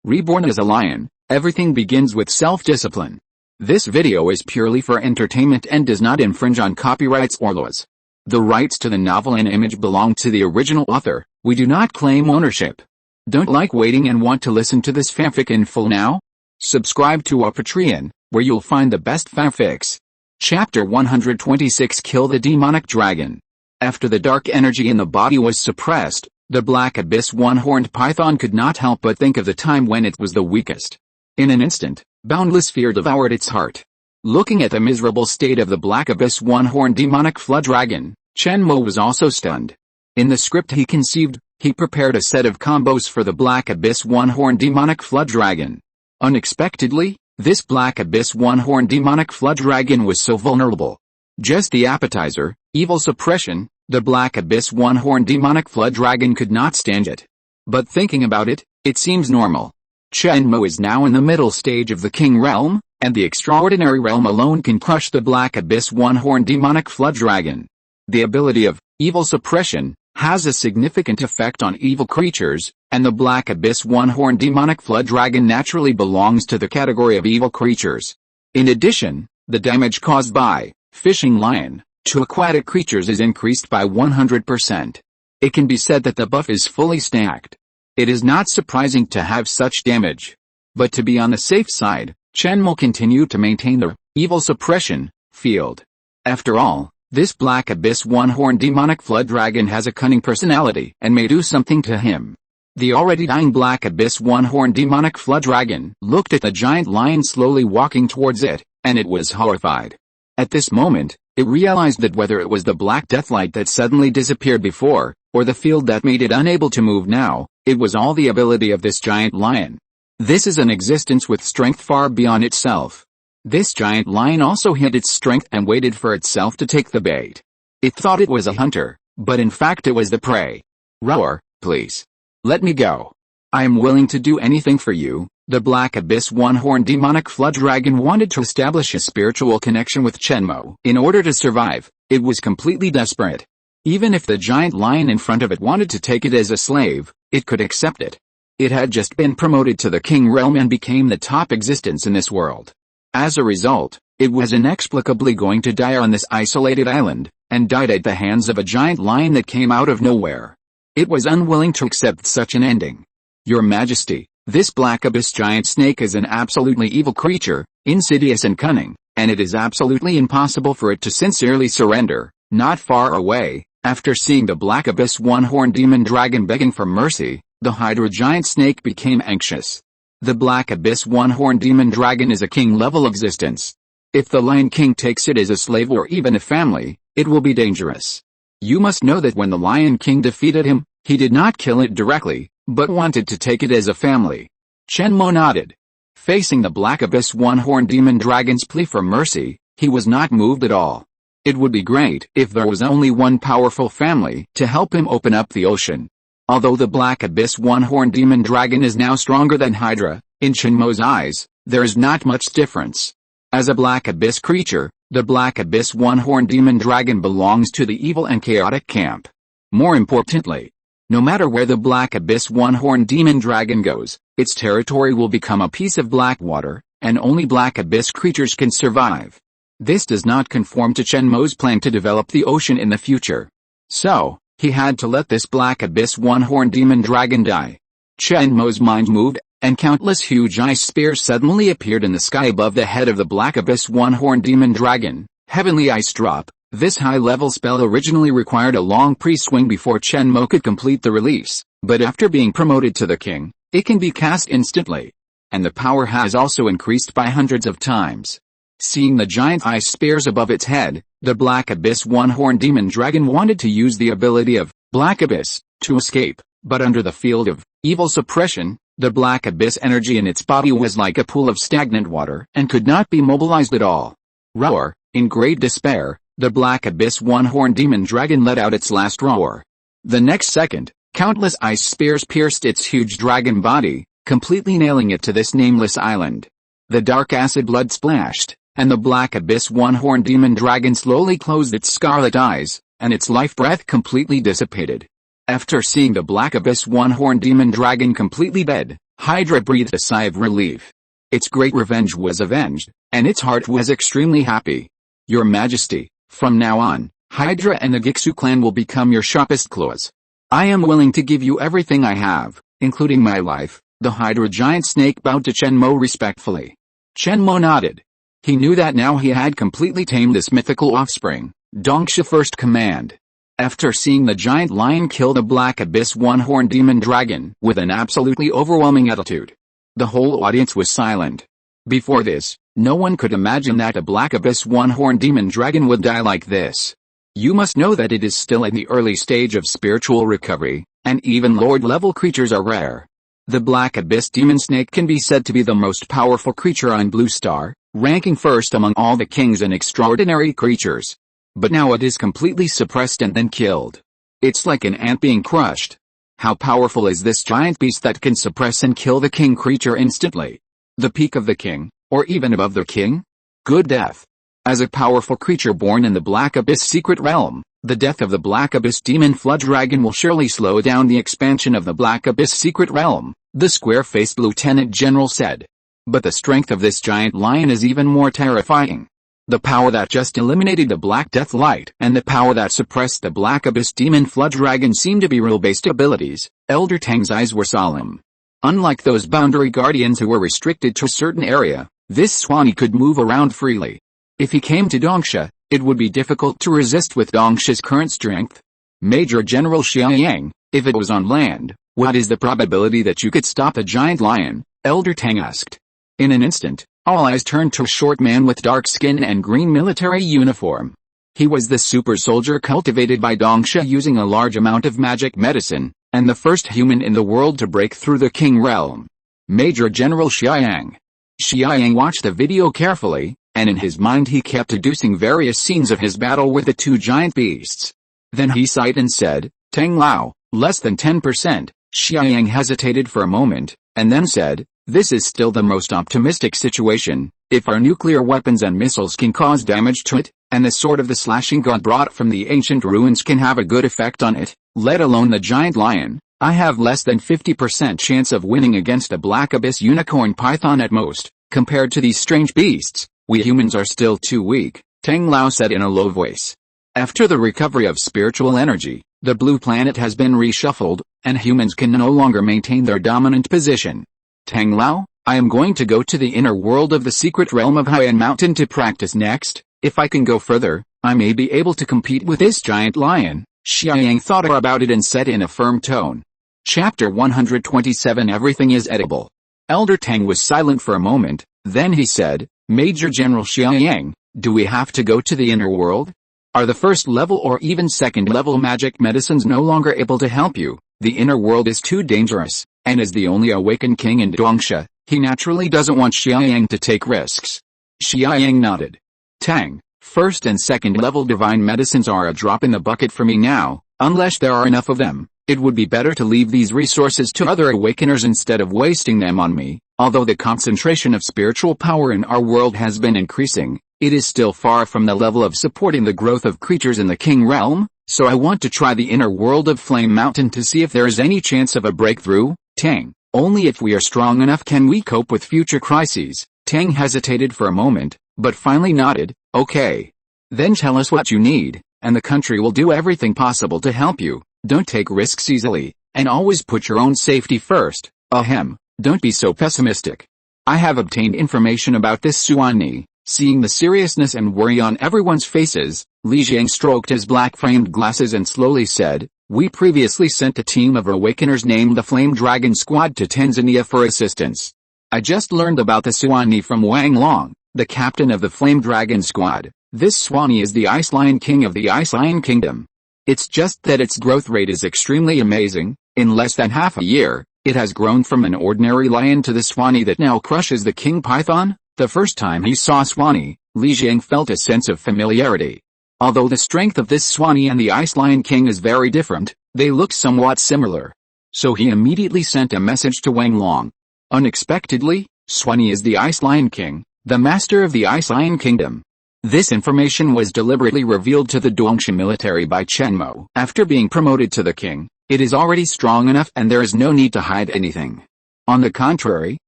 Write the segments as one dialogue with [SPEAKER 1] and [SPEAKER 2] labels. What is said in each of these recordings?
[SPEAKER 1] Reborn as a lion, everything begins with self-discipline. This video is purely for entertainment and does not infringe on copyrights or laws. The rights to the novel and image belong to the original author. We do not claim ownership. Don't like waiting and want to listen to this fanfic in full now? Subscribe to our Patreon, where you'll find the best fanfics. Chapter 126 Kill the Demonic Dragon. After the dark energy in the body was suppressed, the Black Abyss one-horned python could not help but think of the time when it was the weakest. In an instant, boundless fear devoured its heart. Looking at the miserable state of the Black Abyss one-horned demonic flood dragon, Shenmo was also stunned. In the script he conceived, he prepared a set of combos for the Black Abyss one-horned demonic flood dragon. Unexpectedly, this Black Abyss one-horned demonic flood dragon was so vulnerable. Just the appetizer, evil suppression, the Black Abyss one-horned demonic flood dragon could not stand it. But thinking about it, it seems normal. Shenmo is now in the middle stage of the King Realm, and the extraordinary realm alone can crush the Black Abyss one-horned demonic flood dragon. The ability of evil suppression has a significant effect on evil creatures, and the Black Abyss one-horned demonic flood dragon naturally belongs to the category of evil creatures. In addition, the damage caused by fishing lion to aquatic creatures is increased by 100%. It can be said that the buff is fully stacked. It is not surprising to have such damage. But to be on the safe side, Shenmo continued to maintain the evil suppression field. After all, this Black Abyss one-horned demonic flood dragon has a cunning personality and may do something to him. The already dying Black Abyss one-horned demonic flood dragon looked at the giant lion slowly walking towards it, and it was horrified. At this moment, it realized that whether it was the black deathlight that suddenly disappeared before, or the field that made it unable to move now, it was all the ability of this giant lion. This is an existence with strength far beyond itself. This giant lion also hid its strength and waited for itself to take the bait. It thought it was a hunter, but in fact it was the prey. Roar, please. Let me go. I am willing to do anything for you. The Black Abyss one-horned demonic flood dragon wanted to establish a spiritual connection with Shenmo. In order to survive, it was completely desperate. Even if the giant lion in front of it wanted to take it as a slave, it could accept it. It had just been promoted to the King Realm and became the top existence in this world. As a result, it was inexplicably going to die on this isolated island, and died at the hands of a giant lion that came out of nowhere. It was unwilling to accept such an ending. Your Majesty, this Black Abyss giant snake is an absolutely evil creature, insidious and cunning, and it is absolutely impossible for it to sincerely surrender. Not far away, after seeing the Black Abyss one-horned demon dragon begging for mercy, the Hydra giant snake became anxious. The Black Abyss one-horned demon dragon is a king-level existence. If the Lion King takes it as a slave or even a family, it will be dangerous. You must know that when the Lion King defeated him, he did not kill it directly, but wanted to take it as a family. Shenmo nodded. Facing the Black Abyss one-horned demon dragon's plea for mercy, he was not moved at all. It would be great if there was only one powerful family to help him open up the ocean. Although the Black Abyss one-horned demon dragon is now stronger than Hydra, in Shenmo's eyes, there is not much difference. As a Black Abyss creature, the Black Abyss one-horned demon dragon belongs to the evil and chaotic camp. More importantly, no matter where the Black Abyss one-horned demon dragon goes, its territory will become a piece of black water, and only Black Abyss creatures can survive. This does not conform to Shenmo's plan to develop the ocean in the future. So, he had to let this Black Abyss one-horned demon dragon die. Shenmo's mind moved, and countless huge ice spears suddenly appeared in the sky above the head of the Black Abyss one-horned demon dragon. Heavenly Ice Drop. This high-level spell originally required a long pre-swing before Shenmo could complete the release, but after being promoted to the king, it can be cast instantly. And the power has also increased by hundreds of times. Seeing the giant ice spears above its head, the Black Abyss one-horned demon dragon wanted to use the ability of Black Abyss to escape, but under the field of evil suppression, the Black Abyss energy in its body was like a pool of stagnant water and could not be mobilized at all. Roar, in great despair, the Black Abyss one-horned demon dragon let out its last roar. The next second, countless ice spears pierced its huge dragon body, completely nailing it to this nameless island. The dark acid blood splashed, and the Black Abyss one-horned demon dragon slowly closed its scarlet eyes, and its life breath completely dissipated. After seeing the Black Abyss one-horned demon dragon completely dead, Hydra breathed a sigh of relief. Its great revenge was avenged, and its heart was extremely happy. Your Majesty, from now on, Hydra and the Gixu clan will become your sharpest claws. I am willing to give you everything I have, including my life. The Hydra giant snake bowed to Chen Mo respectfully. Chen Mo nodded. He knew that now he had completely tamed this mythical offspring, Dongsha first command. After seeing the giant lion kill the Black Abyss one-horned demon dragon with an absolutely overwhelming attitude, the whole audience was silent. Before this, no one could imagine that a Black Abyss one-horned demon dragon would die like this. You must know that it is still in the early stage of spiritual recovery, and even Lord-level creatures are rare. The Black Abyss demon snake can be said to be the most powerful creature on Blue Star, ranking first among all the kings and extraordinary creatures. But now it is completely suppressed and then killed. It's like an ant being crushed. How powerful is this giant beast that can suppress and kill the king creature instantly? The peak of the king, or even above the king? Good death. As a powerful creature born in the Black Abyss secret realm, the death of the Black Abyss demon flood dragon will surely slow down the expansion of the Black Abyss secret realm, the square-faced lieutenant general said. But the strength of this giant lion is even more terrifying. The power that just eliminated the Black Death Light and the power that suppressed the Black Abyss demon flood dragon seem to be rule-based abilities. Elder Tang's eyes were solemn. Unlike those boundary guardians who were restricted to a certain area, this Swanee could move around freely. If he came to Dongsha, it would be difficult to resist with Dongsha's current strength. Major General Xiaoyang, if it was on land, what is the probability that you could stop a giant lion? Elder Tang asked. In an instant, all eyes turned to a short man with dark skin and green military uniform. He was the super soldier cultivated by Dongsha using a large amount of magic medicine, and the first human in the world to break through the king realm. Major General Xiaoyang. Xiaoyang watched the video carefully, and in his mind he kept deducing various scenes of his battle with the two giant beasts. Then he sighed and said, Tang Lao, less than 10%. Xiaoyang hesitated for a moment, and then said, this is still the most optimistic situation. If our nuclear weapons and missiles can cause damage to it, and the sword of the slashing god brought from the ancient ruins can have a good effect on it, let alone the giant lion, I have less than 50% chance of winning against a Black Abyss unicorn python at most. Compared to these strange beasts, we humans are still too weak, Tang Lao said in a low voice. After the recovery of spiritual energy, the blue planet has been reshuffled, and humans can no longer maintain their dominant position. Tang Lao, I am going to go to the inner world of the secret realm of Haiyan Mountain to practice next. If I can go further, I may be able to compete with this giant lion. Xiaoyang thought about it and said in a firm tone. Chapter 127 Everything is edible. Elder Tang was silent for a moment, then he said, Major General Xiaoyang, do we have to go to the inner world? Are the first level or even second level magic medicines no longer able to help you? The inner world is too dangerous, and as the only awakened king in Dongsha, he naturally doesn't want Xiaoyang to take risks. Xiaoyang nodded. Tang, first and second level divine medicines are a drop in the bucket for me now. Unless there are enough of them, it would be better to leave these resources to other awakeners instead of wasting them on me. Although the concentration of spiritual power in our world has been increasing, it is still far from the level of supporting the growth of creatures in the king realm, so I want to try the inner world of Flame Mountain to see if there is any chance of a breakthrough. Tang, only if we are strong enough can we cope with future crises. Tang hesitated for a moment, but finally nodded. Okay. Then tell us what you need, and the country will do everything possible to help you. Don't take risks easily, and always put your own safety first. Ahem, don't be so pessimistic. I have obtained information about this Suani. Seeing the seriousness and worry on everyone's faces, Li Jiang stroked his black-framed glasses and slowly said, we previously sent a team of awakeners named the Flame Dragon Squad to Tanzania for assistance. I just learned about the Suani from Wang Long, the captain of the Flame Dragon Squad. This Suani is the Ice Lion King of the Ice Lion Kingdom. It's just that its growth rate is extremely amazing. In less than half a year, it has grown from an ordinary lion to the Suani that now crushes the king python. The first time he saw Suani, Li Jiang felt a sense of familiarity. Although the strength of this Suani and the Ice Lion King is very different, they look somewhat similar. So he immediately sent a message to Wang Long. Unexpectedly, Suani is the Ice Lion King, the master of the Ice Lion Kingdom. This information was deliberately revealed to the Dongsha military by Chen Mo. After being promoted to the king, it is already strong enough and there is no need to hide anything. On the contrary,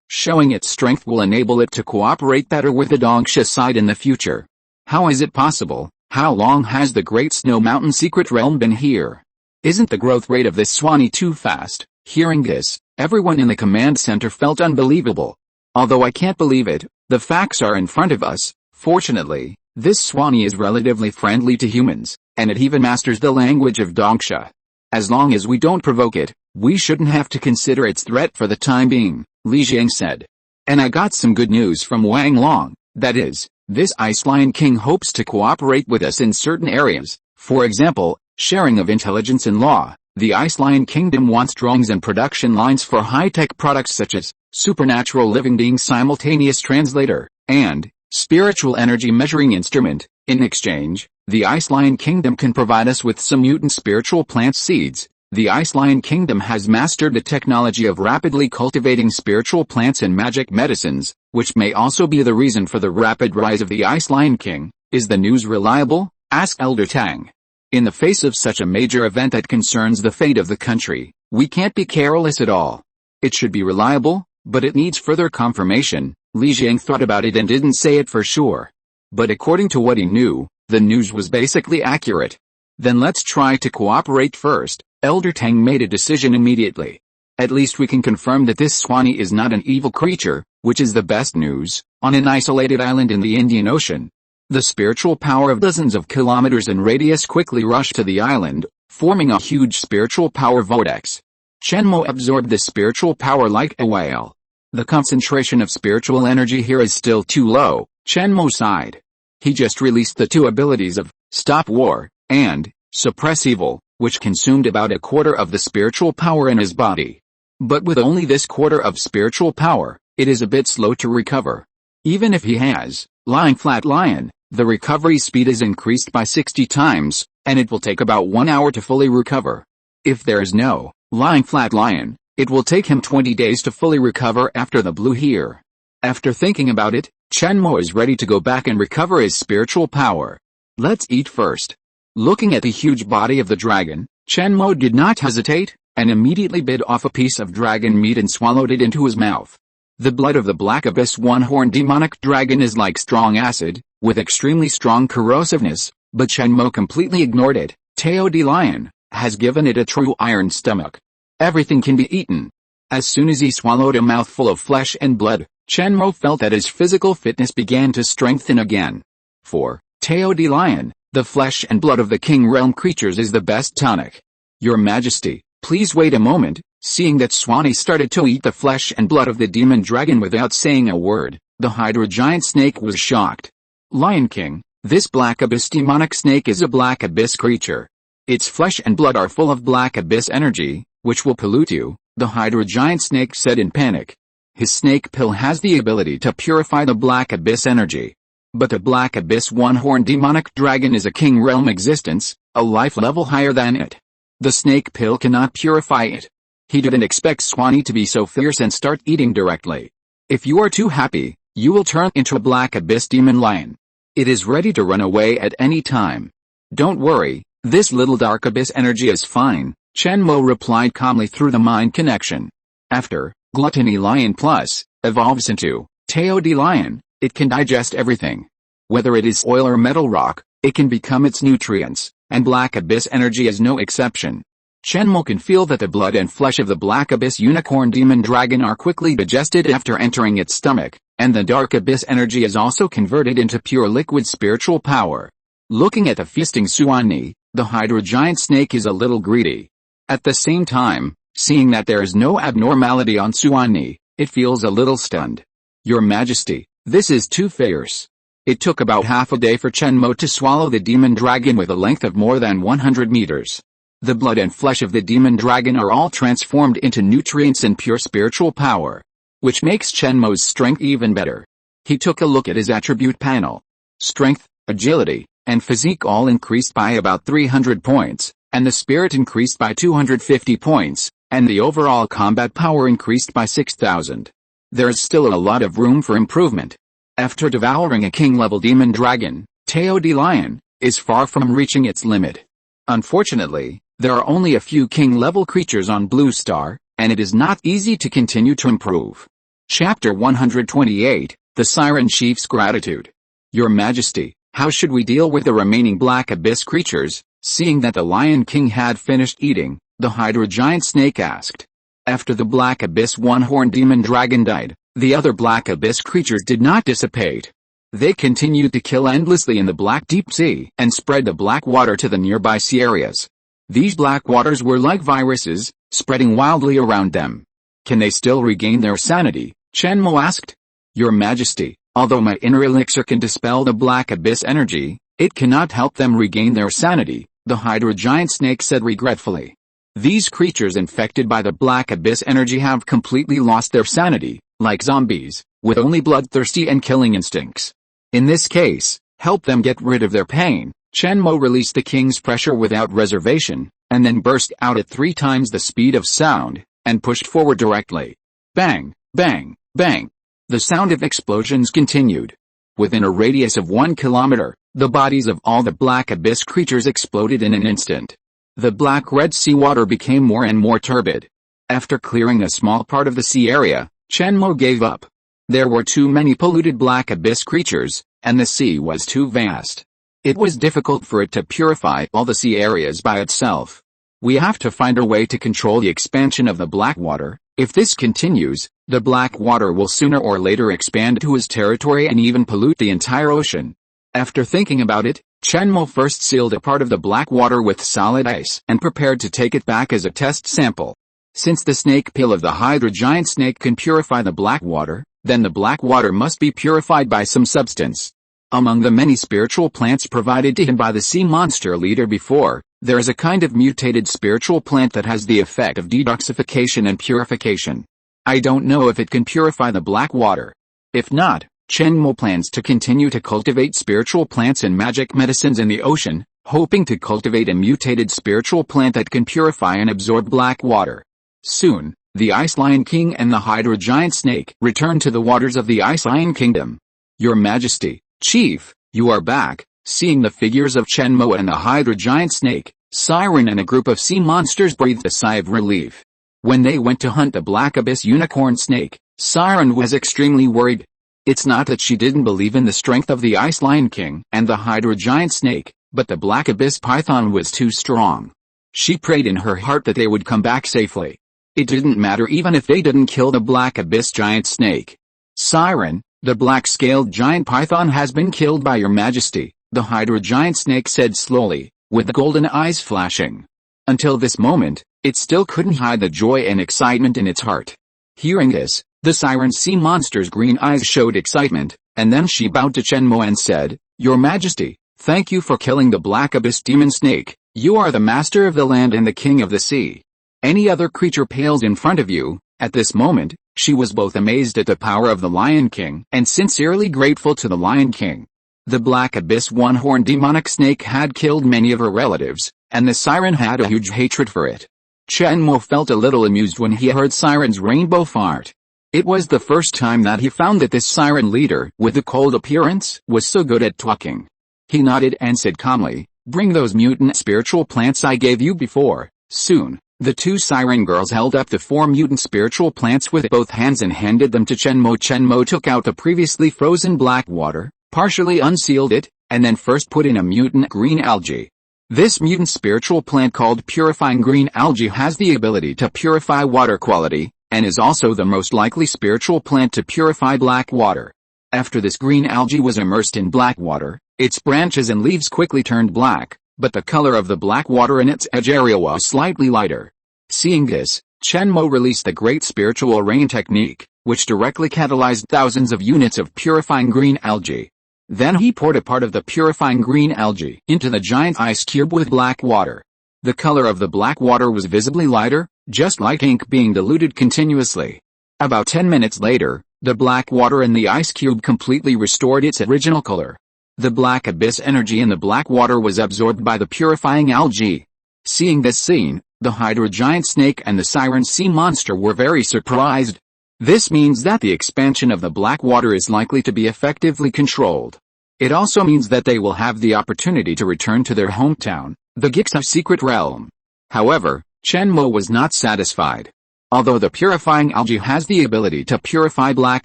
[SPEAKER 1] showing its strength will enable it to cooperate better with the Dongsha side in the future. How is it possible? How long has the Great Snow Mountain secret realm been here? Isn't the growth rate of this Swanee too fast? Hearing this, everyone in the command center felt unbelievable. Although I can't believe it, the facts are in front of us. Fortunately, this Swanee is relatively friendly to humans, and it even masters the language of Dongsha. As long as we don't provoke it, we shouldn't have to consider its threat for the time being, Li Jiang said. And I got some good news from Wang Long, that is, this Ice Lion King hopes to cooperate with us in certain areas, for example, sharing of intelligence and law. The Ice Lion Kingdom wants drawings and production lines for high-tech products such as supernatural living being simultaneous translator, and spiritual energy measuring instrument. In exchange, the Ice Lion Kingdom can provide us with some mutant spiritual plant seeds. The Ice Lion Kingdom has mastered the technology of rapidly cultivating spiritual plants and magic medicines, which may also be the reason for the rapid rise of the Ice Lion King. Is the news reliable? Asked Elder Tang. In the face of such a major event that concerns the fate of the country, we can't be careless at all. It should be reliable, but it needs further confirmation. Li Jiang thought about it and didn't say it for sure. But according to what he knew, the news was basically accurate. Then let's try to cooperate first. Elder Tang made a decision immediately. At least we can confirm that this Swanee is not an evil creature, which is the best news, on an isolated island in the Indian Ocean. The spiritual power of dozens of kilometers in radius quickly rushed to the island, forming a huge spiritual power vortex. Shenmo absorbed the spiritual power like a whale. The concentration of spiritual energy here is still too low, Shenmo sighed. He just released the two abilities of Stop War and Suppress Evil, which consumed about a quarter of the spiritual power in his body. But with only this quarter of spiritual power, it is a bit slow to recover. Even if he has Lying Flat Lion, the recovery speed is increased by 60 times, and it will take about 1 hour to fully recover. If there is no Lying Flat Lion, it will take him 20 days to fully recover after the blue here. After thinking about it, Shenmo is ready to go back and recover his spiritual power. Let's eat first. Looking at the huge body of the dragon, Shenmo did not hesitate, and immediately bit off a piece of dragon meat and swallowed it into his mouth. The blood of the Black Abyss one-horned demonic dragon is like strong acid, with extremely strong corrosiveness, but Shenmo completely ignored it. Tao D. Lion has given it a true iron stomach. Everything can be eaten. As soon as he swallowed a mouthful of flesh and blood, Shenmo felt that his physical fitness began to strengthen again. For Tao D. Lion, the flesh and blood of the King Realm creatures is the best tonic. Your Majesty, please wait a moment. Seeing that Swanee started to eat the flesh and blood of the demon dragon without saying a word, the Hydra giant snake was shocked. Lion King, this Black Abyss demonic snake is a Black Abyss creature. Its flesh and blood are full of Black Abyss energy, which will pollute you, the Hydra giant snake said in panic. His snake pill has the ability to purify the Black Abyss energy. But the Black Abyss one-horned demonic dragon is a King Realm existence, a life level higher than it. The snake pill cannot purify it. He didn't expect Swanee to be so fierce and start eating directly. If you are too happy, you will turn into a Black Abyss demon lion. It is ready to run away at any time. Don't worry, this little Dark Abyss energy is fine, Shenmo replied calmly through the mind connection. After Gluttonous Lion Plus evolves into Tao D. Lion, it can digest everything. Whether it is oil or metal rock, it can become its nutrients, and Black Abyss energy is no exception. Shenmo can feel that the blood and flesh of the Black Abyss unicorn demon dragon are quickly digested after entering its stomach, and the Dark Abyss energy is also converted into pure liquid spiritual power. Looking at the feasting Swanee, the Hydra giant snake is a little greedy. At the same time, seeing that there is no abnormality on Swanee, it feels a little stunned. Your Majesty, this is too fierce. It took about half a day for Shenmo to swallow the demon dragon with a length of more than 100 meters. The blood and flesh of the demon dragon are all transformed into nutrients and pure spiritual power, which makes Shenmo's strength even better. He took a look at his attribute panel. Strength, agility, and physique all increased by about 300 points, and the spirit increased by 250 points, and the overall combat power increased by 6,000. There is still a lot of room for improvement. After devouring a king-level demon dragon, Tao D. Lion is far from reaching its limit. Unfortunately, there are only a few king-level creatures on Blue Star, and it is not easy to continue to improve. Chapter 128, The Siren Chief's Gratitude. Your Majesty, how should we deal with the remaining Black Abyss creatures? Seeing that the Lion King had finished eating, the Hydra Giant Snake asked. After the Black Abyss one-horned demon dragon died, the other Black Abyss creatures did not dissipate. They continued to kill endlessly in the Black Deep Sea and spread the black water to the nearby sea areas. These black waters were like viruses, spreading wildly around them. Can they still regain their sanity? Shenmo asked. Your Majesty, although my inner elixir can dispel the Black Abyss energy, it cannot help them regain their sanity, the Hydra Giant Snake said regretfully. These creatures infected by the Black Abyss energy have completely lost their sanity, like zombies, with only bloodthirsty and killing instincts. In this case, help them get rid of their pain. Shenmo released the king's pressure without reservation, and then burst out at 3 times the speed of sound, and pushed forward directly. Bang, bang, bang. The sound of explosions continued. Within a radius of 1 kilometer, the bodies of all the Black Abyss creatures exploded in an instant. The black-red seawater became more and more turbid. After clearing a small part of the sea area, Shenmo gave up. There were too many polluted Black Abyss creatures, and the sea was too vast. It was difficult for it to purify all the sea areas by itself. We have to find a way to control the expansion of the black water. If this continues, the black water will sooner or later expand to his territory and even pollute the entire ocean. After thinking about it, Shenmo first sealed a part of the black water with solid ice and prepared to take it back as a test sample. Since the snake peel of the Hydra Giant Snake can purify the black water, then the black water must be purified by some substance. Among the many spiritual plants provided to him by the sea monster leader before, there is a kind of mutated spiritual plant that has the effect of detoxification and purification. I don't know if it can purify the black water. If not, Shenmo plans to continue to cultivate spiritual plants and magic medicines in the ocean, hoping to cultivate a mutated spiritual plant that can purify and absorb black water. Soon, the Ice Lion King and the Hydra Giant Snake returned to the waters of the Ice Lion Kingdom. Your Majesty, Chief, you are back. Seeing the figures of Shenmo and the Hydra Giant Snake, Siren and a group of sea monsters breathed a sigh of relief. When they went to hunt the Black Abyss Unicorn Snake, Siren was extremely worried. It's not that she didn't believe in the strength of the Ice Lion King and the Hydra Giant Snake, but the Black Abyss Python was too strong. She prayed in her heart that they would come back safely. It didn't matter even if they didn't kill the Black Abyss Giant Snake. Siren, the black-scaled giant python has been killed by your Majesty, the Hydra Giant Snake said slowly, with the golden eyes flashing. Until this moment, it still couldn't hide the joy and excitement in its heart. Hearing this, the Siren sea monster's green eyes showed excitement, and then she bowed to Shenmo and said, Your Majesty, thank you for killing the Black Abyss Demon Snake. You are the master of the land and the king of the sea. Any other creature pales in front of you. At this moment, she was both amazed at the power of the Lion King and sincerely grateful to the Lion King. The Black Abyss one-horned demonic snake had killed many of her relatives, and the Siren had a huge hatred for it. Shenmo felt a little amused when he heard Siren's rainbow fart. It was the first time that he found that this Siren leader, with the cold appearance, was so good at talking. He nodded and said calmly, Bring those mutant spiritual plants I gave you before. Soon, the 2 Siren girls held up the 4 mutant spiritual plants with both hands and handed them to Shenmo. Shenmo took out the previously frozen black water, partially unsealed it, and then first put in a mutant green algae. This mutant spiritual plant called Purifying Green Algae has the ability to purify water quality, and is also the most likely spiritual plant to purify black water. After this green algae was immersed in black water, its branches and leaves quickly turned black, but the color of the black water in its edge area was slightly lighter. Seeing this, Shenmo released the Great Spiritual Rain technique, which directly catalyzed thousands of units of purifying green algae. Then he poured a part of the purifying green algae into the giant ice cube with black water. The color of the black water was visibly lighter, just like ink being diluted continuously. About 10 minutes later, the black water in the ice cube completely restored its original color. The Black Abyss energy in the black water was absorbed by the purifying algae. Seeing this scene, the Hydra Giant Snake and the Siren Sea Monster were very surprised. This means that the expansion of the black water is likely to be effectively controlled. It also means that they will have the opportunity to return to their hometown, the Gixia Secret Realm. However, Shenmo was not satisfied. Although the purifying algae has the ability to purify black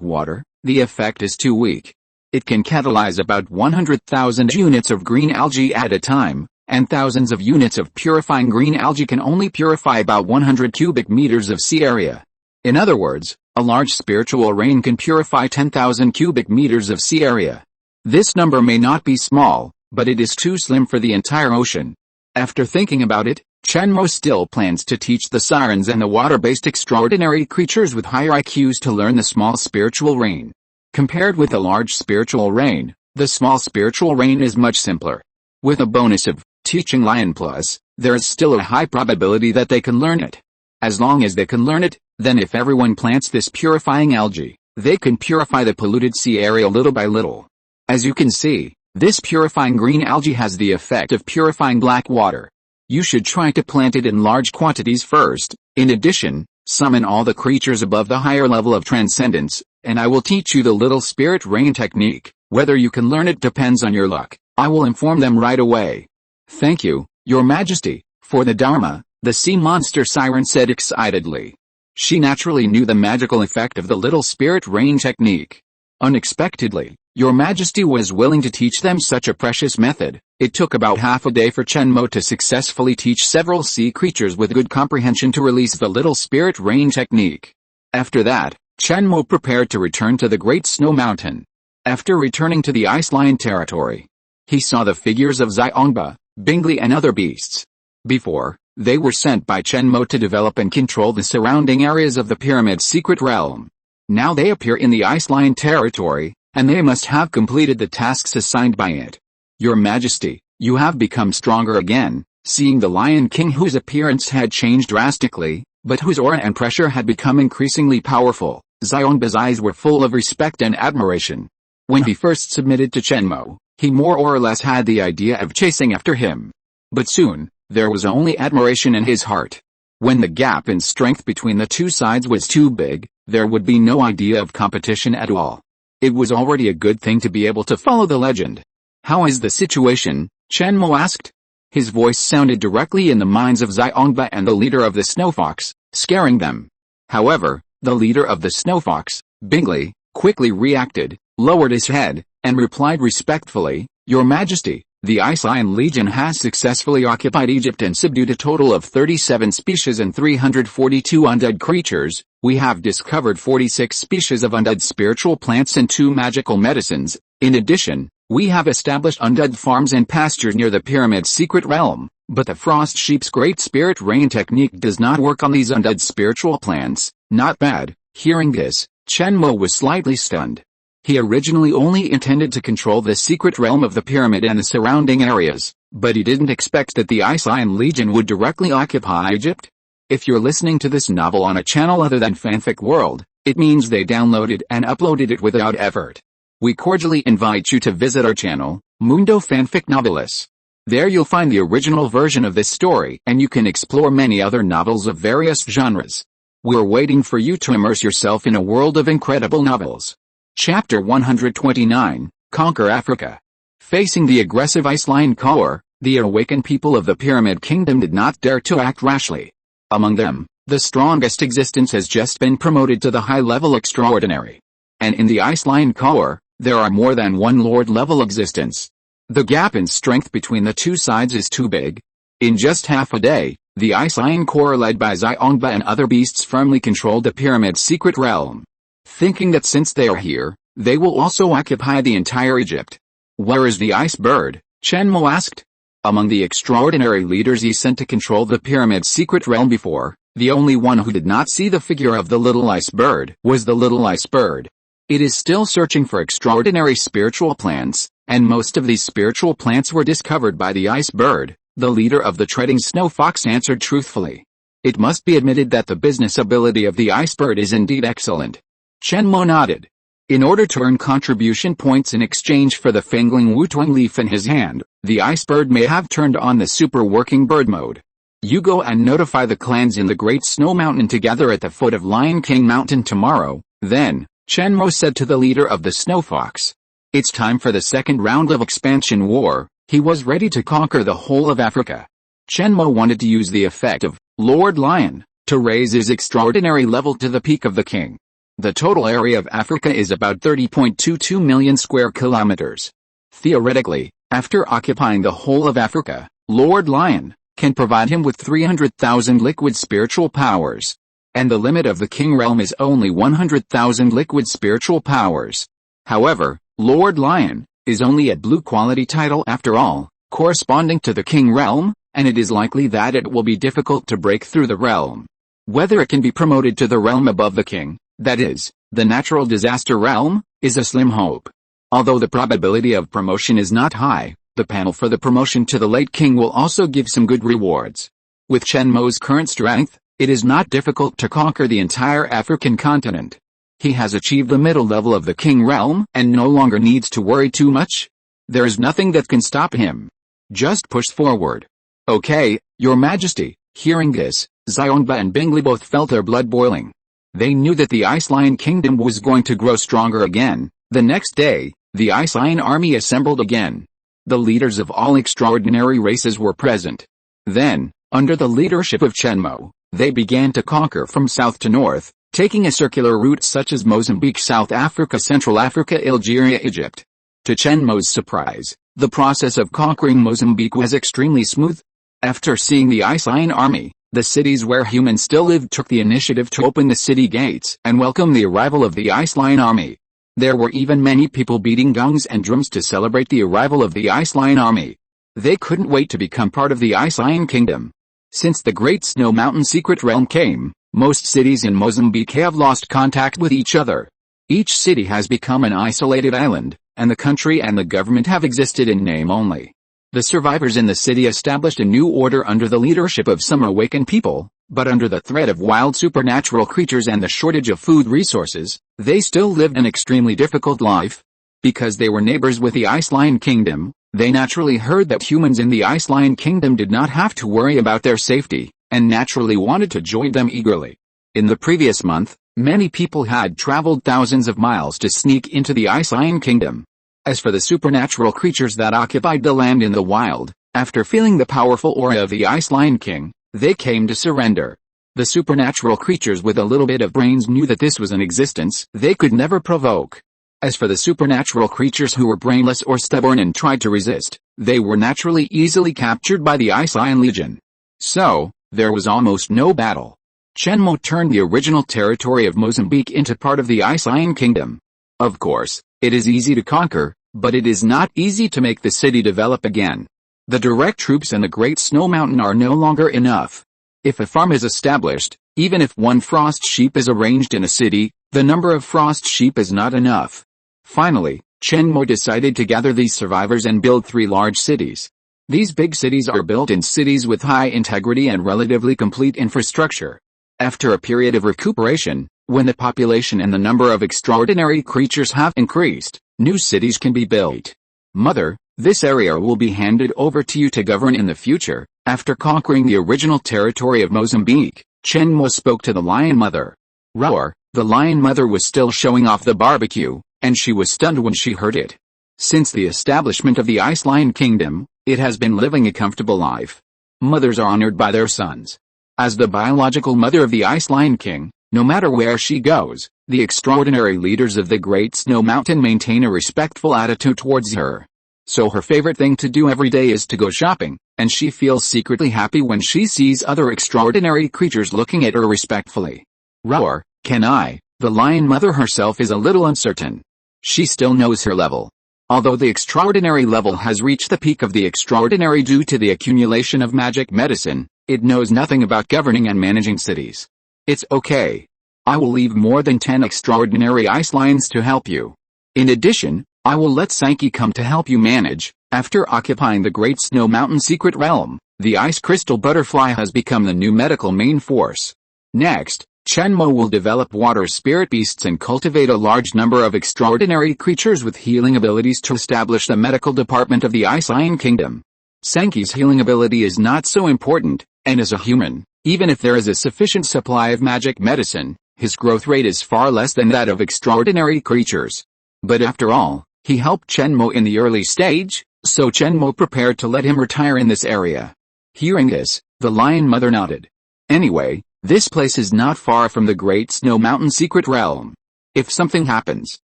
[SPEAKER 1] water, the effect is too weak. It can catalyze about 100,000 units of green algae at a time, and thousands of units of purifying green algae can only purify about 100 cubic meters of sea area. In other words, a large spiritual rain can purify 10,000 cubic meters of sea area. This number may not be small, but it is too slim for the entire ocean. After thinking about it, Chenmo still plans to teach the sirens and the water-based extraordinary creatures with higher IQs to learn the small spiritual rain. Compared with the large spiritual rain, the small spiritual rain is much simpler. With a bonus of Teaching Lion Plus, there is still a high probability that they can learn it. As long as they can learn it, then if everyone plants this purifying algae, they can purify the polluted sea area little by little. As you can see, this purifying green algae has the effect of purifying black water. You should try to plant it in large quantities first. In addition, summon all the creatures above the higher level of transcendence, and I will teach you the little spirit rain technique. Whether you can learn it depends on your luck. I will inform them right away. Thank you, Your Majesty, for the Dharma, the sea monster siren said excitedly. She naturally knew the magical effect of the little spirit rain technique. Unexpectedly, Your Majesty was willing to teach them such a precious method. It took about half a day for Chenmo to successfully teach several sea creatures with good comprehension to release the little spirit rain technique. After that, Chenmo prepared to return to the Great Snow Mountain. After returning to the Ice Lion territory, he saw the figures of Xiongba, Bingley and other beasts. Before, they were sent by Chenmo to develop and control the surrounding areas of the pyramid's secret realm. Now they appear in the Ice Lion territory, and they must have completed the tasks assigned by it. Your Majesty, you have become stronger again. Seeing the Lion King, whose appearance had changed drastically, but whose aura and pressure had become increasingly powerful, Xiongba's eyes were full of respect and admiration. When he first submitted to Chenmo, he more or less had the idea of chasing after him. But soon, there was only admiration in his heart. When the gap in strength between the two sides was too big, there would be no idea of competition at all. It was already a good thing to be able to follow the legend. How is the situation? Chenmo asked. His voice sounded directly in the minds of Xiongba and the leader of the Snowfox, scaring them. However, the leader of the Snowfox, Bingley, quickly reacted, lowered his head, and replied respectfully, Your Majesty, the Ice Lion Legion has successfully occupied Egypt and subdued a total of 37 species and 342 undead creatures. We have discovered 46 species of undead spiritual plants and 2 magical medicines. In addition, we have established undead farms and pastures near the pyramid's secret realm, but the Frost Sheep's Great Spirit Rain technique does not work on these undead spiritual plants. Not bad. Hearing this, Chenmo was slightly stunned. He originally only intended to control the secret realm of the pyramid and the surrounding areas, but he didn't expect that the Ice Lion Legion would directly occupy Egypt. If you're listening to this novel on a channel other than Fanfic World, it means they downloaded and uploaded it without effort. We cordially invite you to visit our channel, Mundo Fanfic Novelis. There you'll find the original version of this story and you can explore many other novels of various genres. We're waiting for you to immerse yourself in a world of incredible novels. Chapter 129, Conquer Africa. Facing the aggressive Ice Lion Corps, the awakened people of the Pyramid Kingdom did not dare to act rashly. Among them, the strongest existence has just been promoted to the high-level extraordinary. And in the Ice Lion Corps, there are more than one Lord-level existence. The gap in strength between the two sides is too big. In just half a day, the Ice Lion Corps led by Xiongba and other beasts firmly controlled the Pyramid's secret realm. Thinking that since they are here, they will also occupy the entire Egypt. Where is the Ice Bird? Chenmo asked. Among the extraordinary leaders he sent to control the Pyramid's secret realm before, the only one who did not see the figure of the little Ice Bird was the little Ice Bird. It is still searching for extraordinary spiritual plants, and most of these spiritual plants were discovered by the Ice Bird. The leader of the Treading Snow Fox answered truthfully. It must be admitted that the business ability of the Ice Bird is indeed excellent. Chenmo nodded. In order to earn contribution points in exchange for the fangling Wutuang leaf in his hand, the Ice Bird may have turned on the super working bird mode. You go and notify the clans in the Great Snow Mountain to gather at the foot of Lion King Mountain tomorrow. Then, Chenmo said to the leader of the Snow Fox. It's time for the second round of expansion war. He was ready to conquer the whole of Africa. Chenmo wanted to use the effect of Lord Lion to raise his extraordinary level to the peak of the king. The total area of Africa is about 30.22 million square kilometers. Theoretically, after occupying the whole of Africa, Lord Lion can provide him with 300,000 liquid spiritual powers. And the limit of the king realm is only 100,000 liquid spiritual powers. However, Lord Lion is only a blue quality title after all, corresponding to the king realm, and it is likely that it will be difficult to break through the realm. Whether it can be promoted to the realm above the king, that is, the natural disaster realm, is a slim hope. Although the probability of promotion is not high, the panel for the promotion to the late king will also give some good rewards. With Chen Mo's current strength, it is not difficult to conquer the entire African continent. He has achieved the middle level of the king realm and no longer needs to worry too much. There is nothing that can stop him. Just push forward. Okay, Your Majesty. Hearing this, Xiongba and Bingley both felt their blood boiling. They knew that the Ice Lion Kingdom was going to grow stronger again. The next day, the Ice Lion army assembled again. The leaders of all extraordinary races were present. Then, under the leadership of Chen Mo, they began to conquer from south to north, taking a circular route such as Mozambique, South Africa, Central Africa, Algeria, Egypt. To Chen Mo's surprise, the process of conquering Mozambique was extremely smooth. After seeing the Ice Lion army, the cities where humans still lived took the initiative to open the city gates and welcome the arrival of the Ice Lion army. There were even many people beating gongs and drums to celebrate the arrival of the Ice Lion army. They couldn't wait to become part of the Ice Lion Kingdom. Since the Great Snow Mountain Secret Realm came, most cities in Mozambique have lost contact with each other. Each city has become an isolated island, and the country and the government have existed in name only. The survivors in the city established a new order under the leadership of some awakened people, but under the threat of wild supernatural creatures and the shortage of food resources, they still lived an extremely difficult life. Because they were neighbors with the Ice Lion Kingdom, they naturally heard that humans in the Ice Lion Kingdom did not have to worry about their safety, and naturally wanted to join them eagerly. In the previous month, many people had traveled thousands of miles to sneak into the Ice Lion Kingdom. As for the supernatural creatures that occupied the land in the wild, after feeling the powerful aura of the Ice Lion King, they came to surrender. The supernatural creatures with a little bit of brains knew that this was an existence they could never provoke. As for the supernatural creatures who were brainless or stubborn and tried to resist, they were naturally easily captured by the Ice Lion Legion. So, there was almost no battle. Chen Mo turned the original territory of Mozambique into part of the Ice Lion Kingdom. Of course, it is easy to conquer, but it is not easy to make the city develop again. The direct troops and the Great Snow Mountain are no longer enough. If a farm is established, even if one frost sheep is arranged in a city, the number of frost sheep is not enough. Finally, Chen Mo decided to gather these survivors and build 3 large cities. These big cities are built in cities with high integrity and relatively complete infrastructure. After a period of recuperation, when the population and the number of extraordinary creatures have increased, new cities can be built. Mother, this area will be handed over to you to govern in the future. After conquering the original territory of Mozambique, Chen Mo spoke to the Lion Mother. Roar, the Lion Mother was still showing off the barbecue, and she was stunned when she heard it. Since the establishment of the Ice Lion Kingdom, it has been living a comfortable life. Mothers are honored by their sons. As the biological mother of the Ice Lion King, no matter where she goes, the extraordinary leaders of the Great Snow Mountain maintain a respectful attitude towards her. So her favorite thing to do every day is to go shopping, and she feels secretly happy when she sees other extraordinary creatures looking at her respectfully. Roar, can I? The Lion Mother herself is a little uncertain. She still knows her level. Although the extraordinary level has reached the peak of the extraordinary due to the accumulation of magic medicine, it knows nothing about governing and managing cities. It's okay. I will leave more than 10 extraordinary ice lions to help you. In addition, I will let Sankey come to help you manage. After occupying the Great Snow Mountain Secret Realm, the Ice Crystal Butterfly has become the new medical main force. Next, Chenmo will develop water spirit beasts and cultivate a large number of extraordinary creatures with healing abilities to establish the medical department of the Ice Lion Kingdom. Sankey's healing ability is not so important, and as a human, even if there is a sufficient supply of magic medicine, his growth rate is far less than that of extraordinary creatures. But after all, he helped Chenmo in the early stage, so Chenmo prepared to let him retire in this area. Hearing this, the Lion Mother nodded. Anyway, This place is not far from the Great Snow Mountain secret realm. If something happens,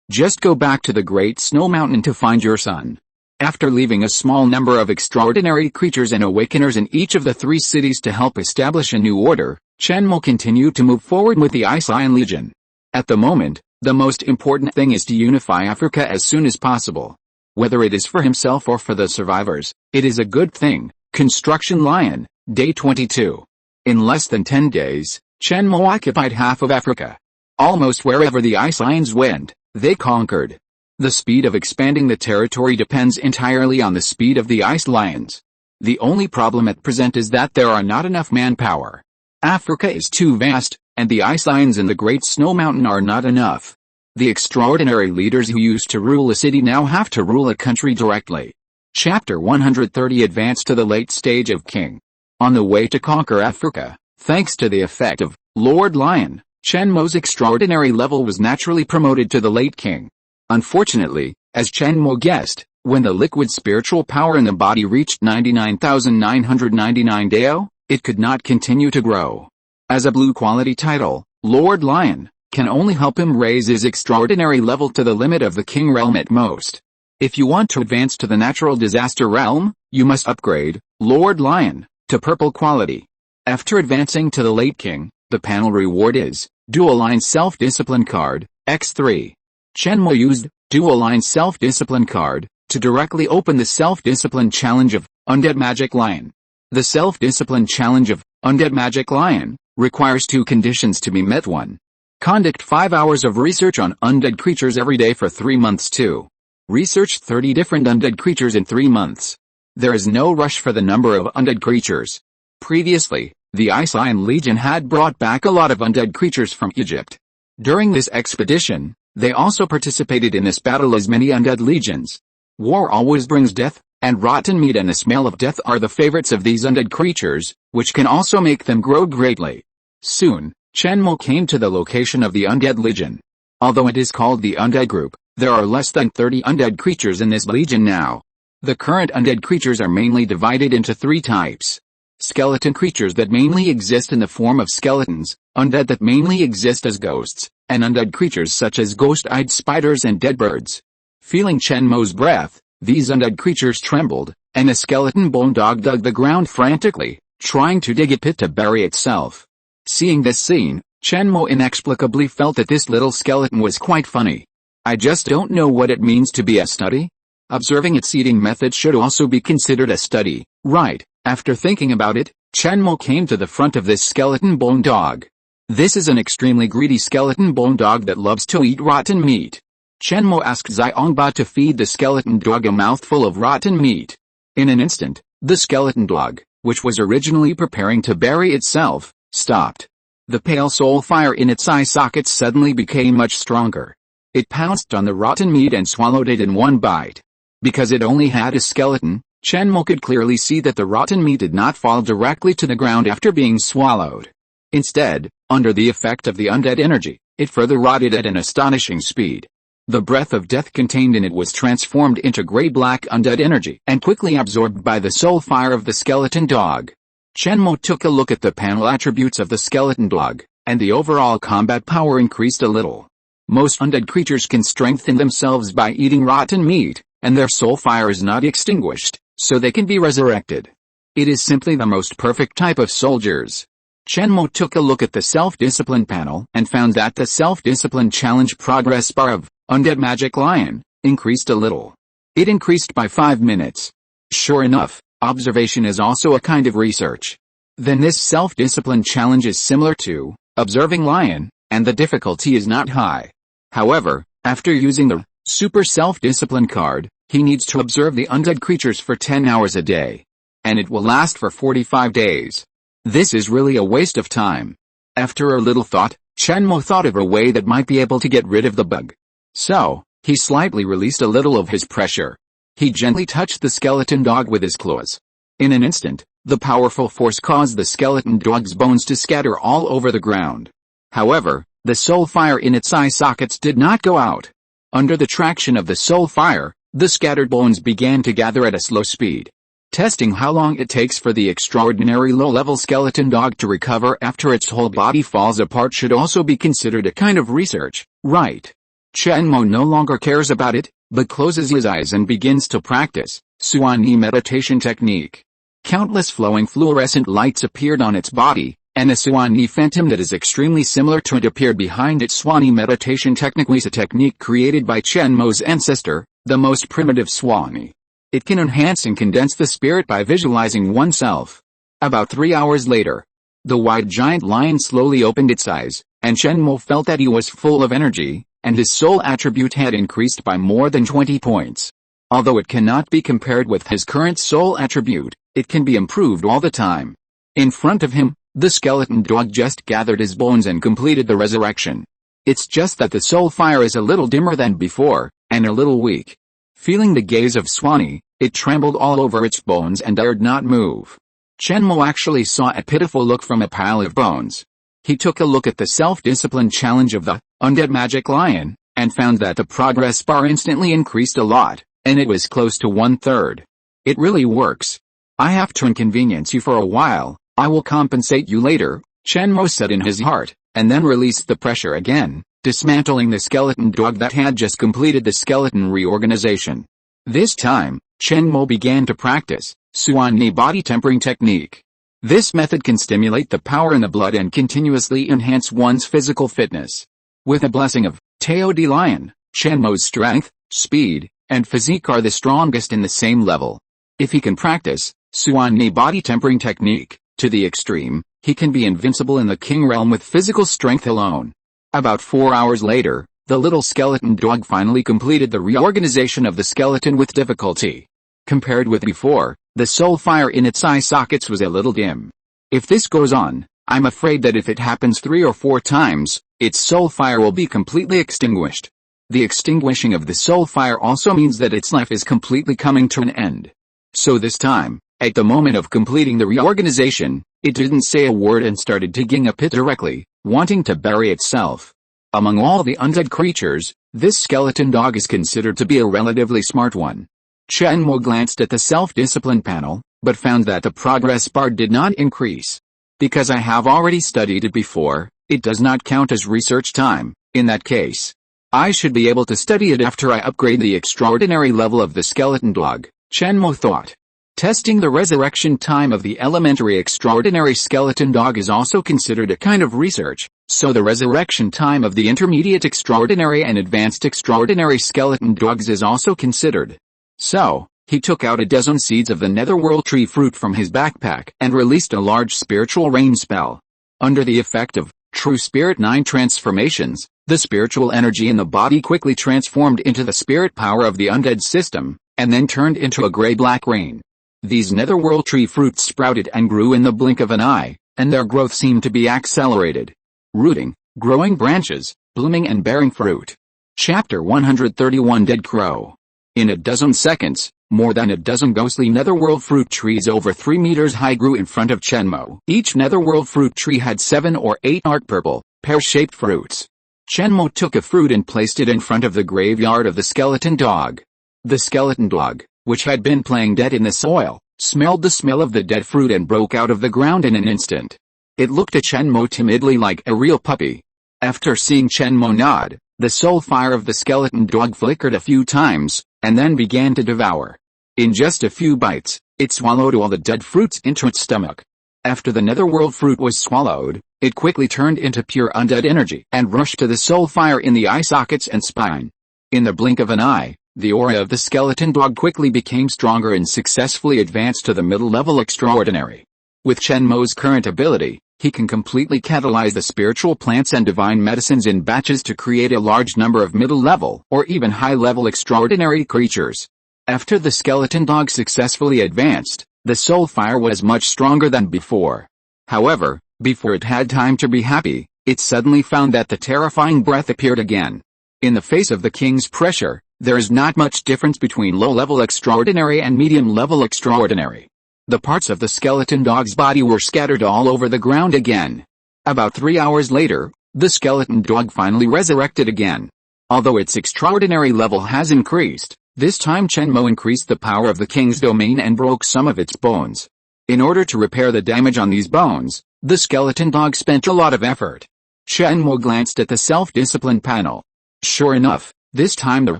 [SPEAKER 1] just go back to the Great Snow Mountain to find your son. After leaving a small number of extraordinary creatures and awakeners in each of the 3 cities to help establish a new order, Chenmo continued to move forward with the Ice Lion Legion. At the moment, the most important thing is to unify Africa as soon as possible. Whether it is for himself or for the survivors, it is a good thing. Construction Lion, Day 22. In less than 10 days, Chenmo occupied half of Africa. Almost wherever the Ice Lions went, they conquered. The speed of expanding the territory depends entirely on the speed of the Ice Lions. The only problem at present is that there are not enough manpower. Africa is too vast, and the Ice Lions in the Great Snow Mountain are not enough. The extraordinary leaders who used to rule a city now have to rule a country directly. Chapter 130 Advance to the late stage of King. On the way to conquer Africa, thanks to the effect of Lord Lion, Chenmo's extraordinary level was naturally promoted to the late King. Unfortunately, as Chenmo guessed, when the liquid spiritual power in the body reached 99,999 Dao, it could not continue to grow. As a blue quality title, Lord Lion can only help him raise his extraordinary level to the limit of the King realm at most. If you want to advance to the natural disaster realm, you must upgrade Lord Lion to purple quality. After advancing to the late King, the panel reward is Dual Line Self-Discipline card, X3. Chenmo used Dual Line Self-Discipline card to directly open the Self-Discipline Challenge of Undead Magic Lion. The Self-Discipline Challenge of Undead Magic Lion requires 2 conditions to be met. 1. Conduct 5 hours of research on undead creatures every day for 3 months. 2. Research 30 different undead creatures in 3 months. There is no rush for the number of undead creatures. Previously, the Ice Lion Legion had brought back a lot of undead creatures from Egypt. During this expedition, they also participated in this battle as many undead legions. War always brings death, and rotten meat and the smell of death are the favorites of these undead creatures, which can also make them grow greatly. Soon, Chenmo came to the location of the Undead Legion. Although it is called the Undead Group, there are less than 30 undead creatures in this legion now. The current undead creatures are mainly divided into 3 types. Skeleton creatures that mainly exist in the form of skeletons, undead that mainly exist as ghosts, and undead creatures such as ghost-eyed spiders and dead birds. Feeling Chenmo's breath, these undead creatures trembled, and a skeleton bone dog dug the ground frantically, trying to dig a pit to bury itself. Seeing this scene, Chenmo inexplicably felt that this little skeleton was quite funny. I just don't know what it means to be a study. Observing its eating method should also be considered a study, right? After thinking about it, Chenmo came to the front of this skeleton bone dog. This is an extremely greedy skeleton bone dog that loves to eat rotten meat. Chenmo asked Xiongba to feed the skeleton dog a mouthful of rotten meat. In an instant, the skeleton dog, which was originally preparing to bury itself, stopped. The pale soul fire in its eye sockets suddenly became much stronger. It pounced on the rotten meat and swallowed it in one bite. Because it only had a skeleton, Chenmo could clearly see that the rotten meat did not fall directly to the ground after being swallowed. Instead, under the effect of the undead energy, it further rotted at an astonishing speed. The breath of death contained in it was transformed into gray-black undead energy and quickly absorbed by the soul fire of the skeleton dog. Chenmo took a look at the panel attributes of the skeleton dog, and the overall combat power increased a little. Most undead creatures can strengthen themselves by eating rotten meat, and their soul fire is not extinguished, so they can be resurrected. It is simply the most perfect type of soldiers. Chenmo took a look at the self-discipline panel and found that the self-discipline challenge progress bar of Undead Magic Lion increased a little. It increased by 5 minutes. Sure enough, observation is also a kind of research. Then this self-discipline challenge is similar to Observing Lion, and the difficulty is not high. However, after using the Super Self-Discipline card, he needs to observe the undead creatures for 10 hours a day. And it will last for 45 days. This is really a waste of time. After a little thought, Chenmo thought of a way that might be able to get rid of the bug. So, he slightly released a little of his pressure. He gently touched the skeleton dog with his claws. In an instant, the powerful force caused the skeleton dog's bones to scatter all over the ground. However, the soul fire in its eye sockets did not go out. Under the traction of the soul fire, the scattered bones began to gather at a slow speed. Testing how long it takes for the extraordinary low-level skeleton dog to recover after its whole body falls apart should also be considered a kind of research, right? Chenmo no longer cares about it, but closes his eyes and begins to practice Suani meditation technique. Countless flowing fluorescent lights appeared on its body, and a Suani phantom that is extremely similar to it appeared behind its Suani meditation technique, a technique created by Chenmo's ancestor, the most primitive Suani. It can enhance and condense the spirit by visualizing oneself. About 3 hours later, the white giant lion slowly opened its eyes, and Chenmo felt that he was full of energy, and his soul attribute had increased by more than 20 points. Although it cannot be compared with his current soul attribute, it can be improved all the time. In front of him, the skeleton dog just gathered his bones and completed the resurrection. It's just that the soul fire is a little dimmer than before, and a little weak. Feeling the gaze of Suani, it trembled all over its bones and dared not move. Chenmo actually saw a pitiful look from a pile of bones. He took a look at the self-discipline challenge of the undead magic lion, and found that the progress bar instantly increased a lot, and it was close to 1/3. It really works. I have to inconvenience you for a while, I will compensate you later, Chenmo said in his heart, and then released the pressure again, dismantling the skeleton dog that had just completed the skeleton reorganization. This time, Chenmo began to practice Suani body tempering technique. This method can stimulate the power in the blood and continuously enhance one's physical fitness. With the blessing of Tao Di Lion, Chenmo's strength, speed, and physique are the strongest in the same level. If he can practice Suani body tempering technique to the extreme, he can be invincible in the king realm with physical strength alone. About 4 hours later, the little skeleton dog finally completed the reorganization of the skeleton with difficulty. Compared with before, the soul fire in its eye sockets was a little dim. If this goes on, I'm afraid that if it happens 3 or 4 times, its soul fire will be completely extinguished. The extinguishing of the soul fire also means that its life is completely coming to an end. So this time, at the moment of completing the reorganization, it didn't say a word and started digging a pit directly, wanting to bury itself. Among all the undead creatures, this skeleton dog is considered to be a relatively smart one. Chenmo glanced at the self-discipline panel, but found that the progress bar did not increase. Because I have already studied it before, it does not count as research time. In that case, I should be able to study it after I upgrade the extraordinary level of the skeleton dog, Chenmo thought. Testing the resurrection time of the elementary extraordinary skeleton dog is also considered a kind of research, so the resurrection time of the intermediate extraordinary and advanced extraordinary skeleton dogs is also considered. So, he took out a dozen seeds of the netherworld tree fruit from his backpack and released a large spiritual rain spell. Under the effect of True Spirit 9 transformations, the spiritual energy in the body quickly transformed into the spirit power of the undead system, and then turned into a gray-black rain. These netherworld tree fruits sprouted and grew in the blink of an eye, and their growth seemed to be accelerated. Rooting, growing branches, blooming and bearing fruit. Chapter 131 Dead Crow. In a dozen seconds, more than a dozen ghostly netherworld fruit trees over 3 meters high grew in front of Chenmo. Each netherworld fruit tree had 7 or 8 dark purple, pear-shaped fruits. Chenmo took a fruit and placed it in front of the graveyard of the skeleton dog. The skeleton dog, which had been playing dead in the soil, smelled the smell of the dead fruit and broke out of the ground in an instant. It looked at Chenmo timidly like a real puppy. After seeing Chenmo nod, the soul fire of the skeleton dog flickered a few times, and then began to devour. In just a few bites, it swallowed all the dead fruits into its stomach. After the netherworld fruit was swallowed, it quickly turned into pure undead energy and rushed to the soul fire in the eye sockets and spine. In the blink of an eye, the aura of the skeleton dog quickly became stronger and successfully advanced to the middle-level extraordinary. With Chenmo's current ability, he can completely catalyze the spiritual plants and divine medicines in batches to create a large number of middle-level or even high-level extraordinary creatures. After the skeleton dog successfully advanced, the soul fire was much stronger than before. However, before it had time to be happy, it suddenly found that the terrifying breath appeared again. In the face of the king's pressure, there is not much difference between low-level extraordinary and medium-level extraordinary. The parts of the skeleton dog's body were scattered all over the ground again. About 3 hours later, the skeleton dog finally resurrected again. Although its extraordinary level has increased, This time Chenmo increased the power of the king's domain and broke some of its bones. In order to repair the damage on these bones, the skeleton dog spent a lot of effort. Chenmo glanced at the self-discipline panel. Sure enough, this time the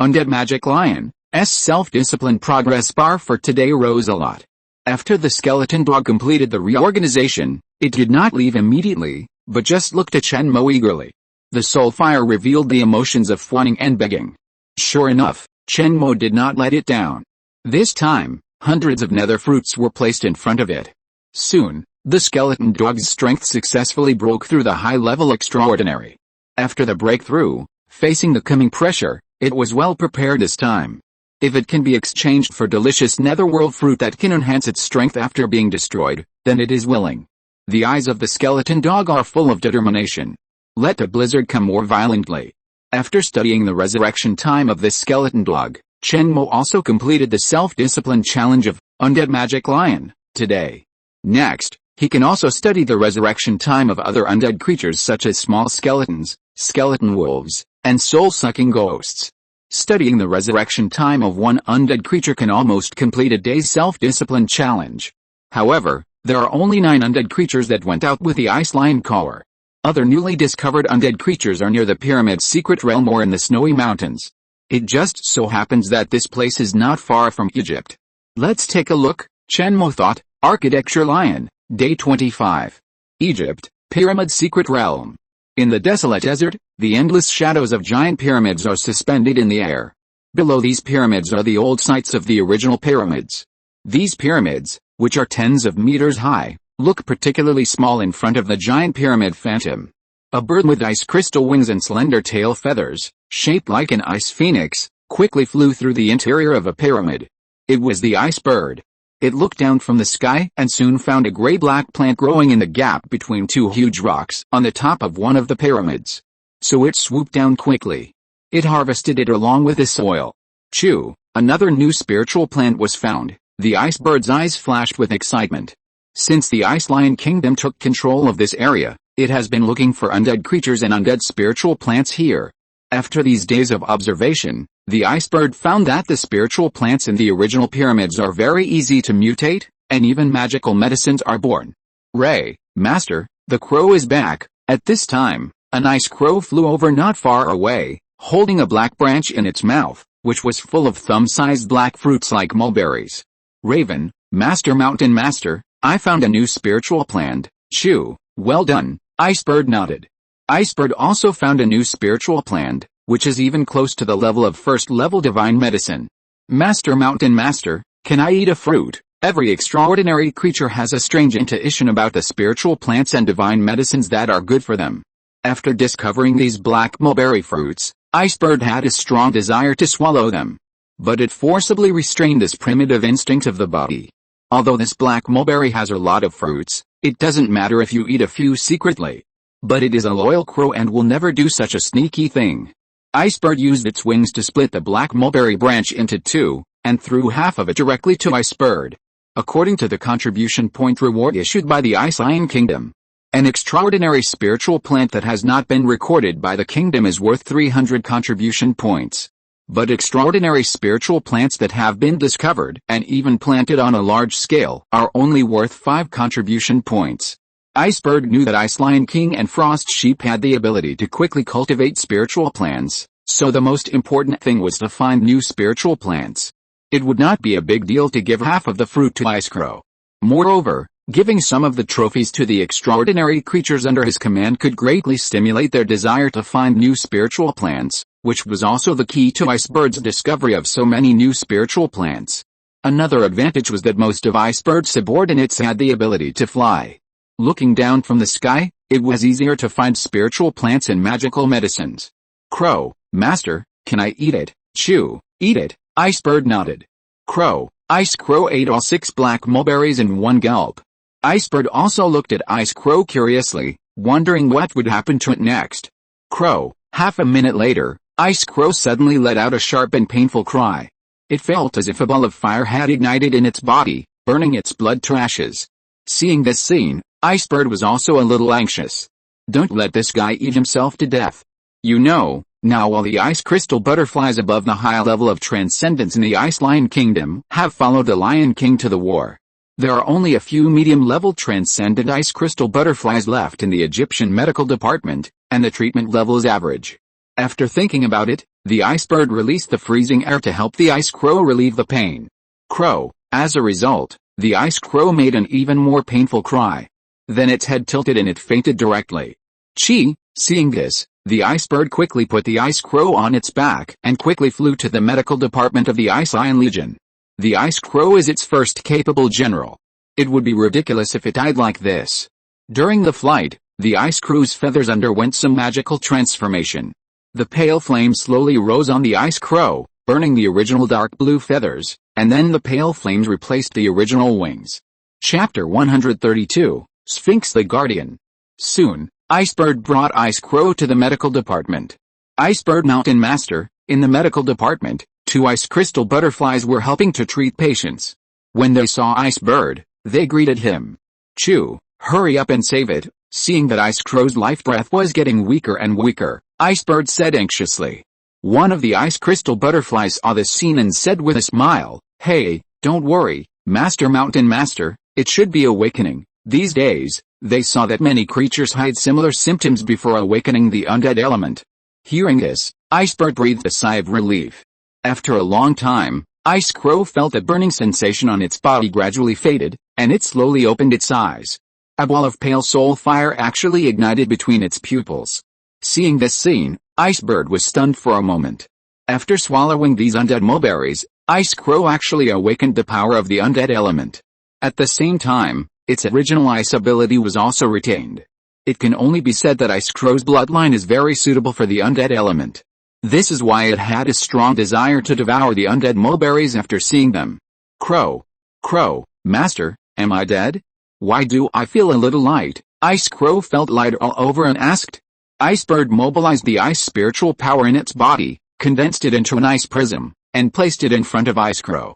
[SPEAKER 1] Undead Magic Lion's self-discipline progress bar for today rose a lot. After the skeleton dog completed the reorganization, it did not leave immediately, but just looked at Chenmo eagerly. The soul fire revealed the emotions of fawning and begging. Sure enough, Chenmo did not let it down. This time, hundreds of nether fruits were placed in front of it. Soon, the skeleton dog's strength successfully broke through the high-level extraordinary. After the breakthrough, facing the coming pressure, it was well prepared this time. If it can be exchanged for delicious netherworld fruit that can enhance its strength after being destroyed, then it is willing. The eyes of the skeleton dog are full of determination. Let the blizzard come more violently. After studying the resurrection time of this skeleton dog, Chenmo also completed the self-discipline challenge of Undead Magic Lion today. Next, he can also study the resurrection time of other undead creatures such as small skeletons, skeleton wolves, and soul-sucking ghosts. Studying the resurrection time of one undead creature can almost complete a day's self-discipline challenge. However, there are only 9 undead creatures that went out with the Ice Lion collar. Other newly discovered undead creatures are near the pyramid's secret realm or in the snowy mountains. It just so happens that this place is not far from Egypt. Let's take a look, Chenmo thought. Architecture Lion, Day 25. Egypt, Pyramid Secret Realm. In the desolate desert, the endless shadows of giant pyramids are suspended in the air. Below these pyramids are the old sites of the original pyramids. These pyramids, which are tens of meters high, look particularly small in front of the giant pyramid phantom. A bird with ice crystal wings and slender tail feathers, shaped like an ice phoenix, quickly flew through the interior of a pyramid. It was the ice bird. It looked down from the sky and soon found a gray-black plant growing in the gap between 2 huge rocks on the top of one of the pyramids. So it swooped down quickly. It harvested it along with the soil. Chew, another new spiritual plant was found. The ice bird's eyes flashed with excitement. Since the Ice Lion Kingdom took control of this area, it has been looking for undead creatures and undead spiritual plants here. After these days of observation, the ice bird found that the spiritual plants in the original pyramids are very easy to mutate, and even magical medicines are born. Ray, Master, the crow is back. At this time, a nice crow flew over not far away, holding a black branch in its mouth, which was full of thumb-sized black fruits like mulberries. Raven, Master Mountain Master, I found a new spiritual plant. Chew, well done. Icebird nodded. Icebird also found a new spiritual plant, which is even close to the level of first-level divine medicine. Master Mountain Master, can I eat a fruit? Every extraordinary creature has a strange intuition about the spiritual plants and divine medicines that are good for them. After discovering these black mulberry fruits, Icebird had a strong desire to swallow them. But it forcibly restrained this primitive instinct of the body. Although this black mulberry has a lot of fruits, it doesn't matter if you eat a few secretly. But it is a loyal crow and will never do such a sneaky thing. Icebird used its wings to split the black mulberry branch into 2, and threw half of it directly to Icebird. According to the contribution point reward issued by the Ice Lion Kingdom, an extraordinary spiritual plant that has not been recorded by the kingdom is worth 300 contribution points. But extraordinary spiritual plants that have been discovered and even planted on a large scale are only worth 5 contribution points. Icebird knew that Ice Lion King and Frost Sheep had the ability to quickly cultivate spiritual plants, so the most important thing was to find new spiritual plants. It would not be a big deal to give half of the fruit to Ice Crow. Moreover, giving some of the trophies to the extraordinary creatures under his command could greatly stimulate their desire to find new spiritual plants, which was also the key to Icebird's discovery of so many new spiritual plants. Another advantage was that most of Icebird's subordinates had the ability to fly. Looking down from the sky, it was easier to find spiritual plants and magical medicines. Crow, Master, can I eat it? Chew, eat it. Icebird nodded. Crow, Ice Crow ate all 6 black mulberries in one gulp. Icebird also looked at Ice Crow curiously, wondering what would happen to it next. Crow, half a minute later, Ice Crow suddenly let out a sharp and painful cry. It felt as if a ball of fire had ignited in its body, burning its blood to ashes. Seeing this scene, Icebird was also a little anxious. Don't let this guy eat himself to death. You know, Now while the ice crystal butterflies above the high level of transcendence in the Ice Lion Kingdom have followed the Lion King to the war, there are only a few medium-level transcendent ice crystal butterflies left in the Egyptian medical department, and the treatment level is average. After thinking about it, the ice bird released the freezing air to help the ice crow relieve the pain. Crow. As a result, the ice crow made an even more painful cry. Then its head tilted and it fainted directly. Seeing this, the ice bird quickly put the ice crow on its back and quickly flew to the medical department of the Ice Lion Legion. The ice crow is its first capable general. It would be ridiculous if it died like this. During the flight, the ice crow's feathers underwent some magical transformation. The pale flame slowly rose on the ice crow, burning the original dark blue feathers, and then the pale flames replaced the original wings. Chapter 132, Sphinx the Guardian. Soon, Icebird brought Ice Crow to the medical department. Icebird Mountain Master. In the medical department, 2 ice crystal butterflies were helping to treat patients. When they saw Icebird, they greeted him. "Chew, hurry up and save it." Seeing that Ice Crow's life breath was getting weaker and weaker, Icebird said anxiously. One of the ice crystal butterflies saw this scene and said with a smile, "Hey, don't worry, Master Mountain Master, it should be awakening." These days, they saw that many creatures hide similar symptoms before awakening the undead element. Hearing this, Icebird breathed a sigh of relief. After a long time, Ice Crow felt a burning sensation on its body gradually faded, and it slowly opened its eyes. A ball of pale soul fire actually ignited between its pupils. Seeing this scene, Icebird was stunned for a moment. After swallowing these undead mulberries, Ice Crow actually awakened the power of the undead element. At the same time, its original ice ability was also retained. It can only be said that Ice Crow's bloodline is very suitable for the undead element. This is why it had a strong desire to devour the undead mulberries after seeing them. Crow, Master, am I dead? Why do I feel a little light? Ice Crow felt light all over and asked. Icebird mobilized the ice spiritual power in its body, condensed it into an ice prism, and placed it in front of Ice Crow.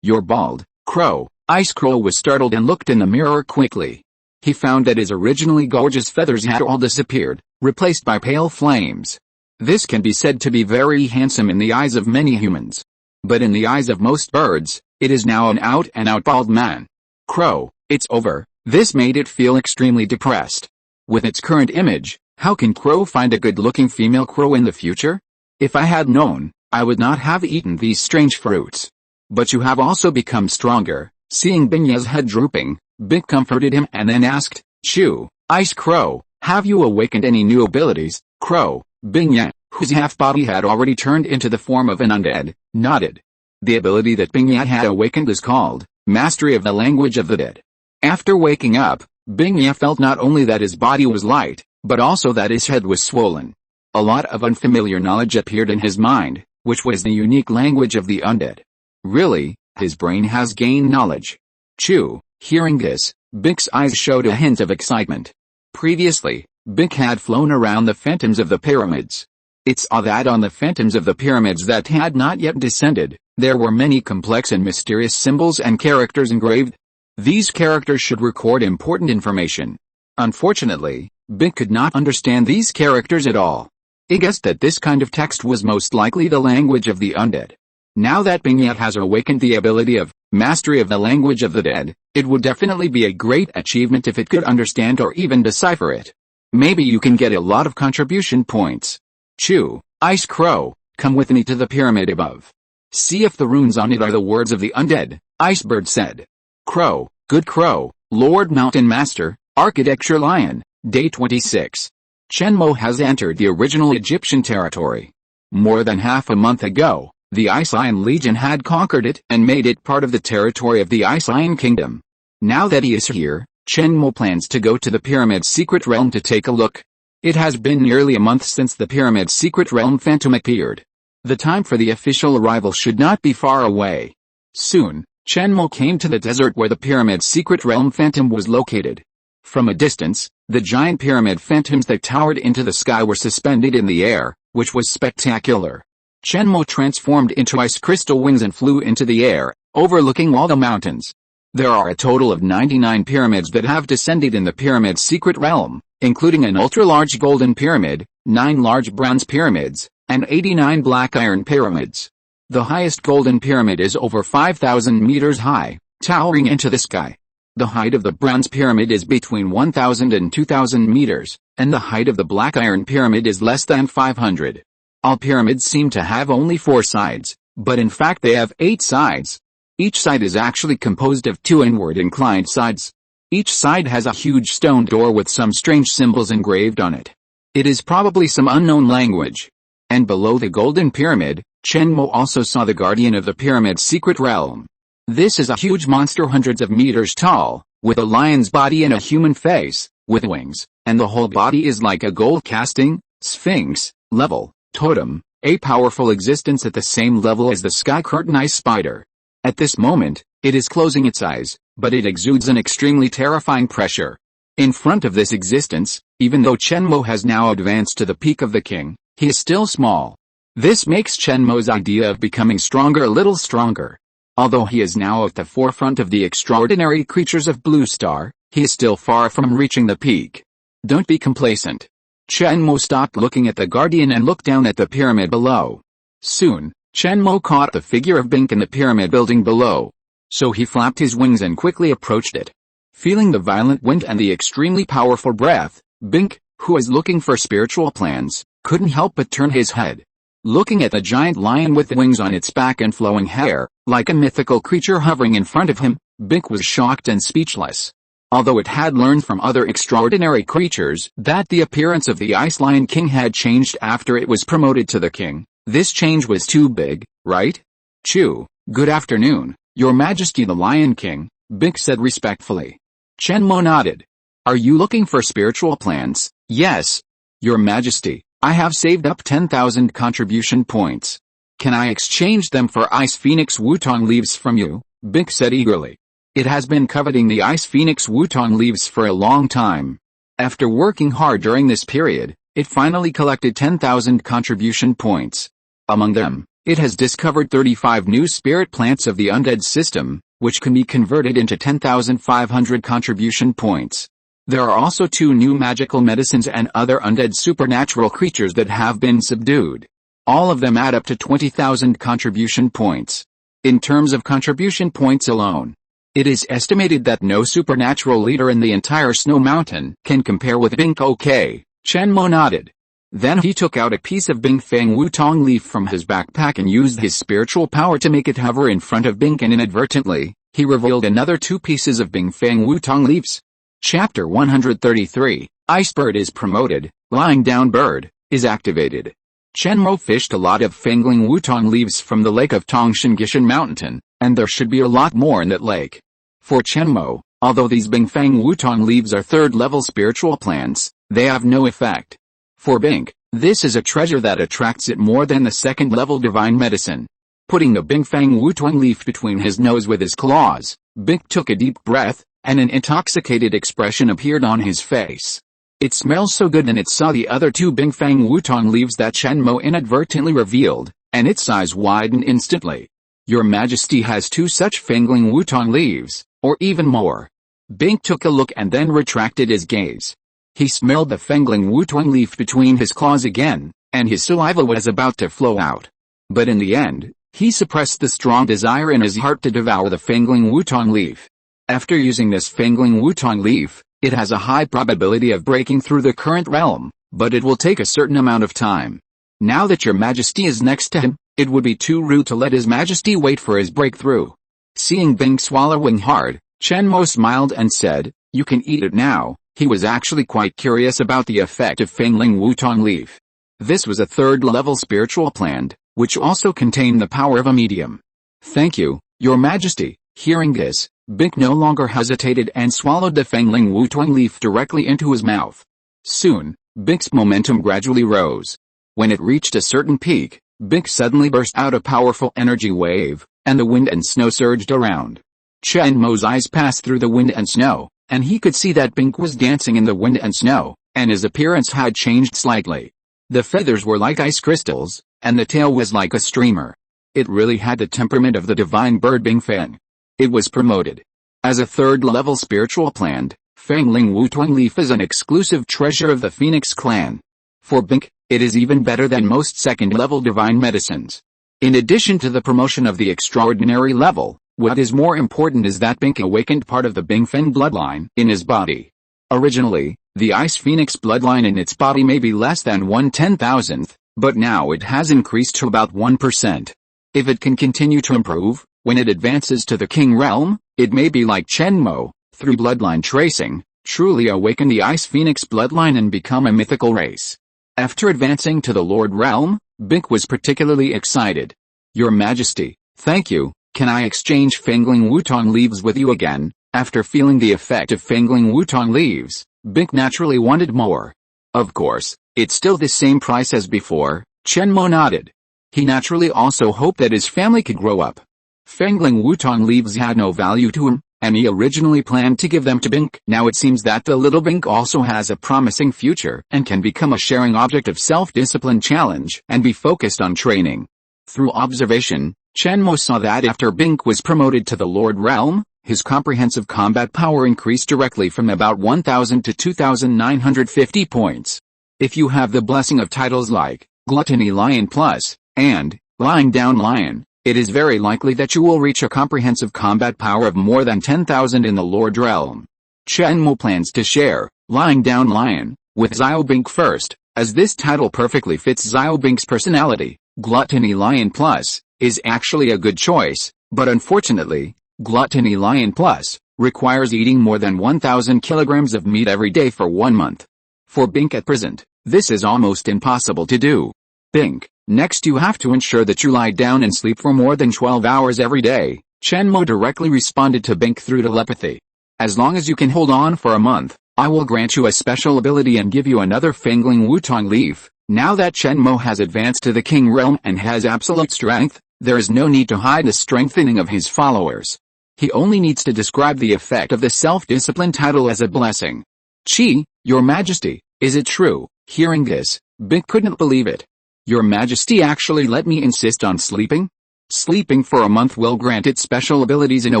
[SPEAKER 1] You're bald, Crow. Ice Crow was startled and looked in the mirror quickly. He found that his originally gorgeous feathers had all disappeared, replaced by pale flames. This can be said to be very handsome in the eyes of many humans. But in the eyes of most birds, it is now an out-and-out bald man. Crow, it's over. This made it feel extremely depressed. With its current image, how can Crow find a good-looking female crow in the future? If I had known, I would not have eaten these strange fruits. But you have also become stronger. Seeing Binya's head drooping, Bink comforted him and then asked, "Chew, Ice Crow, have you awakened any new abilities?" Crow, Binya, whose half-body had already turned into the form of an undead, nodded. The ability that Binya had awakened is called Mastery of the Language of the Dead. After waking up, Binya felt not only that his body was light, but also that his head was swollen. A lot of unfamiliar knowledge appeared in his mind, which was the unique language of the undead. Really, his brain has gained knowledge. Chew, hearing this, Bink's eyes showed a hint of excitement. Previously, Bink had flown around the phantoms of the pyramids. It saw that on the phantoms of the pyramids that had not yet descended, there were many complex and mysterious symbols and characters engraved. These characters should record important information. Unfortunately, Bink could not understand these characters at all. He guessed that this kind of text was most likely the language of the undead. Now that Binyat has awakened the ability of Mastery of the Language of the Dead, it would definitely be a great achievement if it could understand or even decipher it. Maybe you can get a lot of contribution points. Chew, Ice Crow, come with me to the pyramid above. See if the runes on it are the words of the undead, Icebird said. Crow, good Crow, Lord Mountain Master, Architecture Lion, Day 26. Chenmo has entered the original Egyptian territory. More than half a month ago, the Ice Lion Legion had conquered it and made it part of the territory of the Ice Lion Kingdom. Now that he is here, Chenmo plans to go to the Pyramid's secret realm to take a look. It has been nearly a month since the Pyramid's secret realm phantom appeared. The time for the official arrival should not be far away. Soon, Chenmo came to the desert where the Pyramid's secret realm phantom was located. From a distance, the giant pyramid phantoms that towered into the sky were suspended in the air, which was spectacular. Chenmo transformed into ice crystal wings and flew into the air, overlooking all the mountains. There are a total of 99 pyramids that have descended in the pyramid's secret realm, including an ultra-large golden pyramid, 9 large bronze pyramids, and 89 black iron pyramids. The highest golden pyramid is over 5,000 meters high, towering into the sky. The height of the bronze pyramid is between 1,000 and 2,000 meters, and the height of the black iron pyramid is less than 500. All pyramids seem to have only 4 sides, but in fact they have 8 sides. Each side is actually composed of 2 inward inclined sides. Each side has a huge stone door with some strange symbols engraved on it. It is probably some unknown language. And below the golden pyramid, Chenmo also saw the guardian of the pyramid's secret realm. This is a huge monster hundreds of meters tall, with a lion's body and a human face, with wings, and the whole body is like a gold casting, sphinx, level, totem, a powerful existence at the same level as the sky curtain ice spider. At this moment, it is closing its eyes, but it exudes an extremely terrifying pressure. In front of this existence, even though Chenmo has now advanced to the peak of the king, he is still small. This makes Chenmo's idea of becoming stronger a little stronger. Although he is now at the forefront of the extraordinary creatures of Blue Star, he is still far from reaching the peak. Don't be complacent. Chenmo stopped looking at the guardian and looked down at the pyramid below. Soon, Chenmo caught the figure of Bink in the pyramid building below. So he flapped his wings and quickly approached it. Feeling the violent wind and the extremely powerful breath, Bink, who was looking for spiritual plans, couldn't help but turn his head. Looking at the giant lion with wings on its back and flowing hair, like a mythical creature hovering in front of him, Bink was shocked and speechless. Although it had learned from other extraordinary creatures that the appearance of the Ice Lion King had changed after it was promoted to the king, this change was too big, right? Chew, good afternoon, Your Majesty the Lion King, Bink said respectfully. Chenmo nodded. Are you looking for spiritual plants? Yes. Your Majesty, I have saved up 10,000 contribution points. Can I exchange them for Ice Phoenix Wutong leaves from you? Bink said eagerly. It has been coveting the Ice Phoenix Wutong leaves for a long time. After working hard during this period, it finally collected 10,000 contribution points. Among them, it has discovered 35 new spirit plants of the undead system, which can be converted into 10,500 contribution points. There are also 2 new magical medicines and other undead supernatural creatures that have been subdued. All of them add up to 20,000 contribution points. In terms of contribution points alone, it is estimated that no supernatural leader in the entire Snow Mountain can compare with Bink. Okay, Chenmo nodded. Then he took out a piece of Bing Fang Wutong leaf from his backpack and used his spiritual power to make it hover in front of Bink, and inadvertently, he revealed another 2 pieces of Bing Fang Wutong leaves. Chapter 133, Icebird is promoted, Lying Down Bird, is activated. Chenmo fished a lot of Fangling Wutong leaves from the lake of Tongshan Mountain, and there should be a lot more in that lake. For Chenmo, although these Bing Fang Wutong leaves are 3rd level spiritual plants, they have no effect. For Bink, this is a treasure that attracts it more than the 2nd level divine medicine. Putting the Bing Fang Wutong leaf between his nose with his claws, Bink took a deep breath, and an intoxicated expression appeared on his face. It smells so good, and it saw the other 2 Bing Fang Wutong leaves that Chenmo inadvertently revealed, and its eyes widened instantly. Your Majesty has 2 such Fangling Wutong leaves, or even more. Bink took a look and then retracted his gaze. He smelled the Fangling Wutong leaf between his claws again, and his saliva was about to flow out. But in the end, he suppressed the strong desire in his heart to devour the Fangling Wutong leaf. After using this Fangling Wutong leaf, it has a high probability of breaking through the current realm, but it will take a certain amount of time. Now that Your Majesty is next to him, it would be too rude to let His Majesty wait for his breakthrough. Seeing Bink swallowing hard, Chenmo smiled and said, You can eat it now. He was actually quite curious about the effect of Fangling Wutong leaf. This was a 3rd level spiritual plant, which also contained the power of a medium. Thank you, Your Majesty. Hearing this, Bink no longer hesitated and swallowed the Fangling Wutong leaf directly into his mouth. Soon, Bink's momentum gradually rose. When it reached a certain peak, Bink suddenly burst out a powerful energy wave, and the wind and snow surged around. Chenmo's eyes passed through the wind and snow, and he could see that Bink was dancing in the wind and snow, and his appearance had changed slightly. The feathers were like ice crystals, and the tail was like a streamer. It really had the temperament of the divine bird Bing Fang. It was promoted. As a 3rd level spiritual plant, Fangling Wutong leaf is an exclusive treasure of the Phoenix clan. For Bink, It is even better than most second-level divine medicines. In addition to the promotion of the extraordinary level, what is more important is that Bink awakened part of the Bingfen bloodline in his body. Originally, the Ice Phoenix bloodline in its body may be less than 1/10,000th, but now it has increased to about 1%. If it can continue to improve, when it advances to the King realm, it may be like Chenmo, through bloodline tracing, truly awaken the Ice Phoenix bloodline and become a mythical race. After advancing to the Lord realm, Bink was particularly excited. Your Majesty, thank you, can I exchange Fangling Wutong leaves with you again? After feeling the effect of Fangling Wutong leaves, Bink naturally wanted more. Of course, it's still the same price as before, Chenmo nodded. He naturally also hoped that his family could grow up. Fangling Wutong leaves had no value to him, and he originally planned to give them to Bink. Now it seems that the little Bink also has a promising future and can become a sharing object of self-discipline challenge and be focused on training. Through observation, Chenmo saw that after Bink was promoted to the Lord realm, his comprehensive combat power increased directly from about 1,000 to 2,950 points. If you have the blessing of titles like Gluttony Lion Plus and Lying Down Lion, it is very likely that you will reach a comprehensive combat power of more than 10,000 in the Lord realm. Chenmo plans to share Lying Down Lion with Xiaobink first, as this title perfectly fits Xiaobink's personality. Gluttony Lion Plus is actually a good choice, but unfortunately, Gluttony Lion Plus requires eating more than 1,000 kilograms of meat every day for 1 month. For Bink at present, this is almost impossible to do. Bink, next you have to ensure that you lie down and sleep for more than 12 hours every day, Chenmo directly responded to Bink through telepathy. As long as you can hold on for a month, I will grant you a special ability and give you another Fangling Wutong leaf. Now that Chenmo has advanced to the King realm and has absolute strength, there is no need to hide the strengthening of his followers. He only needs to describe the effect of the self-discipline title as a blessing. Chi, Your Majesty, is it true? Hearing this, Bink couldn't believe it. Your Majesty actually let me insist on sleeping? Sleeping for a month will grant it special abilities in a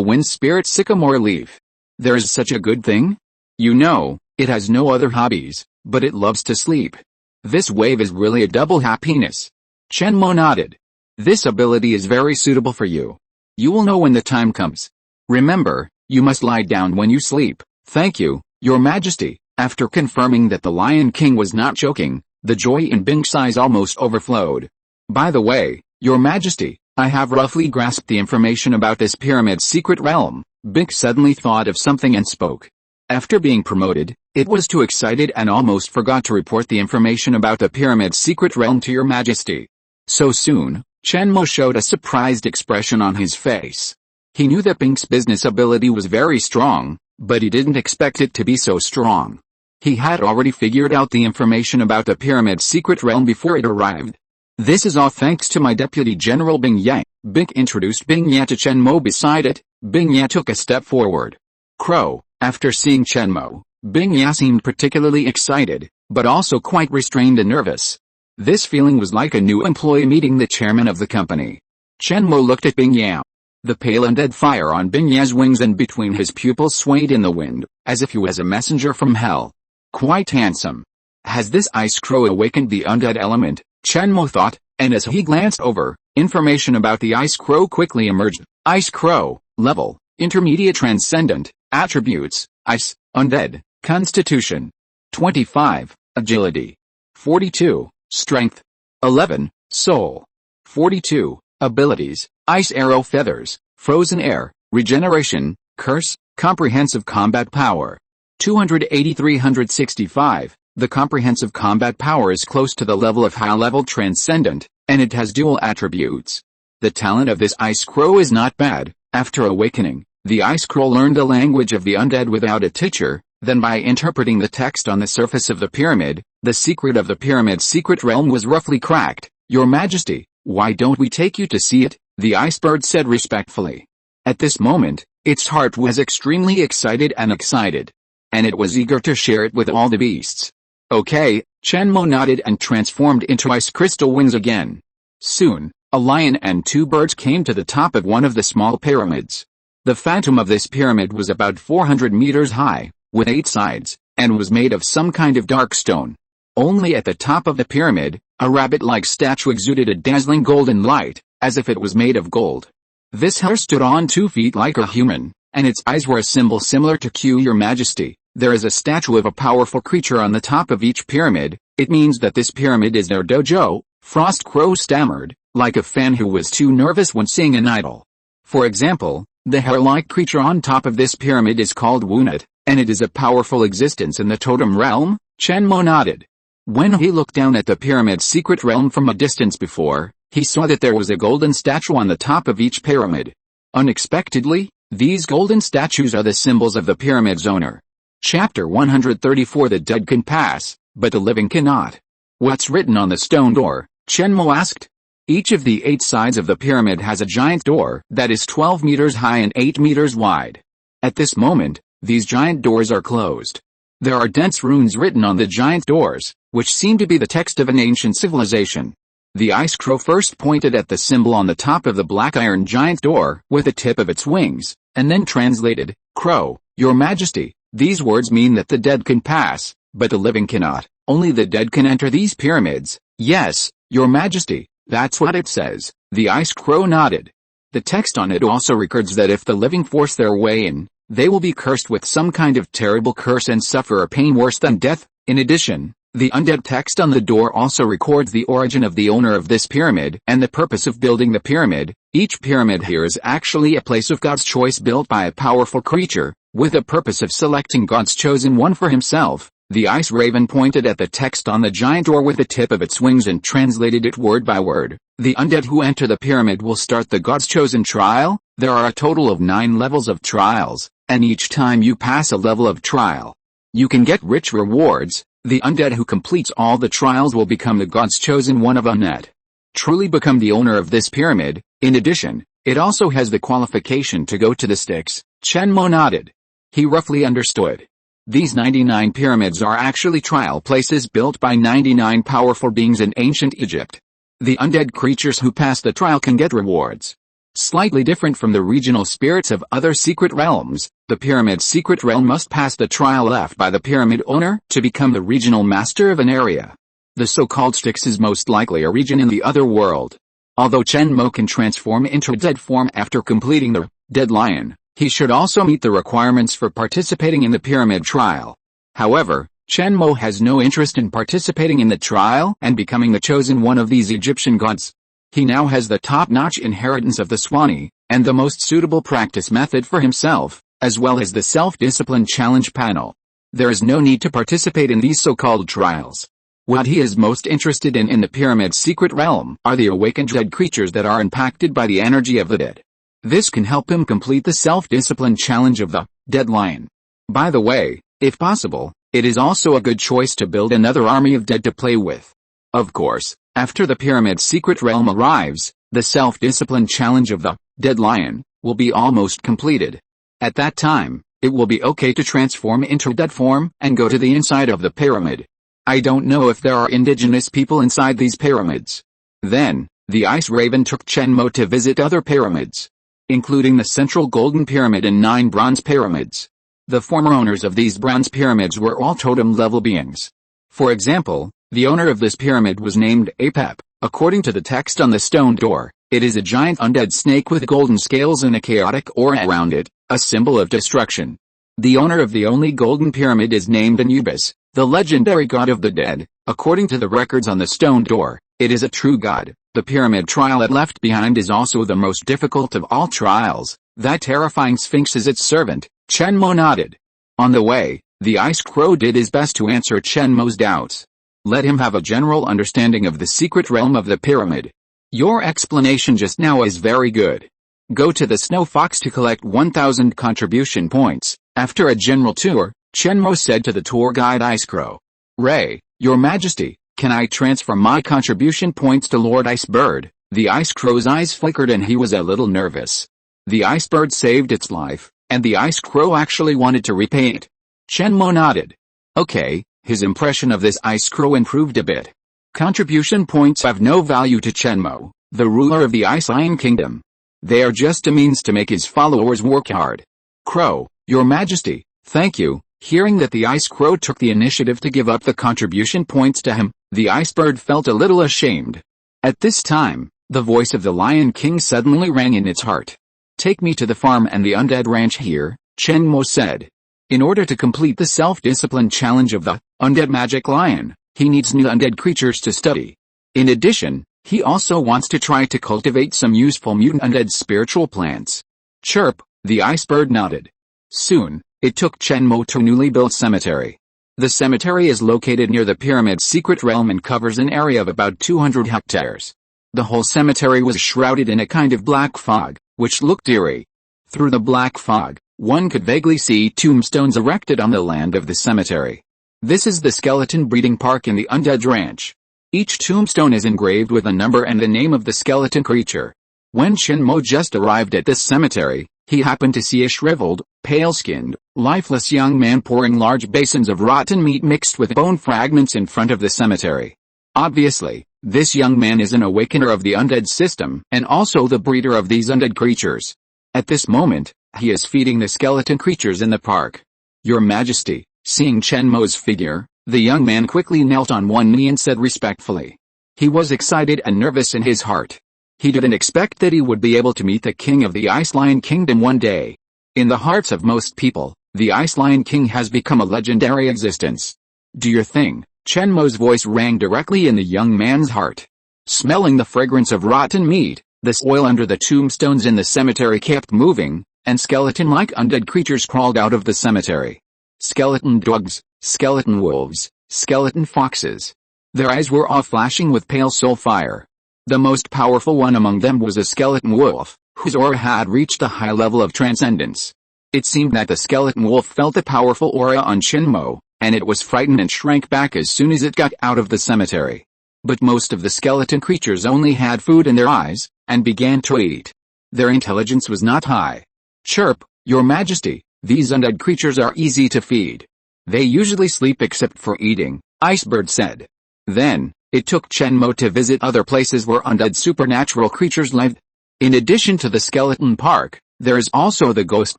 [SPEAKER 1] wind spirit sycamore leaf. There is such a good thing? You know, it has no other hobbies, but it loves to sleep. This wave is really a double happiness. Chenmo nodded. This ability is very suitable for you. You will know when the time comes. Remember, you must lie down when you sleep. Thank you, Your Majesty. After confirming that the Lion King was not joking, the joy in Bink's eyes almost overflowed. By the way, Your Majesty, I have roughly grasped the information about this pyramid's secret realm. Bink suddenly thought of something and spoke. After being promoted, it was too excited and almost forgot to report the information about the pyramid's secret realm to Your Majesty. So soon, Chenmo showed a surprised expression on his face. He knew that Bink's business ability was very strong, but he didn't expect it to be so strong. He had already figured out the information about the pyramid's secret realm before it arrived. This is all thanks to my Deputy General Bing Yang. Bink introduced Bing Yang to Chenmo beside it. Bing Yang took a step forward. Crow. After seeing Chenmo, Bing Yang seemed particularly excited, but also quite restrained and nervous. This feeling was like a new employee meeting the chairman of the company. Chenmo looked at Bing Yang. The pale undead fire on Bing Yang's wings and between his pupils swayed in the wind, as if he was a messenger from hell. Quite handsome. Has this ice crow awakened the undead element? Chenmo thought, and as he glanced over, information about the ice crow quickly emerged. Ice crow, level, intermediate transcendent, attributes, ice, undead, constitution. 25, agility. 42, strength. 11, soul. 42, abilities, ice arrow feathers, frozen air, regeneration, curse, comprehensive combat power. 280-365, the comprehensive combat power is close to the level of high-level transcendent, and it has dual attributes. The talent of this ice crow is not bad. After awakening, the ice crow learned the language of the undead without a teacher, then by interpreting the text on the surface of the pyramid, the secret of the pyramid's secret realm was roughly cracked. Your Majesty, why don't we take you to see it? The ice bird said respectfully. At this moment, its heart was extremely excited, and it was eager to share it with all the beasts. Okay, Chenmo nodded and transformed into ice crystal wings again. Soon, a lion and 2 birds came to the top of one of the small pyramids. The phantom of this pyramid was about 400 meters high, with 8 sides, and was made of some kind of dark stone. Only at the top of the pyramid, a rabbit-like statue exuded a dazzling golden light, as if it was made of gold. This hair stood on 2 feet like a human, and its eyes were a symbol similar to Q. Your Majesty. There is a statue of a powerful creature on the top of each pyramid. It means that this pyramid is their dojo, Frost Crow stammered, like a fan who was too nervous when seeing an idol. For example, the hair-like creature on top of this pyramid is called Wunut, and it is a powerful existence in the totem realm. Chenmo nodded. When he looked down at the pyramid's secret realm from a distance before, he saw that there was a golden statue on the top of each pyramid. Unexpectedly, these golden statues are the symbols of the pyramid's owner. Chapter 134. The dead can pass, but the living cannot. What's written on the stone door? Chenmo asked. Each of the 8 sides of the pyramid has a giant door that is 12 meters high and 8 meters wide. At this moment, these giant doors are closed. There are dense runes written on the giant doors, which seem to be the text of an ancient civilization. The ice crow first pointed at the symbol on the top of the black iron giant door with the tip of its wings, and then translated, "Crow, Your Majesty, these words mean that the dead can pass, but the living cannot. Only the dead can enter these pyramids." "Yes, Your Majesty, that's what it says." The ice crow nodded. The text on it also records that if the living force their way in, they will be cursed with some kind of terrible curse and suffer a pain worse than death. In addition, the undead text on the door also records the origin of the owner of this pyramid and the purpose of building the pyramid. Each pyramid here is actually a place of God's choice built by a powerful creature, with the purpose of selecting God's chosen one for himself. The ice raven pointed at the text on the giant door with the tip of its wings and translated it word by word. The undead who enter the pyramid will start the God's chosen trial. There are a total of 9 levels of trials, and each time you pass a level of trial, you can get rich rewards. The undead who completes all the trials will become the God's chosen one of Unnet. Truly become the owner of this pyramid. In addition, it also has the qualification to go to the Styx. Chenmo nodded. He roughly understood. These 99 pyramids are actually trial places built by 99 powerful beings in ancient Egypt. The undead creatures who pass the trial can get rewards. Slightly different from the regional spirits of other secret realms, the pyramid's secret realm must pass the trial left by the pyramid owner to become the regional master of an area. The so-called Styx is most likely a region in the other world. Although Chenmo can transform into a dead form after completing the Dead Lion, he should also meet the requirements for participating in the pyramid trial. However, Chenmo has no interest in participating in the trial and becoming the chosen one of these Egyptian gods. He now has the top-notch inheritance of the Swanee, and the most suitable practice method for himself, as well as the self-discipline challenge panel. There is no need to participate in these so-called trials. What he is most interested in the pyramid's secret realm are the awakened dead creatures that are impacted by the energy of the dead. This can help him complete the self-discipline challenge of the Dead Lion. By the way, if possible, it is also a good choice to build another army of dead to play with. Of course, after the pyramid's secret realm arrives, the self-discipline challenge of the Dead Lion will be almost completed. At that time, it will be okay to transform into dead form and go to the inside of the pyramid. I don't know if there are indigenous people inside these pyramids. Then, the Ice Raven took Chenmo to visit other pyramids, including the Central Golden Pyramid and 9 Bronze Pyramids. The former owners of these bronze pyramids were all totem-level beings. For example, the owner of this pyramid was named Apep. According to the text on the stone door, it is a giant undead snake with golden scales and a chaotic aura around it, a symbol of destruction. The owner of the only golden pyramid is named Anubis, the legendary god of the dead. According to the records on the stone door, it is a true god. The pyramid trial it left behind is also the most difficult of all trials. That terrifying sphinx is its servant. Chenmo nodded. On the way, the ice crow did his best to answer Chenmo's doubts. Let him have a general understanding of the secret realm of the pyramid. Your explanation just now is very good. Go to the Snow Fox to collect 1,000 contribution points. After a general tour, Chenmo said to the tour guide Ice Crow, "Ray, Your Majesty, can I transfer my contribution points to Lord Icebird?" The Ice Crow's eyes flickered and he was a little nervous. The Icebird saved its life, and the Ice Crow actually wanted to repay it. Chenmo nodded. Okay, his impression of this Ice Crow improved a bit. Contribution points have no value to Chenmo, the ruler of the Ice Lion Kingdom. They are just a means to make his followers work hard. Crow, Your Majesty, thank you. Hearing that the Ice Crow took the initiative to give up the contribution points to him, the Ice Bird felt a little ashamed. At this time, the voice of the Lion King suddenly rang in its heart. "Take me to the farm and the undead ranch here," Chen Mo said. In order to complete the self-discipline challenge of the Undead Magic Lion, he needs new undead creatures to study. In addition, he also wants to try to cultivate some useful mutant undead spiritual plants. Chirp, the Ice Bird nodded. Soon, it took Chen Mo to a newly built cemetery. The cemetery is located near the pyramid's secret realm and covers an area of about 200 hectares. The whole cemetery was shrouded in a kind of black fog, which looked eerie. Through the black fog, one could vaguely see tombstones erected on the land of the cemetery. This is the skeleton breeding park in the Undead Ranch. Each tombstone is engraved with a number and the name of the skeleton creature. When Chen Mo just arrived at this cemetery, he happened to see a shriveled, pale-skinned, lifeless young man pouring large basins of rotten meat mixed with bone fragments in front of the cemetery. Obviously, this young man is an awakener of the undead system and also the breeder of these undead creatures. At this moment, he is feeding the skeleton creatures in the park. "Your Majesty," seeing Chen Mo's figure, the young man quickly knelt on one knee and said respectfully. He was excited and nervous in his heart. He didn't expect that he would be able to meet the king of the Ice Lion Kingdom one day. In the hearts of most people, the Ice Lion King has become a legendary existence. "Do your thing," Chen Mo's voice rang directly in the young man's heart. Smelling the fragrance of rotten meat, the soil under the tombstones in the cemetery kept moving, and skeleton-like undead creatures crawled out of the cemetery. Skeleton dogs, skeleton wolves, skeleton foxes. Their eyes were all flashing with pale soul fire. The most powerful one among them was a skeleton wolf, whose aura had reached a high level of transcendence. It seemed that the skeleton wolf felt the powerful aura on Chen Mo, and it was frightened and shrank back as soon as it got out of the cemetery. But most of the skeleton creatures only had food in their eyes, and began to eat. Their intelligence was not high. "Chirp, Your Majesty, these undead creatures are easy to feed. They usually sleep except for eating," Icebird said. Then, it took Chen Mo to visit other places where undead supernatural creatures lived. In addition to the skeleton park, there is also the ghost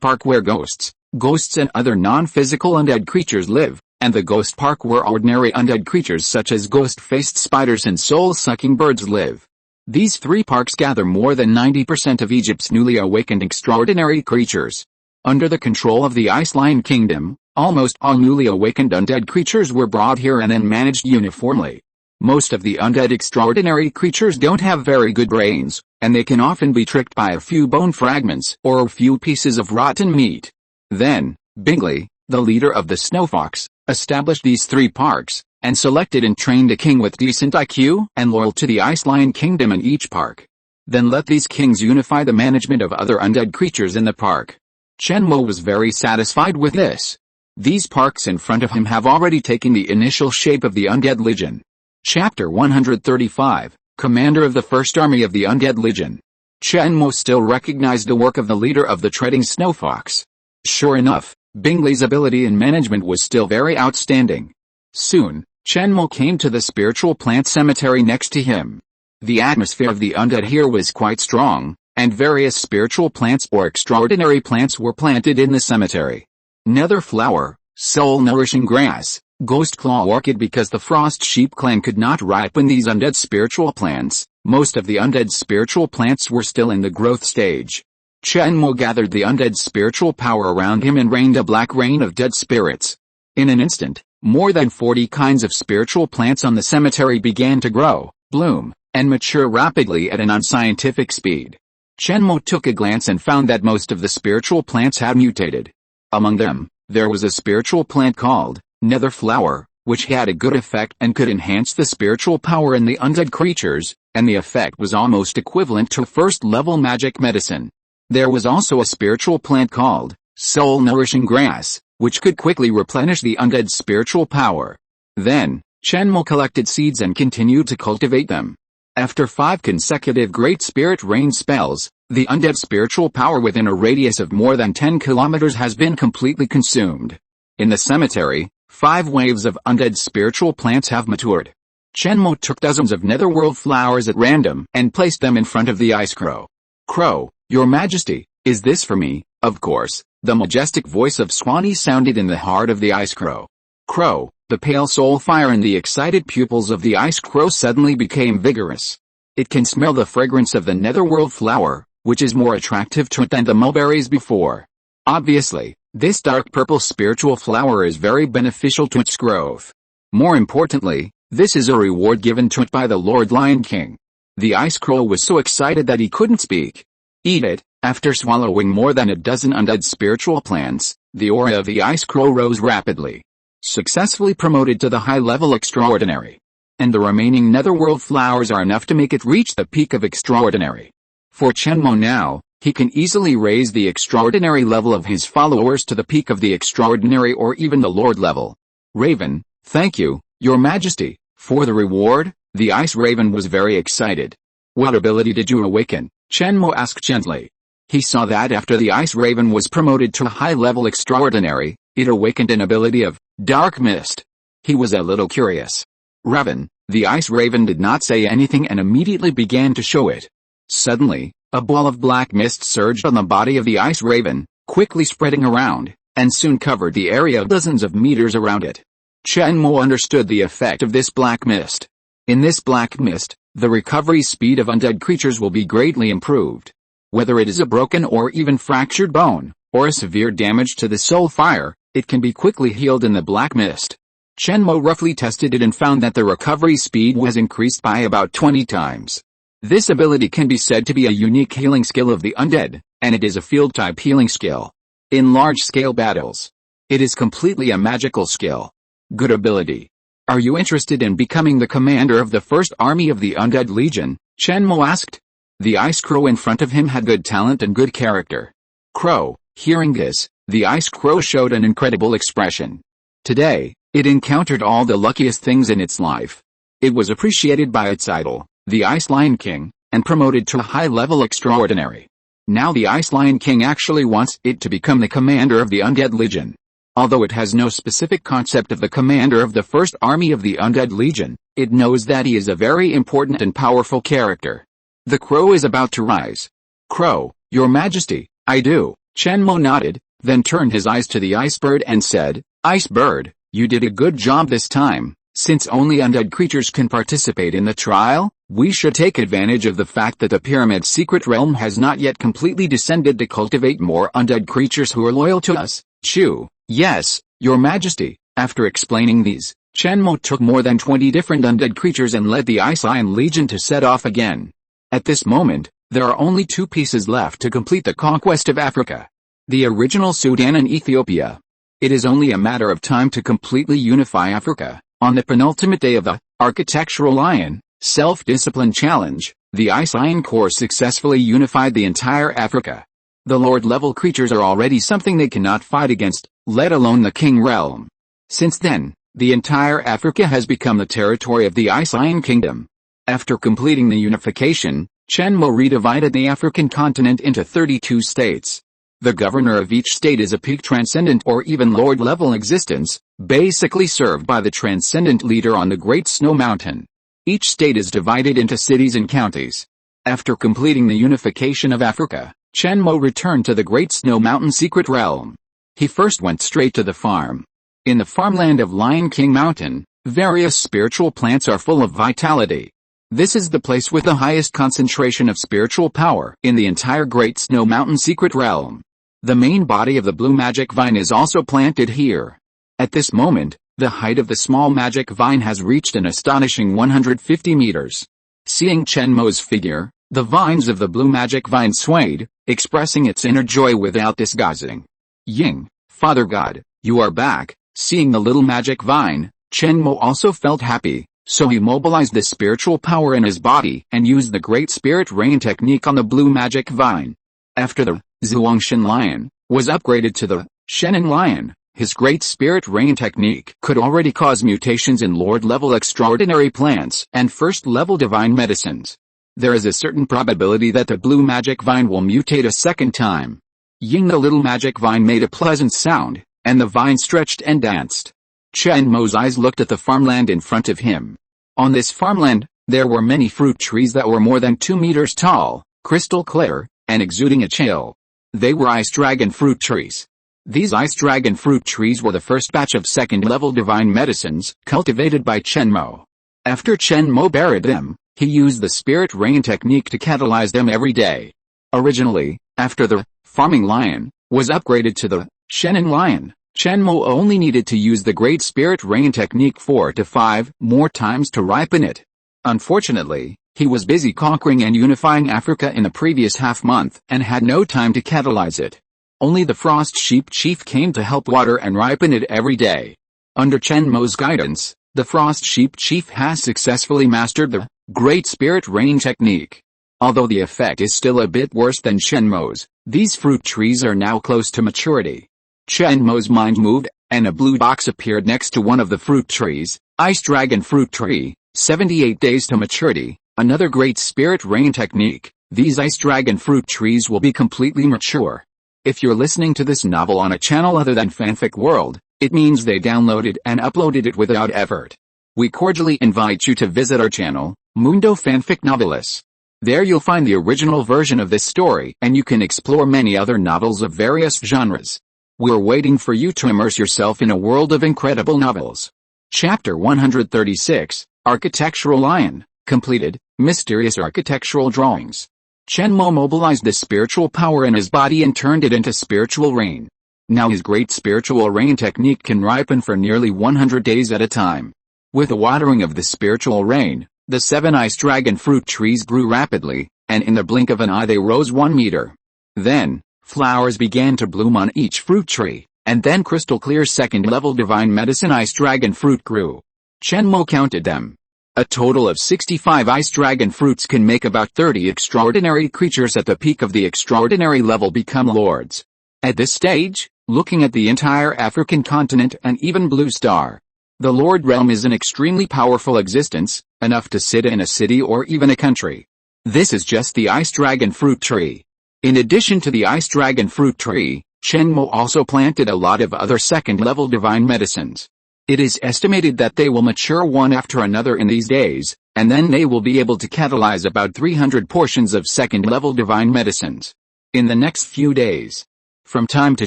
[SPEAKER 1] park where ghosts and other non-physical undead creatures live, and the ghost park where ordinary undead creatures such as ghost-faced spiders and soul-sucking birds live. These three parks gather more than 90% of Egypt's newly awakened extraordinary creatures. Under the control of the Ice Lion Kingdom, almost all newly awakened undead creatures were brought here and then managed uniformly. Most of the undead extraordinary creatures don't have very good brains, and they can often be tricked by a few bone fragments or a few pieces of rotten meat. Then, Bingley, the leader of the Snow Fox, established these three parks, and selected and trained a king with decent IQ and loyal to the Ice Lion Kingdom in each park. Then let these kings unify the management of other undead creatures in the park. Chen Mo was very satisfied with this. These parks in front of him have already taken the initial shape of the Undead Legion. Chapter 135, Commander of the First Army of the Undead Legion. Chen Mo still recognized the work of the leader of the Treading Snow Fox. Sure enough, Bingley's ability in management was still very outstanding. Soon, Chen Mo came to the spiritual plant cemetery next to him. The atmosphere of the undead here was quite strong, and various spiritual plants or extraordinary plants were planted in the cemetery. Nether flower, soul-nourishing grass, ghost claw orchid. Because the frost sheep clan could not ripen these undead spiritual plants, most of the undead spiritual plants were still in the growth stage. Chen Mo gathered the undead spiritual power around him and rained a black rain of dead spirits. In an instant, more than 40 kinds of spiritual plants on the cemetery began to grow, bloom, and mature rapidly at an unscientific speed. Chen Mo took a glance and found that most of the spiritual plants had mutated. Among them, there was a spiritual plant called Nether Flower, which had a good effect and could enhance the spiritual power in the undead creatures, and the effect was almost equivalent to first-level magic medicine. There was also a spiritual plant called Soul-Nourishing Grass, which could quickly replenish the undead spiritual power. Then, Chen Mo collected seeds and continued to cultivate them. After 5 consecutive Great Spirit Rain spells, the undead spiritual power within a radius of more than 10 kilometers has been completely consumed. In the cemetery, 5 waves of undead spiritual plants have matured. Chen Mo took dozens of netherworld flowers at random and placed them in front of the Ice Crow. "Crow, Your Majesty, Is this for me? Of course, the majestic voice of Swanee sounded in the heart of the ice crow. Crow, the pale soul fire in the excited pupils of the ice crow suddenly became vigorous. It can smell the fragrance of the netherworld flower, which is more attractive to it than the mulberries before. Obviously, this dark purple spiritual flower is very beneficial to its growth. More importantly, this is a reward given to it by the Lord Lion King. The ice crow was so excited that he couldn't speak. Eat it. After swallowing more than a dozen undead spiritual plants, the aura of the ice crow rose rapidly. Successfully promoted to the high-level extraordinary. And the remaining netherworld flowers are enough to make it reach the peak of extraordinary. For Chenmo now, he can easily raise the extraordinary level of his followers to the peak of the extraordinary or even the Lord level. Raven, thank you, Your Majesty, for the reward. The ice raven was very excited. What ability did you awaken? Chenmo asked gently. He saw that after the ice raven was promoted to a high-level extraordinary, it awakened an ability of dark mist. He was a little curious. Raven, the ice raven did not say anything and immediately began to show it. Suddenly, a ball of black mist surged on the body of the ice raven, quickly spreading around, and soon covered the area dozens of meters around it. Chenmo understood the effect of this black mist. In this black mist, the recovery speed of undead creatures will be greatly improved. Whether it is a broken or even fractured bone, or a severe damage to the soul fire, it can be quickly healed in the black mist. Chenmo roughly tested it and found that the recovery speed was increased by about 20 times. This ability can be said to be a unique healing skill of the undead, and it is a field-type healing skill. In large-scale battles, it is completely a magical skill. Good ability. Are you interested in becoming the commander of the first army of the Undead Legion? Chenmo asked. The ice crow in front of him had good talent and good character. Crow, hearing this, the ice crow showed an incredible expression. Today, it encountered all the luckiest things in its life. It was appreciated by its idol, the Ice Lion King, and promoted to a high-level extraordinary. Now the Ice Lion King actually wants it to become the commander of the Undead Legion. Although it has no specific concept of the commander of the first army of the Undead Legion, it knows that he is a very important and powerful character. The crow is about to rise. Crow, Your Majesty, I do. Chenmo nodded, then turned his eyes to the ice bird and said, Ice bird, you did a good job this time. Since only undead creatures can participate in the trial, we should take advantage of the fact that the pyramid's secret realm has not yet completely descended to cultivate more undead creatures who are loyal to us. Chew. Yes, Your Majesty. After explaining these, Chenmo took more than 20 different undead creatures and led the Ice Lion Legion to set off again. At this moment, there are only 2 pieces left to complete the conquest of Africa. The original Sudan and Ethiopia. It is only a matter of time to completely unify Africa. On the penultimate day of the Architectural Lion Self-Discipline Challenge, the Ice Lion Corps successfully unified the entire Africa. The Lord-level creatures are already something they cannot fight against, let alone the King realm. Since then, the entire Africa has become the territory of the Ice Lion Kingdom. After completing the unification, Chenmo redivided the African continent into 32 states. The governor of each state is a peak transcendent or even lord-level existence, basically served by the transcendent leader on the Great Snow Mountain. Each state is divided into cities and counties. After completing the unification of Africa, Chenmo returned to the Great Snow Mountain secret realm. He first went straight to the farm. In the farmland of Lion King Mountain, various spiritual plants are full of vitality. This is the place with the highest concentration of spiritual power in the entire Great Snow Mountain secret realm. The main body of the blue magic vine is also planted here. At this moment, the height of the small magic vine has reached an astonishing 150 meters. Seeing Chenmo's figure, the vines of the blue magic vine swayed, expressing its inner joy without disguising. Ying, Father God, you are back. Seeing the little magic vine, Chenmo also felt happy. So he mobilized the spiritual power in his body and used the Great Spirit Rain technique on the blue magic vine. After the Zhuangshan Lion was upgraded to the Shenan Lion, his Great Spirit Rain technique could already cause mutations in Lord-level extraordinary plants and first-level divine medicines. There is a certain probability that the blue magic vine will mutate a second time. Ying, the little magic vine, made a pleasant sound, and the vine stretched and danced. Chenmo's eyes looked at the farmland in front of him. On this farmland, there were many fruit trees that were more than 2 meters tall, crystal clear, and exuding a chill. They were ice dragon fruit trees. These ice dragon fruit trees were the first batch of second-level divine medicines cultivated by Chen Mo. After Chen Mo buried them, he used the spirit rain technique to catalyze them every day. Originally, after the farming lion was upgraded to the Shenan lion, Chen Mo only needed to use the great spirit rain technique 4 to 5 more times to ripen it. Unfortunately, he was busy conquering and unifying Africa in the previous half-month and had no time to catalyze it. Only the Frost Sheep Chief came to help water and ripen it every day. Under Chen Mo's guidance, the Frost Sheep Chief has successfully mastered the Great Spirit Rain technique. Although the effect is still a bit worse than Chen Mo's, these fruit trees are now close to maturity. Chen Mo's mind moved, and a blue box appeared next to one of the fruit trees. Ice Dragon Fruit Tree, 78 days to maturity, another Great Spirit Rain technique. These Ice Dragon fruit trees will be completely mature. If you're listening to this novel on a channel other than Fanfic World, it means they downloaded and uploaded it without effort. We cordially invite you to visit our channel, Mundo Fanfic Novelis. There you'll find the original version of this story and you can explore many other novels of various genres. We're waiting for you to immerse yourself in a world of incredible novels. Chapter 136, Architectural Lion, completed, Mysterious Architectural Drawings. Chen Mo mobilized the spiritual power in his body and turned it into spiritual rain. Now his great spiritual rain technique can ripen for nearly 100 days at a time. With the watering of the spiritual rain, the 7 ice dragon fruit trees grew rapidly, and in the blink of an eye they rose 1 meter. Then, flowers began to bloom on each fruit tree, and then crystal clear second-level divine medicine ice dragon fruit grew. Chen Mo counted them. A total of 65 ice dragon fruits can make about 30 extraordinary creatures at the peak of the extraordinary level become lords. At this stage, looking at the entire African continent and even Blue Star, the Lord Realm is an extremely powerful existence, enough to sit in a city or even a country. This is just the ice dragon fruit tree. In addition to the ice dragon fruit tree, Chen Mo also planted a lot of other second-level divine medicines. It is estimated that they will mature one after another in these days, and then they will be able to catalyze about 300 portions of second-level divine medicines. In the next few days, from time to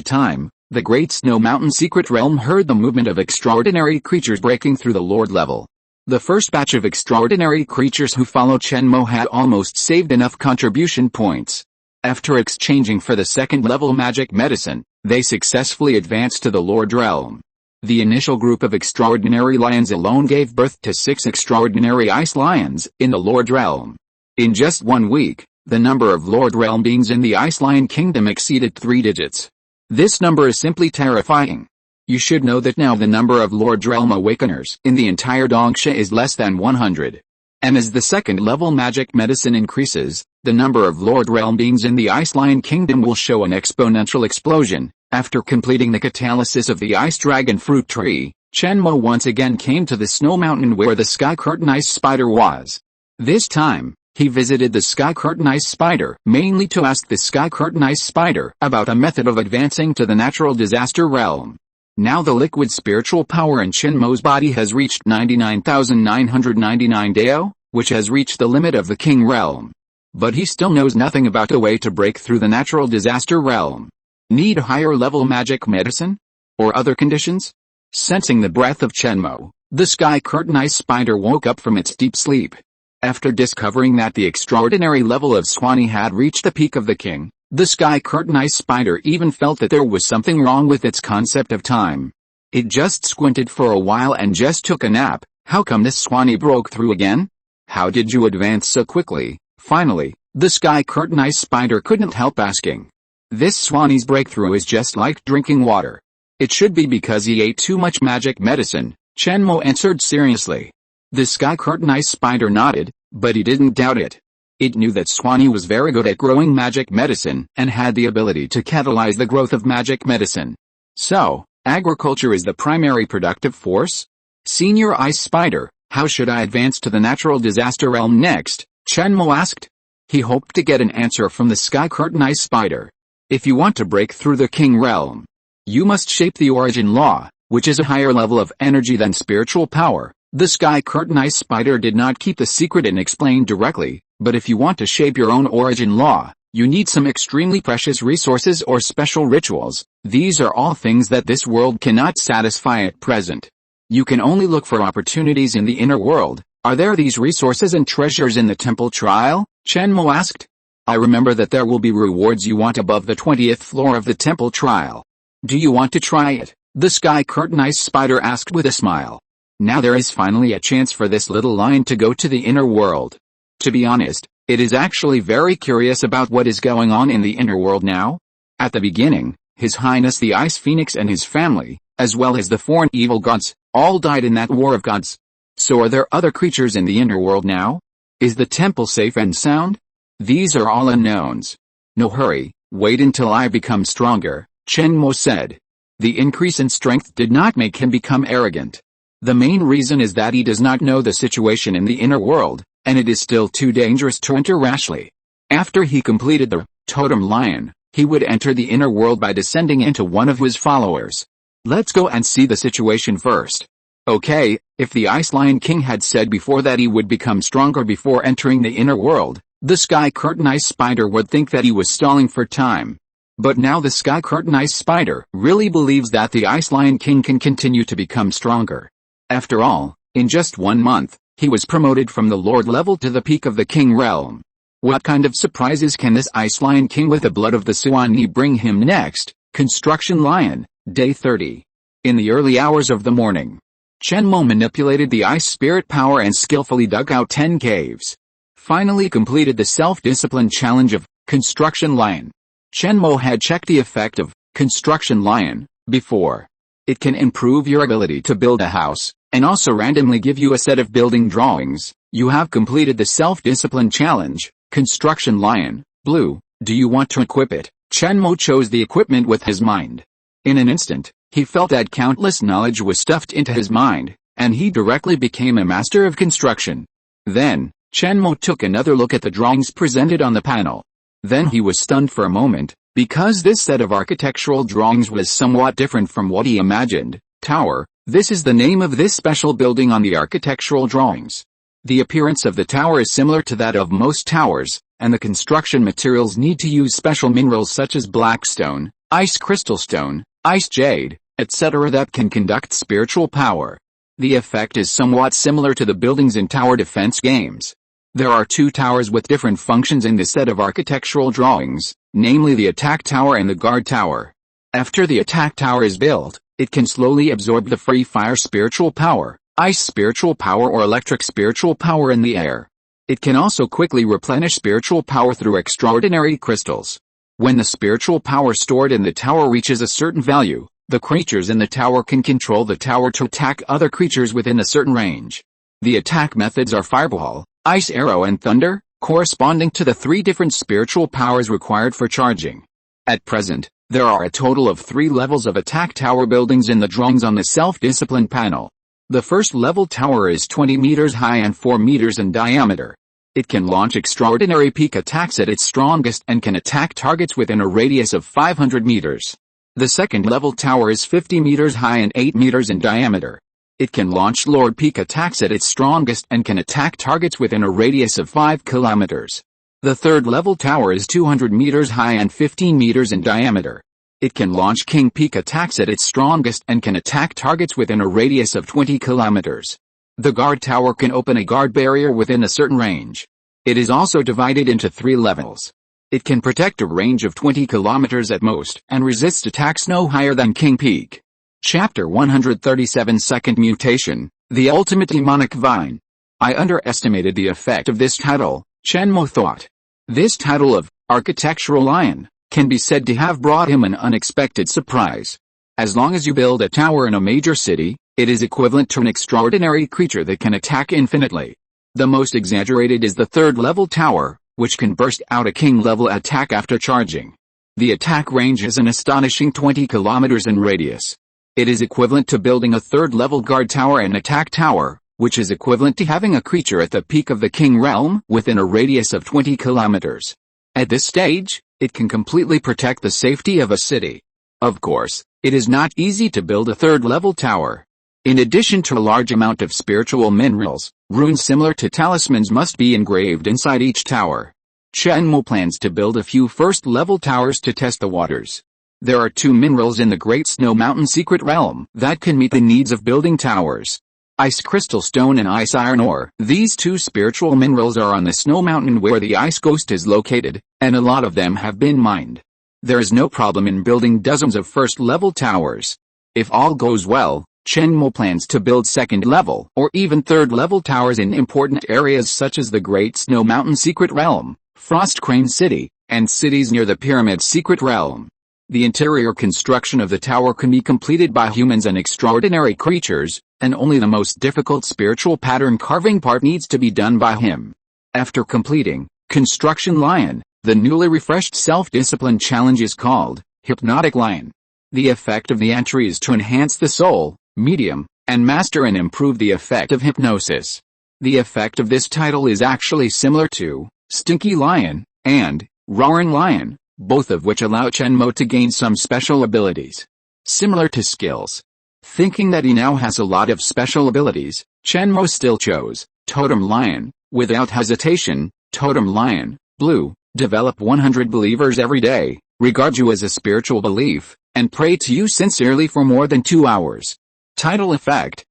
[SPEAKER 1] time, the Great Snow Mountain Secret Realm heard the movement of extraordinary creatures breaking through the Lord level. The first batch of extraordinary creatures who followed Chen Mo had almost saved enough contribution points. After exchanging for the second-level magic medicine, they successfully advanced to the Lord Realm. The initial group of extraordinary lions alone gave birth to 6 extraordinary ice lions in the Lord Realm. In just 1 week, the number of Lord Realm beings in the Ice Lion Kingdom exceeded 3 digits. This number is simply terrifying. You should know that now the number of Lord Realm Awakeners in the entire Dongsha is less than 100. And as the second-level magic medicine increases, the number of Lord Realm beings in the Ice Lion Kingdom will show an exponential explosion. After completing the catalysis of the Ice Dragon Fruit Tree, Chen Mo once again came to the Snow Mountain where the Sky Curtain Ice Spider was. This time, he visited the Sky Curtain Ice Spider mainly to ask the Sky Curtain Ice Spider about a method of advancing to the natural disaster realm. Now the liquid spiritual power in Chen Mo's body has reached 99,999 Dao, which has reached the limit of the King Realm. But he still knows nothing about a way to break through the natural disaster realm. Need higher level magic medicine? Or other conditions? Sensing the breath of Chen Mo, the Sky Curtain Ice Spider woke up from its deep sleep. After discovering that the extraordinary level of Swanee had reached the peak of the king, the Sky Curtain Ice Spider even felt that there was something wrong with its concept of time. It just squinted for a while and just took a nap. How come this Swanee broke through again? How did you advance so quickly? Finally, the Sky Curtain Ice Spider couldn't help asking. This Swanee's breakthrough is just like drinking water. It should be because he ate too much magic medicine, Chen Mo answered seriously. The Sky Curtain Ice Spider nodded, but he didn't doubt it. It knew that Swanee was very good at growing magic medicine and had the ability to catalyze the growth of magic medicine. So, agriculture is the primary productive force? Senior Ice Spider, how should I advance to the natural disaster realm next? Chen Mo asked. He hoped to get an answer from the Sky Curtain Ice Spider. If you want to break through the King Realm, you must shape the origin law, which is a higher level of energy than spiritual power. The Sky Curtain Ice Spider did not keep the secret and explain directly, but if you want to shape your own origin law, You need some extremely precious resources or special rituals. These are all things that this world cannot satisfy at present. You can only look for opportunities in the inner world. Are there these resources and treasures in the temple trial? Chenmo asked. I remember that there will be rewards you want above the 20th floor of the temple trial. Do you want to try it? The sky curtain ice spider asked with a smile. Now there is finally a chance for this little lion to go to the inner world. To be honest, it is actually very curious about what is going on in the inner world now. At the beginning, His Highness the Ice Phoenix and his family, as well as the 4 evil gods, all died in that war of gods. So are there other creatures in the inner world now? Is the temple safe and sound? These are all unknowns. No hurry, wait until I become stronger, Chenmo said. The increase in strength did not make him become arrogant. The main reason is that he does not know the situation in the inner world, and it is still too dangerous to enter rashly. After he completed the totem lion, he would enter the inner world by descending into one of his followers. Let's go and see the situation first. Okay, if the Ice Lion King had said before that he would become stronger before entering the inner world, the Sky Curtain Ice Spider would think that he was stalling for time. But now the Sky Curtain Ice Spider really believes that the Ice Lion King can continue to become stronger. After all, in just 1 month, he was promoted from the Lord level to the peak of the King realm. What kind of surprises can this Ice Lion King with the blood of the Suwani bring him next? Construction Lion, Day 30. In the early hours of the morning, Chenmo manipulated the ice spirit power and skillfully dug out 10 caves. Finally completed the self-discipline challenge of Construction Lion. Chenmo had checked the effect of Construction Lion before. It can improve your ability to build a house, and also randomly give you a set of building drawings. You have completed the self-discipline challenge, Construction Lion, Blue. Do you want to equip it? Chenmo chose the equipment with his mind. In an instant, he felt that countless knowledge was stuffed into his mind, and he directly became a master of construction. Then, Chenmo took another look at the drawings presented on the panel. Then he was stunned for a moment, because this set of architectural drawings was somewhat different from what he imagined. Tower, this is the name of this special building on the architectural drawings. The appearance of the tower is similar to that of most towers, and the construction materials need to use special minerals such as black stone, ice crystal stone, ice jade, etc. that can conduct spiritual power. The effect is somewhat similar to the buildings in tower defense games. There are 2 towers with different functions in this set of architectural drawings, namely the attack tower and the guard tower. After the attack tower is built, it can slowly absorb the free fire spiritual power, ice spiritual power or electric spiritual power in the air. It can also quickly replenish spiritual power through extraordinary crystals. When the spiritual power stored in the tower reaches a certain value, the creatures in the tower can control the tower to attack other creatures within a certain range. The attack methods are Fireball, Ice Arrow and Thunder, corresponding to the 3 different spiritual powers required for charging. At present, there are a total of 3 levels of attack tower buildings in the drawings on the self-discipline panel. The first level tower is 20 meters high and 4 meters in diameter. It can launch extraordinary peak attacks at its strongest and can attack targets within a radius of 500 meters. The second level tower is 50 meters high and 8 meters in diameter. It can launch Lord Peak attacks at its strongest and can attack targets within a radius of 5 kilometers. The third level tower is 200 meters high and 15 meters in diameter. It can launch King Peak attacks at its strongest and can attack targets within a radius of 20 kilometers. The guard tower can open a guard barrier within a certain range. It is also divided into 3 levels. It can protect a range of 20 kilometers at most and resist attacks no higher than King Peak. Chapter 137 Second Mutation, The Ultimate Demonic Vine. I underestimated the effect of this title, Chenmo thought. This title of Architectural Lion can be said to have brought him an unexpected surprise. As long as you build a tower in a major city, it is equivalent to an extraordinary creature that can attack infinitely. The most exaggerated is the third level tower, which can burst out a king level attack after charging. The attack range is an astonishing 20 kilometers in radius. It is equivalent to building a third level guard tower and attack tower, which is equivalent to having a creature at the peak of the king realm within a radius of 20 kilometers. At this stage, it can completely protect the safety of a city. Of course, it is not easy to build a third level tower. In addition to a large amount of spiritual minerals, runes similar to talismans must be engraved inside each tower. Chenmo plans to build a few first-level towers to test the waters. There are 2 minerals in the Great Snow Mountain secret realm that can meet the needs of building towers. Ice crystal stone and ice iron ore. These 2 spiritual minerals are on the snow mountain where the ice ghost is located, and a lot of them have been mined. There is no problem in building dozens of first-level towers. If all goes well, Chenmo plans to build second-level or even third-level towers in important areas such as the Great Snow Mountain secret realm, Frost Crane City, and cities near the Pyramid secret realm. The interior construction of the tower can be completed by humans and extraordinary creatures, and only the most difficult spiritual pattern carving part needs to be done by him. After completing Construction Lion, the newly refreshed self-discipline challenge is called Hypnotic Lion. The effect of the entry is to enhance the soul, medium, and master and improve the effect of hypnosis. The effect of this title is actually similar to Stinky Lion and Roaring Lion, both of which allow Chenmo to gain some special abilities. Similar to skills. Thinking that he now has a lot of special abilities, Chenmo still chose Totem Lion. Without hesitation, Totem Lion, Blue, develop 100 believers every day, regard you as a spiritual belief, and pray to you sincerely for more than 2 hours. Title Effect.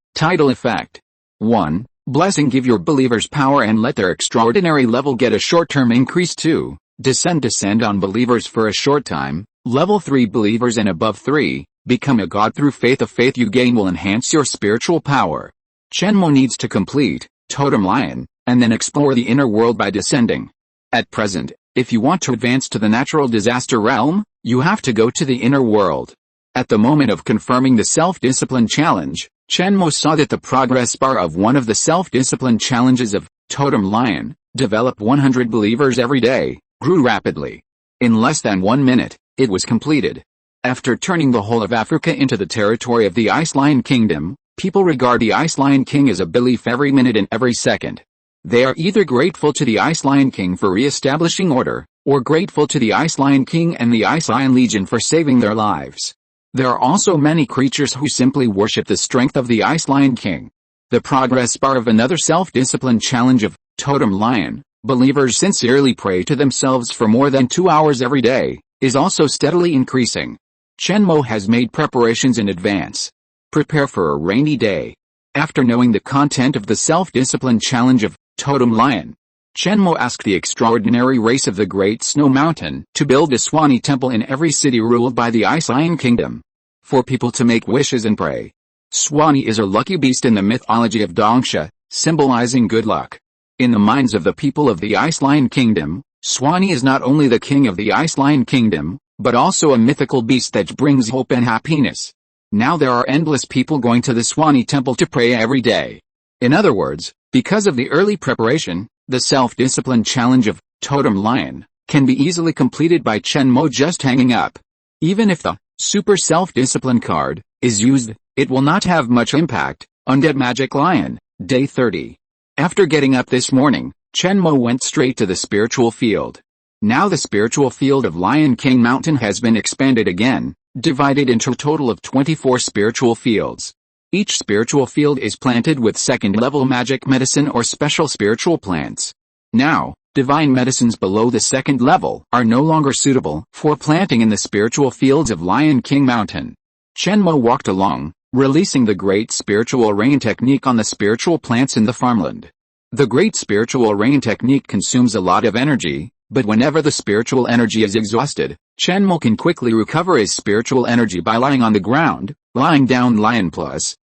[SPEAKER 1] 1. Blessing. Give your believers power and let their extraordinary level get a short-term increase. 2. Descend on believers for a short time. Level 3 believers and above 3, become a god through faith. The faith you gain will enhance your spiritual power. Chenmo needs to complete Totem Lion, and then explore the inner world by descending. At present, if you want to advance to the natural disaster realm, you have to go to the inner world. At the moment of confirming the self-discipline challenge, Chenmo saw that the progress bar of one of the self-discipline challenges of Totem Lion, develop 100 believers every day, grew rapidly. In less than 1 minute, it was completed. After turning the whole of Africa into the territory of the Ice Lion Kingdom, people regard the Ice Lion King as a belief every minute and every second. They are either grateful to the Ice Lion King for re-establishing order, or grateful to the Ice Lion King and the Ice Lion Legion for saving their lives. There are also many creatures who simply worship the strength of the Ice Lion King. The progress bar of another self-discipline challenge of Totem Lion, believers sincerely pray to themselves for more than 2 hours every day, is also steadily increasing. Chenmo has made preparations in advance. Prepare for a rainy day. After knowing the content of the self-discipline challenge of Totem Lion, Chenmo asked the extraordinary race of the Great Snow Mountain to build a Swanee temple in every city ruled by the Ice Lion Kingdom, for people to make wishes and pray. Swanee is a lucky beast in the mythology of Dongsha, symbolizing good luck. In the minds of the people of the Ice Lion Kingdom, Swanee is not only the king of the Ice Lion Kingdom, but also a mythical beast that brings hope and happiness. Now there are endless people going to the Swanee temple to pray every day. In other words, because of the early preparation, the self-discipline challenge of Totem Lion can be easily completed by Chenmo just hanging up. Even if the Super Self-Discipline card is used, it will not have much impact. Undead Magic Lion, Day 30. After getting up this morning, Chenmo went straight to the spiritual field. Now the spiritual field of Lion King Mountain has been expanded again, divided into a total of 24 spiritual fields. Each spiritual field is planted with second-level magic medicine or special spiritual plants. Now, divine medicines below the second level are no longer suitable for planting in the spiritual fields of Lion King Mountain. Chenmo walked along, releasing the Great Spiritual Rain technique on the spiritual plants in the farmland. The Great Spiritual Rain technique consumes a lot of energy, but whenever the spiritual energy is exhausted, Chenmo can quickly recover his spiritual energy by lying on the ground, lying down Lion plus,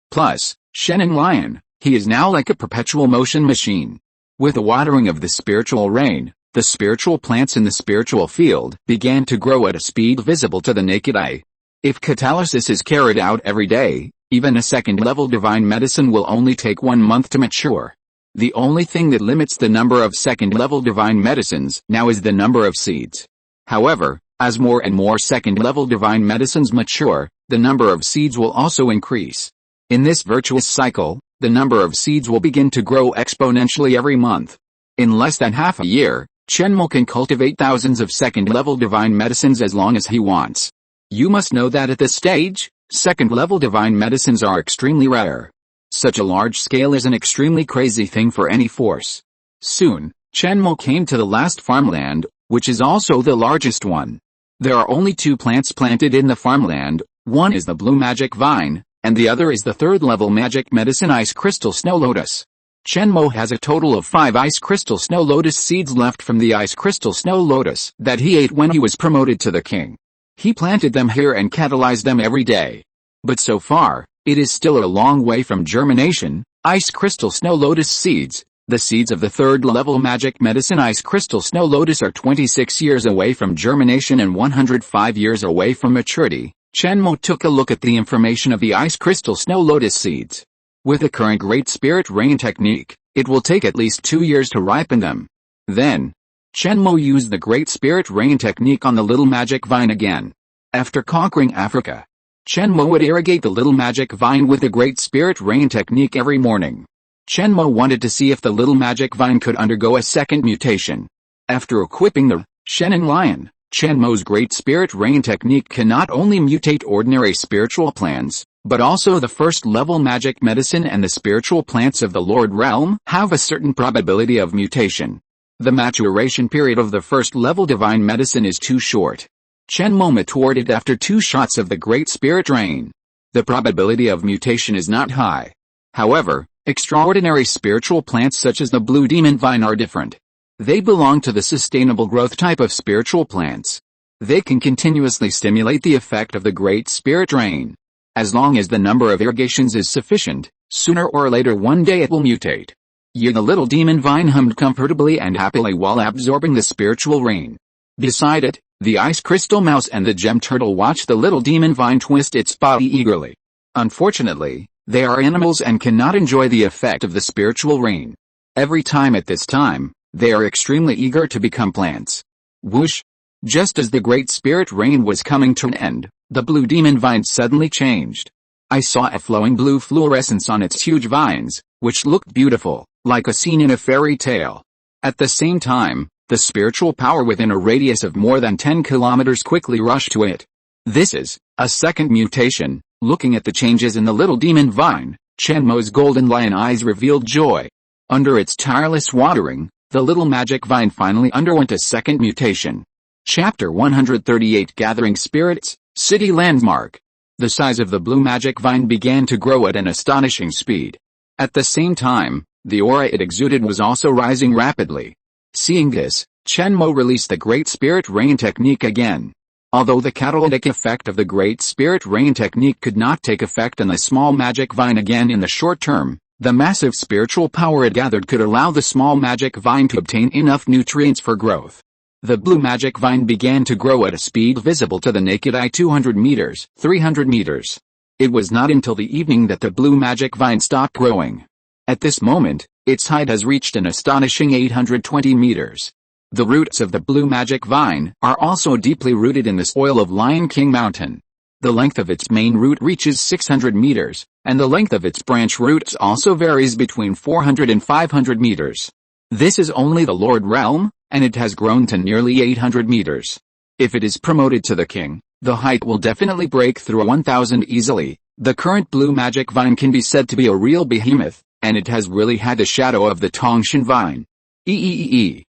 [SPEAKER 1] Shenning Lion. He is now like a perpetual motion machine. With the watering of the spiritual rain, the spiritual plants in the spiritual field began to grow at a speed visible to the naked eye. If catalysis is carried out every day, even a second-level divine medicine will only take 1 month to mature. The only thing that limits the number of second-level divine medicines now is the number of seeds. However, as more and more second-level divine medicines mature, the number of seeds will also increase. In this virtuous cycle, the number of seeds will begin to grow exponentially every month. In less than half a year, Chenmo can cultivate thousands of second-level divine medicines as long as he wants. You must know that at this stage, second-level divine medicines are extremely rare. Such a large scale is an extremely crazy thing for any force. Soon, Chenmo came to the last farmland, which is also the largest one. There are only 2 plants planted in the farmland, one is the blue magic vine, and the other is the 3rd level magic medicine ice crystal snow lotus. Chenmo has a total of 5 ice crystal snow lotus seeds left from the ice crystal snow lotus that he ate when he was promoted to the king. He planted them here and catalyzed them every day. But so far, it is still a long way from germination. Ice crystal snow lotus seeds, the seeds of the 3rd level magic medicine ice crystal snow lotus, are 26 years away from germination and 105 years away from maturity. Chenmo took a look at the information of the ice crystal snow lotus seeds. With the current Great Spirit Rain technique, it will take at least 2 years to ripen them. Then, Chenmo used the Great Spirit Rain technique on the little magic vine again. After conquering Africa, Chenmo would irrigate the little magic vine with the Great Spirit Rain technique every morning. Chenmo wanted to see if the little magic vine could undergo a second mutation. After equipping the Shennin Lion, Chenmo's Great Spirit Rain technique can not only mutate ordinary spiritual plants, but also the 1st level magic medicine and the spiritual plants of the Lord Realm have a certain probability of mutation. The maturation period of the 1st level divine medicine is too short. Chenmo matured it after 2 shots of the Great Spirit Rain. The probability of mutation is not high. However, extraordinary spiritual plants such as the blue demon vine are different. They belong to the sustainable growth type of spiritual plants. They can continuously stimulate the effect of the Great Spirit Rain. As long as the number of irrigations is sufficient, sooner or later one day it will mutate. The little demon vine hummed comfortably and happily while absorbing the spiritual rain. Beside it, the ice crystal mouse and the gem turtle watched the little demon vine twist its body eagerly. Unfortunately, they are animals and cannot enjoy the effect of the spiritual rain. Every time at this time, they are extremely eager to become plants. Whoosh! Just as the Great Spirit Rain was coming to an end, the blue demon vine suddenly changed. I saw a flowing blue fluorescence on its huge vines, which looked beautiful, like a scene in a fairy tale. At the same time, the spiritual power within a radius of more than 10 kilometers quickly rushed to it. This is a second mutation. Looking at the changes in the little demon vine, Chenmo's golden lion eyes revealed joy. Under its tireless watering, the little magic vine finally underwent a second mutation. Chapter 138 Gathering Spirits, City Landmark. The size of the blue magic vine began to grow at an astonishing speed. At the same time, the aura it exuded was also rising rapidly. Seeing this, Chenmo released the Great Spirit Rain technique again. Although the catalytic effect of the Great Spirit Rain technique could not take effect on the small magic vine again in the short term, the massive spiritual power it gathered could allow the small magic vine to obtain enough nutrients for growth. The blue magic vine began to grow at a speed visible to the naked eye 200 meters, 300 meters. It was not until the evening that the blue magic vine stopped growing. At this moment, its height has reached an astonishing 820 meters. The roots of the blue magic vine are also deeply rooted in the soil of Lion King Mountain. The length of its main root reaches 600 meters, and the length of its branch roots also varies between 400 and 500 meters. This is only the Lord Realm, and it has grown to nearly 800 meters. If it is promoted to the king, the height will definitely break through 1000 easily. The current blue magic vine can be said to be a real behemoth, and it has really had the shadow of the Tongshan vine.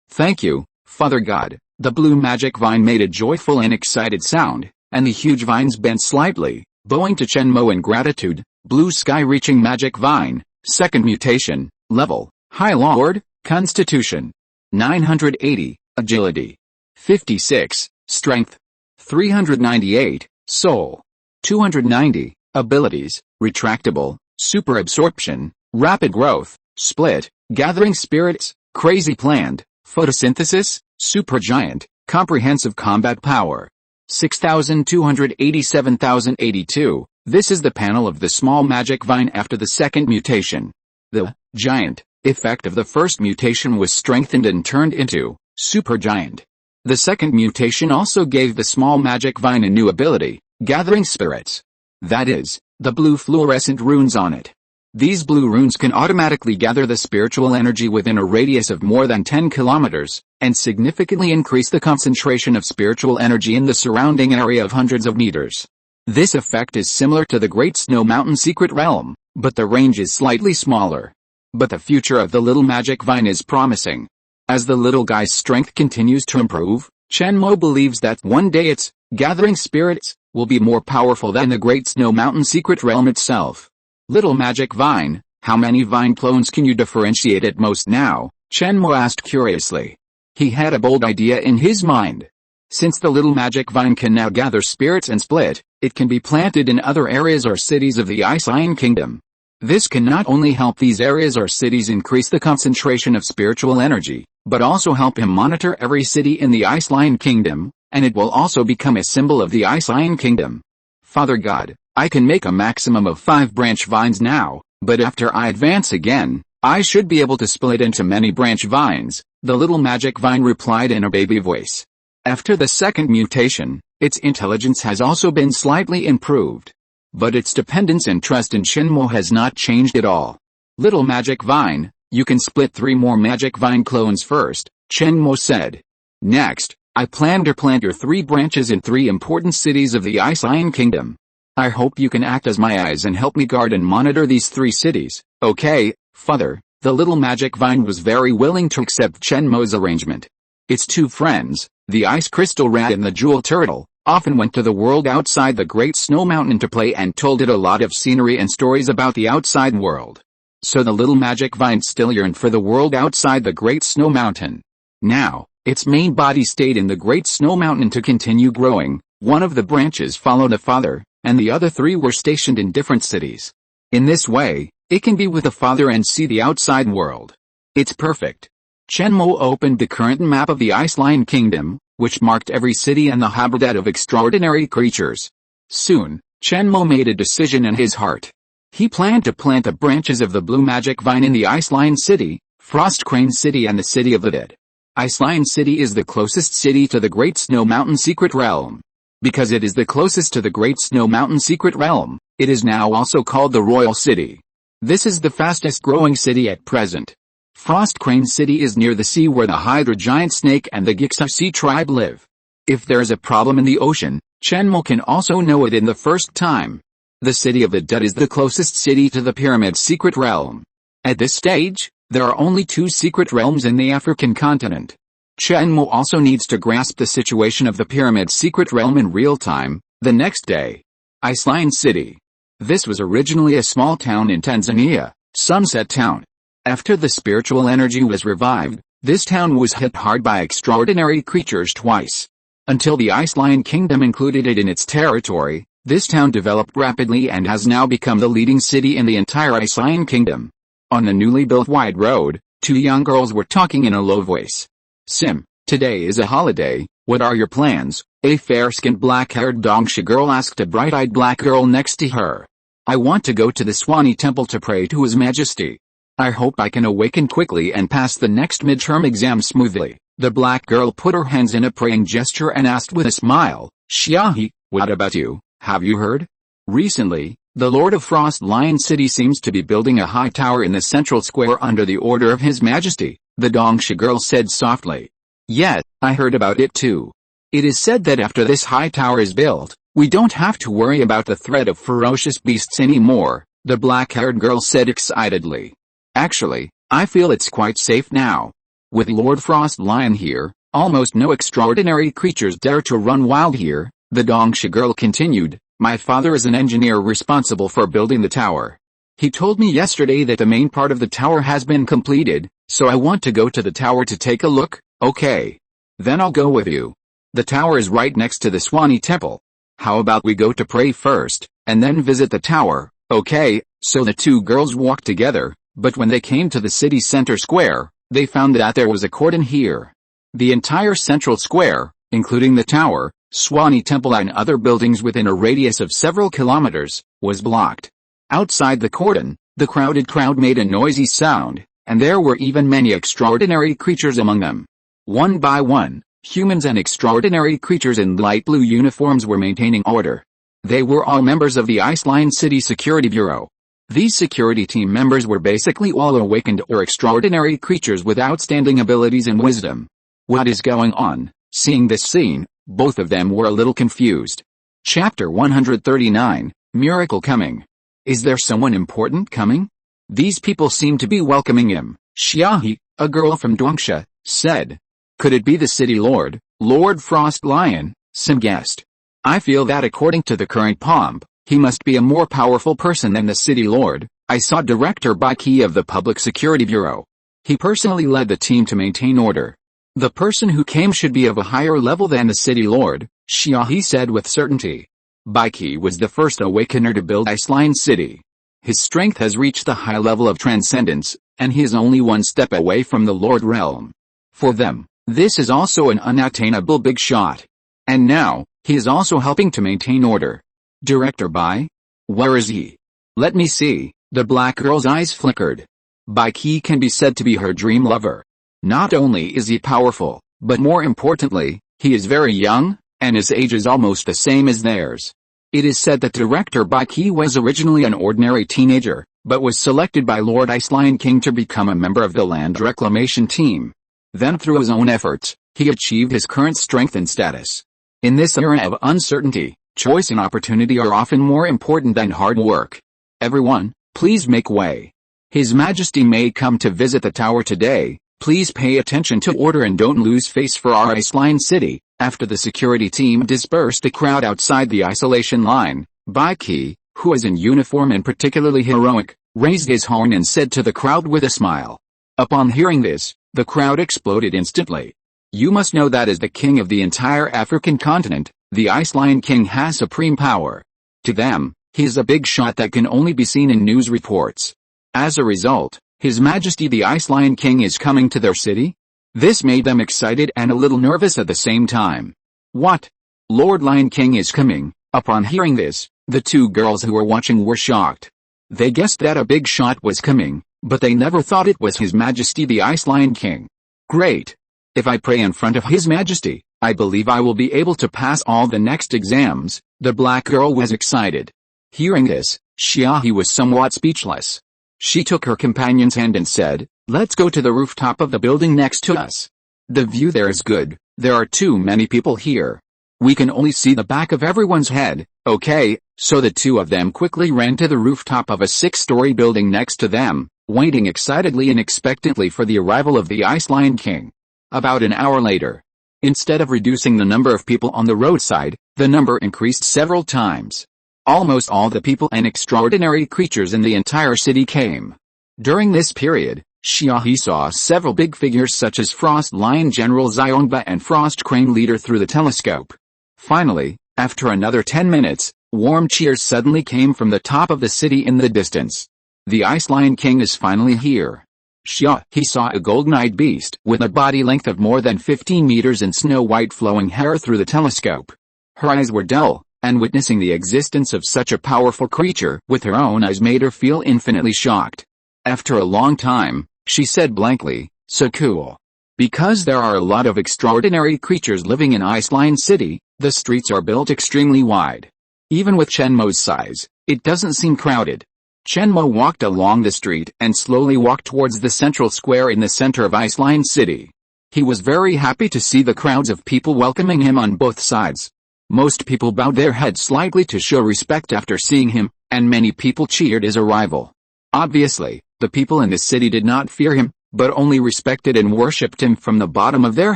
[SPEAKER 1] Thank you, Father God. The blue magic vine made a joyful and excited sound, and the huge vines bent slightly, bowing to Chenmo in gratitude. Blue sky reaching magic vine, second mutation, level, High Lord, Constitution. 980, Agility. 56, Strength. 398, Soul. 290, Abilities, Retractable, Super Absorption, Rapid Growth, Split, Gathering Spirits, Crazy Plant, Photosynthesis, Supergiant, Comprehensive Combat Power. 6287,082. This is the panel of the small magic vine after the second mutation. The giant effect of the first mutation was strengthened and turned into supergiant. The second mutation also gave the small magic vine a new ability, gathering spirits. That is, the blue fluorescent runes on it. These blue runes can automatically gather the spiritual energy within a radius of more than 10 kilometers, and significantly increase the concentration of spiritual energy in the surrounding area of hundreds of meters. This effect is similar to the Great Snow Mountain Secret Realm, but the range is slightly smaller. But the future of the little magic vine is promising. As the little guy's strength continues to improve, Chenmo believes that one day its gathering spirits will be more powerful than the Great Snow Mountain secret realm itself. Little Magic Vine, how many vine clones can you differentiate at most now? Chenmo asked curiously. He had a bold idea in his mind. Since the Little Magic Vine can now gather spirits and split, it can be planted in other areas or cities of the Ice Lion Kingdom. This can not only help these areas or cities increase the concentration of spiritual energy, but also help him monitor every city in the Ice Lion Kingdom, and it will also become a symbol of the Ice Lion Kingdom. Father God, I can make a maximum of 5 branch vines now, but after I advance again, I should be able to split into many branch vines, the Little Magic Vine replied in a baby voice. After the second mutation, its intelligence has also been slightly improved. But its dependence and trust in Chenmo has not changed at all. Little Magic Vine, you can split 3 more Magic Vine clones first, Chenmo said. Next, I plan to plant your 3 branches in 3 important cities of the Ice Lion Kingdom. I hope you can act as my eyes and help me guard and monitor these 3 cities. Okay, Father. The Little Magic Vine was very willing to accept Chenmo's arrangement. Its 2 friends, the Ice Crystal Rat and the Jewel Turtle, often went to the world outside the Great Snow Mountain to play and told it a lot of scenery and stories about the outside world. So the Little Magic Vine still yearned for the world outside the Great Snow Mountain. Now, its main body stayed in the Great Snow Mountain to continue growing. One of the branches followed the father, and the other 3 were stationed in different cities. In this way, it can be with the father and see the outside world. It's perfect. Chenmo opened the current map of the Ice Lion Kingdom, which marked every city and the habitat of extraordinary creatures. Soon, Chenmo made a decision in his heart. He planned to plant the branches of the Blue Magic Vine in the Ice Lion City, Frost Crane City and the City of the Dead. Ice Lion City is the closest city to the Great Snow Mountain Secret Realm. Because it is the closest to the Great Snow Mountain Secret Realm, it is now also called the Royal City. This is the fastest growing city at present. Frost Crane City is near the sea where the Hydra Giant Snake and the Gixia Sea tribe live. If there is a problem in the ocean, Chenmo can also know it in the first time. The City of the Dead is the closest city to the Pyramid Secret Realm. At this stage, there are only 2 secret realms in the African continent. Chenmo also needs to grasp the situation of the Pyramid Secret Realm in real time. The next day, Ice Lion City. This was originally a small town in Tanzania, Sunset Town. After the spiritual energy was revived, this town was hit hard by extraordinary creatures twice. Until the Ice Lion Kingdom included it in its territory, this town developed rapidly and has now become the leading city in the entire Ice Lion Kingdom. On the newly built wide road, 2 young girls were talking in a low voice. Sim, today is a holiday, what are your plans? A fair-skinned black-haired Dongsha girl asked a bright-eyed black girl next to her. I want to go to the Swanee Temple to pray to His Majesty. I hope I can awaken quickly and pass the next midterm exam smoothly. The black girl put her hands in a praying gesture and asked with a smile, Shiahi, what about you? Have you heard? Recently, the Lord of Frost Lion City seems to be building a high tower in the central square under the order of His Majesty, the Dongsha girl said softly. Yes, I heard about it too. It is said that after this high tower is built, we don't have to worry about the threat of ferocious beasts anymore, the black-haired girl said excitedly. Actually, I feel it's quite safe now. With Lord Frost Lion here, almost no extraordinary creatures dare to run wild here, the Dongsha girl continued. My father is an engineer responsible for building the tower. He told me yesterday that the main part of the tower has been completed, so I want to go to the tower to take a look. Okay. Then I'll go with you. The tower is right next to the Swanee Temple. How about we go to pray first, and then visit the tower? Okay. So the 2 girls walked together, but when they came to the city center square, they found that there was a cordon here. The entire central square, including the tower, Swanee Temple and other buildings within a radius of several kilometers, was blocked. Outside the cordon, the crowded crowd made a noisy sound, and there were even many extraordinary creatures among them. One by one, humans and extraordinary creatures in light blue uniforms were maintaining order. They were all members of the Ice Lion City Security Bureau. These security team members were basically all awakened or extraordinary creatures with outstanding abilities and wisdom. What is going on? Seeing this scene, both of them were a little confused. Chapter 139, Miracle Coming. Is there someone important coming? These people seem to be welcoming him. Shiahi, a girl from Dongsha, said. Could it be the city lord, Lord Frost Lion? Some guessed. I feel that according to the current pomp, he must be a more powerful person than the city lord. I saw Director Baiki of the Public Security Bureau. He personally led the team to maintain order. The person who came should be of a higher level than the city lord, Xiaohe said with certainty. Baiki was the first awakener to build Ice Lion City. His strength has reached the high level of transcendence, and he is only one step away from the Lord Realm. For them, this is also an unattainable big shot. And now, he is also helping to maintain order. Director Bai? Where is he? Let me see. The black girl's eyes flickered. Baiki can be said to be her dream lover. Not only is he powerful, but more importantly, he is very young, and his age is almost the same as theirs. It is said that Director Baiki was originally an ordinary teenager, but was selected by Lord Ice Lion King to become a member of the land reclamation team. Then through his own efforts, he achieved his current strength and status. In this era of uncertainty, choice and opportunity are often more important than hard work. Everyone, please make way. His Majesty may come to visit the tower today. Please pay attention to order and don't lose face for our Ice Lion City. After the security team dispersed the crowd outside the isolation line, Baiki, who is in uniform and particularly heroic, raised his horn and said to the crowd with a smile. Upon hearing this, the crowd exploded instantly. You must know that as the king of the entire African continent, the Ice Lion King has supreme power. To them, he is a big shot that can only be seen in news reports. As a result, His Majesty the Ice Lion King is coming to their city? This made them excited and a little nervous at the same time. What? Lord Lion King is coming? Upon hearing this, the two girls who were watching were shocked. They guessed that a big shot was coming, but they never thought it was His Majesty the Ice Lion King. Great! If I pray in front of His Majesty, I believe I will be able to pass all the next exams. The black girl was excited. Hearing this, Xiaohe was somewhat speechless. She took her companion's hand and said, "Let's go to the rooftop of the building next to us. The view there is good. There are too many people here. We can only see the back of everyone's head." Okay, so the two of them quickly ran to the rooftop of a 6-story building next to them, waiting excitedly and expectantly for the arrival of the Ice Lion King. About an hour later, instead of reducing the number of people on the roadside, the number increased several times. Almost all the people and extraordinary creatures in the entire city came. During this period, Xiaohe saw several big figures such as Frost Lion General Xiongba and Frost Crane Leader through the telescope. Finally, after another 10 minutes, warm cheers suddenly came from the top of the city in the distance. The Ice Lion King is finally here. Xiaohe saw a golden-eyed beast with a body length of more than 15 meters and snow-white flowing hair through the telescope. Her eyes were dull, and witnessing the existence of such a powerful creature with her own eyes made her feel infinitely shocked. After a long time, she said blankly, "So cool." Because there are a lot of extraordinary creatures living in Ice Lion City, the streets are built extremely wide. Even with Chenmo's size, it doesn't seem crowded. Chenmo walked along the street and slowly walked towards the central square in the center of Ice Lion City. He was very happy to see the crowds of people welcoming him on both sides. Most people bowed their heads slightly to show respect after seeing him, and many people cheered his arrival. Obviously, the people in the city did not fear him, but only respected and worshipped him from the bottom of their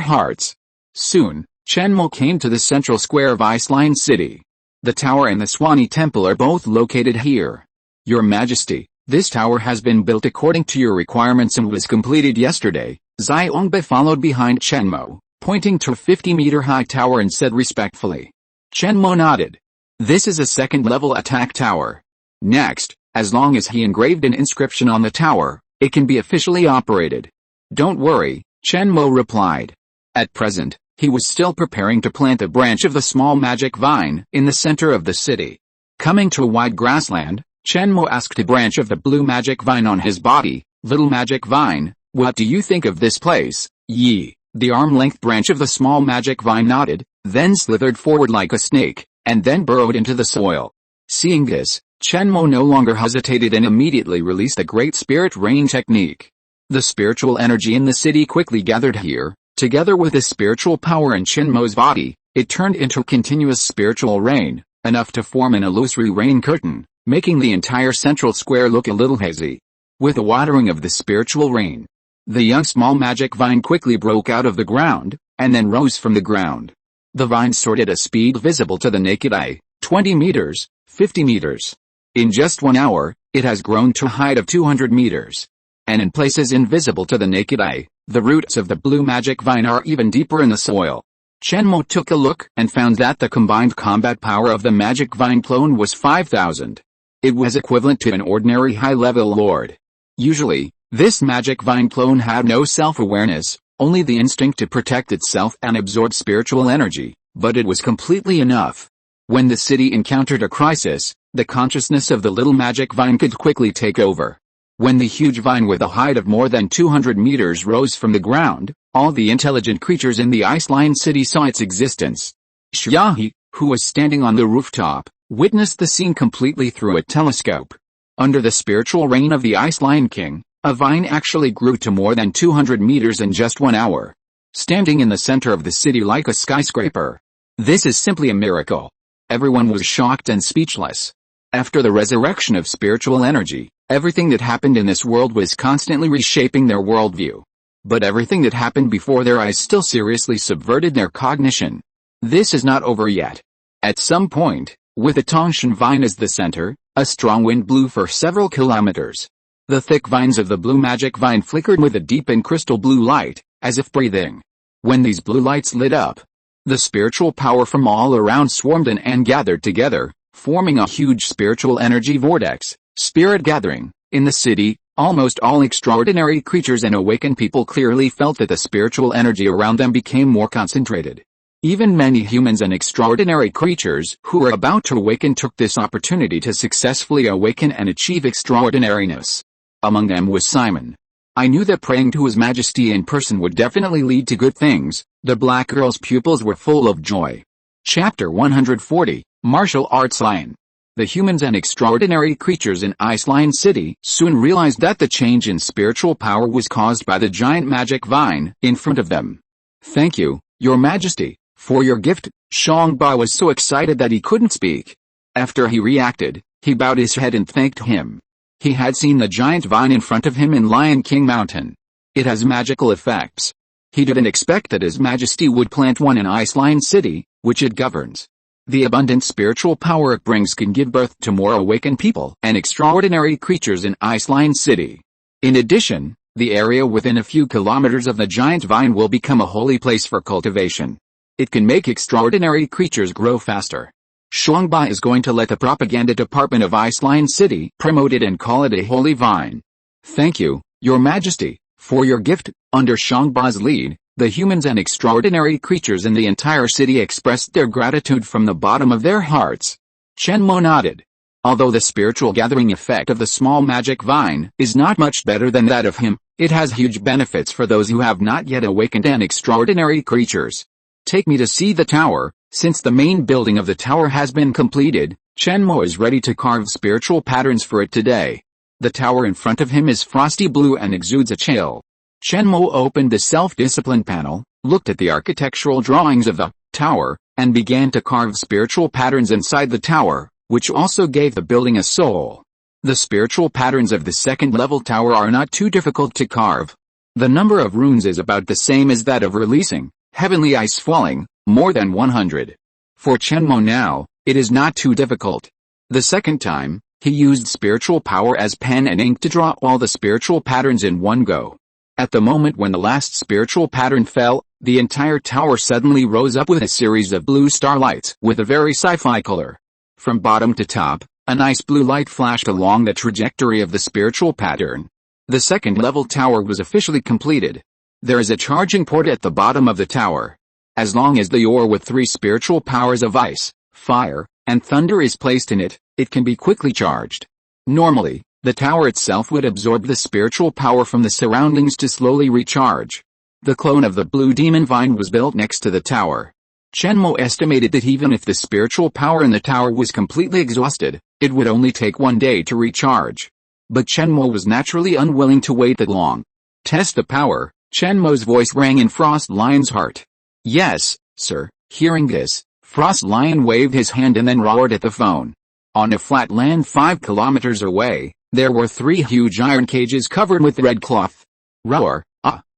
[SPEAKER 1] hearts. Soon, Chenmo came to the central square of Ice Lion City. The tower and the Swanee Temple are both located here. Your Majesty, this tower has been built according to your requirements and was completed yesterday. Xiongba followed behind Chenmo, pointing to a 50-meter-high tower and said respectfully. Chenmo nodded. This is a second-level attack tower. Next, as long as he engraved an inscription on the tower, it can be officially operated. Don't worry, Chenmo replied. At present, he was still preparing to plant a branch of the small magic vine in the center of the city. Coming to a wide grassland, Chenmo asked a branch of the blue magic vine on his body, "Little magic vine, what do you think of this place?" Yi. The arm-length branch of the small magic vine nodded, then slithered forward like a snake, and then burrowed into the soil. Seeing this, Chenmo no longer hesitated and immediately released the Great Spirit Rain technique. The spiritual energy in the city quickly gathered here, together with the spiritual power in Chenmo's body. It turned into continuous spiritual rain, enough to form an illusory rain curtain, making the entire central square look a little hazy. With the watering of the spiritual rain, The young small magic vine quickly broke out of the ground, and then rose from the ground. The vine soared at a speed visible to the naked eye, 20 meters, 50 meters. In just 1 hour, it has grown to a height of 200 meters. And in places invisible to the naked eye, the roots of the blue magic vine are even deeper in the soil. Chenmo took a look and found that the combined combat power of the magic vine clone was 5,000. It was equivalent to an ordinary high-level lord. Usually, this magic vine clone had no self-awareness, only the instinct to protect itself and absorb spiritual energy, but it was completely enough. When the city encountered a crisis, the consciousness of the little magic vine could quickly take over. When the huge vine with a height of more than 200 meters rose from the ground, all the intelligent creatures in the Ice Lion City saw its existence. Xiaohe, who was standing on the rooftop, witnessed the scene completely through a telescope. Under the spiritual reign of the Ice Lion King, a vine actually grew to more than 200 meters in just 1 hour. Standing in the center of the city like a skyscraper. This is simply a miracle. Everyone was shocked and speechless. After the resurrection of spiritual energy, everything that happened in this world was constantly reshaping their worldview. But everything that happened before their eyes still seriously subverted their cognition. This is not over yet. At some point, with a Tongshan vine as the center, a strong wind blew for several kilometers. The thick vines of the blue magic vine flickered with a deep and crystal blue light, as if breathing. When these blue lights lit up, the spiritual power from all around swarmed in and gathered together, forming a huge spiritual energy vortex. Spirit gathering. In the city, almost all extraordinary creatures and awakened people clearly felt that the spiritual energy around them became more concentrated. Even many humans and extraordinary creatures who were about to awaken took this opportunity to successfully awaken and achieve extraordinariness. Among them was Simon. I knew that praying to His Majesty in person would definitely lead to good things. The black girl's pupils were full of joy. Chapter 140, Martial Arts Lion. The humans and extraordinary creatures in Ice Lion City soon realized that the change in spiritual power was caused by the giant magic vine in front of them. Thank you, Your Majesty, for your gift. Xiangba was so excited that he couldn't speak. After he reacted, he bowed his head and thanked him. He had seen the giant vine in front of him in Lion King Mountain. It has magical effects. He didn't expect that His Majesty would plant one in Ice Lion City, which it governs. The abundant spiritual power it brings can give birth to more awakened people and extraordinary creatures in Ice Lion City. In addition, the area within a few kilometers of the giant vine will become a holy place for cultivation. It can make extraordinary creatures grow faster. Xiangba is going to let the propaganda department of Ice Lion City promote it and call it a holy vine. Thank you, Your Majesty, for your gift. Under Xiangba's lead, the humans and extraordinary creatures in the entire city expressed their gratitude from the bottom of their hearts. Chenmo nodded. Although the spiritual gathering effect of the small magic vine is not much better than that of him, it has huge benefits for those who have not yet awakened and extraordinary creatures. Take me to see the tower. Since the main building of the tower has been completed, Chenmo is ready to carve spiritual patterns for it today. The tower in front of him is frosty blue and exudes a chill. Chenmo opened the self-discipline panel, looked at the architectural drawings of the tower, and began to carve spiritual patterns inside the tower, which also gave the building a soul. The spiritual patterns of the second-level tower are not too difficult to carve. The number of runes is about the same as that of releasing heavenly ice falling, more than 100. For Chenmo now, it is not too difficult. The second time, he used spiritual power as pen and ink to draw all the spiritual patterns in one go. At the moment when the last spiritual pattern fell, the entire tower suddenly rose up with a series of blue starlights with a very sci-fi color. From bottom to top, a nice blue light flashed along the trajectory of the spiritual pattern. The second-level tower was officially completed. There is a charging port at the bottom of the tower. As long as the ore with 3 spiritual powers of ice, fire, and thunder is placed in it, it can be quickly charged. Normally, the tower itself would absorb the spiritual power from the surroundings to slowly recharge. The clone of the blue demon vine was built next to the tower. Chenmo estimated that even if the spiritual power in the tower was completely exhausted, it would only take 1 day to recharge. But Chenmo was naturally unwilling to wait that long. Test the power. Chenmo's voice rang in Frost Lion's heart. Yes, sir. Hearing this, Frost Lion waved his hand and then roared at the phone. On a flat land 5 kilometers away, there were 3 huge iron cages covered with red cloth. Roar,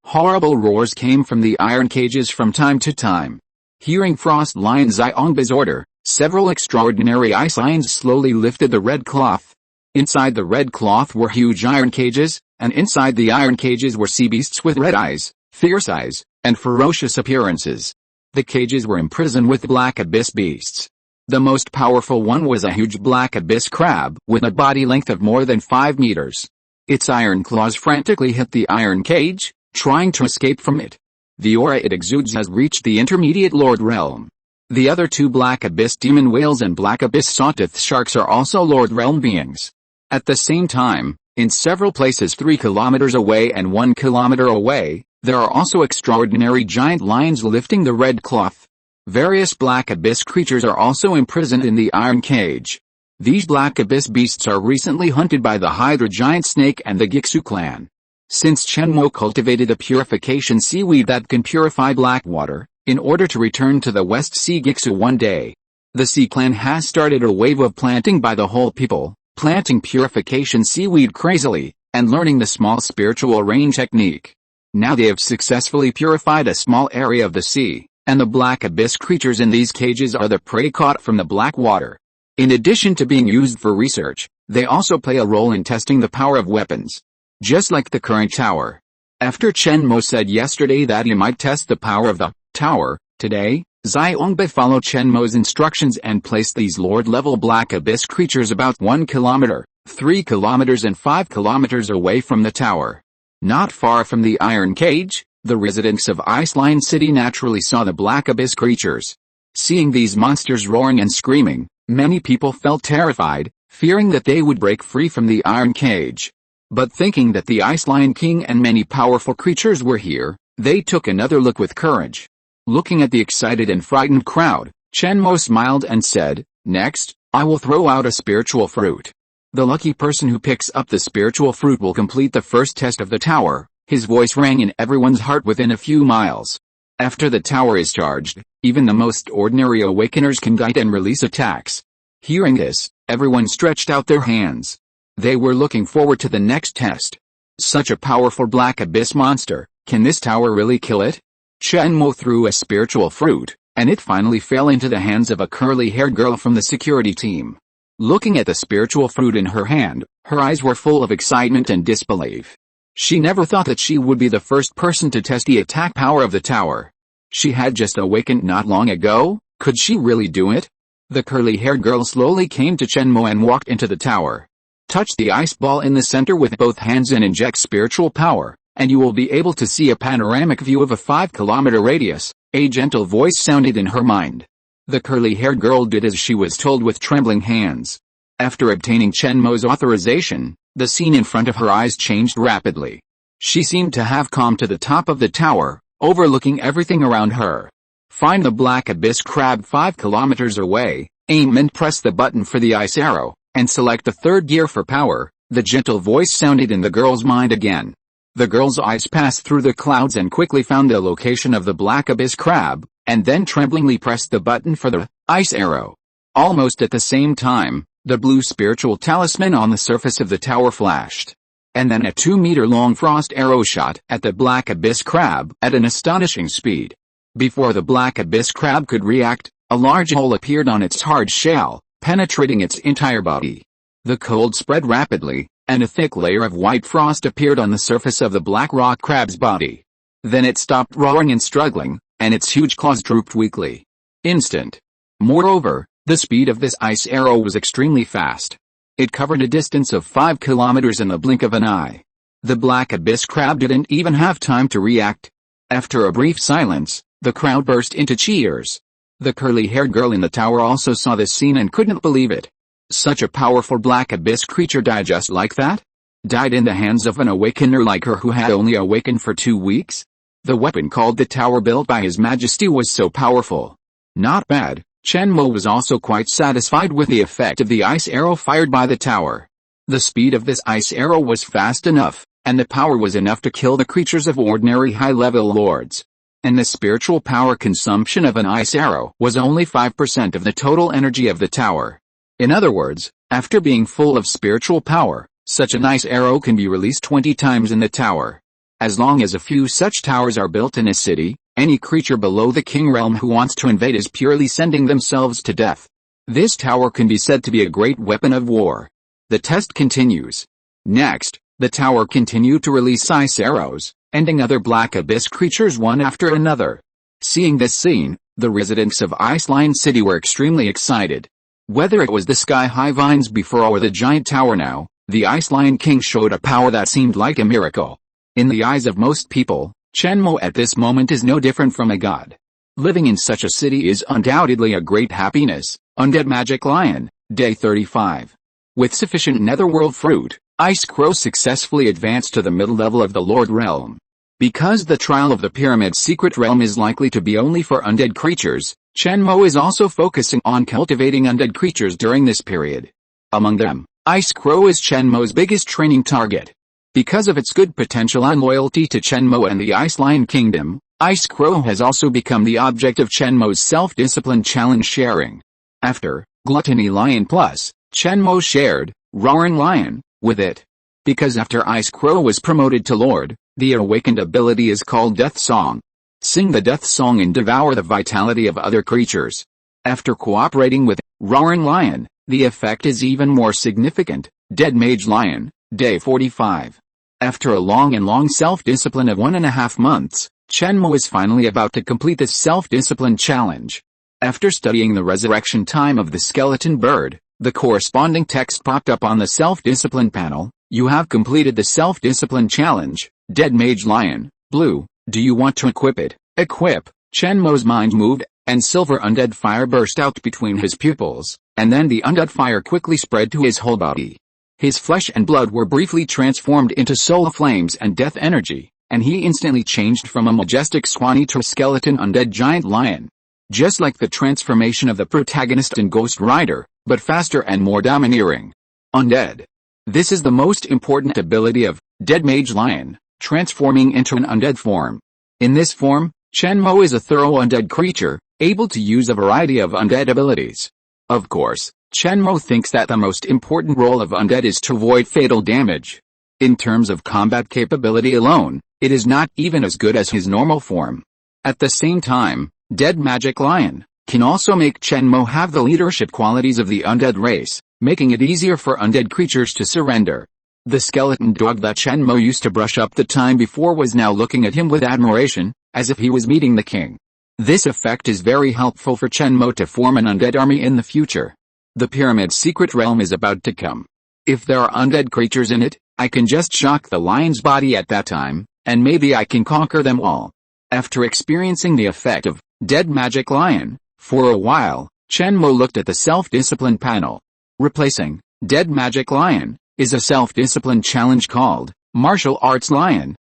[SPEAKER 1] Horrible roars came from the iron cages from time to time. Hearing Frost Lion Xiongba's order, several extraordinary ice lions slowly lifted the red cloth. Inside the red cloth were huge iron cages, and inside the iron cages were sea beasts with red eyes, fierce eyes, and ferocious appearances. The cages were imprisoned with black abyss beasts. The most powerful one was a huge black abyss crab with a body length of more than 5 meters. Its iron claws frantically hit the iron cage, trying to escape from it. The aura it exudes has reached the intermediate Lord Realm. The other 2 black abyss demon whales and black abyss sawtooth sharks are also Lord Realm beings. At the same time, in several places 3 kilometers away and 1 kilometer away, there are also extraordinary giant lions lifting the red cloth. Various black abyss creatures are also imprisoned in the iron cage. These black abyss beasts are recently hunted by the Hydra giant snake and the Gixu clan. Since Chenmo cultivated a purification seaweed that can purify black water, in order to return to the West Sea Gixu one day, the Sea Clan has started a wave of planting by the whole people, planting purification seaweed crazily, and learning the small spiritual rain technique. Now they have successfully purified a small area of the sea, and the black abyss creatures in these cages are the prey caught from the black water. In addition to being used for research, they also play a role in testing the power of weapons. Just like the current tower. After Chenmo said yesterday that he might test the power of the tower, today, Xiongba followed Chenmo's instructions and placed these Lord-level black abyss creatures about 1 kilometer, 3 kilometers and 5 kilometers away from the tower. Not far from the iron cage, the residents of Ice Lion City naturally saw the black abyss creatures. Seeing these monsters roaring and screaming, many people felt terrified, fearing that they would break free from the iron cage. But thinking that the Ice Lion King and many powerful creatures were here, they took another look with courage. Looking at the excited and frightened crowd, Chenmo smiled and said, "Next, I will throw out a spiritual fruit. The lucky person who picks up the spiritual fruit will complete the first test of the tower." His voice rang in everyone's heart within a few miles. After the tower is charged, even the most ordinary awakeners can guide and release attacks. Hearing this, everyone stretched out their hands. They were looking forward to the next test. Such a powerful black abyss monster, can this tower really kill it? Chenmo threw a spiritual fruit, and it finally fell into the hands of a curly-haired girl from the security team. Looking at the spiritual fruit in her hand, her eyes were full of excitement and disbelief. She never thought that she would be the first person to test the attack power of the tower. She had just awakened not long ago, could she really do it? The curly-haired girl slowly came to Chenmo and walked into the tower. Touch the ice ball in the center with both hands and inject spiritual power, and you will be able to see a panoramic view of a 5-kilometer radius, a gentle voice sounded in her mind. The curly-haired girl did as she was told with trembling hands. After obtaining Chenmo's authorization, the scene in front of her eyes changed rapidly. She seemed to have come to the top of the tower, overlooking everything around her. Find the black abyss crab 5 kilometers away, aim and press the button for the ice arrow, and select the third gear for power, the gentle voice sounded in the girl's mind again. The girl's eyes passed through the clouds and quickly found the location of the black abyss crab, and then tremblingly pressed the button for the ice arrow. Almost at the same time, the blue spiritual talisman on the surface of the tower flashed. And then a 2-meter-long frost arrow shot at the black abyss crab at an astonishing speed. Before the black abyss crab could react, a large hole appeared on its hard shell, penetrating its entire body. The cold spread rapidly, and a thick layer of white frost appeared on the surface of the black rock crab's body. Then it stopped roaring and struggling, and its huge claws drooped weakly. Instant. Moreover, the speed of this ice arrow was extremely fast. It covered a distance of 5 kilometers in the blink of an eye. The black abyss crab didn't even have time to react. After a brief silence, the crowd burst into cheers. The curly-haired girl in the tower also saw this scene and couldn't believe it. Such a powerful black abyss creature died just like that? Died in the hands of an awakener like her who had only awakened for 2 weeks? The weapon called the tower built by His Majesty was so powerful. Not bad. Chenmo was also quite satisfied with the effect of the ice arrow fired by the tower. The speed of this ice arrow was fast enough, and the power was enough to kill the creatures of ordinary high-level lords. And the spiritual power consumption of an ice arrow was only 5% of the total energy of the tower. In other words, after being full of spiritual power, such an ice arrow can be released 20 times in the tower. As long as a few such towers are built in a city, any creature below the king realm who wants to invade is purely sending themselves to death. This tower can be said to be a great weapon of war. The test continues. Next, the tower continued to release ice arrows, ending other black abyss creatures one after another. Seeing this scene, the residents of Ice Lion City were extremely excited. Whether it was the sky-high vines before or the giant tower now, the Ice Lion King showed a power that seemed like a miracle. In the eyes of most people, Chenmo at this moment is no different from a god. Living in such a city is undoubtedly a great happiness. Undead Magic Lion, Day 35. With sufficient netherworld fruit, Ice Crow successfully advanced to the middle level of the Lord Realm. Because the trial of the Pyramid's secret realm is likely to be only for undead creatures, Chenmo is also focusing on cultivating undead creatures during this period. Among them, Ice Crow is Chenmo's biggest training target. Because of its good potential and loyalty to Chenmo and the Ice Lion Kingdom, Ice Crow has also become the object of Chenmo's self-discipline challenge sharing. After Gluttonous Lion Plus, Chenmo shared Roaring Lion with it. Because after Ice Crow was promoted to Lord, the awakened ability is called Death Song. Sing the Death Song and devour the vitality of other creatures. After cooperating with Roaring Lion, the effect is even more significant. Dead Mage Lion, Day 45. After a long self-discipline of 1.5 months, Chenmo is finally about to complete this self-discipline challenge. After studying the resurrection time of the skeleton bird, the corresponding text popped up on the self-discipline panel. You have completed the self-discipline challenge, Dead Mage Lion, Blue. Do you want to equip it? Equip. Chenmo's mind moved, and silver undead fire burst out between his pupils, and then the undead fire quickly spread to his whole body. His flesh and blood were briefly transformed into soul flames and death energy, and he instantly changed from a majestic Swanee to a skeleton undead giant lion. Just like the transformation of the protagonist in Ghost Rider, but faster and more domineering. Undead. This is the most important ability of Dead Mage Lion, transforming into an undead form. In this form, Chenmo is a thorough undead creature, able to use a variety of undead abilities. Of course, Chenmo thinks that the most important role of undead is to avoid fatal damage. In terms of combat capability alone, it is not even as good as his normal form. At the same time, Dead Magic Lion can also make Chenmo have the leadership qualities of the undead race, making it easier for undead creatures to surrender. The skeleton dog that Chenmo used to brush up the time before was now looking at him with admiration, as if he was meeting the king. This effect is very helpful for Chenmo to form an undead army in the future. The pyramid's secret realm is about to come. If there are undead creatures in it, I can just shock the lion's body at that time, and maybe I can conquer them all. After experiencing the effect of Dead Magic Lion, for a while, Chenmo looked at the self-discipline panel. Replacing Dead Magic Lion is a self-discipline challenge called Martial Arts Lion,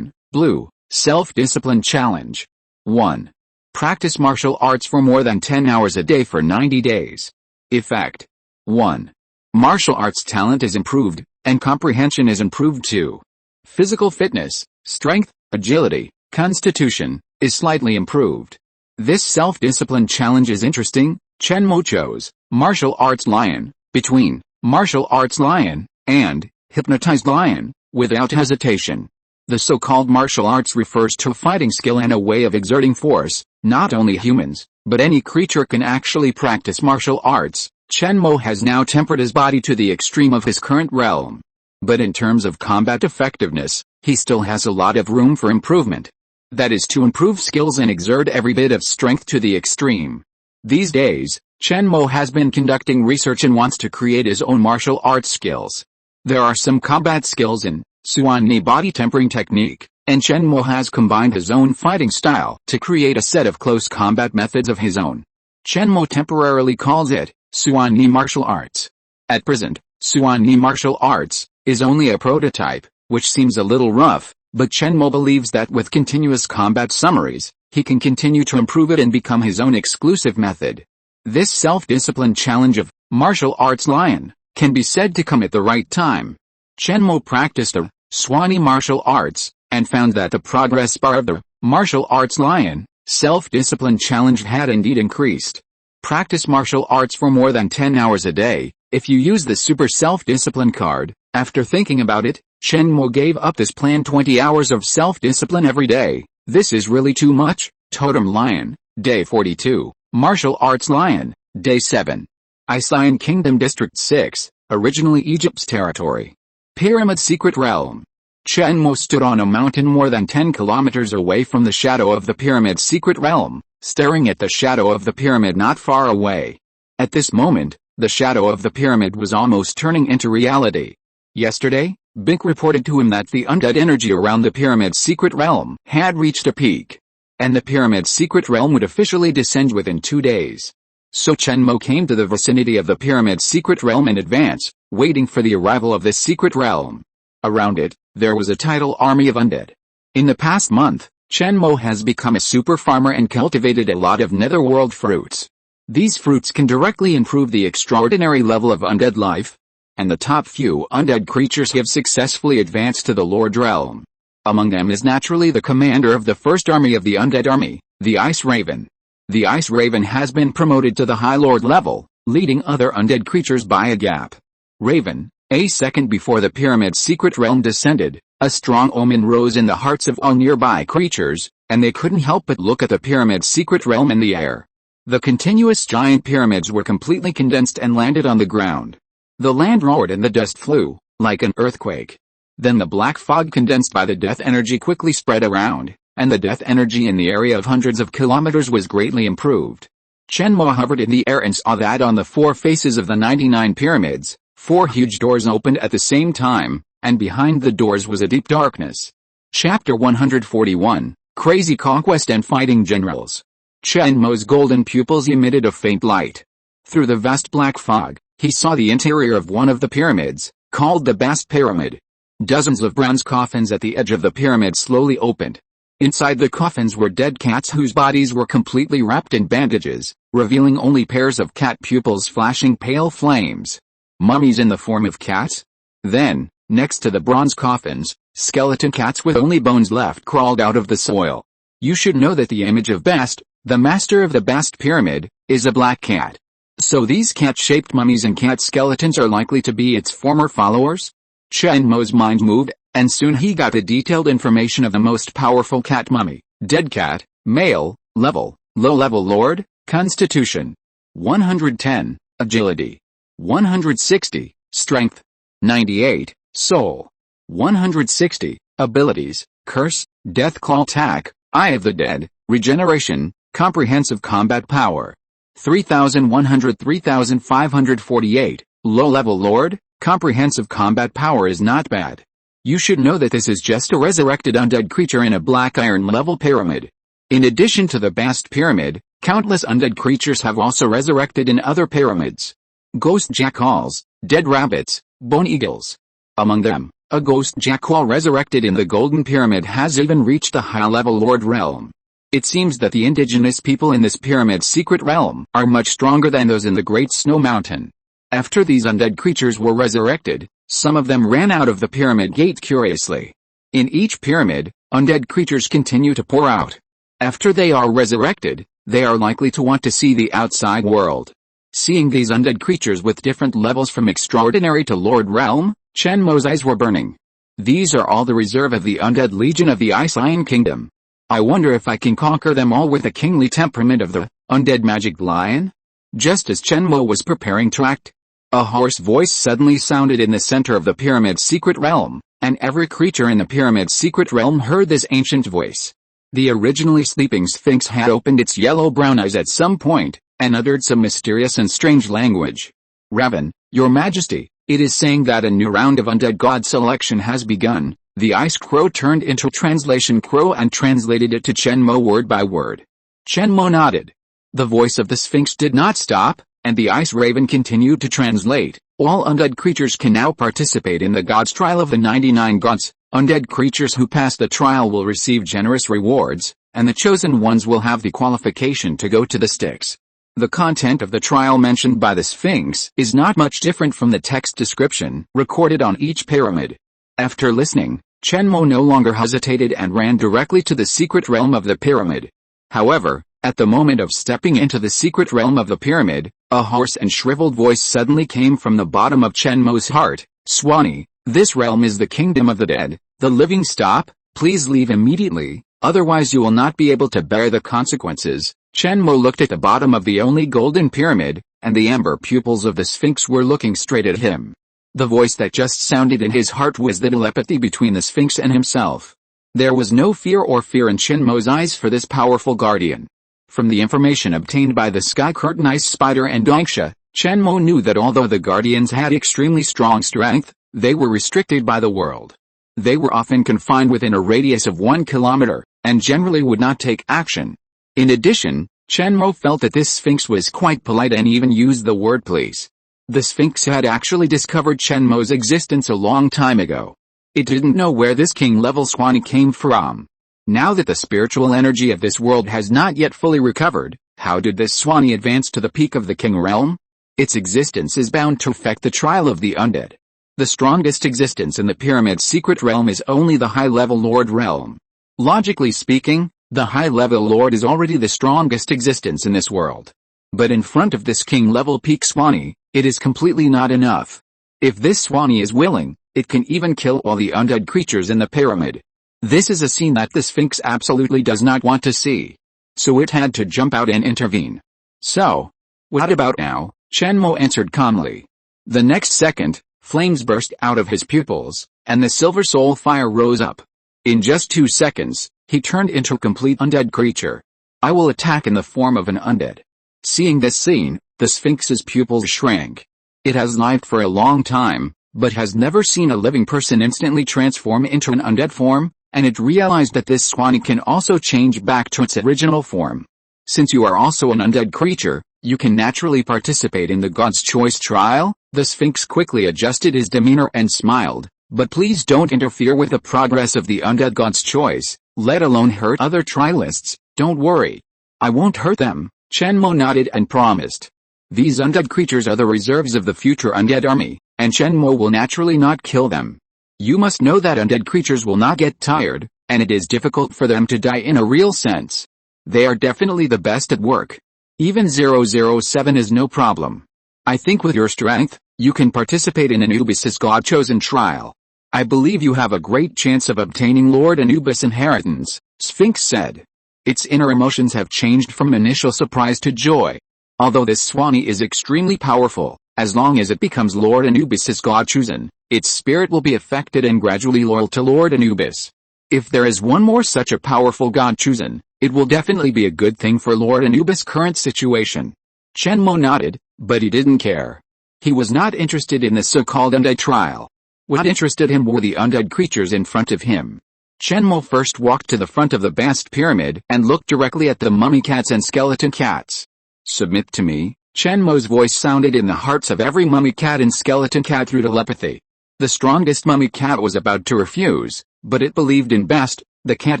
[SPEAKER 1] Blue, Self-Discipline Challenge. 1. Practice martial arts for more than 10 hours a day for 90 days. Effect. 1. Martial arts talent is improved, and comprehension is improved too. Physical fitness, strength, agility, constitution, is slightly improved. This self-discipline challenge is interesting. Chenmo chose Martial Arts Lion between Martial Arts Lion and Hypnotized Lion without hesitation. The so-called martial arts refers to fighting skill and a way of exerting force. Not only humans, but any creature can actually practice martial arts. Chenmo has now tempered his body to the extreme of his current realm. But in terms of combat effectiveness, he still has a lot of room for improvement. That is to improve skills and exert every bit of strength to the extreme. These days, Chenmo has been conducting research and wants to create his own martial arts skills. There are some combat skills in Suani body tempering technique, and Chenmo has combined his own fighting style to create a set of close combat methods of his own. Chenmo temporarily calls it Suani martial arts. At present, Suani martial arts is only a prototype, which seems a little rough, but Chenmo believes that with continuous combat summaries, he can continue to improve it and become his own exclusive method. This self-discipline challenge of Martial Arts Lion can be said to come at the right time. Chenmo practiced a Swanee martial arts, and found that the progress bar of the Martial Arts Lion self-discipline challenge had indeed increased. Practice martial arts for more than 10 hours a day. If you use the Super Self-Discipline card, After thinking about it, Chen Mo gave up this plan. 20 hours of self-discipline every day. This is really too much. Totem Lion, Day 42. Martial Arts Lion, Day 7. Ice Lion Kingdom District 6, originally Egypt's territory. Pyramid Secret Realm. Chen Mo stood on a mountain more than 10 kilometers away from the shadow of the Pyramid Secret Realm, staring at the shadow of the pyramid not far away. At this moment, the shadow of the pyramid was almost turning into reality. Yesterday, Bink reported to him that the undead energy around the Pyramid's Secret Realm had reached a peak, and the Pyramid's Secret Realm would officially descend within 2 days. So Chen Mo came to the vicinity of the Pyramid's Secret Realm in advance, waiting for the arrival of this secret realm. Around it, there was a tidal army of undead. In the past month, Chen Mo has become a super farmer and cultivated a lot of netherworld fruits. These fruits can directly improve the extraordinary level of undead life, and the top few undead creatures have successfully advanced to the Lord Realm. Among them is naturally the commander of the first army of the undead army, the Ice Raven. The Ice Raven has been promoted to the High Lord level, leading other undead creatures by a gap. Raven, a second before the Pyramid's Secret Realm descended, a strong omen rose in the hearts of all nearby creatures, and they couldn't help but look at the Pyramid's Secret Realm in the air. The continuous giant pyramids were completely condensed and landed on the ground. The land roared and the dust flew, like an earthquake. Then the black fog condensed by the death energy quickly spread around, and the death energy in the area of hundreds of kilometers was greatly improved. Chen Mo hovered in the air and saw that on the 4 faces of the 99 pyramids, 4 huge doors opened at the same time, and behind the doors was a deep darkness. Chapter 141, Crazy Conquest and Fighting Generals. Chen Mo's golden pupils emitted a faint light. Through the vast black fog, he saw the interior of one of the pyramids, called the Bast Pyramid. Dozens of bronze coffins at the edge of the pyramid slowly opened. Inside the coffins were dead cats whose bodies were completely wrapped in bandages, revealing only pairs of cat pupils flashing pale flames. Mummies in the form of cats? Then, next to the bronze coffins, skeleton cats with only bones left crawled out of the soil. You should know that the image of Bast, the master of the Bast Pyramid, is a black cat. So these cat-shaped mummies and cat skeletons are likely to be its former followers? Chen Mo's mind moved, and soon he got the detailed information of the most powerful cat mummy. Dead cat, male, level, low-level lord, constitution. 110, agility. 160, strength. 98, soul. 160, abilities, curse, death claw attack, eye of the dead, regeneration, comprehensive combat power. 3,548, low-level lord, comprehensive combat power is not bad. You should know that this is just a resurrected undead creature in a black iron level pyramid. In addition to the Bast Pyramid, countless undead creatures have also resurrected in other pyramids. Ghost jackals, dead rabbits, bone eagles. Among them, a ghost jackal resurrected in the Golden Pyramid has even reached the high-level Lord Realm. It seems that the indigenous people in this pyramid's secret realm are much stronger than those in the Great Snow Mountain. After these undead creatures were resurrected, some of them ran out of the pyramid gate curiously. In each pyramid, undead creatures continue to pour out. After they are resurrected, they are likely to want to see the outside world. Seeing these undead creatures with different levels from extraordinary to Lord Realm, Chen Mo's eyes were burning. These are all the reserve of the undead legion of the Ice Lion Kingdom. I wonder if I can conquer them all with the kingly temperament of the undead magic lion? Just as Chen Mo was preparing to act, a hoarse voice suddenly sounded in the center of the pyramid's secret realm, and every creature in the pyramid's secret realm heard this ancient voice. The originally sleeping Sphinx had opened its yellow-brown eyes at some point, and uttered some mysterious and strange language. Raven, Your Majesty, it is saying that a new round of undead god selection has begun. The Ice Crow turned into Translation Crow and translated it to Chen Mo word by word. Chen Mo nodded. The voice of the Sphinx did not stop, and the Ice Raven continued to translate. All undead creatures can now participate in the God's Trial of the 99 Gods. Undead creatures who pass the trial will receive generous rewards, and the chosen ones will have the qualification to go to the Styx. The content of the trial mentioned by the Sphinx is not much different from the text description recorded on each pyramid. After listening, Chen Mo no longer hesitated and ran directly to the secret realm of the pyramid. However, at the moment of stepping into the secret realm of the pyramid, a hoarse and shriveled voice suddenly came from the bottom of Chen Mo's heart. Swanee, This realm is the kingdom of the dead. The living stop, please leave immediately, otherwise you will not be able to bear the consequences. Chen Mo looked at the bottom of the only golden pyramid, and the amber pupils of the Sphinx were looking straight at him. The voice that just sounded in his heart was the telepathy between the Sphinx and himself. There was no fear in Chen Mo's eyes for this powerful guardian. From the information obtained by the Sky Curtain Ice Spider and Dangsha, Chen Mo knew that although the guardians had extremely strong strength, they were restricted by the world. They were often confined within a radius of 1 kilometer, and generally would not take action. In addition, Chen Mo felt that this Sphinx was quite polite and even used the word please. The Sphinx had actually discovered Chen Mo's existence a long time ago. It didn't know where this king-level Swanee came from. Now that the spiritual energy of this world has not yet fully recovered, how did this Swanee advance to the peak of the king realm? Its existence is bound to affect the trial of the undead. The strongest existence in the pyramid's secret realm is only the high-level Lord realm. Logically speaking, the high-level Lord is already the strongest existence in this world. But in front of this king-level peak Swanee, it is completely not enough. If this Swanee is willing, it can even kill all the undead creatures in the pyramid. This is a scene that the Sphinx absolutely does not want to see. So it had to jump out and intervene. So, what about now? Chen Mo answered calmly. The next second, flames burst out of his pupils, and the silver soul fire rose up. In just 2 seconds, he turned into a complete undead creature. I will attack in the form of an undead. Seeing this scene, the Sphinx's pupils shrank. It has lived for a long time, but has never seen a living person instantly transform into an undead form, and it realized that this Swanee can also change back to its original form. Since you are also an undead creature, you can naturally participate in the God's Choice trial. The Sphinx quickly adjusted his demeanor and smiled, but please don't interfere with the progress of the undead God's Choice, let alone hurt other trialists. Don't worry. I won't hurt them. Chen Mo nodded and promised. These undead creatures are the reserves of the future undead army, and Chen Mo will naturally not kill them. You must know that undead creatures will not get tired, and it is difficult for them to die in a real sense. They are definitely the best at work. Even 007 is no problem. I think with your strength, you can participate in Anubis' God-chosen trial. I believe you have a great chance of obtaining Lord Anubis' inheritance, Sphinx said. Its inner emotions have changed from initial surprise to joy. Although this Swanee is extremely powerful, as long as it becomes Lord Anubis' God-chosen, its spirit will be affected and gradually loyal to Lord Anubis. If there is one more such a powerful God-chosen, it will definitely be a good thing for Lord Anubis' current situation. Chen Mo nodded, but he didn't care. He was not interested in the so-called undead trial. What interested him were the undead creatures in front of him. Chen Mo first walked to the front of the vast pyramid and looked directly at the mummy cats and skeleton cats. Submit to me, Chen Mo's voice sounded in the hearts of every mummy cat and skeleton cat through telepathy. The strongest mummy cat was about to refuse, but it believed in Best, the cat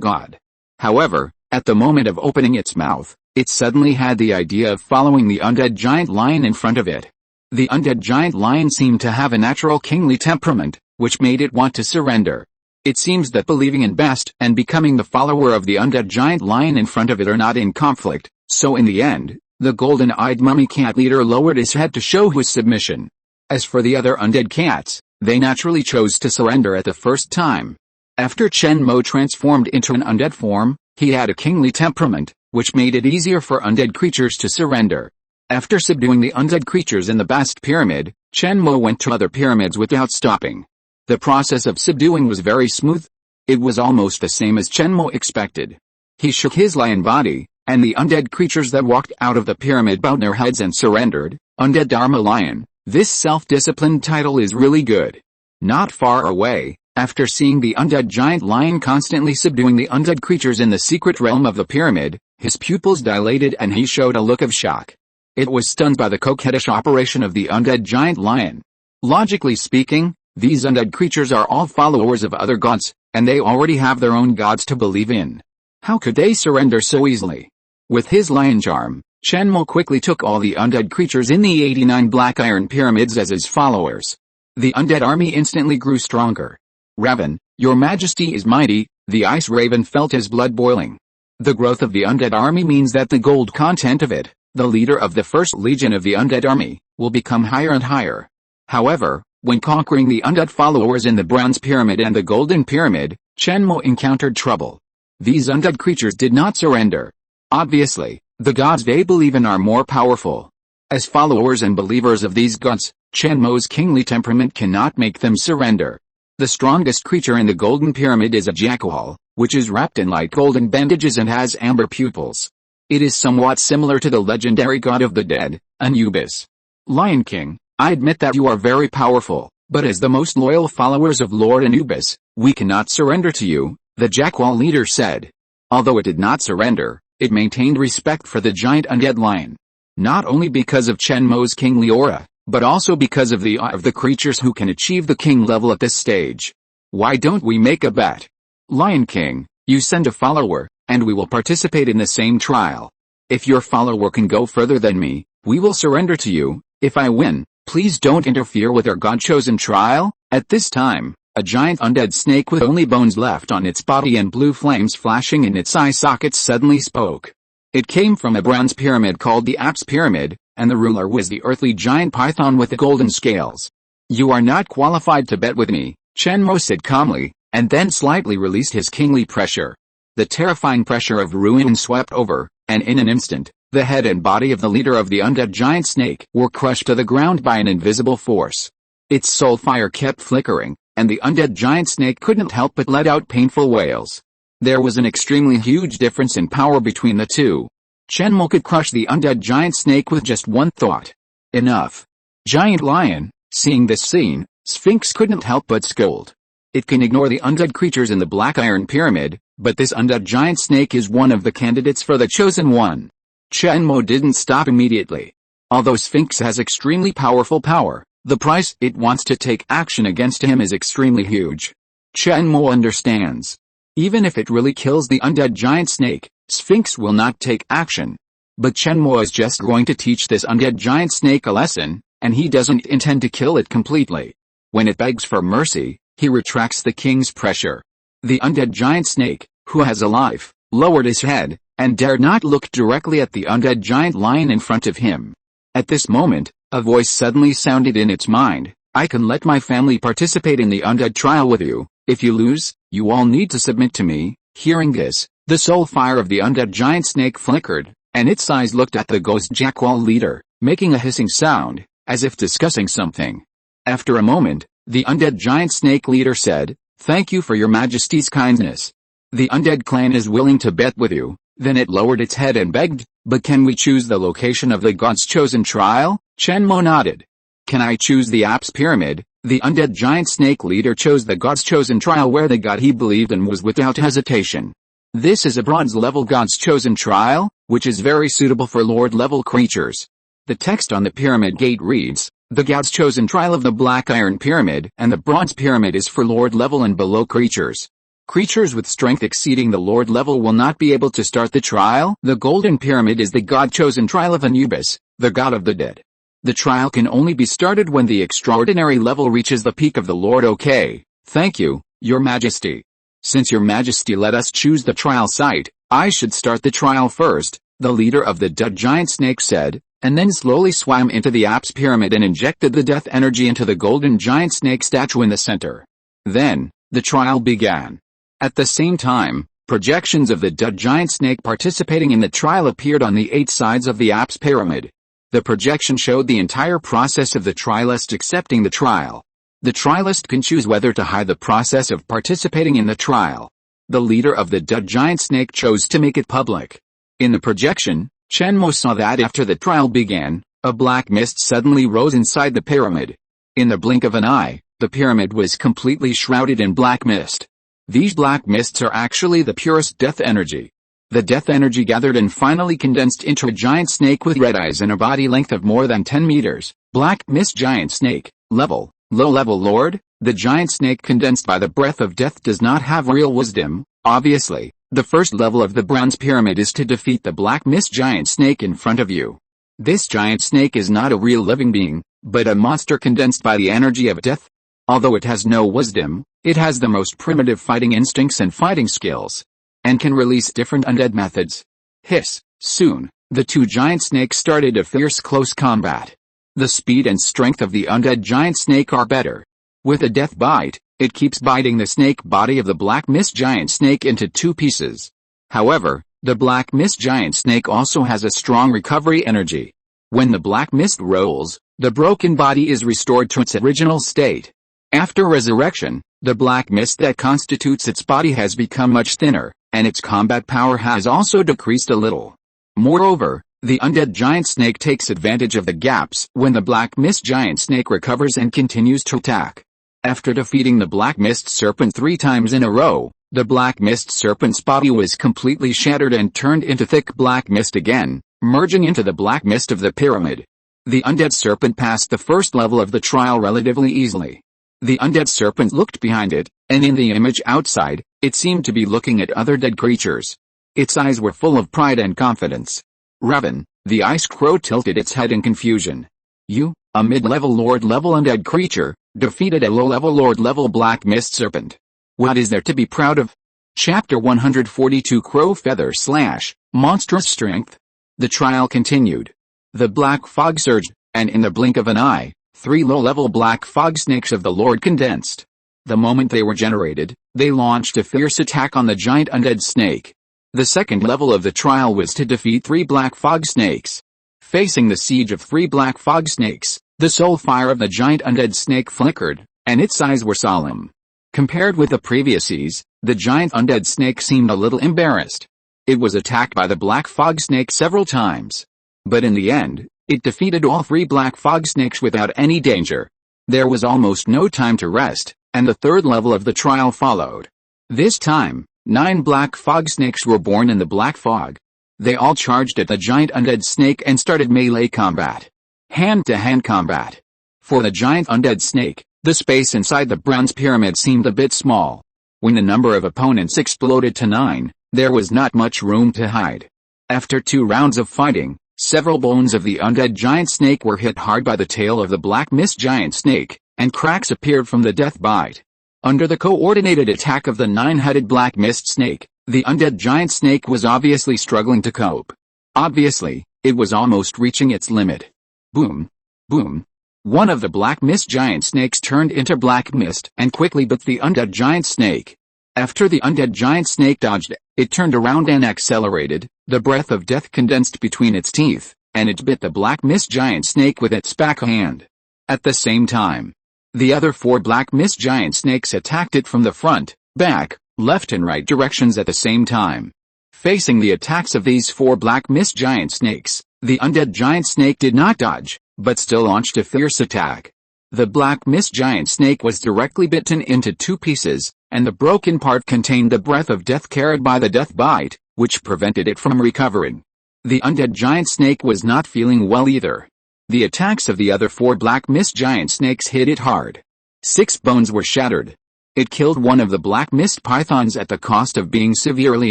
[SPEAKER 1] god. However, at the moment of opening its mouth, it suddenly had the idea of following the undead giant lion in front of it. The undead giant lion seemed to have a natural kingly temperament, which made it want to surrender. It seems that believing in Best and becoming the follower of the undead giant lion in front of it are not in conflict, so in the end, the golden-eyed mummy cat leader lowered his head to show his submission. As for the other undead cats, they naturally chose to surrender at the first time. After Chen Mo transformed into an undead form, he had a kingly temperament, which made it easier for undead creatures to surrender. After subduing the undead creatures in the Bast Pyramid, Chen Mo went to other pyramids without stopping. The process of subduing was very smooth. It was almost the same as Chen Mo expected. He shook his lion body, and the undead creatures that walked out of the pyramid bowed their heads and surrendered. Undead Dharma Lion, this self-disciplined title is really good. Not far away, after seeing the undead giant lion constantly subduing the undead creatures in the secret realm of the pyramid, his pupils dilated and he showed a look of shock. It was stunned by the coquettish operation of the undead giant lion. Logically speaking, these undead creatures are all followers of other gods, and they already have their own gods to believe in. How could they surrender so easily? With his lion charm, Chen Mo quickly took all the undead creatures in the 89 black iron pyramids as his followers. The undead army instantly grew stronger. Raven, your majesty is mighty, the ice raven felt his blood boiling. The growth of the undead army means that the gold content of it, the leader of the first legion of the undead army, will become higher and higher. However, When conquering the undead followers in the Bronze Pyramid and the Golden Pyramid, Shenmue encountered trouble. These undead creatures did not surrender. Obviously, the gods they believe in are more powerful. As followers and believers of these gods, Shenmue's kingly temperament cannot make them surrender. The strongest creature in the Golden Pyramid is a jackal, which is wrapped in light golden bandages and has amber pupils. It is somewhat similar to the legendary god of the dead, Anubis. Lion King, I admit that you are very powerful, but as the most loyal followers of Lord Anubis, we cannot surrender to you, the jackal leader said. Although it did not surrender, it maintained respect for the giant undead lion. Not only because of Shenmue's kingly aura, but also because of the awe of the creatures who can achieve the king level at this stage. Why don't we make a bet? Lion King, you send a follower, and we will participate in the same trial. If your follower can go further than me, we will surrender to you. If I win, please don't interfere with our God-chosen trial. At this time, a giant undead snake with only bones left on its body and blue flames flashing in its eye sockets suddenly spoke. It came from a bronze pyramid called the Apis Pyramid, and the ruler was the earthly giant python with the golden scales. You are not qualified to bet with me, Shenmue said calmly, and then slightly released his kingly pressure. The terrifying pressure of ruin swept over, and in an instant, the head and body of the leader of the undead giant snake were crushed to the ground by an invisible force. Its soul fire kept flickering, and the undead giant snake couldn't help but let out painful wails. There was an extremely huge difference in power between the two. Shenmue could crush the undead giant snake with just one thought. Enough. Giant Lion, seeing this scene, Sphinx couldn't help but scold. It can ignore the undead creatures in the Black Iron Pyramid, but this undead giant snake is one of the candidates for the Chosen One. Shenmue didn't stop immediately. Although Sphinx has extremely powerful power, the price it wants to take action against him is extremely huge. Shenmue understands. Even if it really kills the undead giant snake, Sphinx will not take action. But Shenmue is just going to teach this undead giant snake a lesson, and he doesn't intend to kill it completely. When it begs for mercy, he retracts the king's pressure. The undead giant snake, who has a life, lowered his head, and dared not look directly at the undead giant lion in front of him. At this moment, a voice suddenly sounded in its mind. I can let my family participate in the undead trial with you. If you lose, you all need to submit to me. Hearing this, the soul fire of the undead giant snake flickered, and its eyes looked at the ghost jackal leader, making a hissing sound, as if discussing something. After a moment, the undead giant snake leader said, "Thank you for your majesty's kindness. The undead clan is willing to bet with you." Then it lowered its head and begged, "But can we choose the location of the god's chosen trial?" Shenmue nodded. "Can I choose the Apis Pyramid?" The undead giant snake leader chose the god's chosen trial where the god he believed in was without hesitation. This is a bronze-level god's chosen trial, which is very suitable for lord-level creatures. The text on the pyramid gate reads, "The god's chosen trial of the Black Iron Pyramid and the Bronze Pyramid is for lord-level and below creatures. Creatures with strength exceeding the lord level will not be able to start the trial." The Golden Pyramid is the god-chosen trial of Anubis, the god of the dead. The trial can only be started when the extraordinary level reaches the peak of the Lord. Okay, thank you, Your Majesty. Since Your Majesty let us choose the trial site, I should start the trial first, the leader of the dead giant snake said, and then slowly swam into the Apis Pyramid and injected the death energy into the golden giant snake statue in the center. Then, the trial began. At the same time, projections of the dead giant snake participating in the trial appeared on the 8 sides of the Apis Pyramid. The projection showed the entire process of the trialist accepting the trial. The trialist can choose whether to hide the process of participating in the trial. The leader of the dead giant snake chose to make it public. In the projection, Shenmue saw that after the trial began, a black mist suddenly rose inside the pyramid. In the blink of an eye, the pyramid was completely shrouded in black mist. These black mists are actually the purest death energy. The death energy gathered and finally condensed into a giant snake with red eyes and a body length of more than 10 meters. Black mist giant snake, level, low-level lord. The giant snake condensed by the breath of death does not have real wisdom. Obviously, the first level of the bronze pyramid is to defeat the black mist giant snake in front of you. This giant snake is not a real living being, but a monster condensed by the energy of death. Although it has no wisdom, it has the most primitive fighting instincts and fighting skills, and can release different undead methods. Hiss. Soon, the two giant snakes started a fierce close combat. The speed and strength of the undead giant snake are better. With a death bite, it keeps biting the snake body of the black mist giant snake into 2 pieces. However, the black mist giant snake also has a strong recovery energy. When the black mist rolls, the broken body is restored to its original state. After resurrection, the black mist that constitutes its body has become much thinner, and its combat power has also decreased a little. Moreover, the undead giant snake takes advantage of the gaps when the black mist giant snake recovers and continues to attack. After defeating the black mist serpent 3 times in a row, the black mist serpent's body was completely shattered and turned into thick black mist again, merging into the black mist of the pyramid. The undead serpent passed the first level of the trial relatively easily. The undead serpent looked behind it, and in the image outside, it seemed to be looking at other dead creatures. Its eyes were full of pride and confidence. Raven, the ice crow, tilted its head in confusion. You, a mid-level lord-level undead creature, defeated a low-level lord-level black mist serpent. What is there to be proud of? Chapter 142 Crow Feather / Monstrous Strength. The trial continued. The black fog surged, and in the blink of an eye, 3 low-level black fog snakes of the Lord condensed. The moment they were generated, they launched a fierce attack on the giant undead snake. The second level of the trial was to defeat 3 black fog snakes. Facing the siege of 3 black fog snakes, the soul fire of the giant undead snake flickered, and its eyes were solemn. Compared with the previous siege, the giant undead snake seemed a little embarrassed. It was attacked by the black fog snake several times. But in the end, it defeated all 3 black fog snakes without any danger. There was almost no time to rest, and the third level of the trial followed. This time, 9 black fog snakes were born in the black fog. They all charged at the giant undead snake and started melee combat. Hand-to-hand combat. For the giant undead snake, the space inside the bronze pyramid seemed a bit small. When the number of opponents exploded to 9, there was not much room to hide. After 2 rounds of fighting, several bones of the undead giant snake were hit hard by the tail of the black mist giant snake, and cracks appeared from the death bite. Under the coordinated attack of the 9-headed black mist snake, the undead giant snake was obviously struggling to cope. Obviously, it was almost reaching its limit. Boom. Boom. One of the black mist giant snakes turned into black mist and quickly bit the undead giant snake. After the undead giant snake dodged, it turned around and accelerated. The breath of death condensed between its teeth, and it bit the black mist giant snake with its back hand. At the same time, the other 4 black mist giant snakes attacked it from the front, back, left and right directions at the same time. Facing the attacks of these 4 black mist giant snakes, the undead giant snake did not dodge, but still launched a fierce attack. The black mist giant snake was directly bitten into 2 pieces, and the broken part contained the breath of death carried by the death bite, which prevented it from recovering. The undead giant snake was not feeling well either. The attacks of the other 4 black mist giant snakes hit it hard. 6 bones were shattered. It killed one of the black mist pythons at the cost of being severely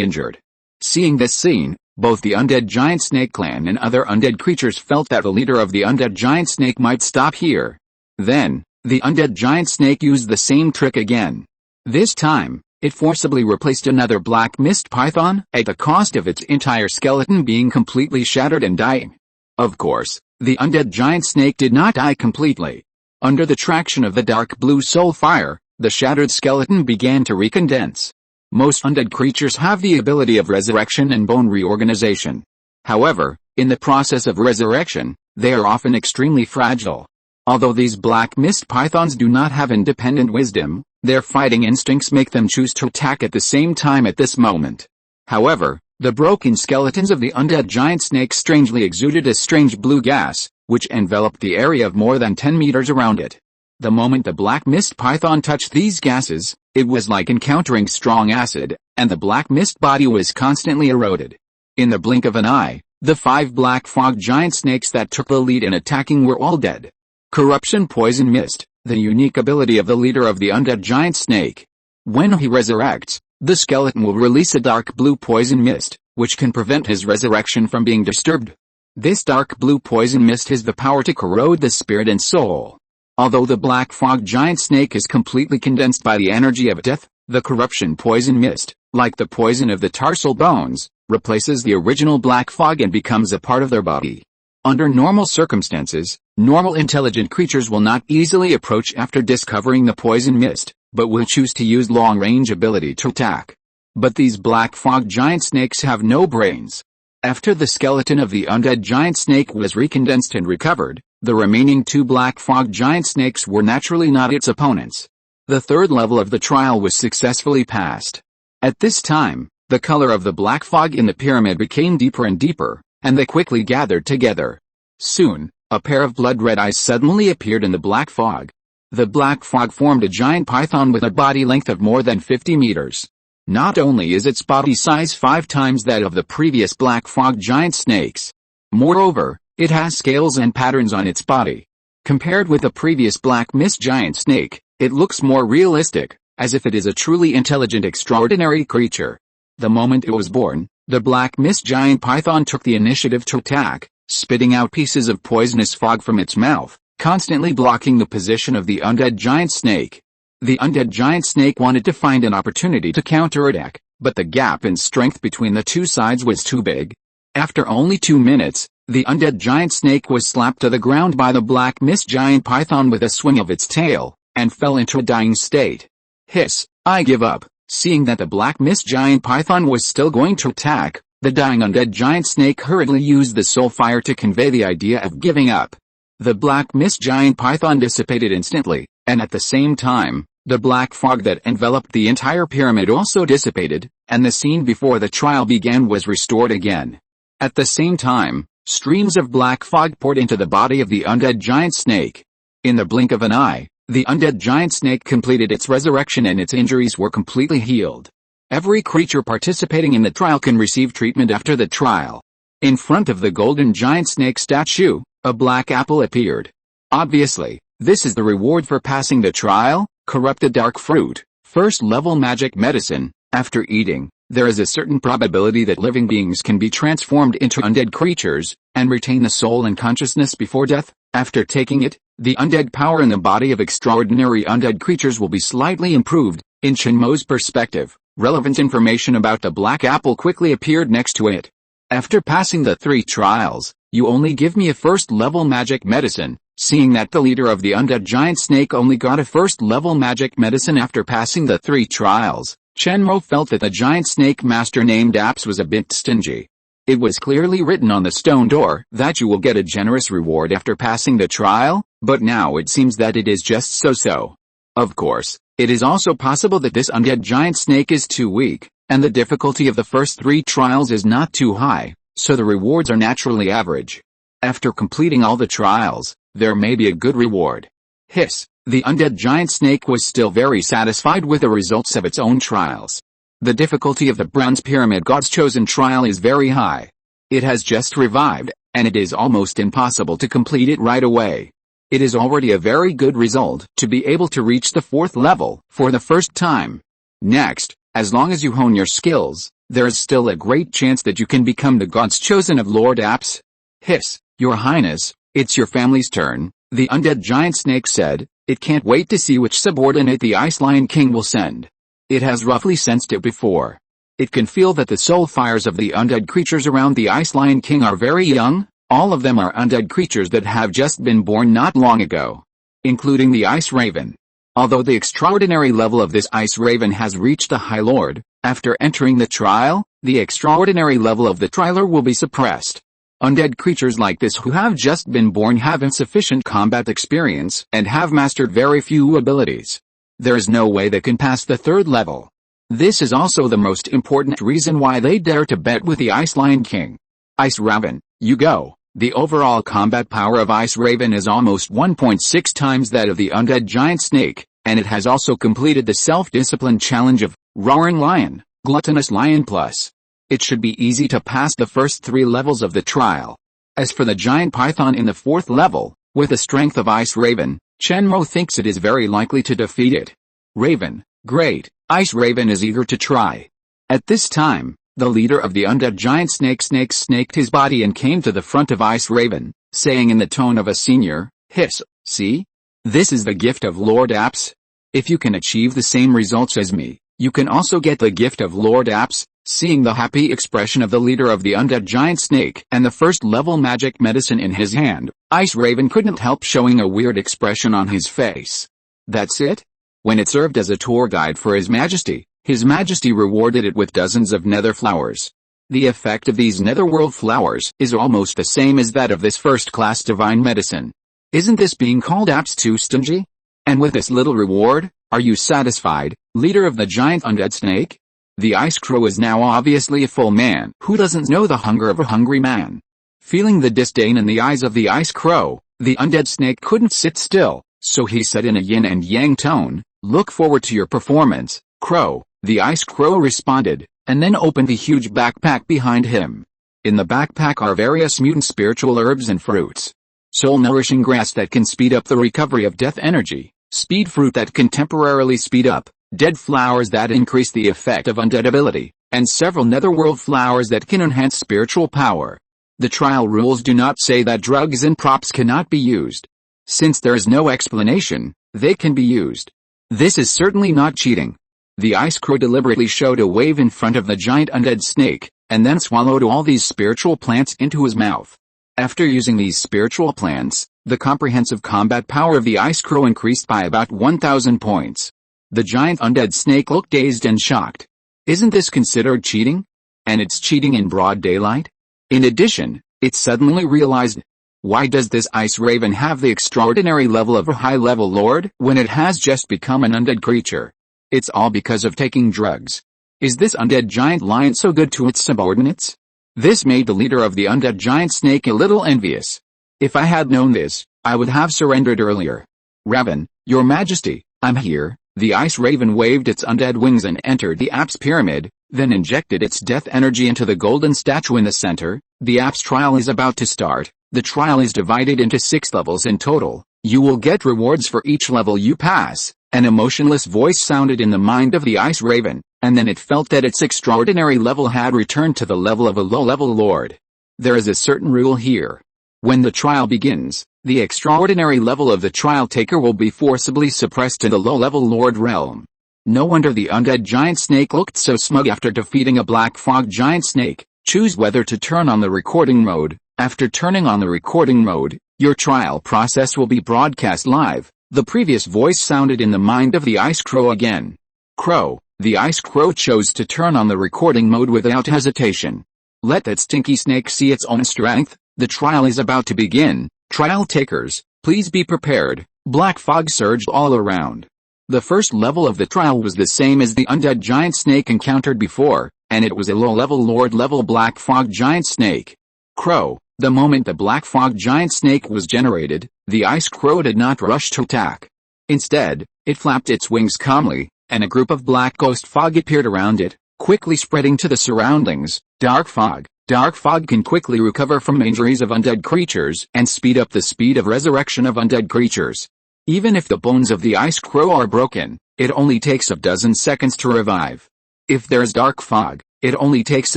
[SPEAKER 1] injured. Seeing this scene, both the undead giant snake clan and other undead creatures felt that the leader of the undead giant snake might stop here. Then, the undead giant snake used the same trick again. This time, it forcibly replaced another black mist python, at the cost of its entire skeleton being completely shattered and dying. Of course, the undead giant snake did not die completely. Under the traction of the dark blue soul fire, the shattered skeleton began to recondense. Most undead creatures have the ability of resurrection and bone reorganization. However, in the process of resurrection, they are often extremely fragile. Although these black mist pythons do not have independent wisdom, their fighting instincts make them choose to attack at the same time at this moment. However, the broken skeletons of the undead giant snake strangely exuded a strange blue gas, which enveloped the area of more than 10 meters around it. The moment the black mist python touched these gases, it was like encountering strong acid, and the black mist body was constantly eroded. In the blink of an eye, the 5 black fog giant snakes that took the lead in attacking were all dead. Corruption Poison Mist, the unique ability of the leader of the undead giant snake. When he resurrects, the skeleton will release a dark blue poison mist, which can prevent his resurrection from being disturbed. This dark blue poison mist has the power to corrode the spirit and soul. Although the black fog giant snake is completely condensed by the energy of death, the corruption poison mist, like the poison of the tarsal bones, replaces the original black fog and becomes a part of their body. Under normal circumstances, Normal intelligent creatures will not easily approach after discovering the poison mist, but will choose to use long-range ability to attack. But these black fog giant snakes have no brains. After the skeleton of the undead giant snake was recondensed and recovered, the remaining 2 black fog giant snakes were naturally not its opponents. The 3rd level of the trial was successfully passed. At this time, the color of the black fog in the pyramid became deeper and deeper, and they quickly gathered together. Soon, a pair of blood-red eyes suddenly appeared in the black fog. The black fog formed a giant python with a body length of more than 50 meters. Not only is its body size 5 times that of the previous black fog giant snakes. Moreover, it has scales and patterns on its body. Compared with the previous black mist giant snake, it looks more realistic, as if it is a truly intelligent extraordinary creature. The moment it was born, the black mist giant python took the initiative to attack, spitting out pieces of poisonous fog from its mouth, constantly blocking the position of the undead giant snake. The undead giant snake wanted to find an opportunity to counterattack, but the gap in strength between the 2 sides was too big. After only 2 minutes, the undead giant snake was slapped to the ground by the black mist giant python with a swing of its tail, and fell into a dying state. Hiss, I give up. Seeing that the black mist giant python was still going to attack, the dying undead giant snake hurriedly used the soul fire to convey the idea of giving up. The black mist giant python dissipated instantly, and at the same time, the black fog that enveloped the entire pyramid also dissipated, and the scene before the trial began was restored again. At the same time, streams of black fog poured into the body of the undead giant snake. In the blink of an eye, the undead giant snake completed its resurrection and its injuries were completely healed. Every creature participating in the trial can receive treatment after the trial. In front of the golden giant snake statue, a black apple appeared. Obviously, this is the reward for passing the trial. Corrupted dark fruit, 1st level magic medicine. After eating, there is a certain probability that living beings can be transformed into undead creatures, and retain the soul and consciousness before death. After taking it, the undead power in the body of extraordinary undead creatures will be slightly improved. In Shenmo's perspective, relevant information about the black apple quickly appeared next to it. After passing the 3 trials, you only give me a 1st level magic medicine. Seeing that the leader of the undead giant snake only got a 1st level magic medicine after passing the 3 trials, Shenmo felt that the giant snake master named Apps was a bit stingy. It was clearly written on the stone door that you will get a generous reward after passing the trial, but now it seems that it is just so-so. Of course, it is also possible that this undead giant snake is too weak, and the difficulty of the first 3 trials is not too high, so the rewards are naturally average. After completing all the trials, there may be a good reward. Hiss, the undead giant snake was still very satisfied with the results of its own trials. The difficulty of the Bronze Pyramid God's Chosen trial is very high. It has just revived, and it is almost impossible to complete it right away. It is already a very good result to be able to reach the 4th level for the first time. Next, as long as you hone your skills, there is still a great chance that you can become the God's Chosen of Lord Apps. Hiss, Your Highness, it's your family's turn, the undead giant snake said. It can't wait to see which subordinate the Ice Lion King will send. It has roughly sensed it before. It can feel that the soul fires of the undead creatures around the Ice Lion King are very young. All of them are undead creatures that have just been born not long ago, including the Ice Raven. Although the extraordinary level of this Ice Raven has reached the High Lord, after entering the trial, the extraordinary level of the trialer will be suppressed. Undead creatures like this who have just been born have insufficient combat experience and have mastered very few abilities. There is no way they can pass the 3rd level. This is also the most important reason why they dare to bet with the Ice Lion King. Ice Raven, you go. The overall combat power of Ice Raven is almost 1.6 times that of the undead giant snake, and it has also completed the self-discipline challenge of Roaring Lion, Gluttonous Lion Plus. It should be easy to pass the first 3 levels of the trial. As for the giant python in the 4th level, with the strength of Ice Raven, Shenmo thinks it is very likely to defeat it. Raven, great, Ice Raven is eager to try. At this time, the leader of the undead giant snake snaked his body and came to the front of Ice Raven, saying in the tone of a senior, Hiss, see? This is the gift of Lord Apps. If you can achieve the same results as me, you can also get the gift of Lord Apps. Seeing the happy expression of the leader of the undead giant snake and the first level magic medicine in his hand, Ice Raven couldn't help showing a weird expression on his face. That's it? When it served as a tour guide for His Majesty rewarded it with dozens of nether flowers. The effect of these netherworld flowers is almost the same as that of this first-class divine medicine. Isn't this being called apps too stingy? And with this little reward, are you satisfied, leader of the giant undead snake? The Ice Crow is now obviously a full man who doesn't know the hunger of a hungry man. Feeling the disdain in the eyes of the Ice Crow, the undead snake couldn't sit still, so he said in a yin and yang tone, "Look forward to your performance, Crow." The Ice Crow responded, and then opened the huge backpack behind him. In the backpack are various mutant spiritual herbs and fruits. Soul-nourishing grass that can speed up the recovery of death energy, speed fruit that can temporarily speed up dead flowers that increase the effect of undead ability, and several netherworld flowers that can enhance spiritual power. The trial rules do not say that drugs and props cannot be used. Since there is no explanation, they can be used. This is certainly not cheating. The Ice Crow deliberately showed a wave in front of the giant undead snake, and then swallowed all these spiritual plants into his mouth. After using these spiritual plants, the comprehensive combat power of the Ice Crow increased by about 1,000 points. The giant undead snake looked dazed and shocked. Isn't this considered cheating? And it's cheating in broad daylight? In addition, it suddenly realized, why does this Ice Raven have the extraordinary level of a high-level lord when it has just become an undead creature? It's all because of taking drugs. Is this undead giant lion so good to its subordinates? This made the leader of the undead giant snake a little envious. If I had known this, I would have surrendered earlier. Raven, Your Majesty, I'm here. The Ice Raven waved its undead wings and entered the app's pyramid, then injected its death energy into the golden statue in the center. The app's trial is about to start. The trial is divided into 6 levels in total. You will get rewards for each level you pass. An emotionless voice sounded in the mind of the Ice Raven, and then it felt that its extraordinary level had returned to the level of a low-level lord. There is a certain rule here. When the trial begins, the extraordinary level of the trial taker will be forcibly suppressed to the low-level lord realm. No wonder the undead giant snake looked so smug after defeating a black fog giant snake. Choose whether to turn on the recording mode. After turning on the recording mode, your trial process will be broadcast live. The previous voice sounded in the mind of the Ice Crow again. Crow, the Ice Crow chose to turn on the recording mode without hesitation. Let that stinky snake see its own strength. The trial is about to begin. Trial takers, please be prepared. Black fog surged all around. The first level of the trial was the same as the undead giant snake encountered before, and it was a low-level lord-level black fog giant snake. Crow, the moment the black fog giant snake was generated, the Ice Crow did not rush to attack. Instead, it flapped its wings calmly, and a group of black ghost fog appeared around it, quickly spreading to the surroundings. Dark fog. Dark fog can quickly recover from injuries of undead creatures and speed up the speed of resurrection of undead creatures. Even if the bones of the Ice Crow are broken, it only takes a dozen seconds to revive. If there's dark fog, it only takes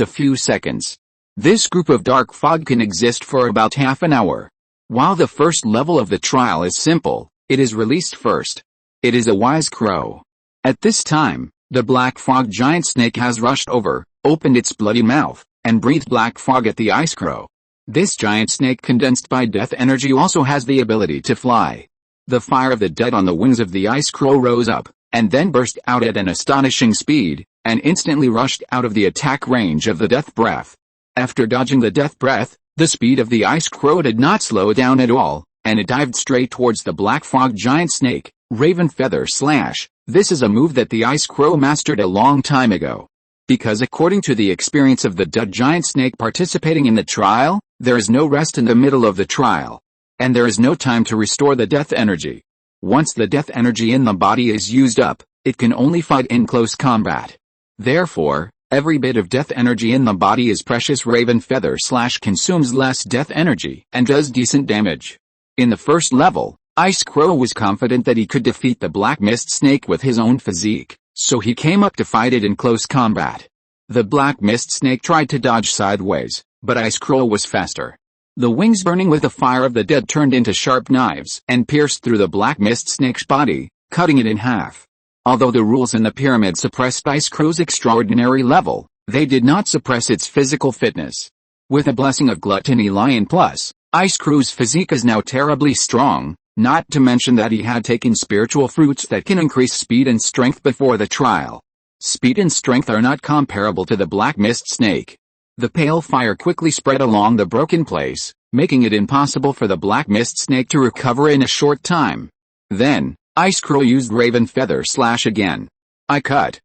[SPEAKER 1] a few seconds. This group of dark fog can exist for about half an hour. While the first level of the trial is simple, it is released first. It is a wise crow. At this time, the black fog giant snake has rushed over, opened its bloody mouth, and breathed black fog at the Ice Crow. This giant snake condensed by death energy also has the ability to fly. The fire of the dead on the wings of the Ice Crow rose up, and then burst out at an astonishing speed, and instantly rushed out of the attack range of the death breath. After dodging the death breath, the speed of the Ice Crow did not slow down at all, and it dived straight towards the black fog giant snake. Raven Feather Slash. This is a move that the Ice Crow mastered a long time ago. Because according to the experience of the dead giant snake participating in the trial, there is no rest in the middle of the trial. And there is no time to restore the death energy. Once the death energy in the body is used up, it can only fight in close combat. Therefore, every bit of death energy in the body is precious. Raven Feather Slash consumes less death energy and does decent damage. In the first level, Ice Crow was confident that he could defeat the Black Mist Snake with his own physique, so he came up to fight it in close combat. The Black Mist Snake tried to dodge sideways, but Ice Crow was faster. The wings burning with the fire of the dead turned into sharp knives and pierced through the Black Mist Snake's body, cutting it in half. Although the rules in the pyramid suppressed Ice Crow's extraordinary level, They did not suppress its physical fitness. With a blessing of Gluttony Lion Plus, Ice Crew's physique is now terribly strong, not to mention that he had taken spiritual fruits that can increase speed and strength before the trial. Speed and strength are not comparable to the Black Mist Snake. The pale fire quickly spread along the broken place, making it impossible for the Black Mist Snake to recover in a short time. Then, Ice Crow used Raven Feather Slash again. I cut.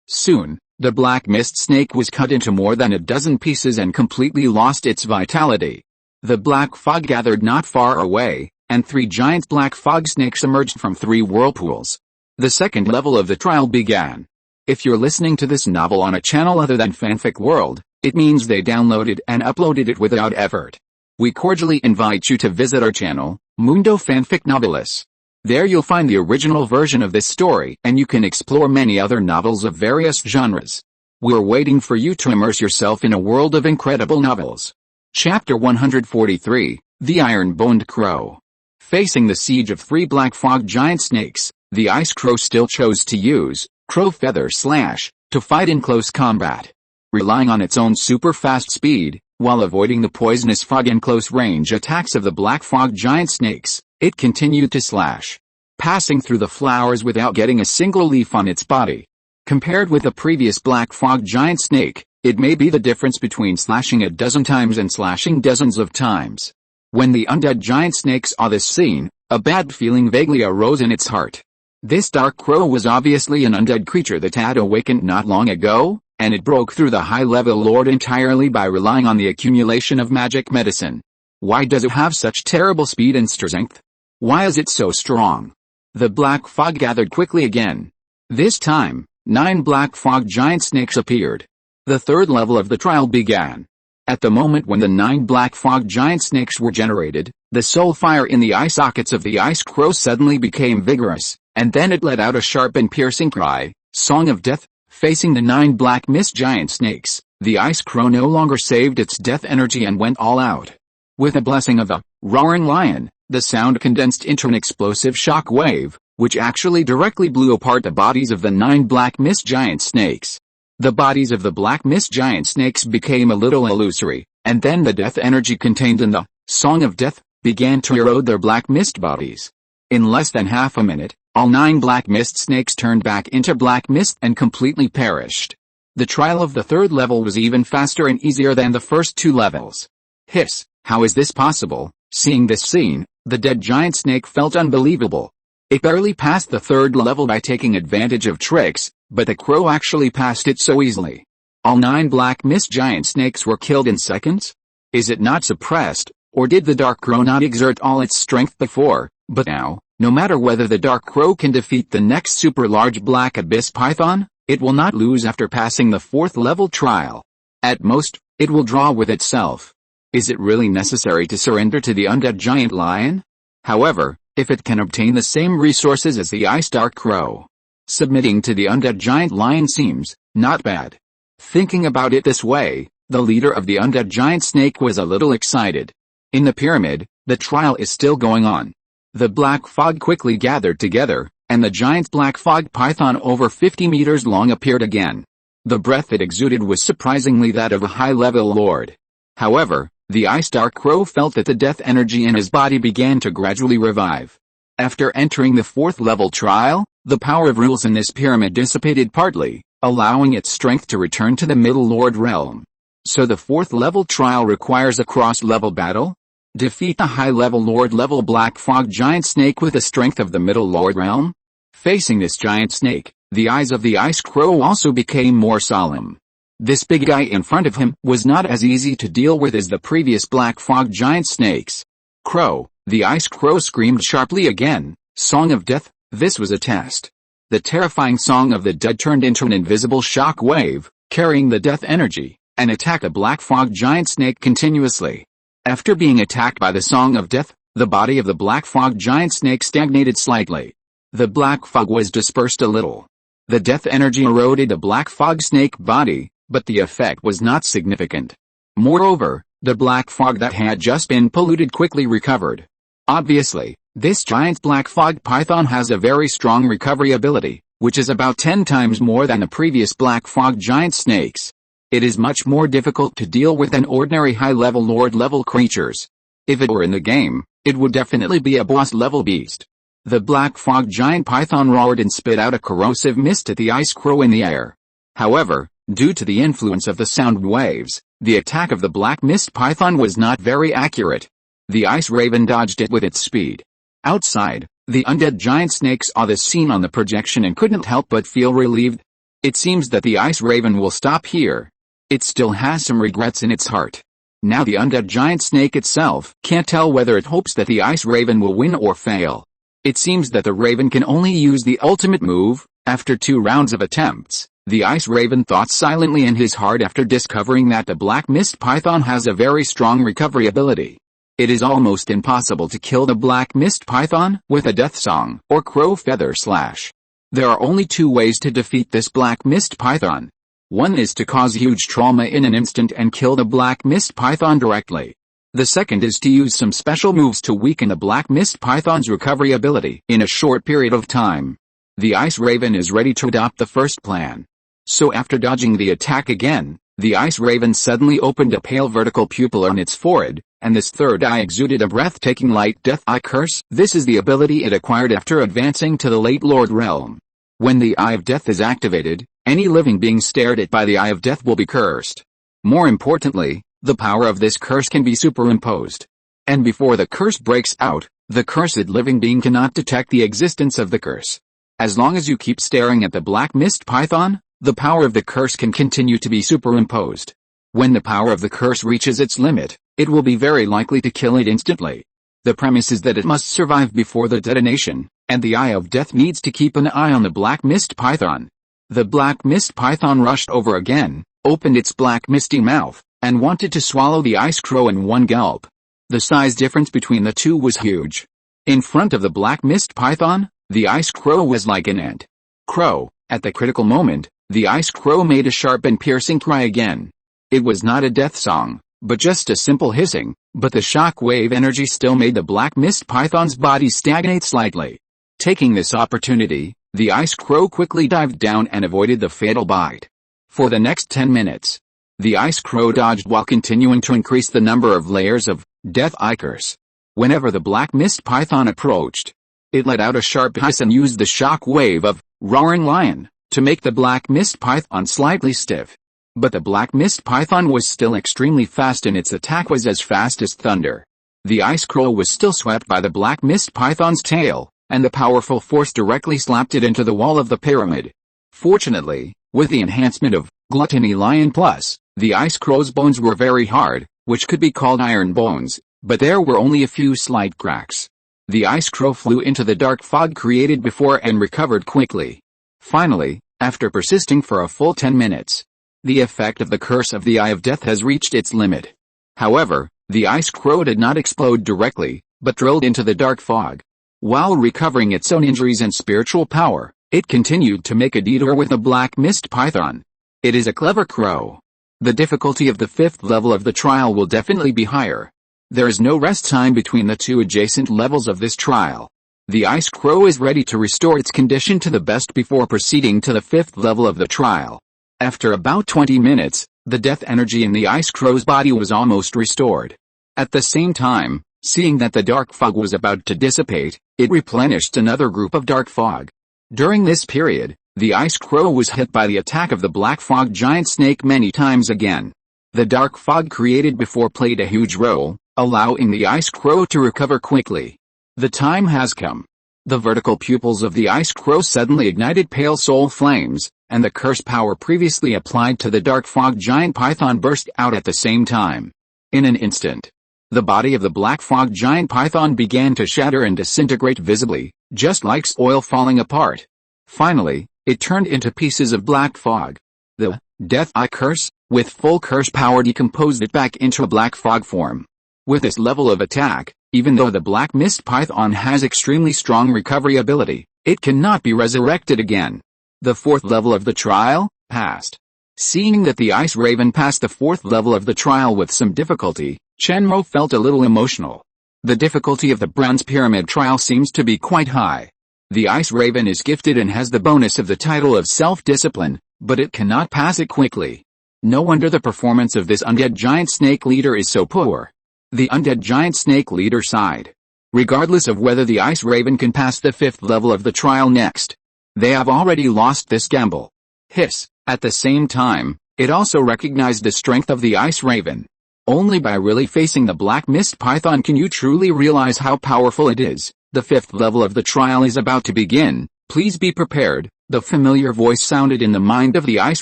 [SPEAKER 1] Soon, the Black Mist Snake was cut into more than a dozen pieces and completely lost its vitality. The black fog gathered not far away, and 3 giant black fog snakes emerged from 3 whirlpools. The second level of the trial began. If you're listening to this novel on a channel other than Fanfic World, it means they downloaded and uploaded it without effort. We cordially invite you to visit our channel, Mundo Fanfic Novelis. There you'll find the original version of this story and you can explore many other novels of various genres. We're waiting for you to immerse yourself in a world of incredible novels. Chapter 143, The Iron-Boned Crow. Facing the siege of 3 black fog giant snakes, the Ice Crow still chose to use Crow Feather Slash to fight in close combat. Relying on its own super-fast speed, while avoiding the poisonous fog and close-range attacks of the black fog giant snakes, it continued to slash, passing through the flowers without getting a single leaf on its body. Compared with the previous black fog giant snake, it may be the difference between slashing a dozen times and slashing dozens of times. When the undead giant snake saw this scene, a bad feeling vaguely arose in its heart. This dark crow was obviously an undead creature that had awakened not long ago, and it broke through the high-level lord entirely by relying on the accumulation of magic medicine. Why does it have such terrible speed and strength? Why is it so strong? The black fog gathered quickly again. This time, 9 black fog giant snakes appeared. The third level of the trial began. At the moment when the 9 black fog giant snakes were generated, the soul fire in the eye sockets of the Ice Crow suddenly became vigorous, and then it let out a sharp and piercing cry, Song of Death. Facing the 9 black mist giant snakes, the Ice Crow no longer saved its death energy and went all out. With a blessing of the roaring lion, the sound condensed into an explosive shock wave, which actually directly blew apart the bodies of the 9 black mist giant snakes. The bodies of the black mist giant snakes became a little illusory, and then the death energy contained in the Song of Death began to erode their black mist bodies. In less than half a minute, all 9 black mist snakes turned back into black mist and completely perished. The trial of the third level was even faster and easier than the first 2 levels. Hiss, how is this possible? Seeing this scene, the dead giant snake felt unbelievable. It barely passed the third level by taking advantage of tricks, but the crow actually passed it so easily. All 9 black mist giant snakes were killed in seconds? Is it not suppressed, or did the dark crow not exert all its strength before, but now? No matter whether the dark crow can defeat the next super large black abyss python, it will not lose after passing the 4th level trial. At most, it will draw with itself. Is it really necessary to surrender to the undead giant lion? However, if it can obtain the same resources as the ice dark crow, submitting to the undead giant lion seems not bad. Thinking about it this way, the leader of the undead giant snake was a little excited. In the pyramid, the trial is still going on. The black fog quickly gathered together, and the giant black fog python over 50 meters long appeared again. The breath it exuded was surprisingly that of a high-level lord. However, the ice dark crow felt that the death energy in his body began to gradually revive. After entering the 4th level trial, the power of rules in this pyramid dissipated partly, allowing its strength to return to the middle lord realm. So the 4th level trial requires a cross-level battle? Defeat the high-level lord-level black fog giant snake with the strength of the middle lord realm? Facing this giant snake, the eyes of the ice crow also became more solemn. This big guy in front of him was not as easy to deal with as the previous black fog giant snakes. Crow, the ice crow screamed sharply again, Song of Death. This was a test. The terrifying Song of the Dead turned into an invisible shock wave, carrying the death energy, and attacked the black fog giant snake continuously. After being attacked by the Song of Death, the body of the black fog giant snake stagnated slightly. The black fog was dispersed a little. The death energy eroded the black fog snake body, but the effect was not significant. Moreover, the black fog that had just been polluted quickly recovered. Obviously, this giant black fog python has a very strong recovery ability, which is about 10 times more than the previous black fog giant snakes. It is much more difficult to deal with than ordinary high-level Lord-level creatures. If it were in the game, it would definitely be a boss-level beast. The black fog giant python roared and spit out a corrosive mist at the ice crow in the air. However, due to the influence of the sound waves, the attack of the black mist python was not very accurate. The ice raven dodged it with its speed. Outside, the undead giant snake saw this scene on the projection and couldn't help but feel relieved. It seems that the ice raven will stop here. It still has some regrets in its heart. Now the undead giant snake itself can't tell whether it hopes that the ice raven will win or fail. It seems that the raven can only use the ultimate move. After 2 rounds of attempts, the ice raven thought silently in his heart after discovering that the black mist python has a very strong recovery ability. It is almost impossible to kill the black mist python with a death song or crow feather slash. There are only 2 ways to defeat this black mist python. One is to cause huge trauma in an instant and kill the black mist python directly. The second is to use some special moves to weaken the black mist python's recovery ability in a short period of time. The ice raven is ready to adopt the first plan. So after dodging the attack again, the ice raven suddenly opened a pale vertical pupil on its forehead, and this third eye exuded a breathtaking light death eye curse. This is the ability it acquired after advancing to the late Lord realm. When the Eye of Death is activated, any living being stared at by the Eye of Death will be cursed. More importantly, the power of this curse can be superimposed. And before the curse breaks out, the cursed living being cannot detect the existence of the curse. As long as you keep staring at the black mist python, the power of the curse can continue to be superimposed. When the power of the curse reaches its limit, it will be very likely to kill it instantly. The premise is that it must survive before the detonation, and the Eye of Death needs to keep an eye on the black mist python. The black mist python rushed over again, opened its black misty mouth, and wanted to swallow the ice crow in one gulp. The size difference between the two was huge. In front of the black mist python, the ice crow was like an ant. Crow. At the critical moment, the ice crow made a sharp and piercing cry again. It was not a death song, but just a simple hissing, but the shock wave energy still made the black mist python's body stagnate slightly. Taking this opportunity, the ice crow quickly dived down and avoided the fatal bite. For the next 10 minutes, the ice crow dodged while continuing to increase the number of layers of death eye curse. Whenever the black mist python approached, it let out a sharp hiss and used the shock wave of roaring lion to make the black mist python slightly stiff. But the black mist python was still extremely fast and its attack was as fast as thunder. The ice crow was still swept by the black mist python's tail, and the powerful force directly slapped it into the wall of the pyramid. Fortunately, with the enhancement of Gluttonous Lion Plus, the ice crow's bones were very hard, which could be called iron bones, but there were only a few slight cracks. The ice crow flew into the dark fog created before and recovered quickly. Finally, after persisting for a full 10 minutes, the effect of the curse of the Eye of Death has reached its limit. However, the ice crow did not explode directly, but drilled into the dark fog. While recovering its own injuries and spiritual power, it continued to make a detour with the black mist python. It is a clever crow. The difficulty of the 5th level of the trial will definitely be higher. There is no rest time between the 2 adjacent levels of this trial. The ice crow is ready to restore its condition to the best before proceeding to the 5th level of the trial. After about 20 minutes, the death energy in the ice crow's body was almost restored. At the same time, seeing that the dark fog was about to dissipate, it replenished another group of dark fog. During this period, the ice crow was hit by the attack of the black fog giant snake many times again. The dark fog created before played a huge role, allowing the ice crow to recover quickly. The time has come. The vertical pupils of the ice crow suddenly ignited pale soul flames, and the curse power previously applied to the dark fog giant python burst out at the same time. In an instant, the body of the black fog giant python began to shatter and disintegrate visibly, just like oil falling apart. Finally, it turned into pieces of black fog. The death eye curse, with full curse power, decomposed it back into a black fog form. With this level of attack, even though the black mist python has extremely strong recovery ability, it cannot be resurrected again. The 4th level of the trial passed. Seeing that the ice raven passed the 4th level of the trial with some difficulty, Chenmo felt a little emotional. The difficulty of the bronze pyramid trial seems to be quite high. The Ice Raven is gifted and has the bonus of the title of self-discipline, but it cannot pass it quickly. No wonder the performance of this undead giant snake leader is so poor. The undead giant snake leader sighed. Regardless of whether the Ice Raven can pass the 5th level of the trial next, they have already lost this gamble. Hiss. At the same time, it also recognized the strength of the Ice Raven. Only by really facing the Black Mist Python can you truly realize how powerful it is. The 5th level of the trial is about to begin. Please be prepared. The familiar voice sounded in the mind of the Ice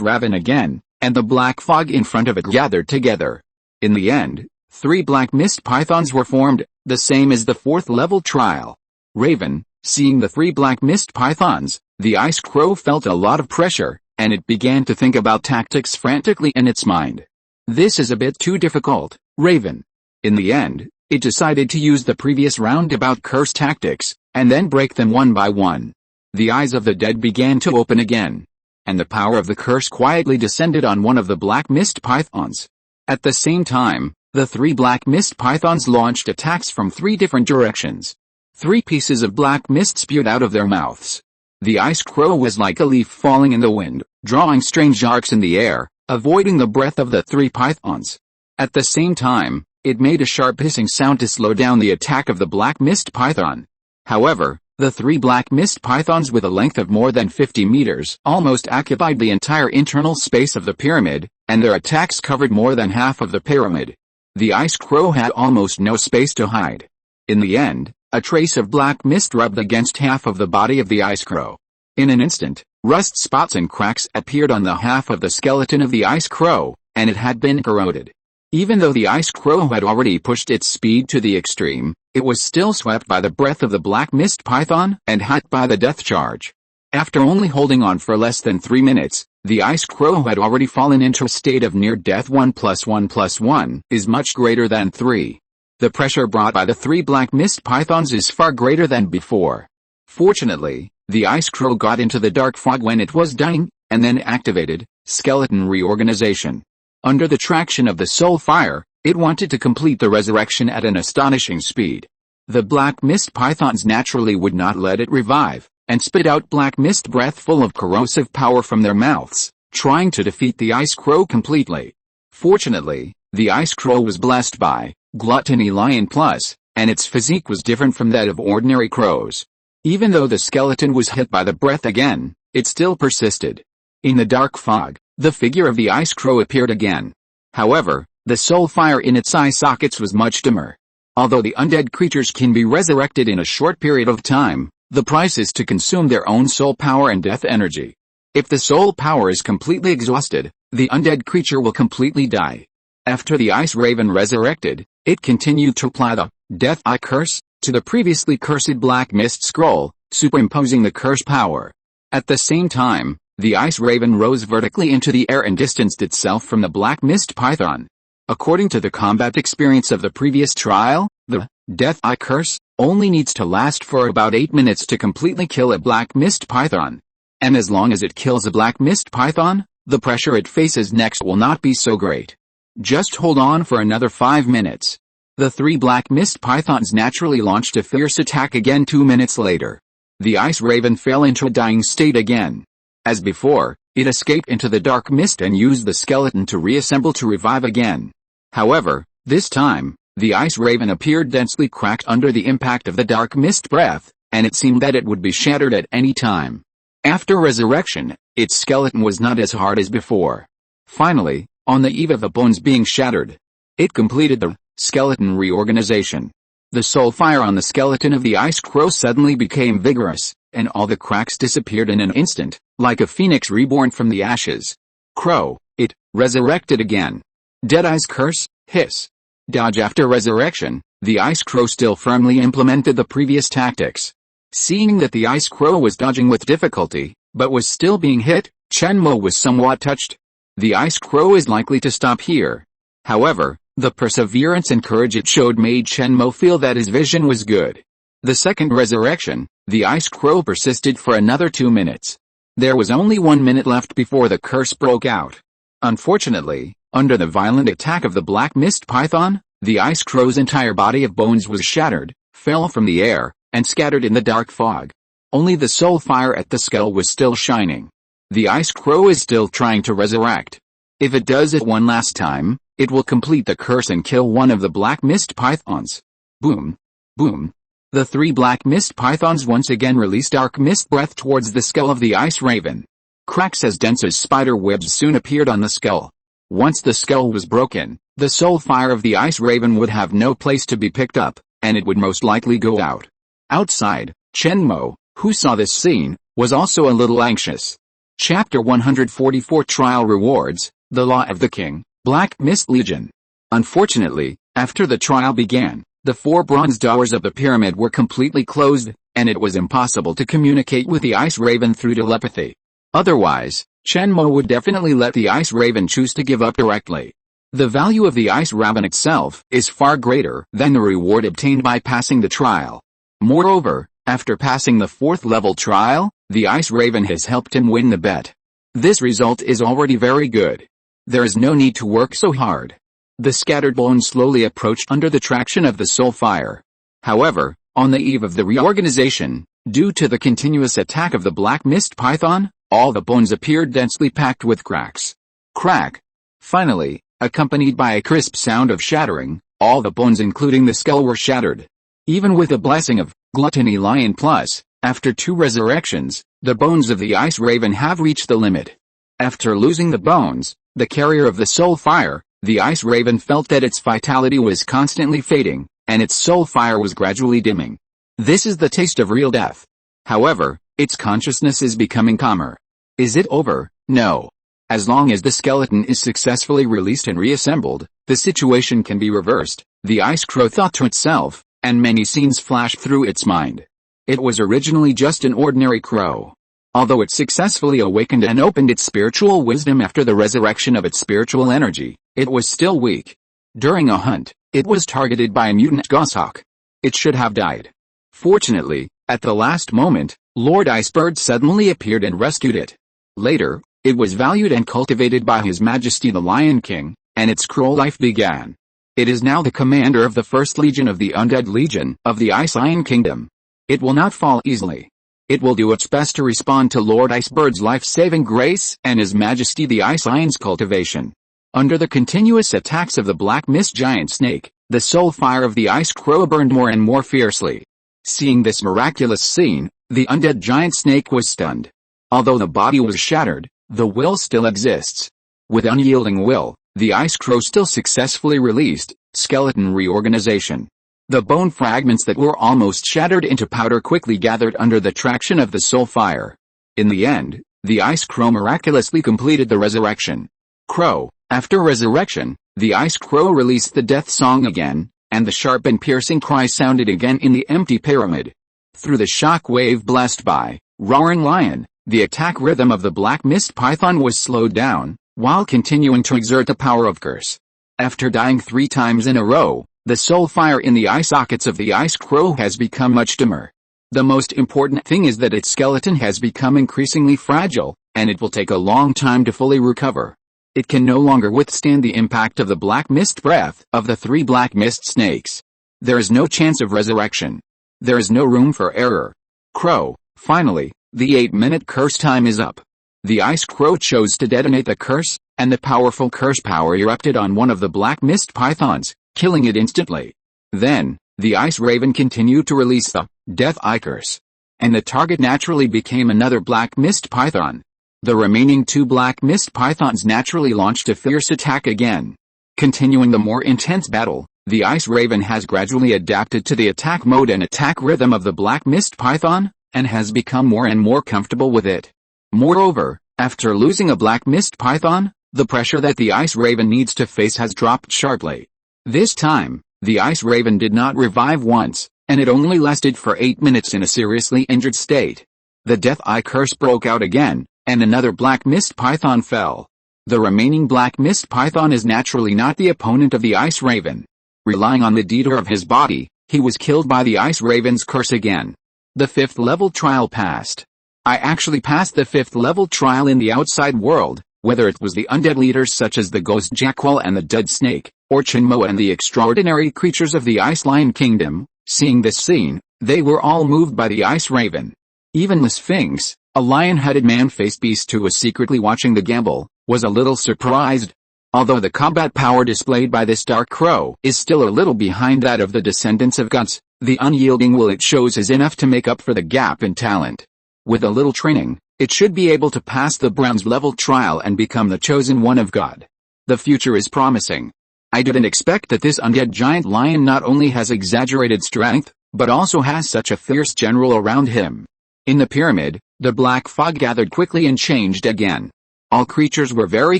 [SPEAKER 1] Raven again, and the black fog in front of it gathered together. In the end, 3 Black Mist Pythons were formed, the same as the 4th level trial. Raven, seeing the 3 Black Mist Pythons, the Ice Crow felt a lot of pressure, and it began to think about tactics frantically in its mind. This is a bit too difficult, Raven. In the end, it decided to use the previous roundabout curse tactics, and then break them one by one. The eyes of the dead began to open again, and the power of the curse quietly descended on one of the Black Mist Pythons. At the same time, the 3 Black Mist Pythons launched attacks from 3 different directions. 3 pieces of black mist spewed out of their mouths. The Ice Crow was like a leaf falling in the wind, drawing strange arcs in the air, avoiding the breath of the 3 pythons. At the same time, it made a sharp hissing sound to slow down the attack of the Black Mist Python. However, the 3 Black Mist Pythons with a length of more than 50 meters almost occupied the entire internal space of the pyramid, and their attacks covered more than half of the pyramid. The Ice Crow had almost no space to hide. In the end, a trace of black mist rubbed against half of the body of the Ice Crow. In an instant, rust spots and cracks appeared on the half of the skeleton of the Ice Crow, and it had been corroded. Even though the Ice Crow had already pushed its speed to the extreme, it was still swept by the breath of the Black Mist Python and hit by the death charge. After only holding on for less than 3 minutes, the Ice Crow had already fallen into a state of near death. 1 + 1 + 1 is much greater than 3. The pressure brought by the 3 Black Mist Pythons is far greater than before. Fortunately, the Ice Crow got into the dark fog when it was dying, and then activated skeleton reorganization. Under the traction of the soul fire, it wanted to complete the resurrection at an astonishing speed. The Black Mist Pythons naturally would not let it revive, and spit out black mist breath full of corrosive power from their mouths, trying to defeat the Ice Crow completely. Fortunately, the Ice Crow was blessed by Gluttonous Lion Plus, and its physique was different from that of ordinary crows. Even though the skeleton was hit by the breath again, it still persisted. In the dark fog, the figure of the Ice Crow appeared again. However, the soul fire in its eye sockets was much dimmer. Although the undead creatures can be resurrected in a short period of time, the price is to consume their own soul power and death energy. If the soul power is completely exhausted, the undead creature will completely die. After the Ice Raven resurrected, it continued to apply the Death Eye Curse to the previously cursed Black Mist Scroll, superimposing the curse power. At the same time, the Ice Raven rose vertically into the air and distanced itself from the Black Mist Python. According to the combat experience of the previous trial, the Death Eye Curse only needs to last for about 8 minutes to completely kill a Black Mist Python. And as long as it kills a Black Mist Python, the pressure it faces next will not be so great. Just hold on for another 5 minutes. The 3 Black Mist Pythons naturally launched a fierce attack again 2 minutes later. The Ice Raven fell into a dying state again. As before, it escaped into the dark mist and used the skeleton to reassemble to revive again. However, this time, the Ice Raven appeared densely cracked under the impact of the dark mist breath, and it seemed that it would be shattered at any time. After resurrection, its skeleton was not as hard as before. Finally, on the eve of the bones being shattered, it completed the skeleton reorganization. The soul fire on the skeleton of the Ice Crow suddenly became vigorous, and all the cracks disappeared in an instant, like a phoenix reborn from the ashes. Crow, it resurrected again. Deadeye's Curse, hiss. Dodge. After resurrection, the Ice Crow still firmly implemented the previous tactics. Seeing that the Ice Crow was dodging with difficulty, but was still being hit, Shenmo was somewhat touched. The Ice Crow is likely to stop here. However, the perseverance and courage it showed made Shenmo feel that his vision was good. The second resurrection, the Ice Crow persisted for another 2 minutes. There was only 1 minute left before the curse broke out. Unfortunately, under the violent attack of the Black Mist Python, the Ice Crow's entire body of bones was shattered, fell from the air, and scattered in the dark fog. Only the soul fire at the skull was still shining. The ice crow is still trying to resurrect. If it does it one last time, it will complete the curse and kill one of the black mist pythons. Boom. Boom. The 3 black mist pythons once again released dark mist breath towards the skull of the ice raven. Cracks as dense as spider webs soon appeared on the skull. Once the skull was broken, the soul fire of the ice raven would have no place to be picked up, and it would most likely go out. Outside, Chenmo, who saw this scene, was also a little anxious. Chapter 144 Trial Rewards, The Law of the King, Black Mist Legion. Unfortunately, after the trial began, the 4 bronze doors of the pyramid were completely closed, and it was impossible to communicate with the ice raven through telepathy. Otherwise, Chenmo would definitely let the ice raven choose to give up directly. The value of the ice raven itself is far greater than the reward obtained by passing the trial. Moreover, after passing the 4th level trial, the ice raven has helped him win the bet. This result is already very good. There is no need to work so hard. The scattered bones slowly approached under the traction of the soul fire. However, on the eve of the reorganization, due to the continuous attack of the black mist python, all the bones appeared densely packed with cracks. Crack. Finally, accompanied by a crisp sound of shattering, all the bones including the skull were shattered. Even with the blessing of Gluttonous Lion Plus, after 2 resurrections, the bones of the ice raven have reached the limit. After losing the bones, the carrier of the soul fire, the ice raven felt that its vitality was constantly fading, and its soul fire was gradually dimming. This is the taste of real death. However, its consciousness is becoming calmer. Is it over? No. As long as the skeleton is successfully released and reassembled, the situation can be reversed, the ice crow thought to itself, and many scenes flashed through its mind. It was originally just an ordinary crow. Although it successfully awakened and opened its spiritual wisdom after the resurrection of its spiritual energy, it was still weak. During a hunt, it was targeted by a mutant goshawk. It should have died. Fortunately, at the last moment, Lord Icebird suddenly appeared and rescued it. Later, it was valued and cultivated by His Majesty the Lion King, and its cruel life began. It is now the commander of the 1st Legion of the Undead Legion of the Ice Lion Kingdom. It will not fall easily. It will do its best to respond to Lord Icebird's life-saving grace and His Majesty the Ice Lion's cultivation. Under the continuous attacks of the black mist giant snake, the soul fire of the ice crow burned more and more fiercely. Seeing this miraculous scene, the undead giant snake was stunned. Although the body was shattered, the will still exists. With unyielding will, the ice crow still successfully released skeleton reorganization. The bone fragments that were almost shattered into powder quickly gathered under the traction of the soul fire. In the end, the ice crow miraculously completed the resurrection. Crow. After resurrection, the ice crow released the death song again, and the sharp and piercing cry sounded again in the empty pyramid. Through the shock wave blessed by Roaring Lion, the attack rhythm of the black mist python was slowed down, while continuing to exert the power of curse. After dying 3 times in a row, the soul fire in the eye sockets of the ice crow has become much dimmer. The most important thing is that its skeleton has become increasingly fragile, and it will take a long time to fully recover. It can no longer withstand the impact of the black mist breath of the 3 black mist snakes. There is no chance of resurrection. There is no room for error. Crow. Finally, the 8-minute curse time is up. The ice crow chose to detonate the curse, and the powerful curse power erupted on one of the black mist pythons, killing it instantly. Then, the ice raven continued to release the death eye curse. And the target naturally became another black mist python. The remaining 2 black mist pythons naturally launched a fierce attack again. Continuing the more intense battle, the ice raven has gradually adapted to the attack mode and attack rhythm of the black mist python, and has become more and more comfortable with it. Moreover, after losing a black mist python, the pressure that the ice raven needs to face has dropped sharply. This time, the ice raven did not revive once, and it only lasted for 8 minutes in a seriously injured state. The death eye curse broke out again, and another black mist python fell. The remaining black mist python is naturally not the opponent of the ice raven. Relying on the detour of his body, he was killed by the ice raven's curse again. The 5th level trial passed. I actually passed the 5th level trial in the outside world, whether it was the undead leaders such as the ghost jackal and the dead snake, or Chenmo and the extraordinary creatures of the Ice Lion Kingdom. Seeing this scene, they were all moved by the ice raven. Even the Sphinx, a lion-headed man-faced beast who was secretly watching the gamble, was a little surprised. Although the combat power displayed by this dark crow is still a little behind that of the descendants of gods, the unyielding will it shows is enough to make up for the gap in talent. With a little training, it should be able to pass the bronze level trial and become the chosen one of God. The future is promising. I didn't expect that this undead giant lion not only has exaggerated strength, but also has such a fierce general around him. In the pyramid, the black fog gathered quickly and changed again. All creatures were very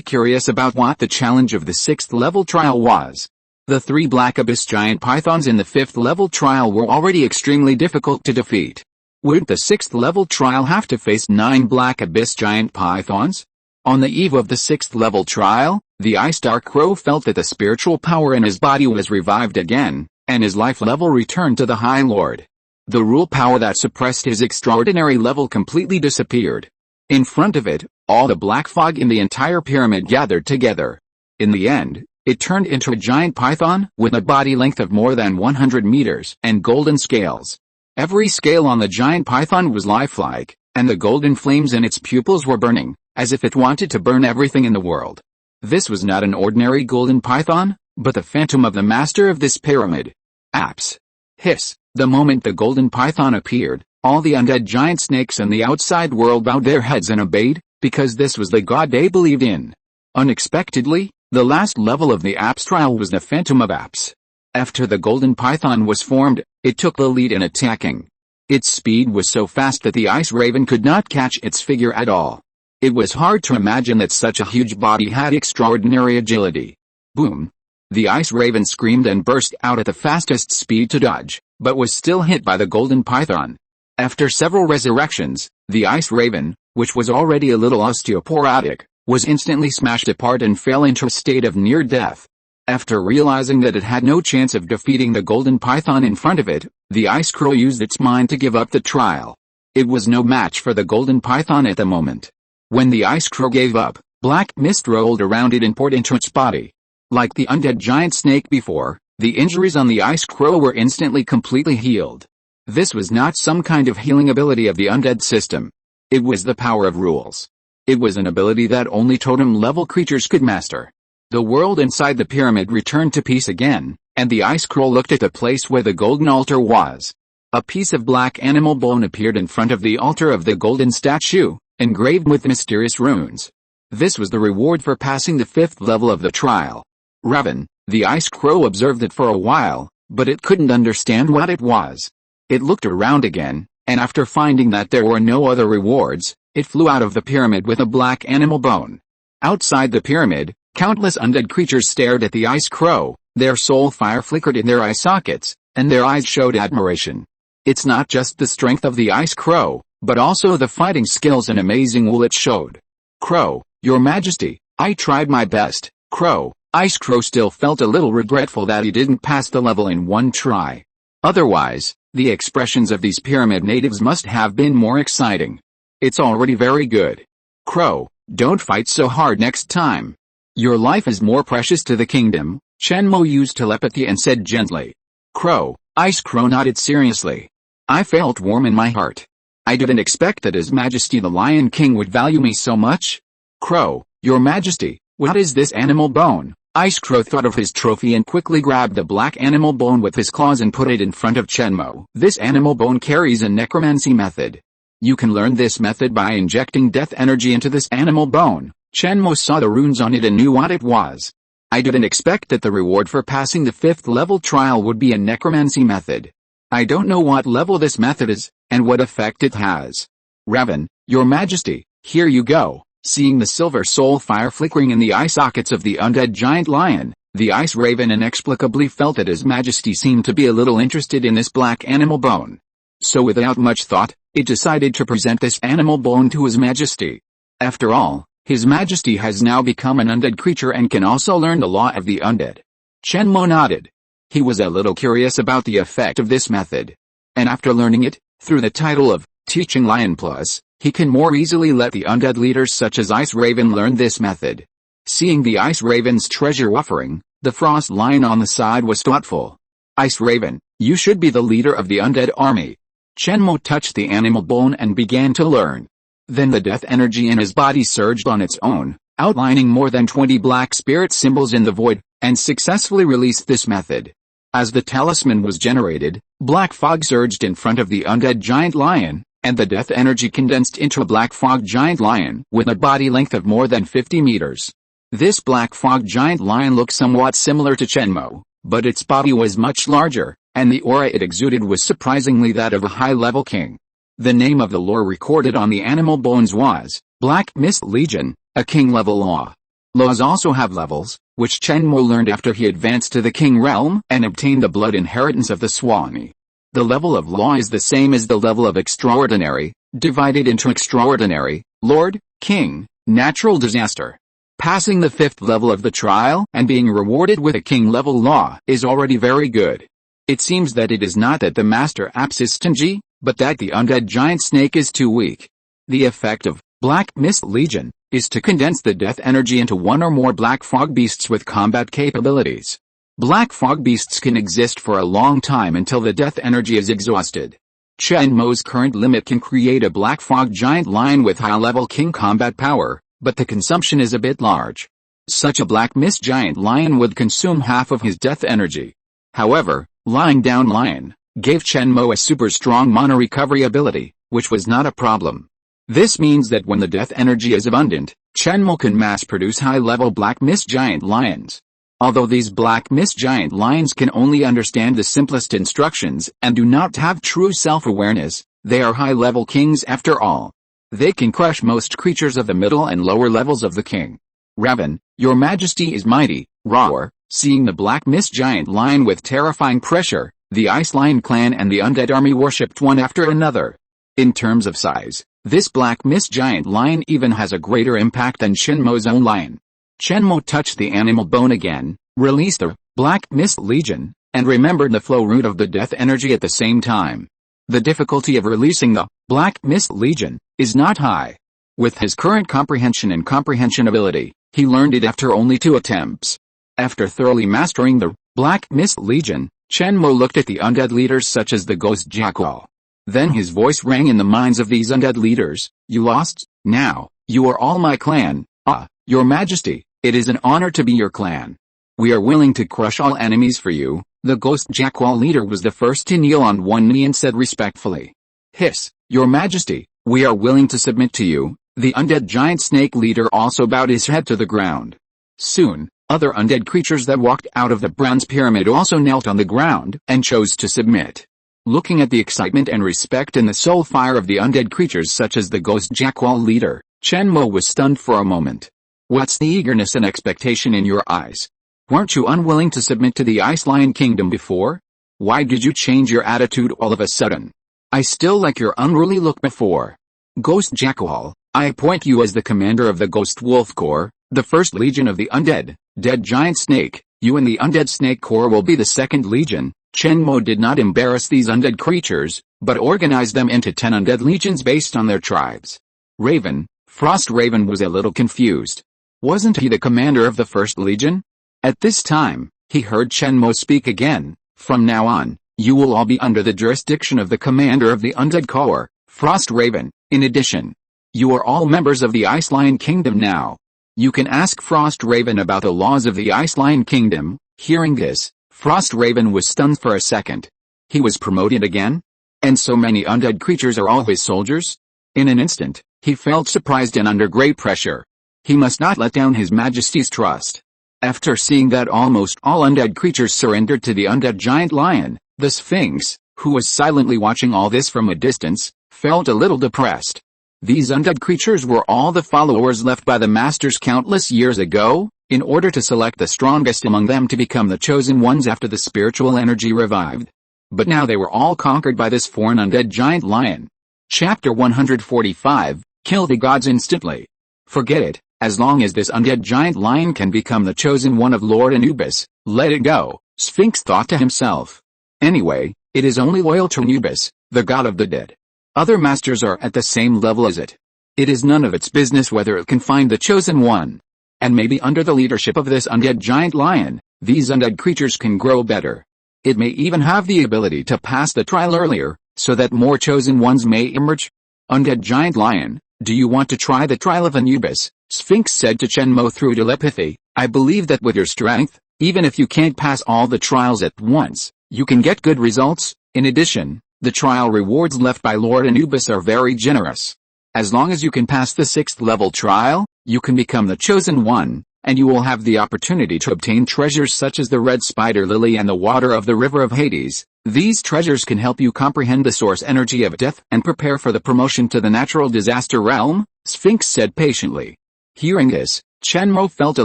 [SPEAKER 1] curious about what the challenge of the 6th level trial was. The 3 black abyss giant pythons in the 5th level trial were already extremely difficult to defeat. Would the 6th level trial have to face 9 black abyss giant pythons? On the eve of the 6th level trial, the Ice Dark Crow felt that the spiritual power in his body was revived again, and his life level returned to the High Lord. The rule power that suppressed his extraordinary level completely disappeared. In front of it, all the black fog in the entire pyramid gathered together. In the end, it turned into a giant python with a body length of more than 100 meters and golden scales. Every scale on the giant python was lifelike, and the golden flames in its pupils were burning, as if it wanted to burn everything in the world. This was not an ordinary golden python, but the phantom of the master of this pyramid. Apps. Hiss. The moment the golden python appeared, all the undead giant snakes in the outside world bowed their heads and obeyed, because this was the god they believed in. Unexpectedly, the last level of the Apps trial was the Phantom of Apps. After the golden python was formed, it took the lead in attacking. Its speed was so fast that the ice raven could not catch its figure at all. It was hard to imagine that such a huge body had extraordinary agility. Boom! The ice raven screamed and burst out at the fastest speed to dodge, but was still hit by the golden python. After several resurrections, the ice raven, which was already a little osteoporotic, was instantly smashed apart and fell into a state of near death. After realizing that it had no chance of defeating the golden python in front of it, the ice crow used its mind to give up the trial. It was no match for the golden python at the moment. When the ice crow gave up, black mist rolled around it and poured into its body. Like the undead giant snake before, the injuries on the ice crow were instantly completely healed. This was not some kind of healing ability of the undead system. It was the power of rules. It was an ability that only totem-level creatures could master. The world inside the pyramid returned to peace again, and the ice crow looked at the place where the golden altar was. A piece of black animal bone appeared in front of the altar of the golden statue, engraved with mysterious runes. This was the reward for passing the 5th level of the trial. Raven, the ice crow observed it for a while, but it couldn't understand what it was. It looked around again, and after finding that there were no other rewards, it flew out of the pyramid with a black animal bone. Outside the pyramid, countless undead creatures stared at the ice crow, their soul fire flickered in their eye sockets, and their eyes showed admiration. It's not just the strength of the ice crow, but also the fighting skills and amazing will it showed. Crow, your majesty, I tried my best. Crow, Ice Crow still felt a little regretful that he didn't pass the level in one try. Otherwise, the expressions of these pyramid natives must have been more exciting. It's already very good. Crow, don't fight so hard next time. Your life is more precious to the kingdom, Shenmo used telepathy and said gently. Crow, Ice Crow nodded seriously. I felt warm in my heart. I didn't expect that His Majesty the Lion King would value me so much. Crow, your majesty, what is this animal bone? Ice Crow thought of his trophy and quickly grabbed the black animal bone with his claws and put it in front of Shenmo. This animal bone carries a necromancy method. You can learn this method by injecting death energy into this animal bone. Shenmo saw the runes on it and knew what it was. I didn't expect that the reward for passing the 5th level trial would be a necromancy method. I don't know what level this method is, and what effect it has. Raven, your majesty, here you go. Seeing the silver soul fire flickering in the eye sockets of the undead giant lion, the ice raven inexplicably felt that His Majesty seemed to be a little interested in this black animal bone. So without much thought, it decided to present this animal bone to His Majesty. After all, His Majesty has now become an undead creature and can also learn the law of the undead. Shenmo nodded. He was a little curious about the effect of this method. And after learning it, through the title of Teaching Lion Plus, he can more easily let the undead leaders such as Ice Raven learn this method. Seeing the Ice Raven's treasure offering, the Frost Lion on the side was thoughtful. Ice Raven, you should be the leader of the undead army. Chenmo touched the animal bone and began to learn. Then the death energy in his body surged on its own, outlining more than 20 black spirit symbols in the void, and successfully released this method. As the talisman was generated, black fog surged in front of the undead giant lion, and the death energy condensed into a black fog giant lion with a body length of more than 50 meters. This black fog giant lion looked somewhat similar to Chenmo, but its body was much larger, and the aura it exuded was surprisingly that of a high-level king. The name of the lore recorded on the animal bones was Black Mist Legion, a king-level law. Laws also have levels, which Chenmo learned after he advanced to the king realm and obtained the blood inheritance of the Swami. The level of law is the same as the level of extraordinary, divided into extraordinary, lord, king, natural disaster. Passing the 5th level of the trial and being rewarded with a king-level law is already very good. It seems that it is not that the Master Apps is stingy, but that the undead giant snake is too weak. The effect of Black Mist Legion is to condense the death energy into one or more black fog beasts with combat capabilities. Black fog beasts can exist for a long time until the death energy is exhausted. Chenmo's current limit can create a black fog giant lion with high-level king combat power, but the consumption is a bit large. Such a black mist giant lion would consume half of his death energy. However, Lying Down Lion gave Chenmo a super strong mana recovery ability, which was not a problem. This means that when the death energy is abundant, Chenmo can mass-produce high-level black mist giant lions. Although these black mist giant lions can only understand the simplest instructions and do not have true self-awareness, they are high-level kings after all. They can crush most creatures of the middle and lower levels of the king. Raven, your majesty is mighty, roar. Seeing the black mist giant lion with terrifying pressure, the Ice Lion clan and the undead army worshipped one after another. In terms of size, this black mist giant lion even has a greater impact than Chenmo's own lion. Chenmo touched the animal bone again, released the Black Mist Legion, and remembered the flow route of the death energy at the same time. The difficulty of releasing the Black Mist Legion is not high. With his current comprehension and comprehension ability, he learned it after only 2 attempts. After thoroughly mastering the Black Mist Legion, Chenmo looked at the undead leaders such as the Ghost Jackal. Then his voice rang in the minds of these undead leaders. You lost? Now, you are all my clan. Ah, your majesty, it is an honor to be your clan. We are willing to crush all enemies for you. The Ghost Jackal leader was the first to kneel on one knee and said respectfully. Hiss, your majesty, we are willing to submit to you. The undead giant snake leader also bowed his head to the ground. Soon, other undead creatures that walked out of the bronze pyramid also knelt on the ground and chose to submit. Looking at the excitement and respect in the soul fire of the undead creatures such as the Ghost Jackal leader, Chenmo was stunned for a moment. What's the eagerness and expectation in your eyes? Weren't you unwilling to submit to the Ice Lion Kingdom before? Why did you change your attitude all of a sudden? I still like your unruly look before. Ghost Jackal, I appoint you as the commander of the Ghost Wolf Corps, the first legion of the undead, dead giant snake. You and the undead snake corps will be the second legion. Chenmo did not embarrass these undead creatures, but organized them into 10 undead legions based on their tribes. Raven, Frost Raven was a little confused. Wasn't he the commander of the first legion? At this time, he heard Chenmo speak again. From now on, you will all be under the jurisdiction of the commander of the undead corps, Frost Raven. In addition, you are all members of the Ice Lion Kingdom now. You can ask Frost Raven about the laws of the Ice Lion Kingdom. Hearing this, Frost Raven was stunned for a second. He was promoted again? And so many undead creatures are all his soldiers? In an instant, he felt surprised and under great pressure. He must not let down his majesty's trust. After seeing that almost all undead creatures surrendered to the undead giant lion, the Sphinx, who was silently watching all this from a distance, felt a little depressed. These undead creatures were all the followers left by the masters countless years ago, in order to select the strongest among them to become the chosen ones after the spiritual energy revived. But now they were all conquered by this foreign undead giant lion. Chapter 145, Kill the Gods Instantly. Forget it, as long as this undead giant lion can become the chosen one of Lord Anubis, let it go, Sphinx thought to himself. Anyway, it is only loyal to Anubis, the god of the dead. Other masters are at the same level as it. It is none of its business whether it can find the chosen one. And maybe under the leadership of this undead giant lion, these undead creatures can grow better. It may even have the ability to pass the trial earlier, so that more chosen ones may emerge? Undead Giant Lion, do you want to try the trial of Anubis? Sphinx said to Chenmo through telepathy. I believe that with your strength, even if you can't pass all the trials at once, you can get good results. In addition, the trial rewards left by Lord Anubis are very generous. As long as you can pass the 6th level trial, you can become the chosen one, and you will have the opportunity to obtain treasures such as the red spider lily and the water of the river of Hades. These treasures can help you comprehend the source energy of death and prepare for the promotion to the natural disaster realm, Sphinx said patiently. Hearing this, Chenmo felt a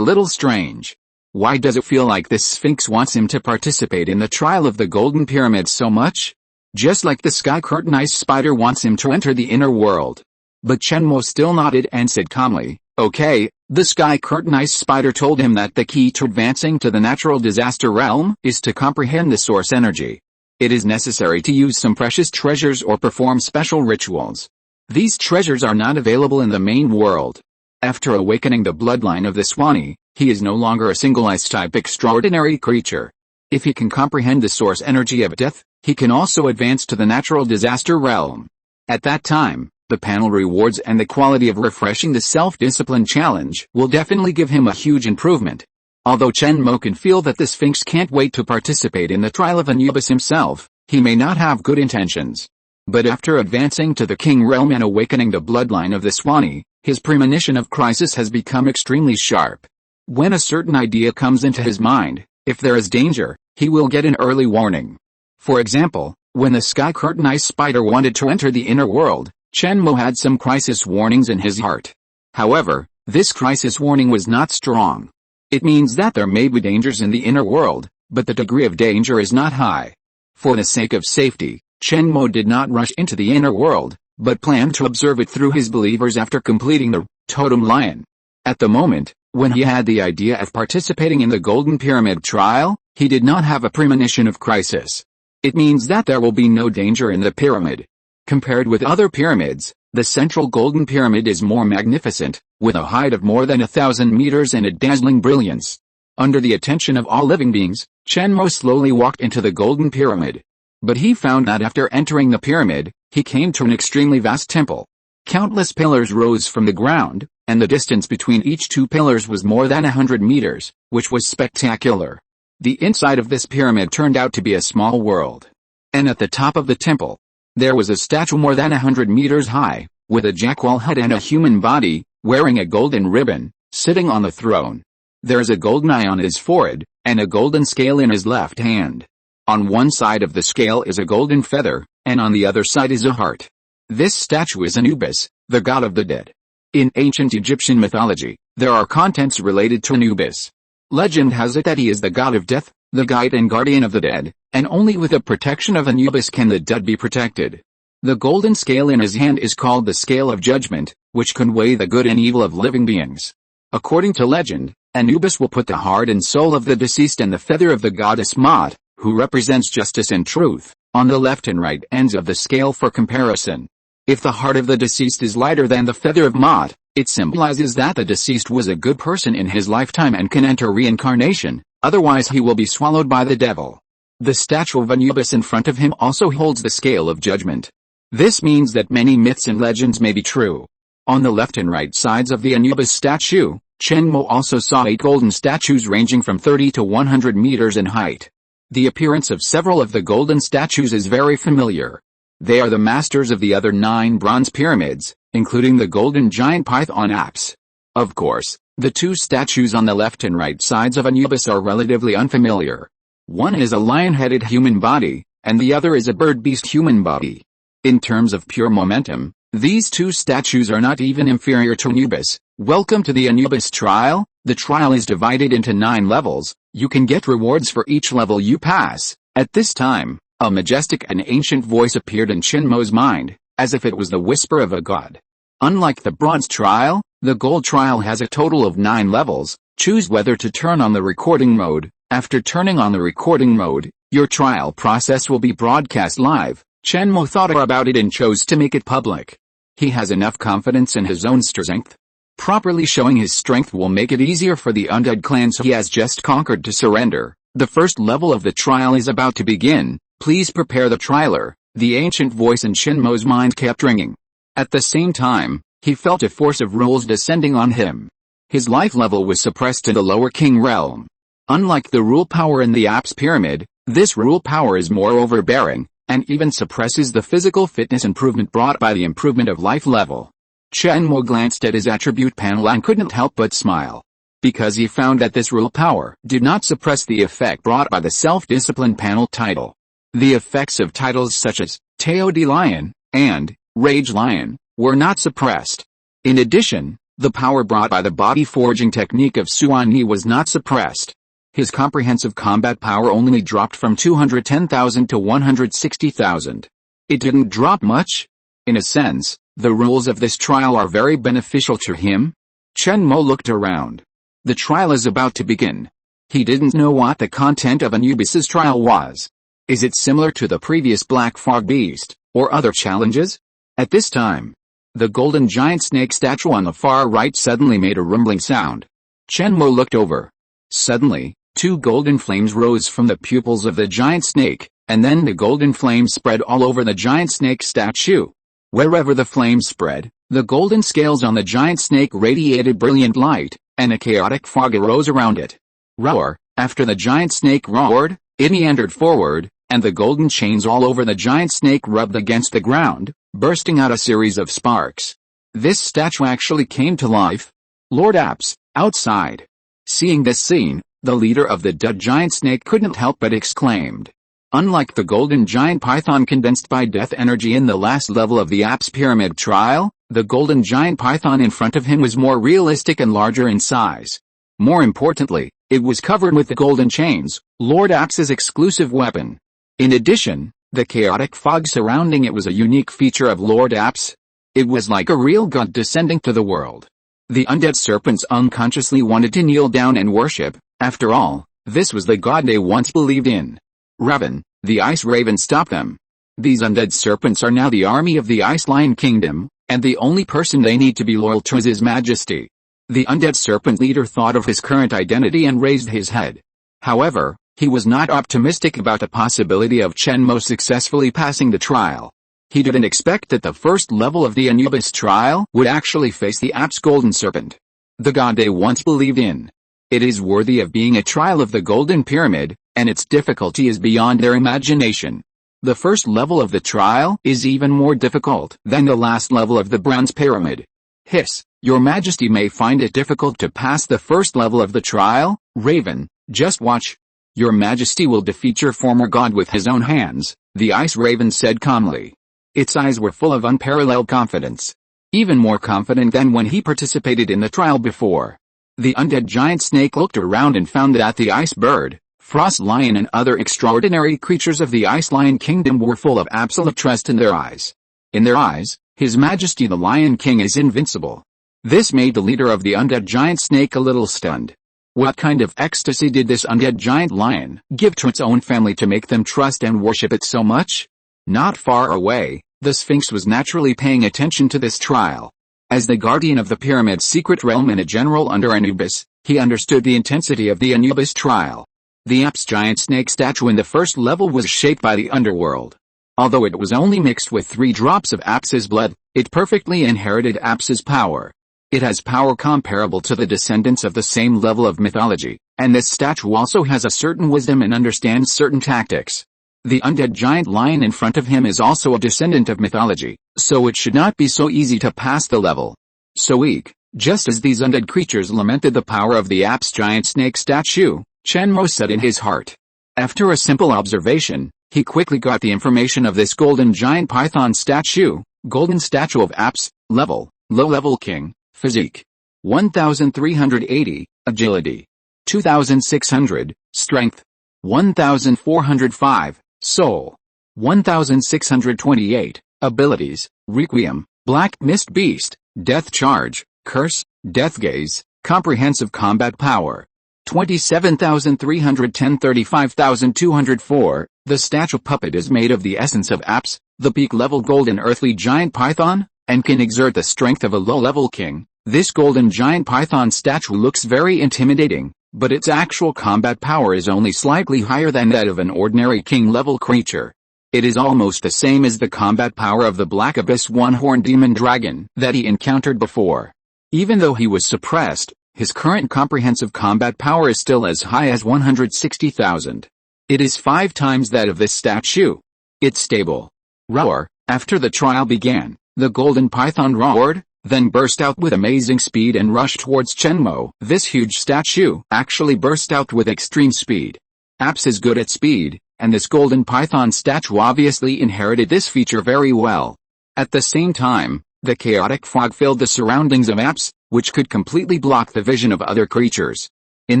[SPEAKER 1] little strange. Why does it feel like this Sphinx wants him to participate in the trial of the Golden Pyramid so much? Just like the Sky Curtain Ice Spider wants him to enter the inner world. But Chenmo still nodded and said calmly, okay. The Sky Curtain Ice Spider told him that the key to advancing to the natural disaster realm is to comprehend the source energy. It is necessary to use some precious treasures or perform special rituals. These treasures are not available in the main world. After awakening the bloodline of the Swanee, he is no longer a single ice-type extraordinary creature. If he can comprehend the source energy of death, he can also advance to the natural disaster realm. At that time, the panel rewards and the quality of refreshing the self-discipline challenge will definitely give him a huge improvement. Although Chenmo can feel that the Sphinx can't wait to participate in the trial of Anubis himself, he may not have good intentions. But after advancing to the King realm and awakening the bloodline of the Swanee, his premonition of crisis has become extremely sharp. When a certain idea comes into his mind, if there is danger, he will get an early warning. For example, when the Sky Curtain Ice Spider wanted to enter the inner world, Chenmo had some crisis warnings in his heart. However, this crisis warning was not strong. It means that there may be dangers in the inner world, but the degree of danger is not high. For the sake of safety, Chenmo did not rush into the inner world, but planned to observe it through his believers after completing the Totem Lion. At the moment, when he had the idea of participating in the Golden Pyramid trial, he did not have a premonition of crisis. It means that there will be no danger in the pyramid. Compared with other pyramids, the central Golden Pyramid is more magnificent, with a height of more than 1,000 meters and a dazzling brilliance. Under the attention of all living beings, Chenmo slowly walked into the Golden Pyramid. But he found that after entering the pyramid, he came to an extremely vast temple. Countless pillars rose from the ground, and the distance between each two pillars was more than 100 meters, which was spectacular. The inside of this pyramid turned out to be a small world. And at the top of the temple, there was a statue more than 100 meters high, with a jackal head and a human body, wearing a golden ribbon, sitting on the throne. There is a golden eye on his forehead, and a golden scale in his left hand. On one side of the scale is a golden feather, and on the other side is a heart. This statue is Anubis, the god of the dead. In ancient Egyptian mythology, there are contents related to Anubis. Legend has it that he is the god of death, the guide and guardian of the dead, and only with the protection of Anubis can the dead be protected. The golden scale in his hand is called the scale of judgment, which can weigh the good and evil of living beings. According to legend, Anubis will put the heart and soul of the deceased and the feather of the goddess Maat, who represents justice and truth, on the left and right ends of the scale for comparison. If the heart of the deceased is lighter than the feather of Maat, it symbolizes that the deceased was a good person in his lifetime and can enter reincarnation, otherwise he will be swallowed by the devil. The statue of Anubis in front of him also holds the scale of judgment. This means that many myths and legends may be true. On the left and right sides of the Anubis statue, Chenmo also saw 8 golden statues ranging from 30 to 100 meters in height. The appearance of several of the golden statues is very familiar. They are the masters of the other 9 bronze pyramids, including the golden giant python apse. Of course, the 2 statues on the left and right sides of Anubis are relatively unfamiliar. One is a lion-headed human body, and the other is a bird-beast human body. In terms of pure momentum, these 2 statues are not even inferior to Anubis. Welcome to the Anubis trial. The trial is divided into 9 levels. You can get rewards for each level you pass. At this time, a majestic and ancient voice appeared in Chenmo's mind, as if it was the whisper of a god. Unlike the bronze trial, the gold trial has a total of 9 levels. Choose whether to turn on the recording mode. After turning on the recording mode, your trial process will be broadcast live. Chenmo thought about it and chose to make it public. He has enough confidence in his own strength. Properly showing his strength will make it easier for the undead clans he has just conquered to surrender. The first level of the trial is about to begin. Please prepare the trialer. The ancient voice in Shinmo's mind kept ringing. At the same time, he felt a force of rules descending on him. His life level was suppressed to the lower king realm. Unlike the rule power in the Apps pyramid, this rule power is more overbearing, and even suppresses the physical fitness improvement brought by the improvement of life level. Shenmo glanced at his attribute panel and couldn't help but smile. Because he found that this rule power did not suppress the effect brought by the self-discipline panel title. The effects of titles such as Teodi Lion and Rage Lion were not suppressed. In addition, the power brought by the body forging technique of Suani was not suppressed. His comprehensive combat power only dropped from 210,000 to 160,000. It didn't drop much. In a sense, the rules of this trial are very beneficial to him. Shenmo looked around. The trial is about to begin. He didn't know what the content of Anubis's trial was. Is it similar to the previous Black Fog Beast, or other challenges? At this time, the golden giant snake statue on the far right suddenly made a rumbling sound. Shenmo looked over. Suddenly, 2 golden flames rose from the pupils of the giant snake, and then the golden flames spread all over the giant snake statue. Wherever the flames spread, the golden scales on the giant snake radiated brilliant light, and a chaotic fog arose around it. Roar! After the giant snake roared, it meandered forward, and the golden chains all over the giant snake rubbed against the ground, bursting out a series of sparks. This statue actually came to life. Lord Apps, outside. Seeing this scene, the leader of the dead giant snake couldn't help but exclaimed. Unlike the golden giant python condensed by death energy in the last level of the Apps pyramid trial, the golden giant python in front of him was more realistic and larger in size. More importantly, it was covered with the golden chains, Lord Apps's exclusive weapon. In addition, the chaotic fog surrounding it was a unique feature of Lord Apps. It was like a real god descending to the world. The undead serpents unconsciously wanted to kneel down and worship. After all, this was the god they once believed in. Raven, the Ice Raven, stopped them. These undead serpents are now the army of the Ice Lion Kingdom, and the only person they need to be loyal to is His Majesty. The undead serpent leader thought of his current identity and raised his head. However, he was not optimistic about the possibility of Shenmo successfully passing the trial. He didn't expect that the first level of the Anubis trial would actually face the Apps Golden Serpent, the god they once believed in. It is worthy of being a trial of the Golden Pyramid, and its difficulty is beyond their imagination. The first level of the trial is even more difficult than the last level of the Bronze Pyramid. Hiss, Your Majesty may find it difficult to pass the first level of the trial, Raven, just watch. Your Majesty will defeat your former god with his own hands, the Ice Raven said calmly. Its eyes were full of unparalleled confidence. Even more confident than when he participated in the trial before. The undead giant snake looked around and found that the ice bird, frost lion and other extraordinary creatures of the Ice Lion Kingdom were full of absolute trust in their eyes. In their eyes, His Majesty the Lion King is invincible. This made the leader of the undead giant snake a little stunned. What kind of ecstasy did this undead giant lion give to its own family to make them trust and worship it so much? Not far away, the Sphinx was naturally paying attention to this trial. As the guardian of the pyramid's secret realm and a general under Anubis, he understood the intensity of the Anubis trial. The Apps giant snake statue in the first level was shaped by the underworld. Although it was only mixed with 3 drops of Apps's blood, it perfectly inherited Apps's power. It has power comparable to the descendants of the same level of mythology, and this statue also has a certain wisdom and understands certain tactics. The undead giant lion in front of him is also a descendant of mythology, so it should not be so easy to pass the level. So weak, just as these undead creatures lamented the power of the Apps giant snake statue, Shenmo said in his heart. After a simple observation, he quickly got the information of this golden giant python statue, golden statue of Apps, level, low-level king, physique. 1380, agility. 2600, strength. 1405, soul. 1628, abilities, Requiem, Black Mist Beast, Death Charge, Curse, Death Gaze, Comprehensive Combat Power. 27,310 35,204, the statue puppet is made of the essence of Apps, the peak-level golden earthly giant python, and can exert the strength of a low-level king. This golden giant python statue looks very intimidating, but its actual combat power is only slightly higher than that of an ordinary king-level creature. It is almost the same as the combat power of the Black Abyss one-horned demon dragon that he encountered before. Even though he was suppressed, his current comprehensive combat power is still as high as 160,000. It is 5 times that of this statue. It's stable. Roar. After the trial began, the golden python roared, then burst out with amazing speed and rushed towards Chenmo. This huge statue actually burst out with extreme speed. Apps is good at speed, and this golden python statue obviously inherited this feature very well. At the same time, the chaotic fog filled the surroundings of Apps, which could completely block the vision of other creatures. In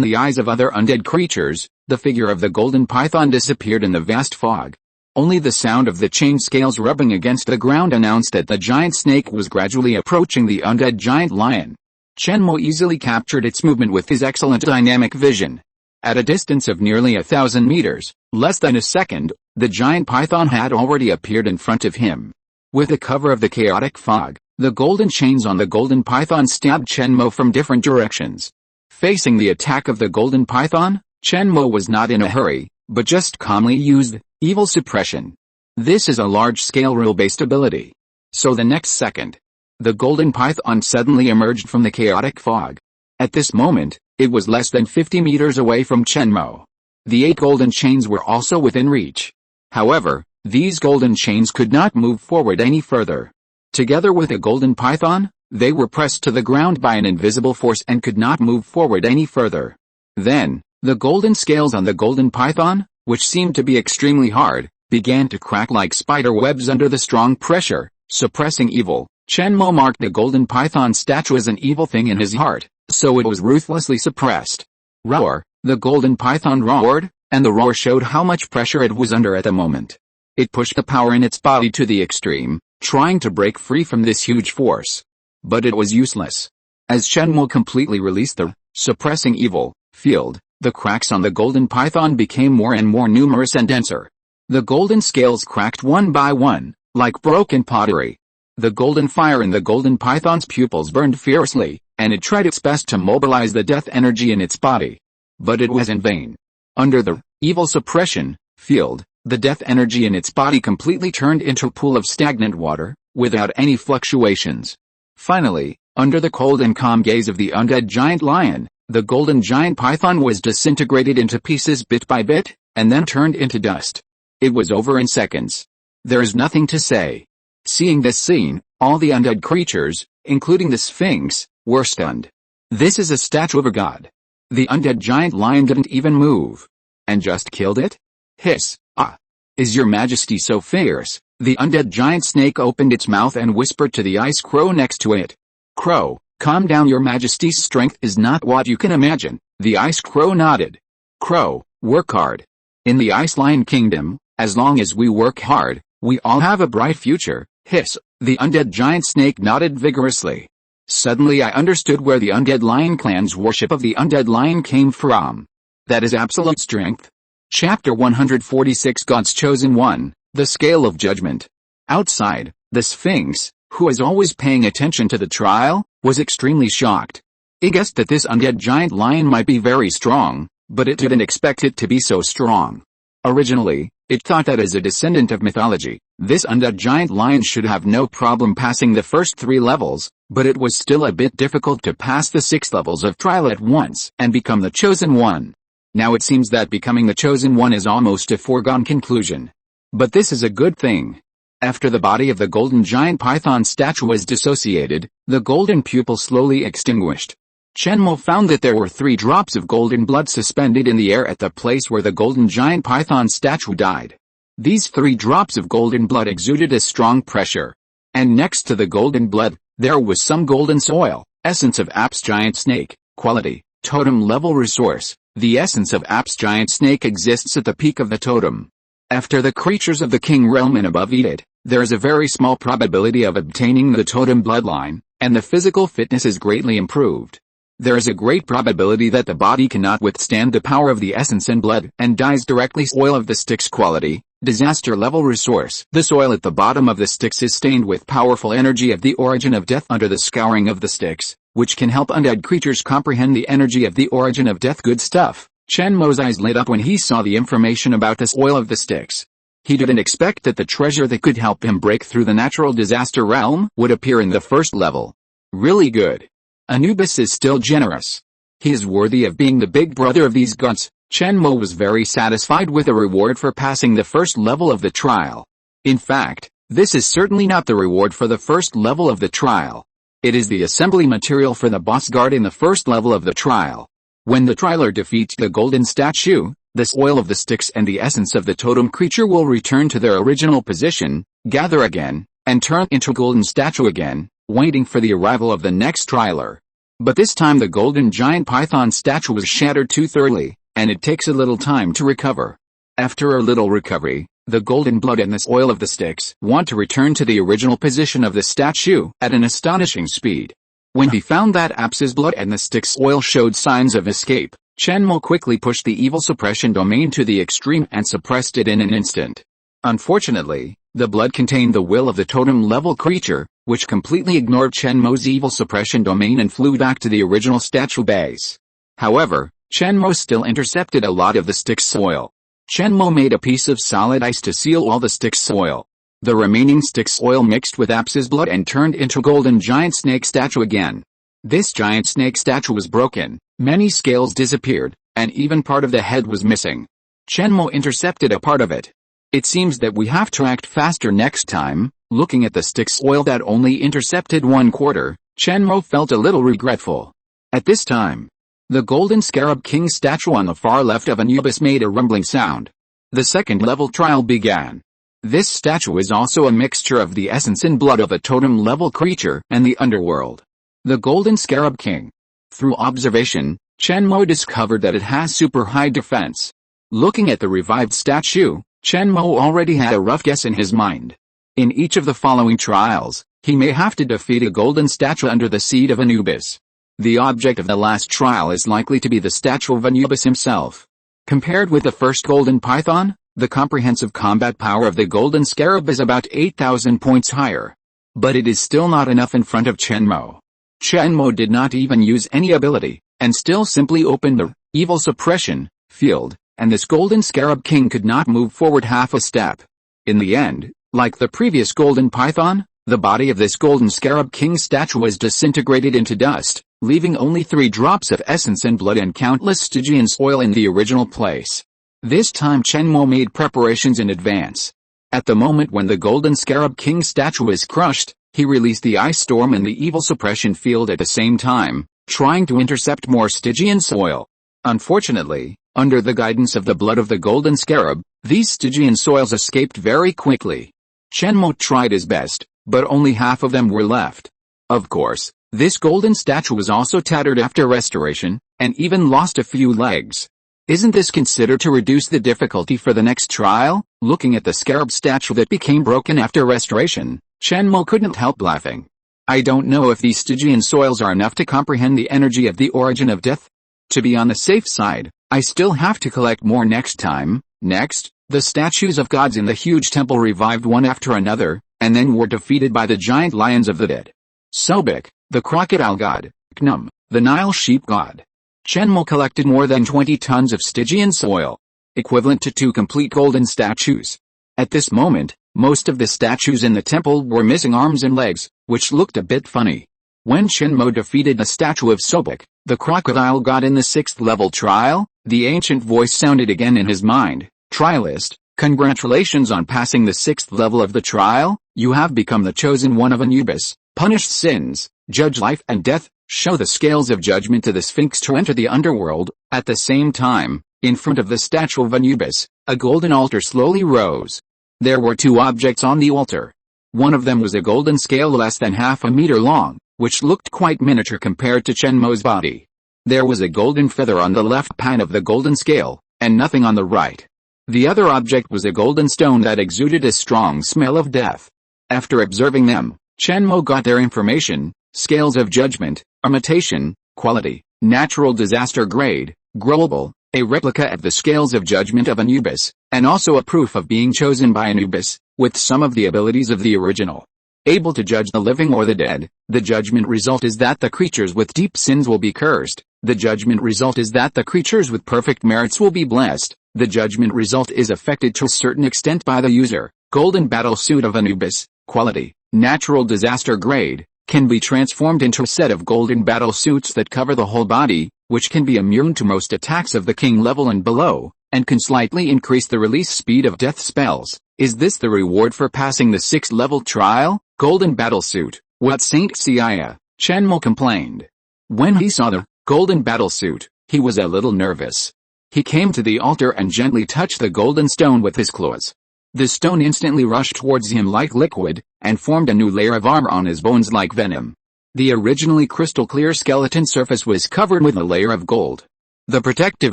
[SPEAKER 1] the eyes of other undead creatures, the figure of the golden python disappeared in the vast fog. Only the sound of the chain scales rubbing against the ground announced that the giant snake was gradually approaching the undead giant lion. Chenmo easily captured its movement with his excellent dynamic vision. At a distance of nearly 1,000 meters, less than a second, the giant python had already appeared in front of him. With the cover of the chaotic fog, the golden chains on the golden python stabbed Chenmo from different directions. Facing the attack of the golden python, Chenmo was not in a hurry, but just calmly used evil suppression. This is a large-scale rule-based ability. So the next second, the golden python suddenly emerged from the chaotic fog. At this moment, it was less than 50 meters away from Chenmo. The 8 golden chains were also within reach. However, these golden chains could not move forward any further. Together with the golden python, they were pressed to the ground by an invisible force and could not move forward any further. Then, the golden scales on the golden python, which seemed to be extremely hard, began to crack like spider webs under the strong pressure, suppressing evil. Chenmo marked the golden python statue as an evil thing in his heart, so it was ruthlessly suppressed. Roar. The golden python roared, and the roar showed how much pressure it was under at the moment. It pushed the power in its body to the extreme, trying to break free from this huge force. But it was useless. As Chenmo completely released the suppressing evil field, the cracks on the golden python became more and more numerous and denser. The golden scales cracked one by one, like broken pottery. The golden fire in the golden python's pupils burned fiercely, and it tried its best to mobilize the death energy in its body. But it was in vain. Under the evil suppression field, the death energy in its body completely turned into a pool of stagnant water, without any fluctuations. Finally, under the cold and calm gaze of the undead giant lion, the golden giant python was disintegrated into pieces bit by bit, and then turned into dust. It was over in seconds. There is nothing to say. Seeing this scene, all the undead creatures, including the Sphinx, were stunned. This is a statue of a god. The undead giant lion didn't even move. And just killed it? Hiss. Ah. Is your majesty so fierce? The undead giant snake opened its mouth and whispered to the ice crow next to it. Crow, calm down, your majesty's strength is not what you can imagine. The ice crow nodded. Crow, work hard. In the Ice Lion Kingdom, as long as we work hard, we all have a bright future. Hiss. The undead giant snake nodded vigorously. Suddenly I understood where the undead lion clan's worship of the undead lion came from. That is absolute strength. Chapter 146 God's Chosen One, The Scale of Judgment. Outside, the Sphinx, who is always paying attention to the trial, was extremely shocked. It guessed that this undead giant lion might be very strong, but it didn't expect it to be so strong. Originally, it thought that as a descendant of mythology, this undead giant lion should have no problem passing the first 3 levels, but it was still a bit difficult to pass the 6 levels of trial at once and become the chosen one. Now it seems that becoming the chosen one is almost a foregone conclusion. But this is a good thing. After the body of the golden giant python statue was dissociated, the golden pupil slowly extinguished. Chenmo found that there were 3 drops of golden blood suspended in the air at the place where the golden giant python statue died. These 3 drops of golden blood exuded a strong pressure. And next to the golden blood, there was some golden soil, essence of Ap's giant snake, quality, totem level resource. The essence of Ap's giant snake exists at the peak of the totem. After the creatures of the king realm and above eat it, there is a very small probability of obtaining the totem bloodline, and the physical fitness is greatly improved. There is a great probability that the body cannot withstand the power of the essence and blood and dies directly. Soil of the sticks quality, disaster level resource. The soil at the bottom of the sticks is stained with powerful energy of the origin of death under the scouring of the sticks, which can help undead creatures comprehend the energy of the origin of death. Good stuff. Chenmo's eyes lit up when he saw the information about the soil of the sticks. He didn't expect that the treasure that could help him break through the natural disaster realm would appear in the first level. Really good. Anubis is still generous. He is worthy of being the big brother of these gods. Shenmue was very satisfied with the reward for passing the first level of the trial. In fact, this is certainly not the reward for the first level of the trial. It is the assembly material for the boss guard in the first level of the trial. When the trialer defeats the golden statue, the oil of the sticks and the essence of the totem creature will return to their original position, gather again, and turn into golden statue again, waiting for the arrival of the next trialer. But this time the golden giant python statue was shattered too thoroughly, and it takes a little time to recover. After a little recovery, the golden blood and the oil of the sticks want to return to the original position of the statue at an astonishing speed. When he found that Aps's blood and the stick's oil showed signs of escape, Shenmue quickly pushed the evil suppression domain to the extreme and suppressed it in an instant. Unfortunately, the blood contained the will of the totem-level creature, which completely ignored Shenmue's evil suppression domain and flew back to the original statue base. However, Shenmue still intercepted a lot of the stick's oil. Shenmue made a piece of solid ice to seal all the stick's oil. The remaining stick's oil mixed with Aps's blood and turned into golden giant snake statue again. This giant snake statue was broken, many scales disappeared, and even part of the head was missing. Shenmue intercepted a part of it. It seems that we have to act faster next time. Looking at the stick's oil that only intercepted 1/4, Shenmue felt a little regretful. At this time, the golden scarab king statue on the far left of Anubis made a rumbling sound. The second level trial began. This statue is also a mixture of the essence and blood of a totem-level creature and the underworld. The Golden Scarab King. Through observation, Shenmue discovered that it has super high defense. Looking at the revived statue, Shenmue already had a rough guess in his mind. In each of the following trials, he may have to defeat a golden statue under the seed of Anubis. The object of the last trial is likely to be the statue of Anubis himself. Compared with the first golden python, the comprehensive combat power of the golden scarab is about 8,000 points higher. But it is still not enough in front of Shenmue. Shenmue did not even use any ability, and still simply opened the evil suppression field, and this golden scarab king could not move forward half a step. In the end, like the previous golden python, the body of this golden scarab king statue was disintegrated into dust, leaving only 3 drops of essence and blood and countless Stygian oil in the original place. This time Shenmue made preparations in advance. At the moment when the golden scarab king statue is crushed, he released the ice storm in the evil suppression field at the same time, trying to intercept more Stygian soil. Unfortunately, under the guidance of the blood of the golden scarab, these Stygian soils escaped very quickly. Shenmue tried his best, but only half of them were left. Of course, this golden statue was also tattered after restoration, and even lost a few legs. Isn't this considered to reduce the difficulty for the next trial? Looking at the scarab statue that became broken after restoration, Shenmue couldn't help laughing. I don't know if these Stygian soils are enough to comprehend the energy of the origin of death. To be on the safe side, I still have to collect more next time. Next, the statues of gods in the huge temple revived one after another, and then were defeated by the giant lions of the dead. Sobek, the crocodile god, Khnum, the Nile sheep god. Shenmue collected more than 20 tons of Stygian soil, equivalent to 2 complete golden statues. At this moment, most of the statues in the temple were missing arms and legs, which looked a bit funny. When Shenmue defeated the statue of Sobek, the crocodile god in the 6th level trial, the ancient voice sounded again in his mind. Trialist, congratulations on passing the 6th level of the trial. You have become the chosen one of Anubis. Punish sins, judge life and death, show the scales of judgment to the Sphinx to enter the underworld. At the same time, in front of the statue of Anubis, a golden altar slowly rose. There were 2 objects on the altar. One of them was a golden scale less than half a meter long, which looked quite miniature compared to Shenmue's body. There was a golden feather on the left pan of the golden scale, and nothing on the right. The other object was a golden stone that exuded a strong smell of death. After observing them, Shenmue got their information: scales of judgment, imitation, quality, natural disaster grade, global, a replica of the scales of judgment of Anubis, and also a proof of being chosen by Anubis, with some of the abilities of the original. Able to judge the living or the dead. The judgment result is that the creatures with deep sins will be cursed. The judgment result is that the creatures with perfect merits will be blessed. The judgment result is affected to a certain extent by the user. Golden Battle Suit of Anubis, quality, natural disaster grade, can be transformed into a set of golden battle suits that cover the whole body, which can be immune to most attacks of the king level and below, and can slightly increase the release speed of death spells. Is this the reward for passing the 6th level trial? Golden Battle Suit, what Saint Seiya? Shenmue complained. When he saw the golden battle suit, he was a little nervous. He came to the altar and gently touched the golden stone with his claws. The stone instantly rushed towards him like liquid, and formed a new layer of armor on his bones like venom. The originally crystal clear skeleton surface was covered with a layer of gold. The protective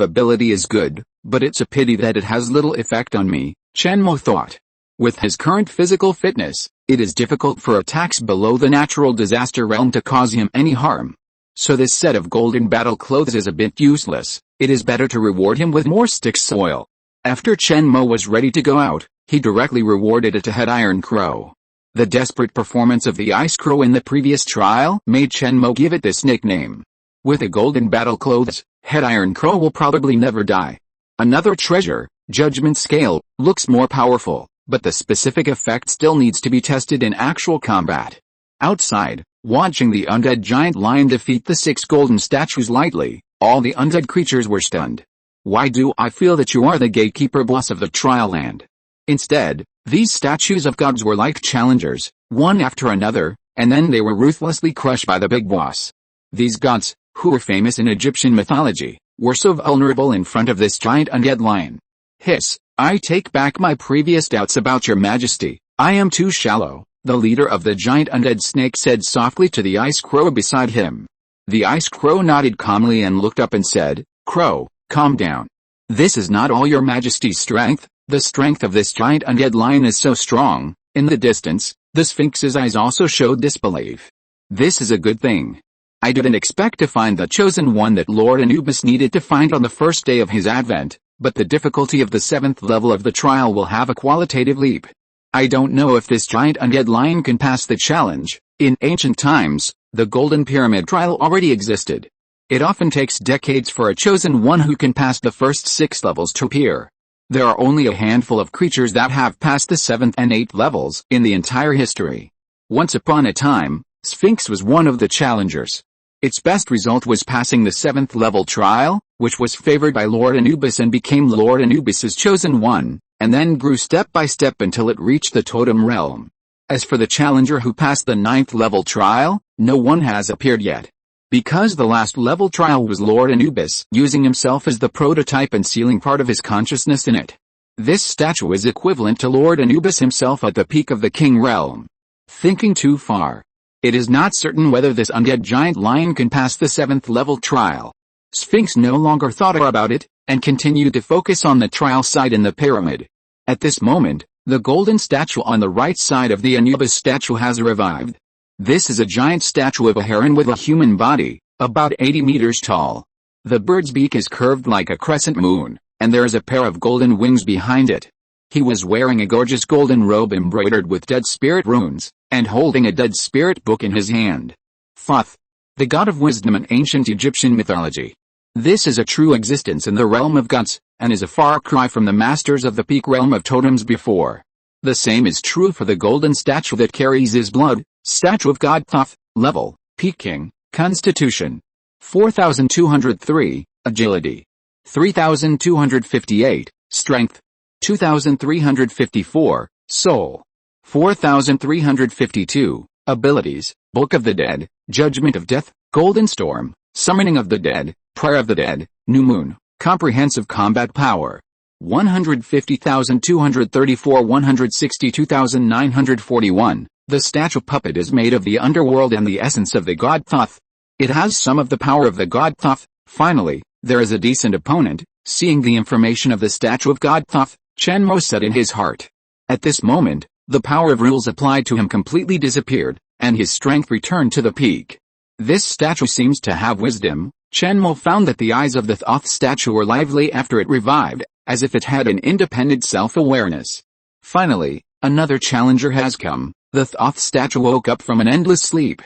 [SPEAKER 1] ability is good, but it's a pity that it has little effect on me, Shenmue thought. With his current physical fitness, it is difficult for attacks below the natural disaster realm to cause him any harm. So this set of golden battle clothes is a bit useless. It is better to reward him with more stick soil. After Shenmue was ready to go out, he directly rewarded it to Head Iron Crow. The desperate performance of the Ice Crow in the previous trial made Shenmue give it this nickname. With the golden battle clothes, Head Iron Crow will probably never die. Another treasure, Judgment Scale, looks more powerful, but the specific effect still needs to be tested in actual combat. Outside, watching the undead giant lion defeat the 6 golden statues lightly, all the undead creatures were stunned. Why do I feel that you are the gatekeeper boss of the trial land? Instead, these statues of gods were like challengers, one after another, and then they were ruthlessly crushed by the big boss. These gods, who were famous in Egyptian mythology, were so vulnerable in front of this giant undead lion. Hiss, I take back my previous doubts about your majesty. I am too shallow, the leader of the giant undead snake said softly to the ice crow beside him. The ice crow nodded calmly and looked up and said, Crow, calm down. This is not all your majesty's strength. The strength of this giant undead lion is so strong. In the distance, the Sphinx's eyes also showed disbelief. This is a good thing. I didn't expect to find the chosen one that Lord Anubis needed to find on the first day of his advent, but the difficulty of the 7th level of the trial will have a qualitative leap. I don't know if this giant undead lion can pass the challenge. In ancient times, the Golden Pyramid trial already existed. It often takes decades for a chosen one who can pass the first 6 levels to appear. There are only a handful of creatures that have passed the 7th and 8th levels in the entire history. Once upon a time, Sphinx was one of the challengers. Its best result was passing the 7th level trial, which was favored by Lord Anubis and became Lord Anubis's chosen one, and then grew step by step until it reached the totem realm. As for the challenger who passed the 9th level trial, no one has appeared yet. Because the last level trial was Lord Anubis using himself as the prototype and sealing part of his consciousness in it. This statue is equivalent to Lord Anubis himself at the peak of the king realm. Thinking too far. It is not certain whether this undead giant lion can pass the 7th level trial. Sphinx no longer thought about it, and continued to focus on the trial site in the pyramid. At this moment, the golden statue on the right side of the Anubis statue has revived. This is a giant statue of a heron with a human body, about 80 meters tall. The bird's beak is curved like a crescent moon, and there is a pair of golden wings behind it. He was wearing a gorgeous golden robe embroidered with dead spirit runes, and holding a dead spirit book in his hand. Thoth, the god of wisdom in ancient Egyptian mythology. This is a true existence in the realm of gods, and is a far cry from the masters of the peak realm of totems before. The same is true for the golden statue that carries his blood, statue of God Thoth, level, peak king, constitution. 4203, agility. 3258, strength. 2354, soul. 4352, abilities, Book of the Dead, Judgment of Death, Golden Storm, Summoning of the Dead, Prayer of the Dead, New Moon, Comprehensive Combat Power. 150,234 162,941. The statue puppet is made of the underworld and the essence of the god Thoth. It has some of the power of the god Thoth. Finally, there is a decent opponent. Seeing the information of the statue of god Thoth, Shenmue said in his heart. At this moment, the power of rules applied to him completely disappeared, and his strength returned to the peak. This statue seems to have wisdom. Shenmue found that the eyes of the Thoth statue were lively after it revived, as if it had an independent self-awareness. Finally, another challenger has come. The Thoth statue woke up from an endless sleep.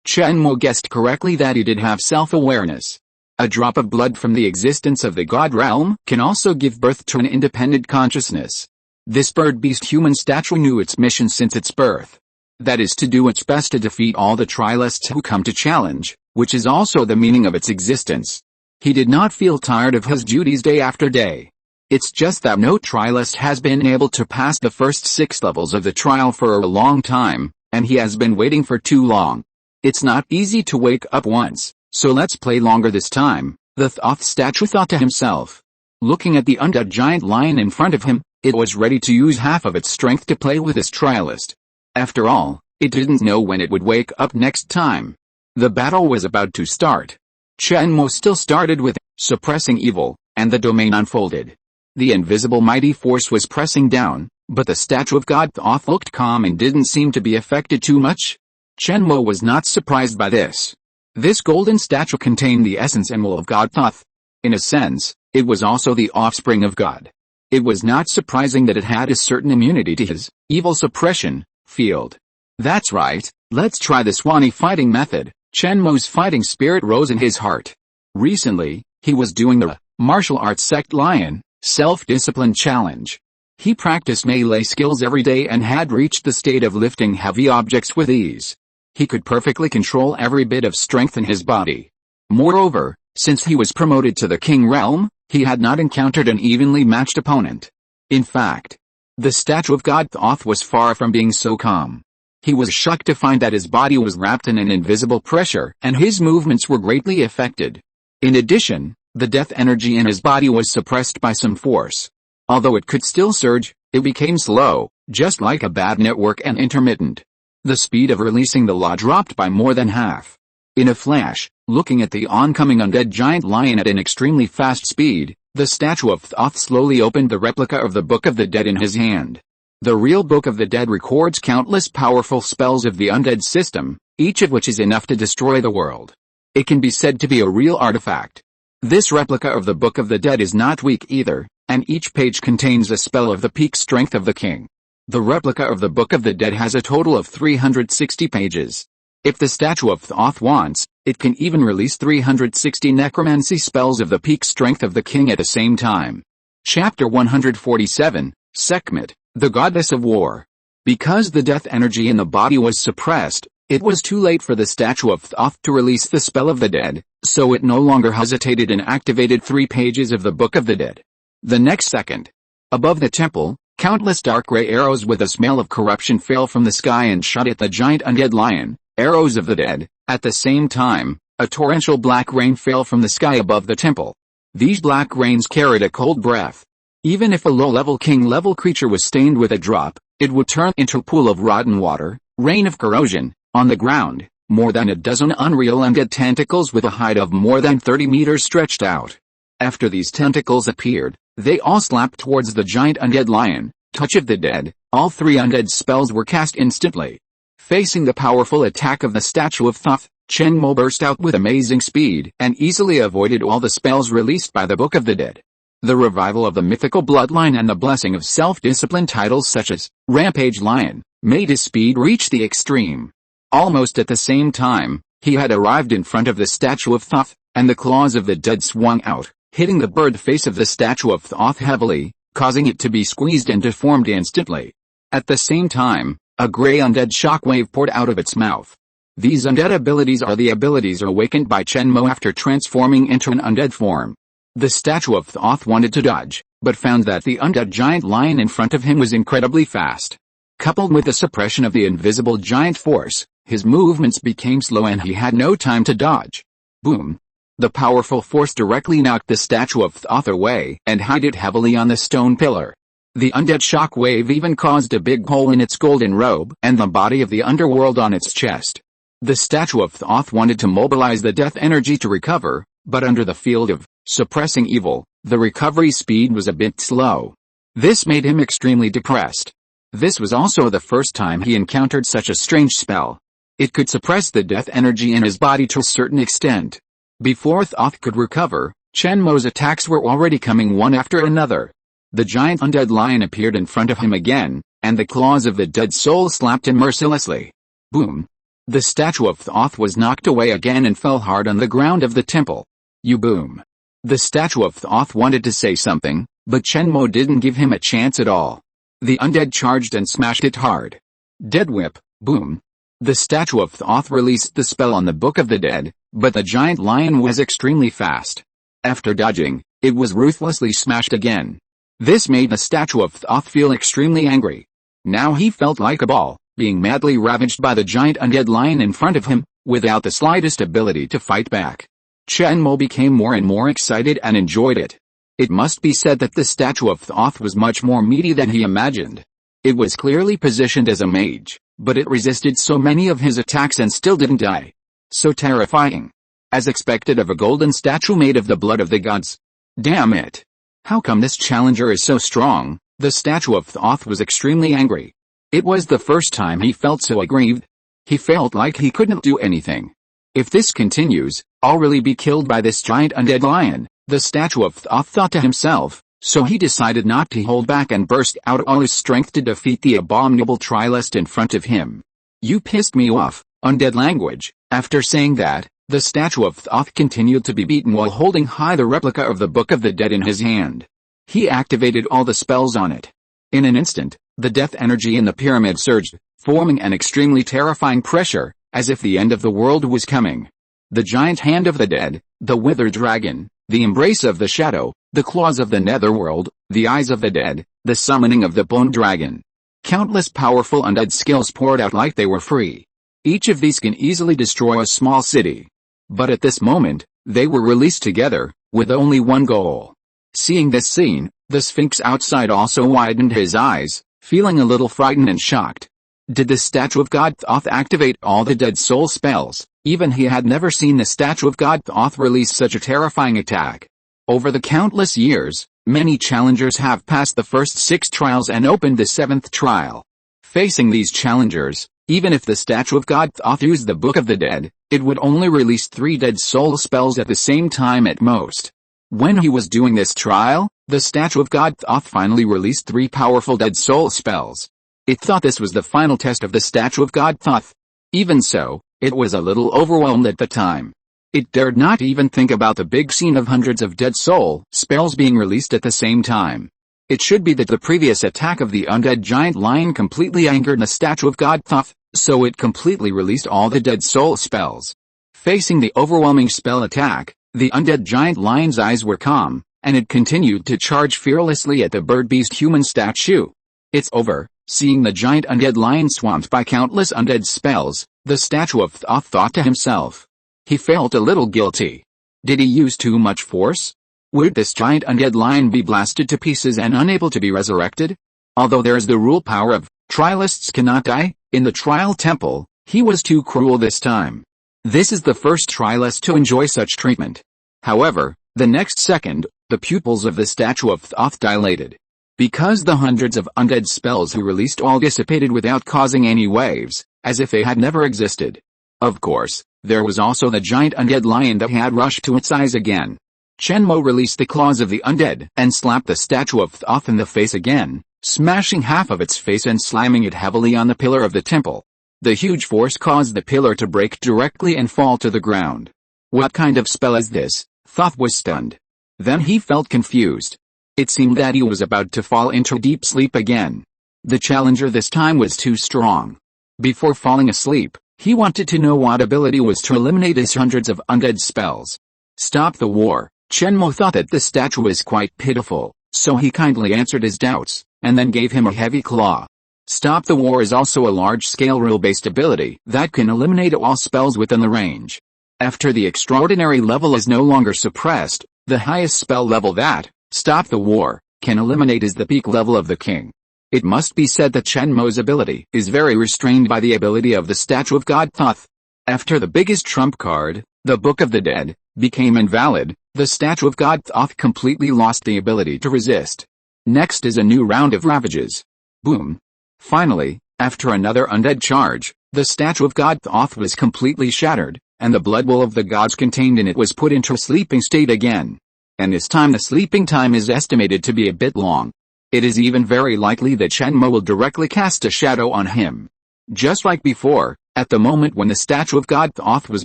[SPEAKER 1] Shenmue guessed correctly that he did have self-awareness. A drop of blood from the existence of the god realm can also give birth to an independent consciousness. This bird-beast-human statue knew its mission since its birth. That is to do its best to defeat all the trilists who come to challenge, which is also the meaning of its existence. He did not feel tired of his duties day after day. It's just that no trilist has been able to pass the first 6 levels of the trial for a long time, and he has been waiting for too long. It's not easy to wake up once, so let's play longer this time, the Thoth statue thought to himself. Looking at the undead giant lion in front of him, it was ready to use half of its strength to play with his trialist. After all, it didn't know when it would wake up next time. The battle was about to start. Shenmo still started with suppressing evil, and the domain unfolded. The invisible mighty force was pressing down, but the statue of God Thoth looked calm and didn't seem to be affected too much. Shenmo was not surprised by this. This golden statue contained the essence and will of God Thoth. In a sense, it was also the offspring of God. It was not surprising that it had a certain immunity to his evil suppression field. That's right, let's try the Swanee fighting method. Shenmo's fighting spirit rose in his heart. Recently, he was doing the martial arts sect lion self-discipline challenge. He practiced melee skills every day and had reached the state of lifting heavy objects with ease. He could perfectly control every bit of strength in his body. Moreover, since he was promoted to the king realm, he had not encountered an evenly matched opponent. In fact, the statue of God Thoth was far from being so calm. He was shocked to find that his body was wrapped in an invisible pressure and his movements were greatly affected. In addition, the death energy in his body was suppressed by some force. Although it could still surge, it became slow, just like a bad network and intermittent. The speed of releasing the law dropped by more than half. In a flash, looking at the oncoming undead giant lion at an extremely fast speed, the statue of Thoth slowly opened the replica of the Book of the Dead in his hand. The real Book of the Dead records countless powerful spells of the undead system, each of which is enough to destroy the world. It can be said to be a real artifact. This replica of the Book of the Dead is not weak either, and each page contains a spell of the peak strength of the king. The replica of the Book of the Dead has a total of 360 pages. If the statue of Thoth wants, it can even release 360 necromancy spells of the peak strength of the king at the same time. Chapter 147, Sekhmet, the Goddess of War. Because the death energy in the body was suppressed, it was too late for the statue of Thoth to release the spell of the dead, so it no longer hesitated and activated 3 pages of the Book of the Dead. The next second, above the temple, countless dark gray arrows with a smell of corruption fell from the sky and shot at the giant undead lion, arrows of the dead. At the same time, a torrential black rain fell from the sky above the temple. These black rains carried a cold breath. Even if a low-level king-level creature was stained with a drop, it would turn into a pool of rotten water, rain of corrosion. On the ground, more than a dozen unreal undead tentacles with a height of more than 30 meters stretched out. After these tentacles appeared, they all slapped towards the giant undead lion. Touch of the Dead. All 3 undead spells were cast instantly. Facing the powerful attack of the statue of Thoth, Shenmo burst out with amazing speed and easily avoided all the spells released by the Book of the Dead. The revival of the mythical bloodline and the blessing of self-discipline titles such as Rampage Lion made his speed reach the extreme. Almost at the same time, he had arrived in front of the statue of Thoth, and the claws of the dead swung out, hitting the bird face of the statue of Thoth heavily, causing it to be squeezed and deformed instantly. At the same time, a gray undead shockwave poured out of its mouth. These undead abilities are the abilities awakened by Shenmo after transforming into an undead form. The statue of Thoth wanted to dodge, but found that the undead giant lion in front of him was incredibly fast. Coupled with the suppression of the invisible giant force, his movements became slow and he had no time to dodge. Boom! The powerful force directly knocked the statue of Thoth away and hit it heavily on the stone pillar. The undead shockwave even caused a big hole in its golden robe and the body of the underworld on its chest. The statue of Thoth wanted to mobilize the death energy to recover, but under the field of suppressing evil, the recovery speed was a bit slow. This made him extremely depressed. This was also the first time he encountered such a strange spell. It could suppress the death energy in his body to a certain extent. Before Thoth could recover, Shenmo's attacks were already coming one after another. The giant undead lion appeared in front of him again, and the claws of the dead soul slapped him mercilessly. Boom! The statue of Thoth was knocked away again and fell hard on the ground of the temple. You boom. The statue of Thoth wanted to say something, but Chenmo didn't give him a chance at all. The undead charged and smashed it hard. Dead whip, boom. The statue of Thoth released the spell on the Book of the Dead, but the giant lion was extremely fast. After dodging, it was ruthlessly smashed again. This made the statue of Thoth feel extremely angry. Now he felt like a ball, being madly ravaged by the giant undead lion in front of him, without the slightest ability to fight back. Chenmo became more and more excited and enjoyed it. It must be said that the statue of Thoth was much more meaty than he imagined. It was clearly positioned as a mage, but it resisted so many of his attacks and still didn't die. So terrifying. As expected of a golden statue made of the blood of the gods. Damn it. How come this challenger is so strong? The statue of Thoth was extremely angry. It was the first time he felt so aggrieved. He felt like he couldn't do anything. If this continues, I'll really be killed by this giant undead lion, the statue of Thoth thought to himself, so he decided not to hold back and burst out all his strength to defeat the abominable Trilist in front of him. You pissed me off, undead language. After saying that, the statue of Thoth continued to be beaten while holding high the replica of the Book of the Dead in his hand. He activated all the spells on it. In an instant, the death energy in the pyramid surged, forming an extremely terrifying pressure, as if the end of the world was coming. The giant hand of the dead, the withered dragon, the embrace of the shadow, the claws of the netherworld, the eyes of the dead, the summoning of the bone dragon. Countless powerful undead skills poured out like they were free. Each of these can easily destroy a small city. But at this moment, they were released together, with only one goal. Seeing this scene, the Sphinx outside also widened his eyes, feeling a little frightened and shocked. Did the statue of God Thoth activate all the dead soul spells? Even he had never seen the statue of God Thoth release such a terrifying attack. Over the countless years, many challengers have passed the first 6 trials and opened the 7th trial. Facing these challengers, even if the statue of God Thoth used the Book of the Dead, it would only release 3 dead soul spells at the same time at most. When he was doing this trial, the statue of God Thoth finally released 3 powerful dead soul spells. It thought this was the final test of the statue of God Thoth. Even so, it was a little overwhelmed at the time. It dared not even think about the big scene of hundreds of dead soul spells being released at the same time. It should be that the previous attack of the undead giant lion completely angered the statue of God Thoth, so it completely released all the dead soul spells. Facing the overwhelming spell attack, the undead giant lion's eyes were calm, and it continued to charge fearlessly at the bird-beast human statue. It's over. Seeing the giant undead lion swamped by countless undead spells, the statue of Thoth thought to himself. He felt a little guilty. Did he use too much force? Would this giant undead lion be blasted to pieces and unable to be resurrected? Although there is the rule power of Trilists cannot die, in the Trial Temple, he was too cruel this time. This is the first Trilist to enjoy such treatment. However, the next second, the pupils of the statue of Thoth dilated. Because the hundreds of undead spells he released all dissipated without causing any waves, as if they had never existed. Of course, there was also the giant undead lion that had rushed to its eyes again. Chenmo released the claws of the undead and slapped the statue of Thoth in the face again, smashing half of its face and slamming it heavily on the pillar of the temple. The huge force caused the pillar to break directly and fall to the ground. What kind of spell is this? Thoth was stunned. Then he felt confused. It seemed that he was about to fall into deep sleep again. The challenger this time was too strong. Before falling asleep, he wanted to know what ability was to eliminate his hundreds of undead spells. Stop the war. Chenmo thought that the statue was quite pitiful, so he kindly answered his doubts, and then gave him a heavy claw. Stop the war is also a large-scale rule-based ability that can eliminate all spells within the range. After the extraordinary level is no longer suppressed, the highest spell level that Stop the war can eliminate is the peak level of the king. It must be said that Chenmo's ability is very restrained by the ability of the statue of God Thoth. After the biggest trump card, the Book of the Dead, became invalid, the statue of God Thoth completely lost the ability to resist. Next is a new round of ravages. Boom. Finally, after another undead charge, the statue of God Thoth was completely shattered, and the blood will of the gods contained in it was put into a sleeping state again. And this time the sleeping time is estimated to be a bit long. It is even very likely that Chenmo will directly cast a shadow on him. Just like before, at the moment when the statue of God Thoth was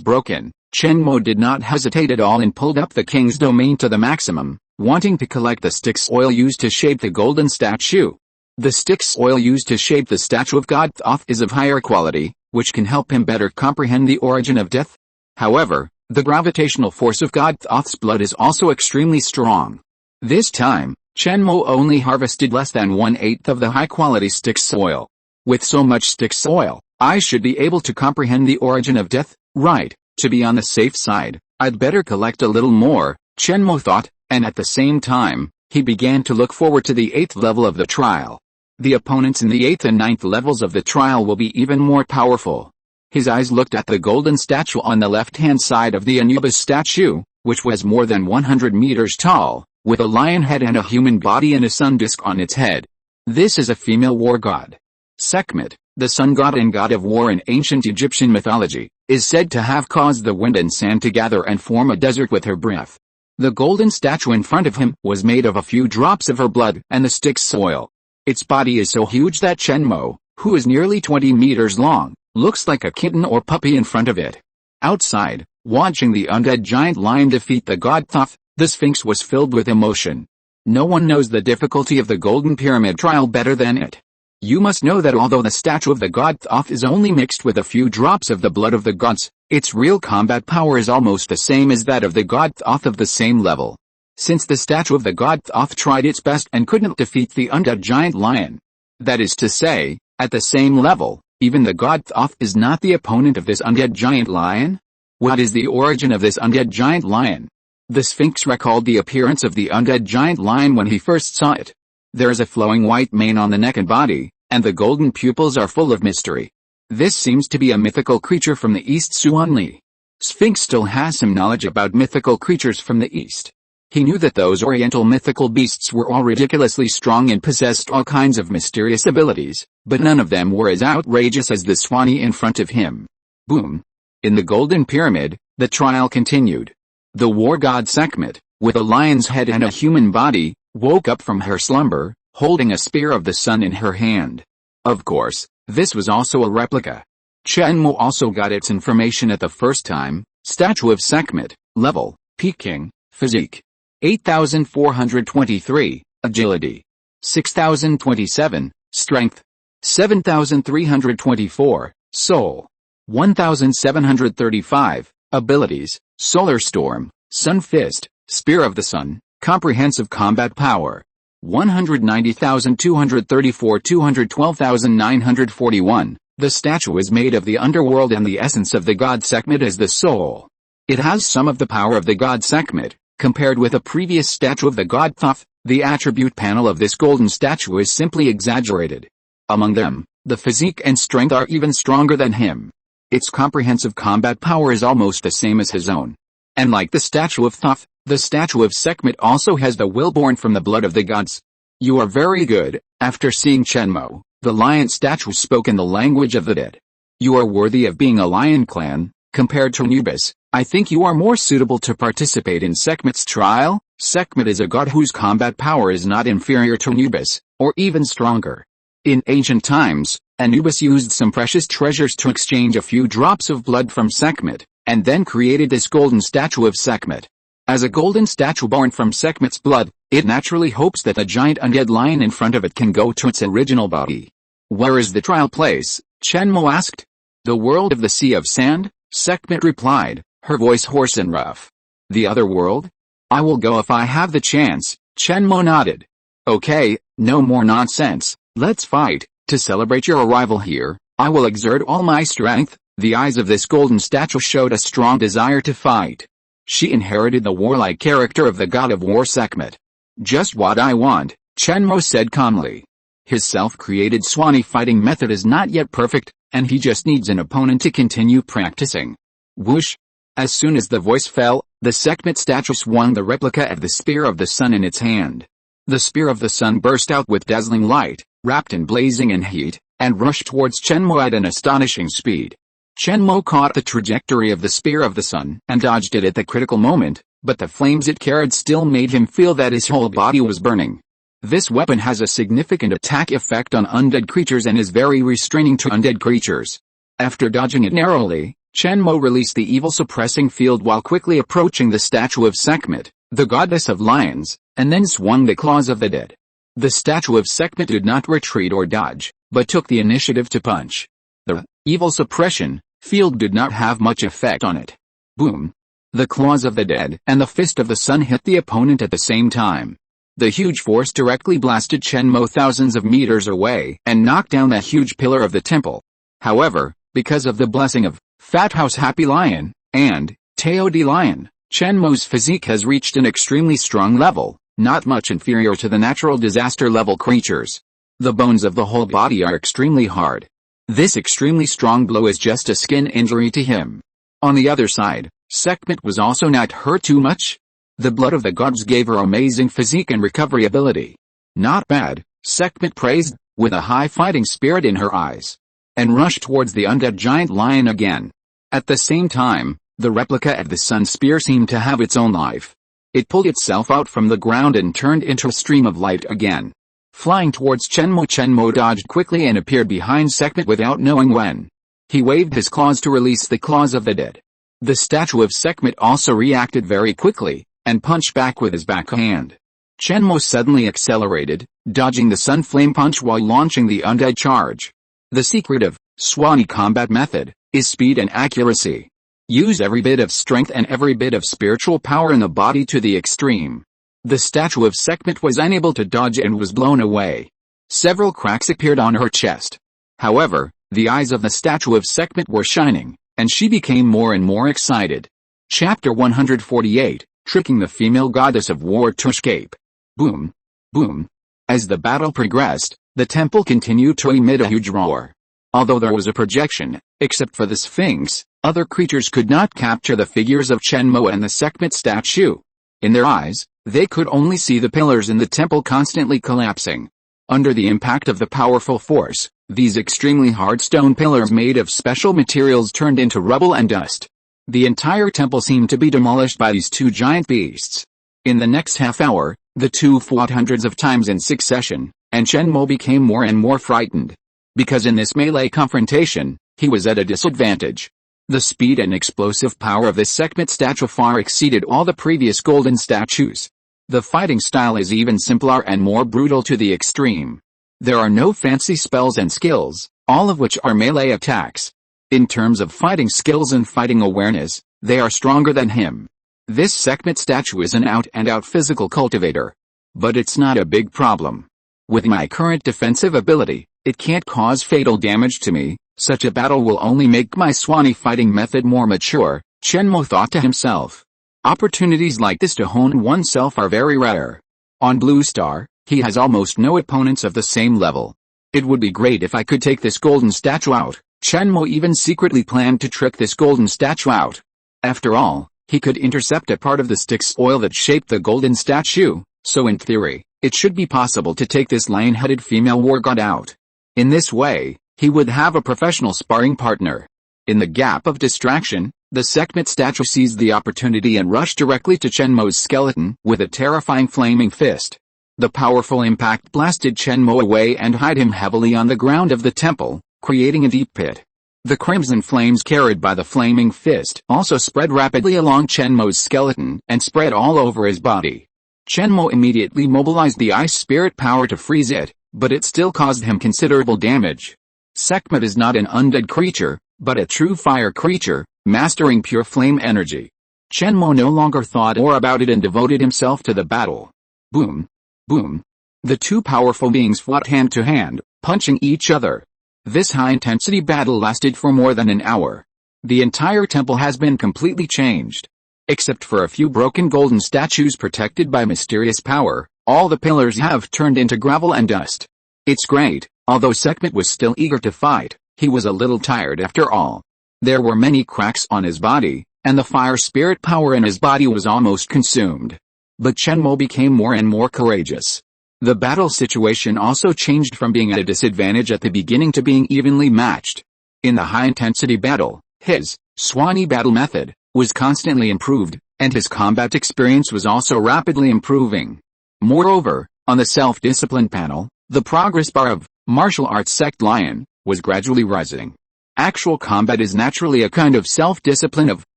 [SPEAKER 1] broken, Chen Mo did not hesitate at all and pulled up the king's domain to the maximum, wanting to collect the Styx oil used to shape the golden statue. The Styx oil used to shape the statue of God Thoth is of higher quality, which can help him better comprehend the origin of death. However, the gravitational force of God Thoth's blood is also extremely strong. This time, Chen Mo only harvested less than 1/8 of the high-quality Styx oil. With so much Styx oil, I should be able to comprehend the origin of death, right? To be on the safe side, I'd better collect a little more, Chen Mo thought, and at the same time, he began to look forward to the 8th level of the trial. The opponents in the 8th and 9th levels of the trial will be even more powerful. His eyes looked at the golden statue on the left-hand side of the Anubis statue, which was more than 100 meters tall, with a lion head and a human body and a sun disk on its head. This is a female war god. Sekhmet, the sun god and god of war in ancient Egyptian mythology, is said to have caused the wind and sand to gather and form a desert with her breath. The golden statue in front of him was made of a few drops of her blood and the Styx oil. Its body is so huge that Chen Mo, who is nearly 20 meters long, looks like a kitten or puppy in front of it. Outside, watching the undead giant lion defeat the god Thoth, the Sphinx was filled with emotion. No one knows the difficulty of the Golden Pyramid trial better than it. You must know that although the statue of the god Thoth is only mixed with a few drops of the blood of the gods, its real combat power is almost the same as that of the god Thoth of the same level. Since the statue of the god Thoth tried its best and couldn't defeat the undead giant lion. That is to say, at the same level, even the god Thoth is not the opponent of this undead giant lion? What is the origin of this undead giant lion? The Sphinx recalled the appearance of the undead giant lion when he first saw it. There is a flowing white mane on the neck and body, and the golden pupils are full of mystery. This seems to be a mythical creature from the East. Suanli. Sphinx still has some knowledge about mythical creatures from the East. He knew that those oriental mythical beasts were all ridiculously strong and possessed all kinds of mysterious abilities, but none of them were as outrageous as the Swanee in front of him. Boom. In the Golden Pyramid, the trial continued. The war god Sekhmet, with a lion's head and a human body, woke up from her slumber, holding a spear of the sun in her hand. Of course, this was also a replica. Chen Mo also got its information at the first time. Statue of Sekhmet, level, Peking, physique. 8,423, agility. 6,027, strength. 7,324, soul. 1,735, abilities, solar storm, sun fist, spear of the sun, comprehensive combat power. 190,234, 212,941. The statue is made of the underworld and the essence of the god Sekhmet is the soul. It has some of the power of the god Sekhmet. Compared with a previous statue of the god Thoth, the attribute panel of this golden statue is simply exaggerated. Among them, the physique and strength are even stronger than him. Its comprehensive combat power is almost the same as his own. And like the statue of Thoth, the statue of Sekhmet also has the will born from the blood of the gods. You are very good. After seeing Chen Mo, the lion statue spoke in the language of the dead. You are worthy of being a lion clan. Compared to Anubis, I think you are more suitable to participate in Sekhmet's trial. Sekhmet is a god whose combat power is not inferior to Anubis, or even stronger. In ancient times, Anubis used some precious treasures to exchange a few drops of blood from Sekhmet, and then created this golden statue of Sekhmet. As a golden statue born from Sekhmet's blood, it naturally hopes that the giant undead lion in front of it can go to its original body. Where is the trial place? Chen Mo asked. The world of the Sea of Sand? Sekhmet replied, her voice hoarse and rough. The other world? I will go if I have the chance. Chen Mo nodded. Okay, no more nonsense, let's fight. To celebrate your arrival here, I will exert all my strength. The eyes of this golden statue showed a strong desire to fight. She inherited the warlike character of the god of war Sekhmet. Just what I want, Chen Mo said calmly. His self-created Swanee fighting method is not yet perfect, and he just needs an opponent to continue practicing. Whoosh! As soon as the voice fell, the Sekhmet statue swung the replica of the spear of the sun in its hand. The spear of the sun burst out with dazzling light, wrapped in blazing and heat, and rushed towards Chen Mo at an astonishing speed. Chen Mo caught the trajectory of the spear of the sun and dodged it at the critical moment, but the flames it carried still made him feel that his whole body was burning. This weapon has a significant attack effect on undead creatures and is very restraining to undead creatures. After dodging it narrowly, Chen Mo released the evil suppressing field while quickly approaching the statue of Sekhmet, the goddess of lions, and then swung the claws of the dead. The statue of Sekhmet did not retreat or dodge, but took the initiative to punch. The evil suppression field did not have much effect on it. Boom! The claws of the dead and the fist of the sun hit the opponent at the same time. The huge force directly blasted Chen Mo thousands of meters away and knocked down the huge pillar of the temple. However, because of the blessing of Fat House Happy Lion and Teodi Lion, Chen Mo's physique has reached an extremely strong level, not much inferior to the natural disaster level creatures. The bones of the whole body are extremely hard. This extremely strong blow is just a skin injury to him. On the other side, Sekhmet was also not hurt too much. The blood of the gods gave her amazing physique and recovery ability. Not bad, Sekhmet praised, with a high fighting spirit in her eyes, and rushed towards the undead giant lion again. At the same time, the replica of the sun spear seemed to have its own life. It pulled itself out from the ground and turned into a stream of light again. Flying towards Chen Mo dodged quickly and appeared behind Sekhmet without knowing when. He waved his claws to release the claws of the dead. The statue of Sekhmet also reacted very quickly, and punched back with his backhand. Chen Mo suddenly accelerated, dodging the sun flame punch while launching the undead charge. The secret of Swani combat method is speed and accuracy. Use every bit of strength and every bit of spiritual power in the body to the extreme. The statue of Sekhmet was unable to dodge and was blown away. Several cracks appeared on her chest. However, the eyes of the statue of Sekhmet were shining, and she became more and more excited. Chapter 148, Tricking the Female Goddess of War to Escape. Boom! Boom! As the battle progressed, the temple continued to emit a huge roar. Although there was a projection, except for the Sphinx, other creatures could not capture the figures of Chen Mo and the Sekhmet statue. In their eyes, they could only see the pillars in the temple constantly collapsing. Under the impact of the powerful force, these extremely hard stone pillars made of special materials turned into rubble and dust. The entire temple seemed to be demolished by these two giant beasts. In the next half hour, the two fought hundreds of times in succession, and Chen Mo became more and more frightened. Because in this melee confrontation, he was at a disadvantage. The speed and explosive power of the Sekhmet statue far exceeded all the previous golden statues. The fighting style is even simpler and more brutal to the extreme. There are no fancy spells and skills, all of which are melee attacks. In terms of fighting skills and fighting awareness, they are stronger than him. This Sekhmet statue is an out-and-out physical cultivator. But it's not a big problem. With my current defensive ability, it can't cause fatal damage to me. Such a battle will only make my Swani fighting method more mature, Chen Mo thought to himself. Opportunities like this to hone oneself are very rare. On Blue Star, he has almost no opponents of the same level. It would be great if I could take this golden statue out. Chen Mo even secretly planned to trick this golden statue out. After all, he could intercept a part of the Styx oil that shaped the golden statue, so in theory, it should be possible to take this lion-headed female war god out. In this way, he would have a professional sparring partner. In the gap of distraction, the Sekhmet statue seized the opportunity and rushed directly to Chen Mo's skeleton with a terrifying flaming fist. The powerful impact blasted Chen Mo away and hit him heavily on the ground of the temple, creating a deep pit. The crimson flames carried by the flaming fist also spread rapidly along Chen Mo's skeleton and spread all over his body. Chen Mo immediately mobilized the ice spirit power to freeze it, but it still caused him considerable damage. Sekhmet is not an undead creature, but a true fire creature, mastering pure flame energy. Chen Mo no longer thought more about it and devoted himself to the battle. Boom! Boom! The two powerful beings fought hand to hand, punching each other. This high-intensity battle lasted for more than an hour. The entire temple has been completely changed. Except for a few broken golden statues protected by mysterious power, all the pillars have turned into gravel and dust. It's great. Although Sekhmet was still eager to fight, he was a little tired after all. There were many cracks on his body, and the fire spirit power in his body was almost consumed. But Chen Mo became more and more courageous. The battle situation also changed from being at a disadvantage at the beginning to being evenly matched. In the high-intensity battle, his Swani battle method was constantly improved, and his combat experience was also rapidly improving. Moreover, on the self-discipline panel, the progress bar of Martial Arts Sect Lion was gradually rising. Actual combat is naturally a kind of self-discipline of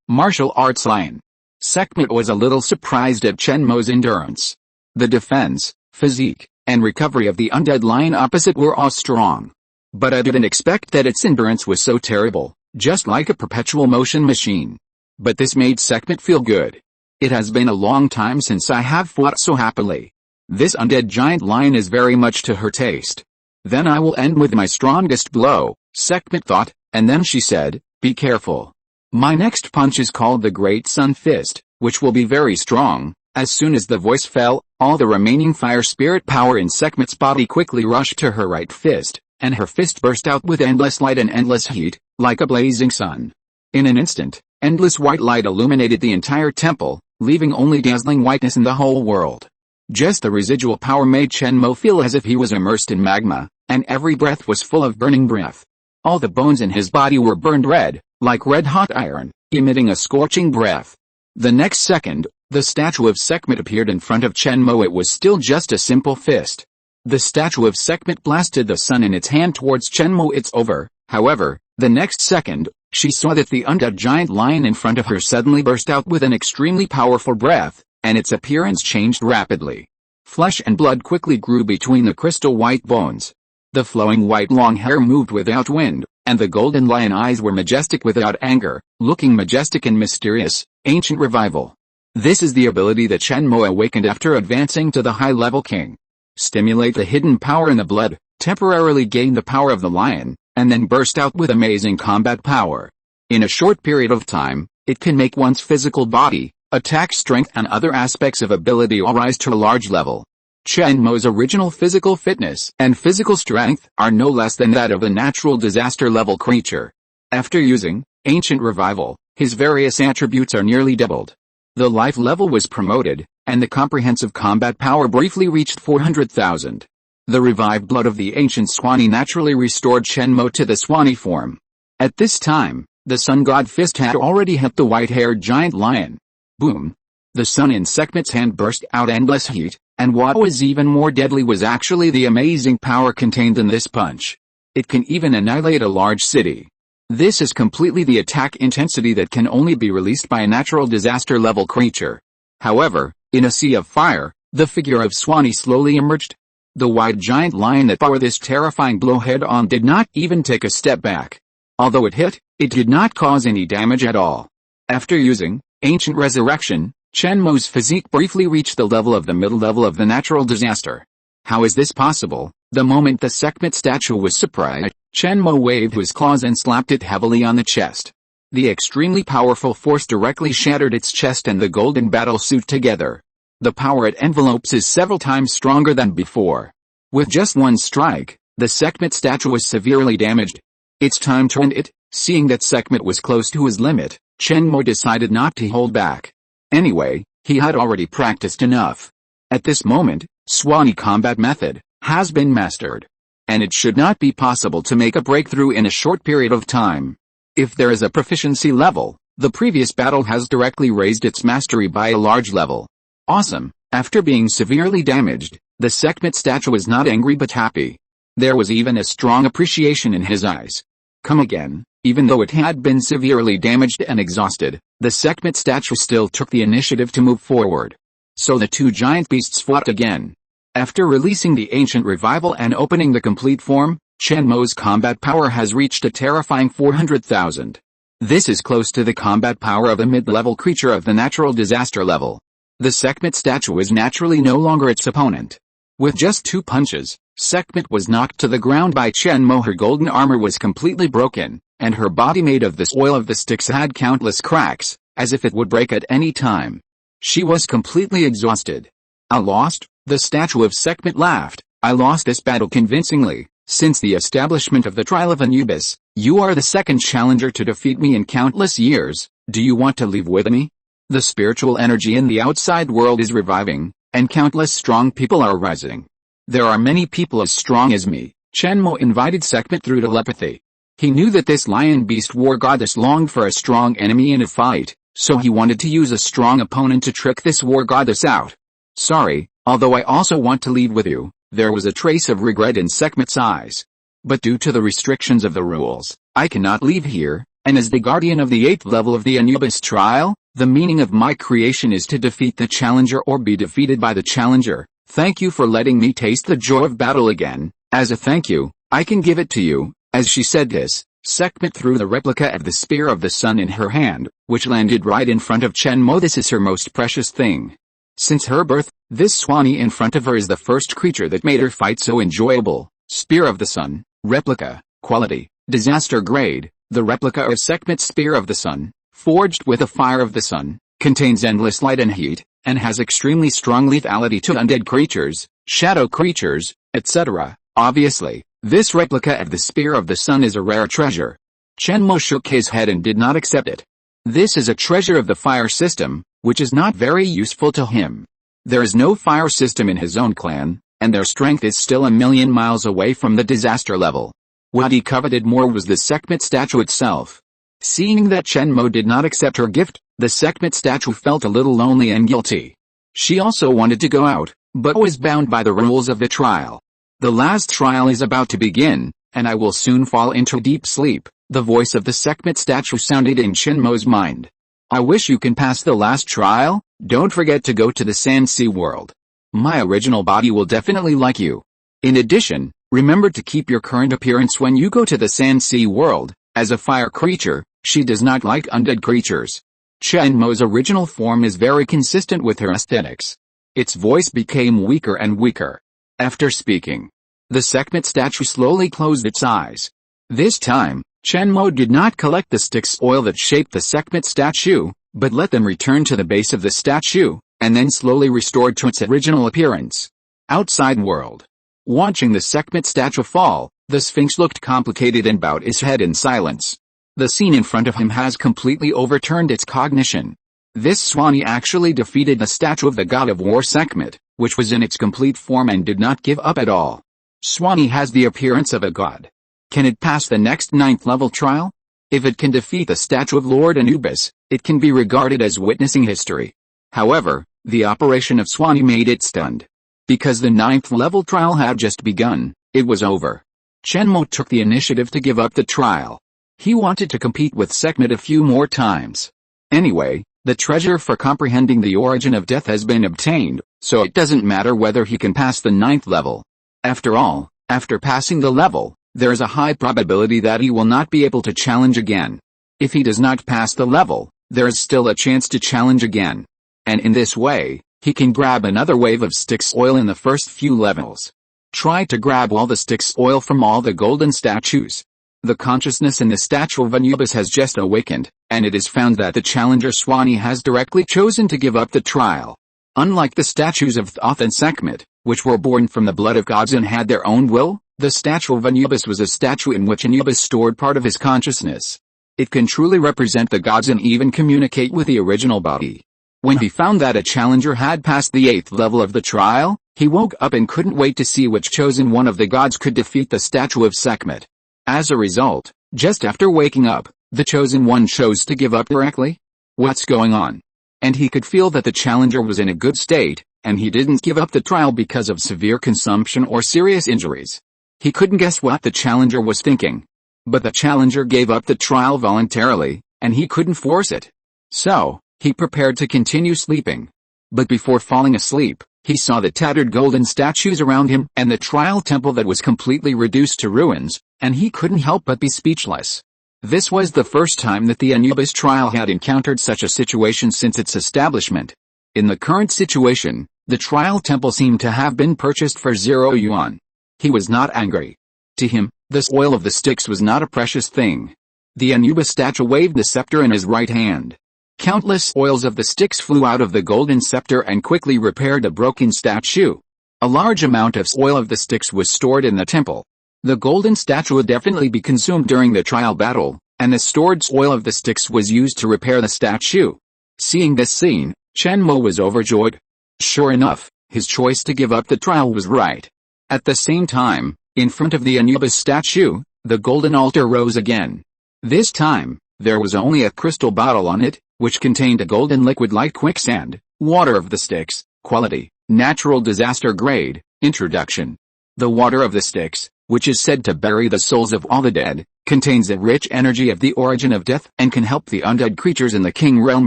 [SPEAKER 1] martial arts lion. Sekhmet was a little surprised at Chen Mo's endurance. The defense, physique, and recovery of the undead lion opposite were all strong. But I didn't expect that its endurance was so terrible, just like a perpetual motion machine. But this made Sekhmet feel good. It has been a long time since I have fought so happily. This undead giant lion is very much to her taste. Then I will end with my strongest blow, Sekhmet thought, and then she said, be careful. My next punch is called the Great Sun Fist, which will be very strong. As soon as the voice fell, all the remaining fire spirit power in Sekhmet's body quickly rushed to her right fist, and her fist burst out with endless light and endless heat, like a blazing sun. In an instant, endless white light illuminated the entire temple, leaving only dazzling whiteness in the whole world. Just the residual power made Chen Mo feel as if he was immersed in magma, and every breath was full of burning breath. All the bones in his body were burned red, like red-hot iron, emitting a scorching breath. The next second, the statue of Sekhmet appeared in front of Chen Mo. It was still just a simple fist. The statue of Sekhmet blasted the sun in its hand towards Chen Mo. It's over. However, the next second, she saw that the undead giant lion in front of her suddenly burst out with an extremely powerful breath, and its appearance changed rapidly. Flesh and blood quickly grew between the crystal white bones. The flowing white long hair moved without wind, and the golden lion eyes were majestic without anger, looking majestic and mysterious. Ancient Revival. This is the ability that Chen Mo awakened after advancing to the high-level king. Stimulate the hidden power in the blood, temporarily gain the power of the lion, and then burst out with amazing combat power. In a short period of time, it can make one's physical body, attack strength and other aspects of ability all rise to a large level. Chen Mo's original physical fitness and physical strength are no less than that of a natural disaster level creature. After using Ancient Revival, his various attributes are nearly doubled. The life level was promoted, and the comprehensive combat power briefly reached 400,000. The revived blood of the ancient Swani naturally restored Chen Mo to the Swani form. At this time, the sun god fist had already hit the white-haired giant lion. Boom! The sun in Sekhmet's hand burst out endless heat, and what was even more deadly was actually the amazing power contained in this punch. It can even annihilate a large city. This is completely the attack intensity that can only be released by a natural disaster level creature. However, in a sea of fire, the figure of Swani slowly emerged. The white giant lion that bore this terrifying blow head on did not even take a step back. Although it hit, it did not cause any damage at all. After using Ancient Resurrection, Chen Mo's physique briefly reached the level of the middle level of the natural disaster. How is this possible? The moment the Sekhmet statue was surprised, Chen Mo waved his claws and slapped it heavily on the chest. The extremely powerful force directly shattered its chest and the golden battle suit together. The power it envelopes is several times stronger than before. With just one strike, the Sekhmet statue was severely damaged. It's time to end it. Seeing that Sekhmet was close to his limit, Chen Mo decided not to hold back. Anyway, he had already practiced enough. At this moment, Swani combat method has been mastered. And it should not be possible to make a breakthrough in a short period of time. If there is a proficiency level, the previous battle has directly raised its mastery by a large level. Awesome! After being severely damaged, the Sekhmet statue was not angry but happy. There was even a strong appreciation in his eyes. Come again. Even though it had been severely damaged and exhausted, the Sekhmet statue still took the initiative to move forward. So the two giant beasts fought again. After releasing the Ancient Revival and opening the complete form, Chen Mo's combat power has reached a terrifying 400,000. This is close to the combat power of a mid-level creature of the natural disaster level. The Sekhmet statue is naturally no longer its opponent. With just 2 punches, Sekhmet was knocked to the ground by Chen Mo. Her golden armor was completely broken, and her body made of the soil of the sticks had countless cracks, as if it would break at any time. She was completely exhausted. I lost? The statue of Sekhmet laughed. I lost this battle convincingly. Since the establishment of the Trial of Anubis, you are the second challenger to defeat me in countless years. Do you want to leave with me? The spiritual energy in the outside world is reviving, and countless strong people are rising. There are many people as strong as me. Chen Mo invited Sekhmet through telepathy. He knew that this lion beast war goddess longed for a strong enemy in a fight, so he wanted to use a strong opponent to trick this war goddess out. Sorry, although I also want to leave with you. There was a trace of regret in Sekhmet's eyes. But due to the restrictions of the rules, I cannot leave here, and as the guardian of the 8th level of the Anubis trial, the meaning of my creation is to defeat the challenger or be defeated by the challenger. Thank you for letting me taste the joy of battle again. As a thank you, I can give it to you." As she said this, Sekhmet threw the replica of the Spear of the Sun in her hand, which landed right in front of Chenmo. This is her most precious thing. Since her birth, this Swanee in front of her is the first creature that made her fight so enjoyable. Spear of the Sun, replica, quality, disaster grade. The replica or Sekhmet's Spear of the Sun, forged with the fire of the sun, contains endless light and heat, and has extremely strong lethality to undead creatures, shadow creatures, etc. Obviously, this replica of the Spear of the Sun is a rare treasure. Chenmo shook his head and did not accept it. This is a treasure of the fire system, which is not very useful to him. There is no fire system in his own clan, and their strength is still a million miles away from the disaster level. What he coveted more was the Sekhmet statue itself. Seeing that Chenmo did not accept her gift, the Sekhmet statue felt a little lonely and guilty. She also wanted to go out, but was bound by the rules of the trial. "The last trial is about to begin, and I will soon fall into deep sleep," the voice of the Sekhmet statue sounded in Chenmo's mind. "I wish you can pass the last trial. Don't forget to go to the Sand Sea world. My original body will definitely like you. In addition, remember to keep your current appearance when you go to the Sand Sea world. As a fire creature, she does not like undead creatures." Chenmo's original form is very consistent with her aesthetics. Its voice became weaker and weaker. After speaking, the Sekhmet statue slowly closed its eyes. This time, Chenmo did not collect the Styx oil that shaped the Sekhmet statue, but let them return to the base of the statue, and then slowly restored to its original appearance. Outside world. Watching the Sekhmet statue fall, the Sphinx looked complicated and bowed his head in silence. The scene in front of him has completely overturned its cognition. This Swanee actually defeated the statue of the god of war Sekhmet, which was in its complete form and did not give up at all. Swanee has the appearance of a god. Can it pass the next 9th level trial? If it can defeat the statue of Lord Anubis, it can be regarded as witnessing history. However, the operation of Swanee made it stunned. Because the 9th level trial had just begun, it was over. Chenmo took the initiative to give up the trial. He wanted to compete with Sekhmet a few more times. Anyway, the treasure for comprehending the origin of death has been obtained, so it doesn't matter whether he can pass the 9th level. After all, after passing the level, there is a high probability that he will not be able to challenge again. If he does not pass the level, there is still a chance to challenge again. And in this way, he can grab another wave of Styx oil in the first few levels. Try to grab all the Styx oil from all the golden statues. The consciousness in the statue of Anubis has just awakened, and it is found that the challenger Swanee has directly chosen to give up the trial. Unlike the statues of Thoth and Sekhmet, which were born from the blood of gods and had their own will, the statue of Anubis was a statue in which Anubis stored part of his consciousness. It can truly represent the gods and even communicate with the original body. When he found that a challenger had passed the 8th level of the trial, he woke up and couldn't wait to see which chosen one of the gods could defeat the statue of Sekhmet. As a result, just after waking up, the chosen one chose to give up directly. What's going on? And he could feel that the challenger was in a good state, and he didn't give up the trial because of severe consumption or serious injuries. He couldn't guess what the challenger was thinking. But the challenger gave up the trial voluntarily, and he couldn't force it. So, he prepared to continue sleeping. But before falling asleep, he saw the tattered golden statues around him and the trial temple that was completely reduced to ruins, and he couldn't help but be speechless. This was the first time that the Anubis trial had encountered such a situation since its establishment. In the current situation, the trial temple seemed to have been purchased for 0 yuan. He was not angry. To him, this oil of the Styx was not a precious thing. The Anubis statue waved the scepter in his right hand. Countless oils of the Styx flew out of the golden scepter and quickly repaired a broken statue. A large amount of oil of the Styx was stored in the temple. The golden statue would definitely be consumed during the trial battle, and the stored oil of the Styx was used to repair the statue. Seeing this scene, Chenmo was overjoyed. Sure enough, his choice to give up the trial was right. At the same time, in front of the Anubis statue, the golden altar rose again. This time, there was only a crystal bottle on it, which contained a golden liquid like quicksand, water of the Styx, quality, natural disaster grade, introduction. The water of the Styx, which is said to bury the souls of all the dead, contains the rich energy of the origin of death and can help the undead creatures in the king realm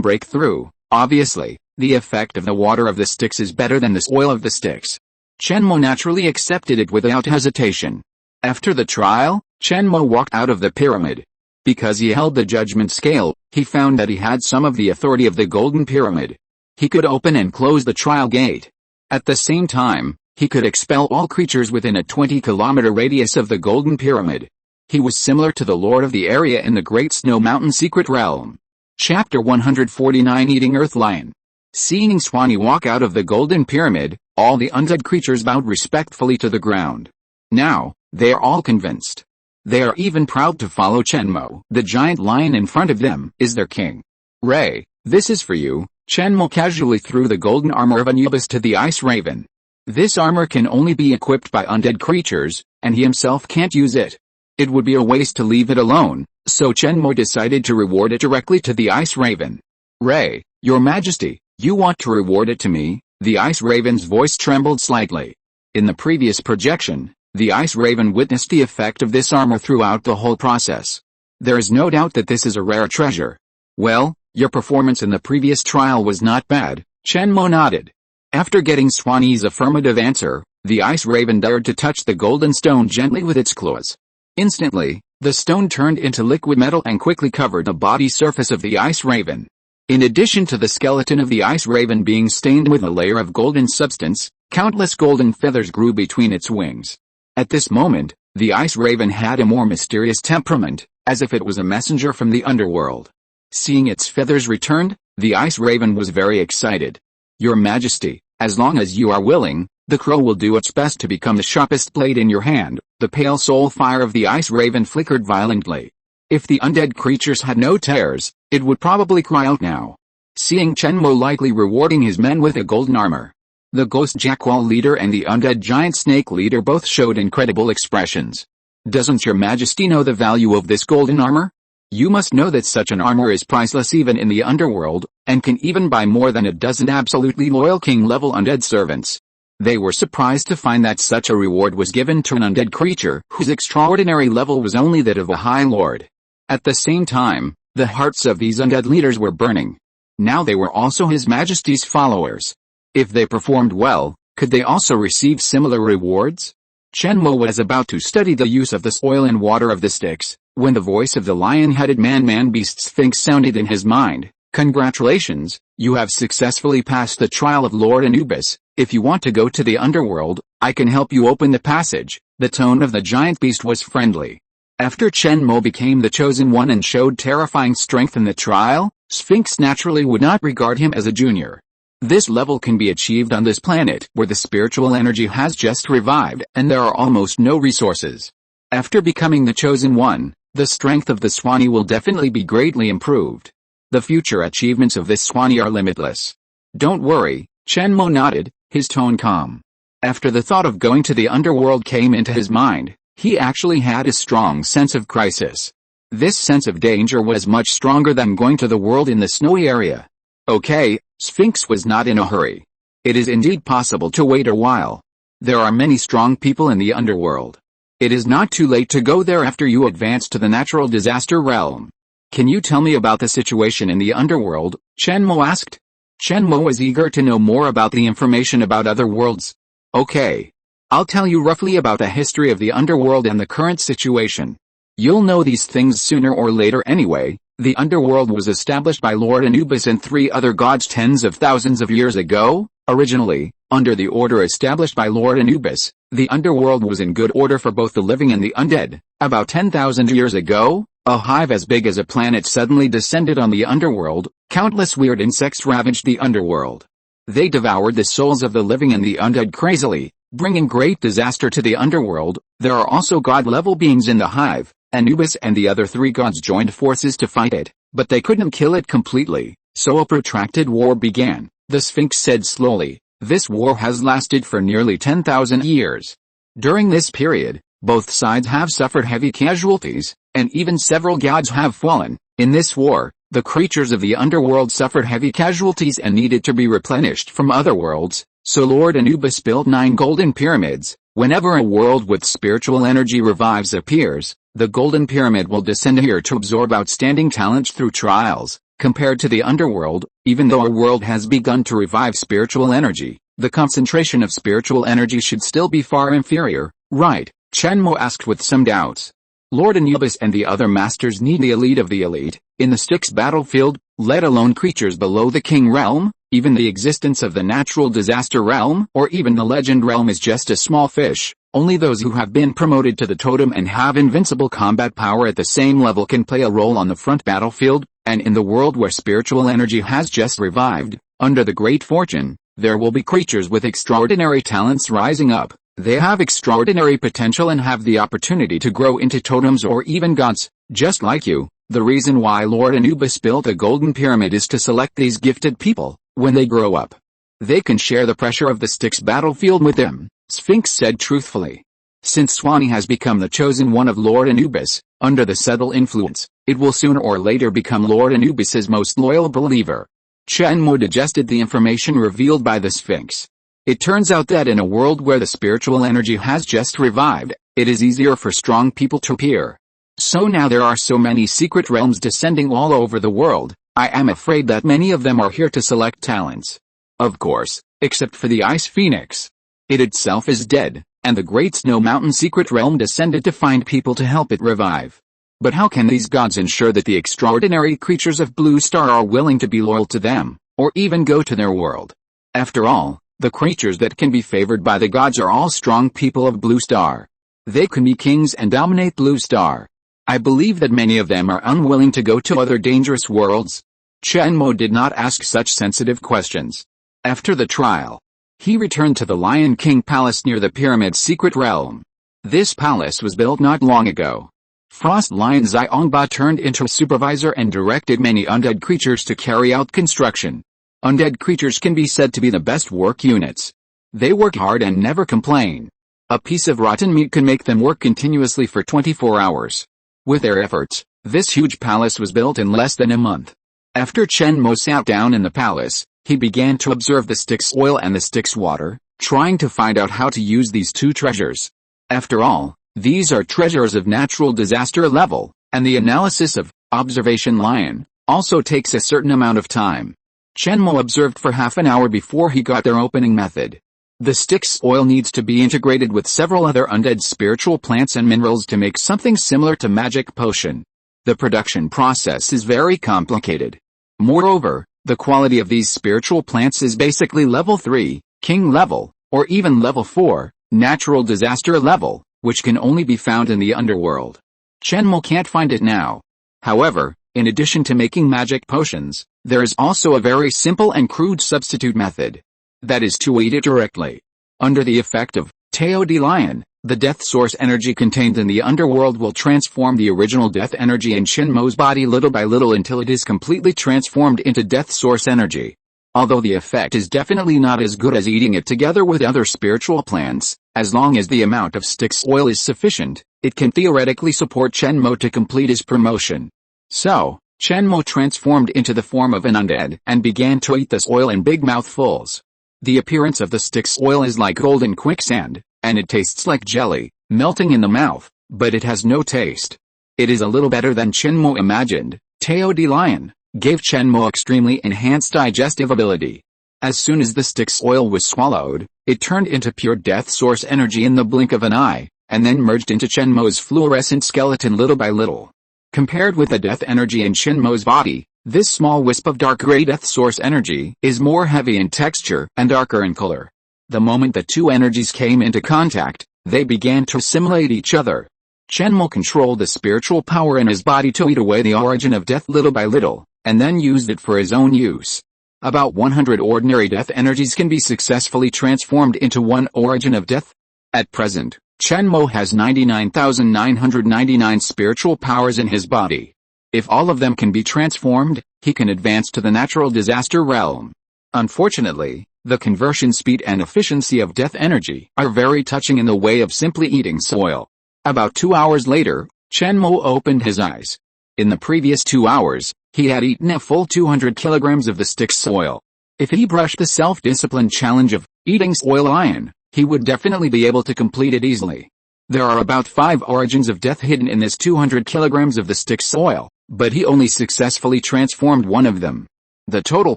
[SPEAKER 1] break through. Obviously, the effect of the water of the sticks is better than the oil of the sticks. Chenmo naturally accepted it without hesitation. After the trial, Chenmo walked out of the pyramid. Because he held the judgment scale, he found that he had some of the authority of the Golden Pyramid. He could open and close the trial gate. At the same time, he could expel all creatures within a 20-kilometer radius of the Golden Pyramid. He was similar to the Lord of the area in the Great Snow Mountain Secret Realm. Chapter 149 Eating Earth Lion. Seeing Swanee walk out of the Golden Pyramid, all the undead creatures bowed respectfully to the ground. Now, they are all convinced. They are even proud to follow Chenmo. The giant lion in front of them is their king. Ray, this is for you. Chenmo casually threw the golden armor of Anubis to the ice raven. This armor can only be equipped by undead creatures, and he himself can't use it. It would be a waste to leave it alone, so Chenmo decided to reward it directly to the ice raven. Ray, your majesty, you want to reward it to me? The ice raven's voice trembled slightly. In the previous projection, the ice raven witnessed the effect of this armor throughout the whole process. There is no doubt that this is a rare treasure. Well, your performance in the previous trial was not bad, Chenmo nodded. After getting Swanee's affirmative answer, the ice raven dared to touch the golden stone gently with its claws. Instantly, the stone turned into liquid metal and quickly covered the body surface of the ice raven. In addition to the skeleton of the ice raven being stained with a layer of golden substance, countless golden feathers grew between its wings. At this moment, the ice raven had a more mysterious temperament, as if it was a messenger from the underworld. Seeing its feathers returned, the ice raven was very excited. Your majesty, as long as you are willing, the crow will do its best to become the sharpest blade in your hand. The pale soul fire of the ice raven flickered violently. If the undead creatures had no tears, it would probably cry out now. Seeing Chenmo lightly rewarding his men with a golden armor, the ghost Jackwall leader and the undead giant snake leader both showed incredible expressions. Doesn't your majesty know the value of this golden armor? You must know that such an armor is priceless even in the underworld, and can even buy more than a dozen absolutely loyal king-level undead servants. They were surprised to find that such a reward was given to an undead creature whose extraordinary level was only that of a high lord. At the same time, the hearts of these undead leaders were burning. Now they were also His Majesty's followers. If they performed well, could they also receive similar rewards? Chenmo was about to study the use of the oil and water of the sticks, when the voice of the lion-headed man-beast Sphinx sounded in his mind. Congratulations, you have successfully passed the trial of Lord Anubis. If you want to go to the underworld, I can help you open the passage. The tone of the giant beast was friendly. After Chenmo became the chosen one and showed terrifying strength in the trial, Sphinx naturally would not regard him as a junior. This level can be achieved on this planet where the spiritual energy has just revived and there are almost no resources. After becoming the chosen one, the strength of the Swanee will definitely be greatly improved. The future achievements of this Swanee are limitless. Don't worry, Chenmo nodded, his tone calm. After the thought of going to the underworld came into his mind, he actually had a strong sense of crisis. This sense of danger was much stronger than going to the world in the snowy area. Okay, Sphinx was not in a hurry. It is indeed possible to wait a while. There are many strong people in the underworld. It is not too late to go there after you advance to the natural disaster realm. Can you tell me about the situation in the underworld? Chenmo asked. Chenmo was eager to know more about the information about other worlds. Okay. I'll tell you roughly about the history of the underworld and the current situation. You'll know these things sooner or later anyway. The underworld was established by Lord Anubis and 3 other gods tens of thousands of years ago. Originally, under the order established by Lord Anubis, the underworld was in good order for both the living and the undead. About 10,000 years ago, a hive as big as a planet suddenly descended on the underworld. Countless weird insects ravaged the underworld. They devoured the souls of the living and the undead crazily, bringing great disaster to the underworld. There are also god-level beings in the hive. Anubis and the other 3 gods joined forces to fight it, but they couldn't kill it completely, so a protracted war began. The Sphinx said slowly, this war has lasted for nearly 10,000 years. During this period, both sides have suffered heavy casualties, and even several gods have fallen. In this war, the creatures of the underworld suffered heavy casualties and needed to be replenished from other worlds, so Lord Anubis built 9 golden pyramids, Whenever a world with spiritual energy revives appears, the Golden Pyramid will descend here to absorb outstanding talents through trials. Compared to the underworld, even though a world has begun to revive spiritual energy, the concentration of spiritual energy should still be far inferior, right? Chenmo asked with some doubts. Lord Anubis and the other masters need the elite of the elite, in the Styx battlefield, let alone creatures below the king realm. Even the existence of the natural disaster realm or even the legend realm is just a small fish. Only those who have been promoted to the totem and have invincible combat power at the same level can play a role on the front battlefield, and in the world where spiritual energy has just revived, under the great fortune, there will be creatures with extraordinary talents rising up. They have extraordinary potential and have the opportunity to grow into totems or even gods, just like you. The reason why Lord Anubis built a golden pyramid is to select these gifted people. When they grow up, they can share the pressure of the Styx battlefield with them, Sphinx said truthfully. Since Swanee has become the chosen one of Lord Anubis, under the subtle influence, it will sooner or later become Lord Anubis's most loyal believer. Chenmo digested the information revealed by the Sphinx. It turns out that in a world where the spiritual energy has just revived, it is easier for strong people to appear. So now there are so many secret realms descending all over the world. I am afraid that many of them are here to select talents. Of course, except for the Ice Phoenix. It itself is dead, and the Great Snow Mountain secret realm descended to find people to help it revive. But how can these gods ensure that the extraordinary creatures of Blue Star are willing to be loyal to them, or even go to their world? After all, the creatures that can be favored by the gods are all strong people of Blue Star. They can be kings and dominate Blue Star. I believe that many of them are unwilling to go to other dangerous worlds. Chenmo did not ask such sensitive questions. After the trial, he returned to the Lion King Palace near the Pyramid's secret realm. This palace was built not long ago. Frost Lion Xiongba turned into a supervisor and directed many undead creatures to carry out construction. Undead creatures can be said to be the best work units. They work hard and never complain. A piece of rotten meat can make them work continuously for 24 hours. With their efforts, this huge palace was built in less than a month. After Chenmo sat down in the palace, he began to observe the Styx oil and the Styx water, trying to find out how to use these two treasures. After all, these are treasures of natural disaster level, and the analysis of Observation Lion also takes a certain amount of time. Chenmo observed for half an hour before he got their opening method. The Styx oil needs to be integrated with several other undead spiritual plants and minerals to make something similar to magic potion. The production process is very complicated. Moreover, the quality of these spiritual plants is basically level 3, king level, or even level 4, natural disaster level, which can only be found in the underworld. Chenmo can't find it now. However, in addition to making magic potions, there is also a very simple and crude substitute method. That is to eat it directly. Under the effect of Teodi Lion, the death source energy contained in the underworld will transform the original death energy in Chenmo's body little by little until it is completely transformed into death source energy. Although the effect is definitely not as good as eating it together with other spiritual plants, as long as the amount of Styx oil is sufficient, it can theoretically support Chenmo to complete his promotion. So, Chenmo transformed into the form of an undead and began to eat this oil in big mouthfuls. The appearance of the Styx oil is like golden quicksand, and it tastes like jelly, melting in the mouth, but it has no taste. It is a little better than Chenmo imagined. Teodi Lion gave Chenmo extremely enhanced digestive ability. As soon as the Styx oil was swallowed, it turned into pure death source energy in the blink of an eye, and then merged into Chenmo's fluorescent skeleton little by little. Compared with the death energy in Chenmo's body, this small wisp of dark gray death source energy is more heavy in texture and darker in color. The moment the two energies came into contact, they began to assimilate each other. Chenmo controlled the spiritual power in his body to eat away the origin of death little by little, and then used it for his own use. About 100 ordinary death energies can be successfully transformed into one origin of death. At present, Chenmo has 99,999 spiritual powers in his body. If all of them can be transformed, he can advance to the natural disaster realm. Unfortunately, the conversion speed and efficiency of death energy are very touching in the way of simply eating soil. About 2 hours later, Chenmo opened his eyes. In the previous 2 hours, he had eaten a full 200 kilograms of the Styx soil. If he brushed the self-discipline challenge of eating soil lion, he would definitely be able to complete it easily. There are about 5 origins of death hidden in this 200 kilograms of the stick soil, but he only successfully transformed one of them. The total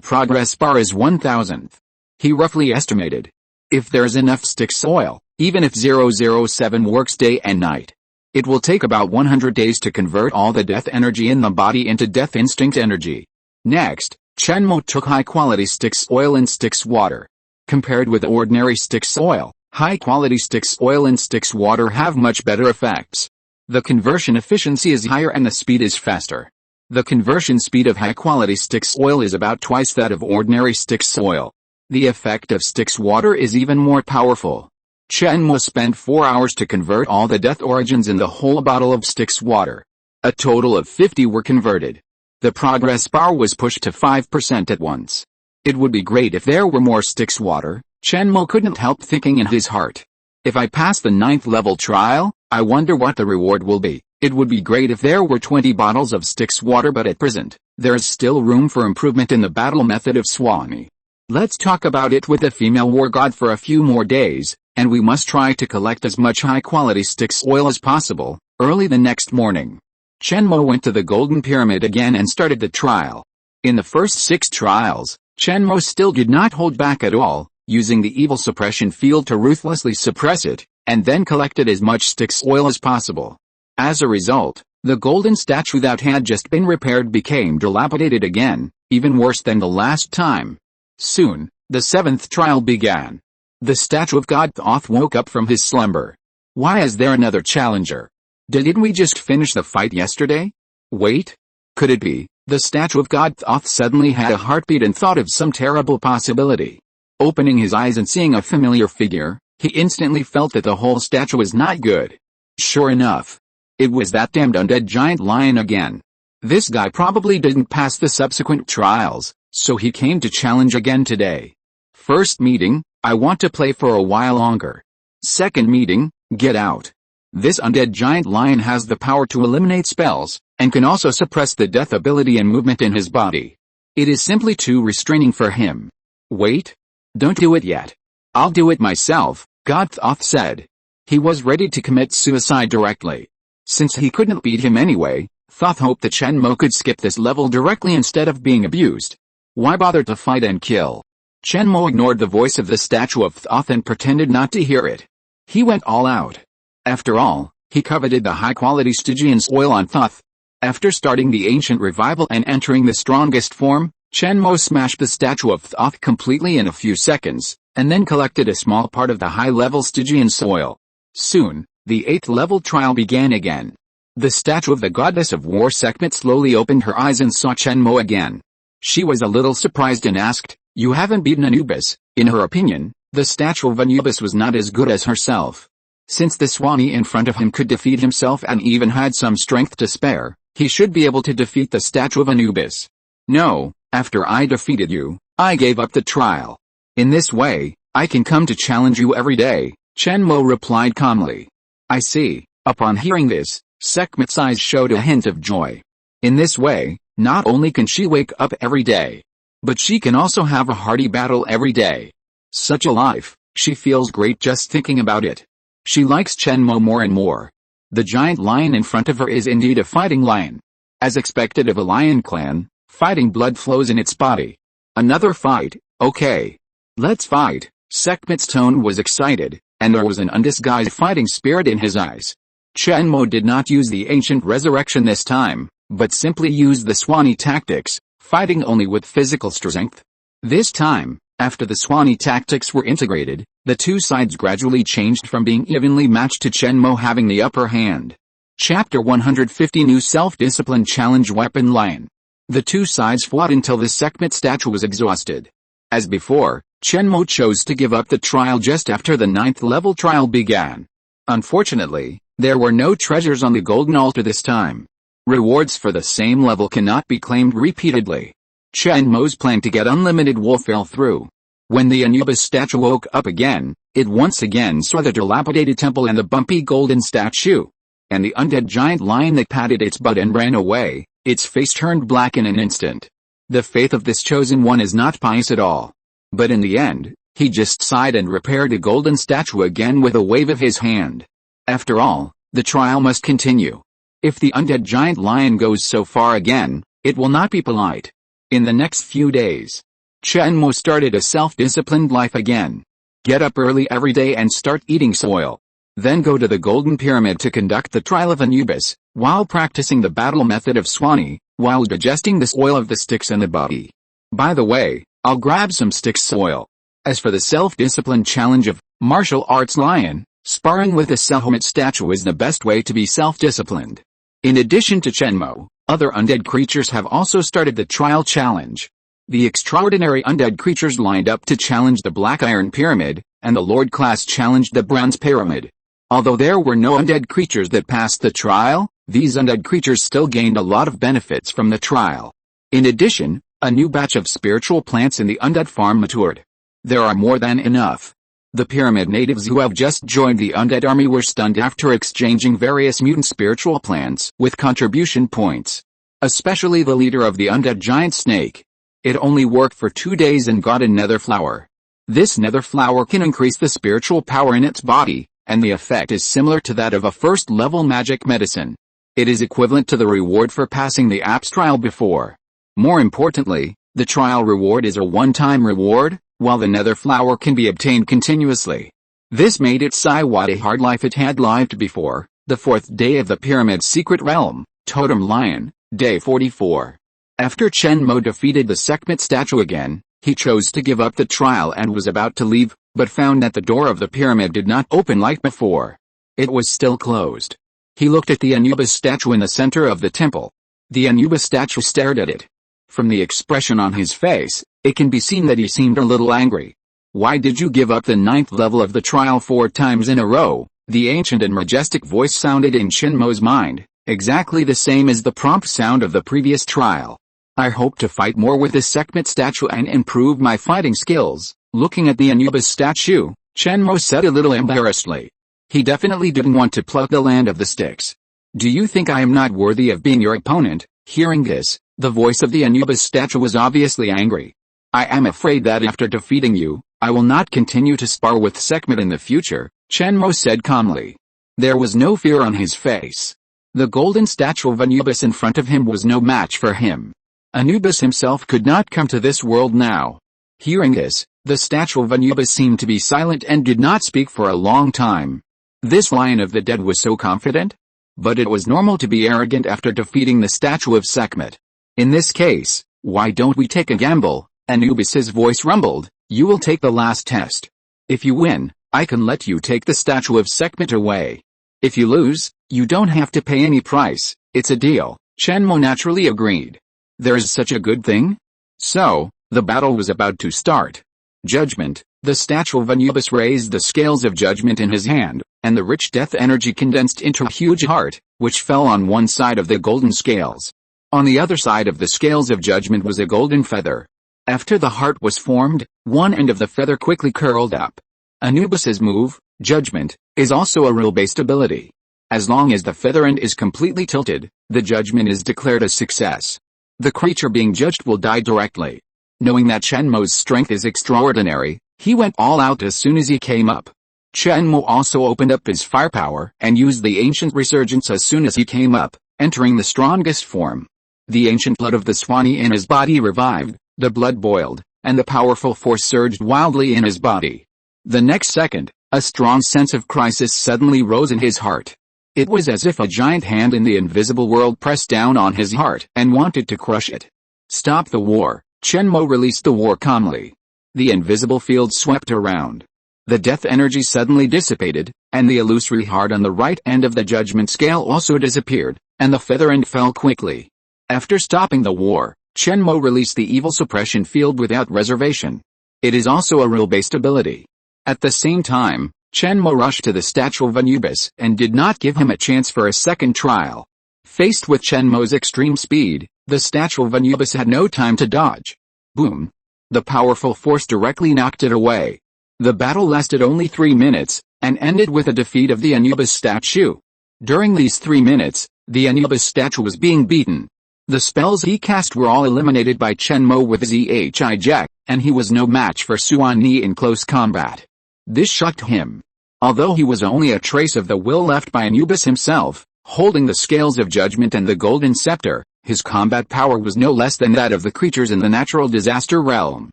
[SPEAKER 1] progress bar is 1000th. He roughly estimated. If there's enough stick soil, even if 007 works day and night, it will take about 100 days to convert all the death energy in the body into death instinct energy. Next, Chenmo took high-quality Styx oil and Styx water. Compared with ordinary Styx oil, high-quality Styx oil and Styx water have much better effects. The conversion efficiency is higher and the speed is faster. The conversion speed of high-quality Styx oil is about twice that of ordinary Styx oil. The effect of Styx water is even more powerful. Chenmo spent 4 hours to convert all the death origins in the whole bottle of Styx water. A total of 50 were converted. The progress bar was pushed to 5% at once. It would be great if there were more Styx water, Chenmo couldn't help thinking in his heart. If I pass the 9th level trial, I wonder what the reward will be. It would be great if there were 20 bottles of Styx water, but at present, there is still room for improvement in the battle method of Swami. Let's talk about it with the female war god for a few more days, and we must try to collect as much high-quality Styx oil as possible. Early the next morning, Chenmo went to the Golden Pyramid again and started the trial. In the first 6 trials, Chenmo still did not hold back at all, using the evil suppression field to ruthlessly suppress it, and then collected as much Styx oil as possible. As a result, the golden statue that had just been repaired became dilapidated again, even worse than the last time. Soon, the 7th trial began. The statue of God Thoth woke up from his slumber. Why is there another challenger? Didn't we just finish the fight yesterday? Wait. Could it be, the statue of God Thoth suddenly had a heartbeat and thought of some terrible possibility? Opening his eyes and seeing a familiar figure, he instantly felt that the whole statue was not good. Sure enough, it was that damned undead giant lion again. This guy probably didn't pass the subsequent trials, so he came to challenge again today. First meeting, I want to play for a while longer. Second meeting, get out. This undead giant lion has the power to eliminate spells, and can also suppress the death ability and movement in his body. It is simply too restraining for him. Wait. Don't do it yet. I'll do it myself, God Thoth said. He was ready to commit suicide directly. Since he couldn't beat him anyway, Thoth hoped that Chenmo could skip this level directly instead of being abused. Why bother to fight and kill? Chenmo ignored the voice of the statue of Thoth and pretended not to hear it. He went all out. After all, he coveted the high-quality Stygian oil on Thoth. After starting the ancient revival and entering the strongest form, Chenmo smashed the statue of Thoth completely in a few seconds, and then collected a small part of the high-level Stygian soil. Soon, the 8th level trial began again. The statue of the goddess of war Sekhmet slowly opened her eyes and saw Chenmo again. She was a little surprised and asked, "You haven't beaten Anubis?" In her opinion, the statue of Anubis was not as good as herself. Since the Swami in front of him could defeat himself and even had some strength to spare, he should be able to defeat the statue of Anubis. No, after I defeated you, I gave up the trial. In this way, I can come to challenge you every day, Chenmo replied calmly. I see. Upon hearing this, Sekhmet's eyes showed a hint of joy. In this way, not only can she wake up every day, but she can also have a hearty battle every day. Such a life, she feels great just thinking about it. She likes Chenmo more and more. The giant lion in front of her is indeed a fighting lion. As expected of a lion clan, fighting blood flows in its body. Another fight, okay. Let's fight. Sekhmet's tone was excited, and there was an undisguised fighting spirit in his eyes. Chenmo did not use the ancient resurrection this time, but simply used the Swani tactics, fighting only with physical strength. This time, after the Swani tactics were integrated, the two sides gradually changed from being evenly matched to Chenmo having the upper hand. Chapter 150 New Self-Discipline Challenge Weapon Lion. The two sides fought until the Sekhmet statue was exhausted. As before, Chenmo chose to give up the trial just after the 9th level trial began. Unfortunately, there were no treasures on the golden altar this time. Rewards for the same level cannot be claimed repeatedly. Chenmo's plan to get unlimited wool fell through. When the Anubis statue woke up again, it once again saw the dilapidated temple and the bumpy golden statue. And the undead giant lion that patted its butt and ran away, its face turned black in an instant. The faith of this chosen one is not pious at all. But in the end, He just sighed and repaired the golden statue again with a wave of his hand. After all, the trial must continue. If the undead giant lion goes so far again, it will not be polite. In the next few days, Chenmo started a self-disciplined life again. Get up early every day and start eating soil. Then go to the Golden Pyramid to conduct the trial of Anubis, while practicing the battle method of Swanee, while digesting the soil of the sticks in the body. By the way, I'll grab some sticks soil. As for the self-discipline challenge of martial arts lion, sparring with a Sehomet statue is the best way to be self-disciplined. In addition to Chenmo, other undead creatures have also started the trial challenge. The extraordinary undead creatures lined up to challenge the Black Iron Pyramid, and the Lord class challenged the Bronze Pyramid. Although there were no undead creatures that passed the trial, these undead creatures still gained a lot of benefits from the trial. In addition, a new batch of spiritual plants in the undead farm matured. There are more than enough. The pyramid natives who have just joined the undead army were stunned after exchanging various mutant spiritual plants with contribution points. Especially the leader of the undead giant snake. It only worked for 2 days and got a nether flower. This nether flower can increase the spiritual power in its body, and the effect is similar to that of a first-level magic medicine. It is equivalent to the reward for passing the apps trial before. More importantly, the trial reward is a one-time reward, while the nether flower can be obtained continuously. This made it somewhat a hard life it had lived before. The 4th day of the pyramid's secret realm, Totem Lion, day 44. After Chenmo defeated the Sekhmet statue again, he chose to give up the trial and was about to leave, but found that the door of the pyramid did not open like before. It was still closed. He looked at the Anubis statue in the center of the temple. The Anubis statue stared at it. From the expression on his face, it can be seen that he seemed a little angry. Why did you give up the 9th level of the trial 4 times in a row? The ancient and majestic voice sounded in Chenmo's mind, exactly the same as the prompt sound of the previous trial. I hope to fight more with this Sekhmet statue and improve my fighting skills. Looking at the Anubis statue, Chenmo said a little embarrassedly. He definitely didn't want to pluck the land of the sticks. Do you think I am not worthy of being your opponent? Hearing this, the voice of the Anubis statue was obviously angry. I am afraid that after defeating you, I will not continue to spar with Sekhmet in the future, Chenmo said calmly. There was no fear on his face. The golden statue of Anubis in front of him was no match for him. Anubis himself could not come to this world now. Hearing this, the statue of Anubis seemed to be silent and did not speak for a long time. This lion of the dead was so confident? But it was normal to be arrogant after defeating the statue of Sekhmet. In this case, why don't we take a gamble? Anubis's voice rumbled. You will take the last test. If you win, I can let you take the statue of Sekhmet away. If you lose, you don't have to pay any price. It's a deal. Chenmo naturally agreed. There's such a good thing? So, the battle was about to start. Judgment. The statue of Anubis raised the scales of judgment in his hand, and the rich death energy condensed into a huge heart, which fell on one side of the golden scales. On the other side of the scales of judgment was a golden feather. After the heart was formed, one end of the feather quickly curled up. Anubis's move, judgment, is also a rule-based ability. As long as the feather end is completely tilted, the judgment is declared a success. The creature being judged will die directly. Knowing that Chenmo's strength is extraordinary, he went all out as soon as he came up. Chenmo also opened up his firepower and used the ancient resurgence as soon as he came up, entering the strongest form. The ancient blood of the Swanee in his body revived, the blood boiled, and the powerful force surged wildly in his body. The next second, a strong sense of crisis suddenly rose in his heart. It was as if a giant hand in the invisible world pressed down on his heart and wanted to crush it. Stop the war. Chenmo released the war calmly. The invisible field swept around. The death energy suddenly dissipated, and the illusory heart on the right end of the judgment scale also disappeared, and the feather end fell quickly. After stopping the war, Chenmo released the evil suppression field without reservation. It is also a rule-based ability. At the same time, Chenmo rushed to the statue of Anubis and did not give him a chance for a second trial. Faced with Chenmo's extreme speed, the statue of Anubis had no time to dodge. Boom! The powerful force directly knocked it away. The battle lasted only 3 minutes, and ended with a defeat of the Anubis statue. During these 3 minutes, the Anubis statue was being beaten. The spells he cast were all eliminated by Chenmo with his EHI Jack. and he was no match for Suani in close combat. This shocked him. Although he was only a trace of the will left by Anubis himself, holding the scales of judgment and the golden scepter, his combat power was no less than that of the creatures in the natural disaster realm.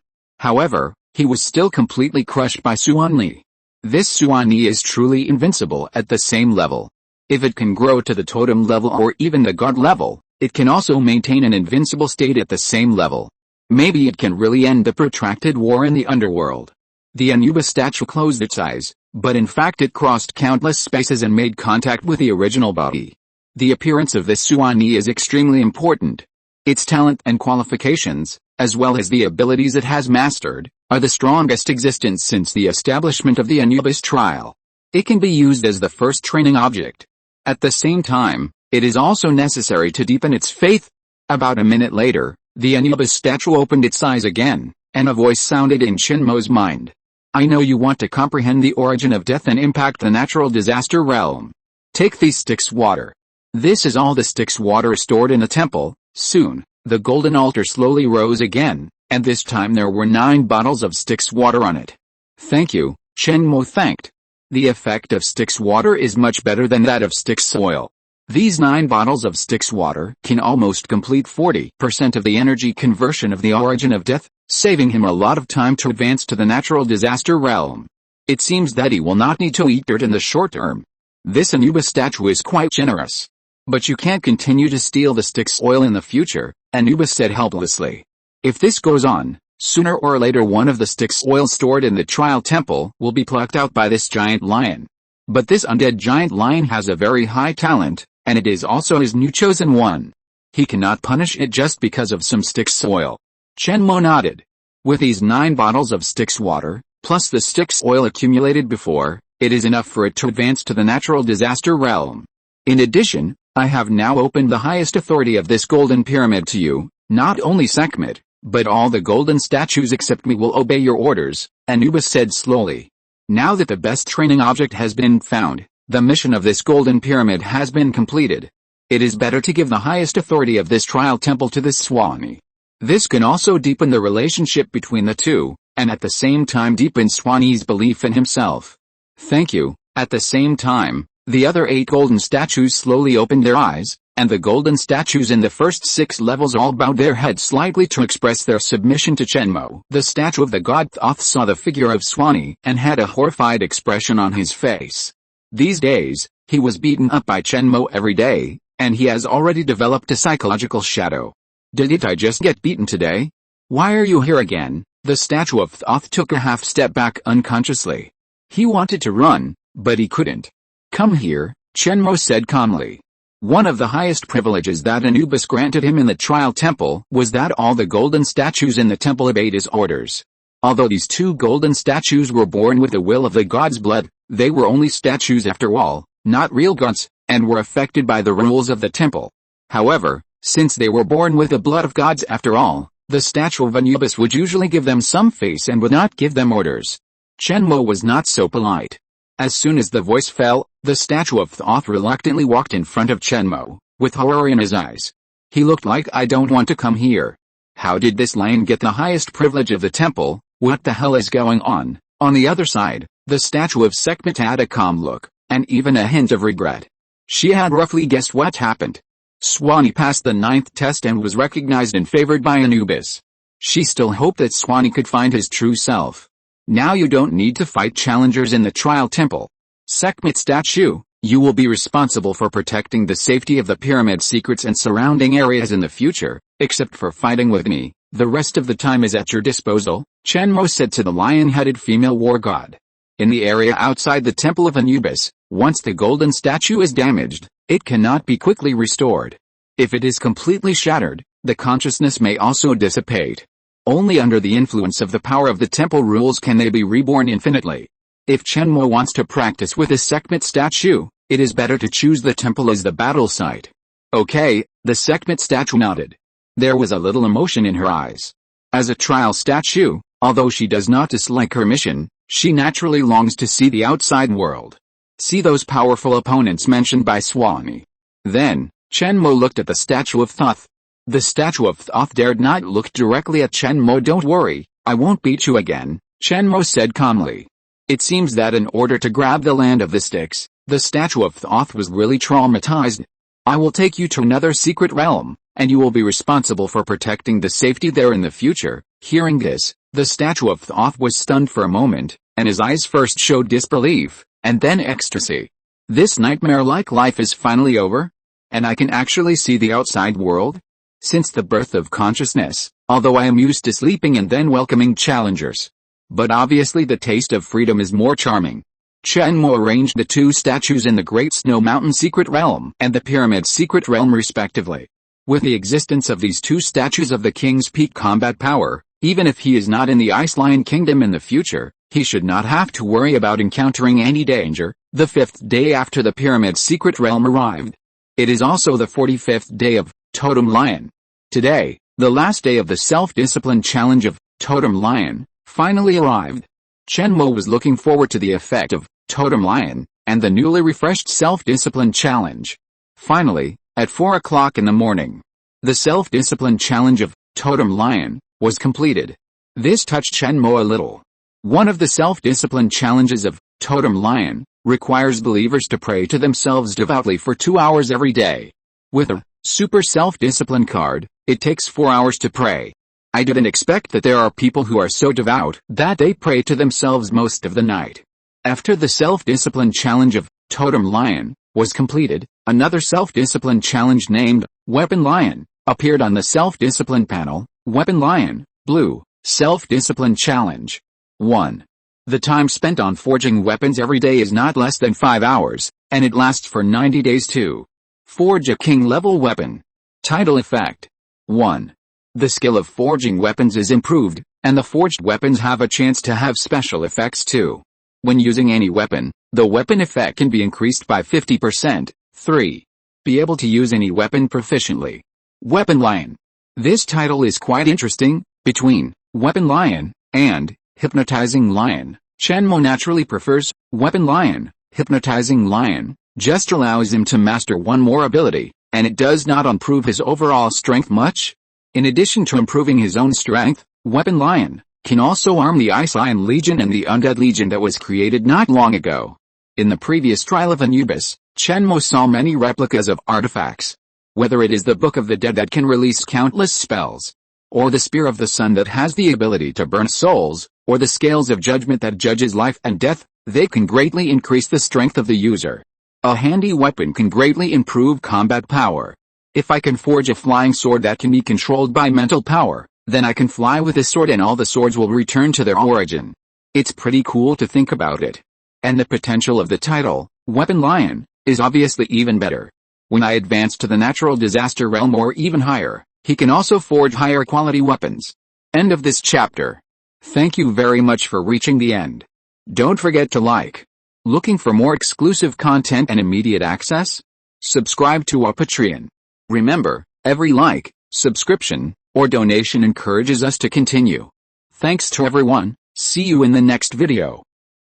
[SPEAKER 1] However, he was still completely crushed by Suani. This Suani is truly invincible at the same level. If it can grow to the totem level or even the god level, it can also maintain an invincible state at the same level. Maybe it can really end the protracted war in the underworld. The Anubis statue closed its eyes, but in fact it crossed countless spaces and made contact with the original body. The appearance of this Suani is extremely important. Its talent and qualifications, as well as the abilities it has mastered, are the strongest existence since the establishment of the Anubis trial. It can be used as the first training object. At the same time, it is also necessary to deepen its faith. About a minute later, the Anubis statue opened its eyes again, and a voice sounded in Shenmo's mind. I know you want to comprehend the origin of death and impact the natural disaster realm. Take these sticks water. This is all the sticks water stored in the temple. Soon, the golden altar slowly rose again, and this time there were 9 bottles of Styx water on it. Thank you, Shenmo thanked. The effect of Styx water is much better than that of Styx oil. These 9 bottles of Styx water can almost complete 40% of the energy conversion of the origin of death, saving him a lot of time to advance to the natural disaster realm. It seems that he will not need to eat dirt in the short term. This Anubis statue is quite generous. But you can't continue to steal the Styx oil in the future, Anubis said helplessly. If this goes on, sooner or later one of the Styx oil stored in the trial temple will be plucked out by this giant lion. But this undead giant lion has a very high talent, and it is also his new chosen one. He cannot punish it just because of some Styx oil. Shenmo nodded. With these 9 bottles of Styx water, plus the Styx oil accumulated before, it is enough for it to advance to the natural disaster realm. In addition, I have now opened the highest authority of this golden pyramid to you. Not only Sekhmet, but all the golden statues except me will obey your orders, Anubis said slowly. Now that the best training object has been found, the mission of this golden pyramid has been completed. It is better to give the highest authority of this trial temple to this Suani. This can also deepen the relationship between the two, and at the same time deepen Suani's belief in himself. Thank you. At the same time, the other 8 golden statues slowly opened their eyes, and the golden statues in the first 6 levels all bowed their heads slightly to express their submission to Shenmo. The statue of the god Thoth saw the figure of Suani and had a horrified expression on his face. These days, he was beaten up by Shenmo every day, and he has already developed a psychological shadow. Didn't I just get beaten today? Why are you here again? The statue of Thoth took a half step back unconsciously. He wanted to run, but he couldn't. Come here, Shenmo said calmly. One of the highest privileges that Anubis granted him in the trial temple was that all the golden statues in the temple obeyed his orders. Although these 2 golden statues were born with the will of the god's blood, they were only statues after all, not real gods, and were affected by the rules of the temple. However, since they were born with the blood of gods after all, the statue of Anubis would usually give them some face and would not give them orders. Shenmo was not so polite. As soon as the voice fell, the statue of Thoth reluctantly walked in front of Shenmo, with horror in his eyes. He looked like, I don't want to come here. How did this lion get the highest privilege of the temple? What the hell is going on? On the other side, the statue of Sekhmet had a calm look, and even a hint of regret. She had roughly guessed what happened. Suani passed the 9th test and was recognized and favored by Anubis. She still hoped that Suani could find his true self. Now you don't need to fight challengers in the trial temple. Sekhmet statue, you will be responsible for protecting the safety of the pyramid secrets and surrounding areas in the future, except for fighting with me. The rest of the time is at your disposal, Shenmo said to the lion-headed female war god. In the area outside the temple of Anubis, once the golden statue is damaged, it cannot be quickly restored. If it is completely shattered, the consciousness may also dissipate. Only under the influence of the power of the temple rules can they be reborn infinitely. If Shenmo wants to practice with a Sekhmet statue, it is better to choose the temple as the battle site. Okay, the Sekhmet statue nodded. There was a little emotion in her eyes. As a trial statue, although she does not dislike her mission, she naturally longs to see the outside world. See those powerful opponents mentioned by Suani. Then, Shenmo looked at the statue of Thoth. The statue of Thoth dared not look directly at Shenmo. Don't worry, I won't beat you again, Shenmo said calmly. It seems that in order to grab the land of the sticks, the statue of Thoth was really traumatized. I will take you to another secret realm, and you will be responsible for protecting the safety there in the future. Hearing this, the statue of Thoth was stunned for a moment, and his eyes first showed disbelief, and then ecstasy. This nightmare-like life is finally over? And I can actually see the outside world? Since the birth of consciousness, although I am used to sleeping and then welcoming challengers. But obviously the taste of freedom is more charming. Shenmo arranged the two statues in the Great Snow Mountain Secret Realm and the Pyramid Secret Realm respectively. With the existence of these two statues of the king's peak combat power, even if he is not in the Ice Lion Kingdom in the future, he should not have to worry about encountering any danger. The 5th day after the Pyramid Secret Realm arrived. It is also the 45th day of Totem Lion. Today, the last day of the self-discipline challenge of Totem Lion, finally arrived. Shenmo was looking forward to the effect of Totem Lion and the newly refreshed self-discipline challenge. Finally, at 4 o'clock in the morning, the self-discipline challenge of Totem Lion was completed. This touched Shenmo a little. One of the self-discipline challenges of Totem Lion requires believers to pray to themselves devoutly for 2 hours every day. With a super self-discipline card, it takes 4 hours to pray. I didn't expect that there are people who are so devout that they pray to themselves most of the night. After the self-discipline challenge of Totem Lion was completed, another self-discipline challenge named Weapon Lion appeared on the self-discipline panel. Weapon Lion, Blue, Self-Discipline Challenge. 1. The time spent on forging weapons every day is not less than 5 hours, and it lasts for 90 days to forge a king-level weapon. Title effect. 1. The skill of forging weapons is improved, and the forged weapons have a chance to have special effects too. When using any weapon, the weapon effect can be increased by 50%. 3. Be able to use any weapon proficiently. Weapon Lion. This title is quite interesting. Between Weapon Lion and Hypnotizing Lion, Shenmo naturally prefers Weapon Lion. Hypnotizing Lion just allows him to master one more ability, and it does not improve his overall strength much. In addition to improving his own strength, Weapon Lion can also arm the Ice Lion Legion and the Undead Legion that was created not long ago. In the previous trial of Anubis, Shenmo saw many replicas of artifacts. Whether it is the Book of the Dead that can release countless spells, or the Spear of the Sun that has the ability to burn souls, or the Scales of Judgment that judges life and death, they can greatly increase the strength of the user. A handy weapon can greatly improve combat power. If I can forge a flying sword that can be controlled by mental power, then I can fly with a sword and all the swords will return to their origin. It's pretty cool to think about it. And the potential of the title, Weapon Lion, is obviously even better. When I advance to the natural disaster realm or even higher, he can also forge higher quality weapons. End of this chapter. Thank you very much for reaching the end. Don't forget to like. Looking for more exclusive content and immediate access? Subscribe to our Patreon. Remember, every like, subscription, or donation encourages us to continue. Thanks to everyone. See you in the next video.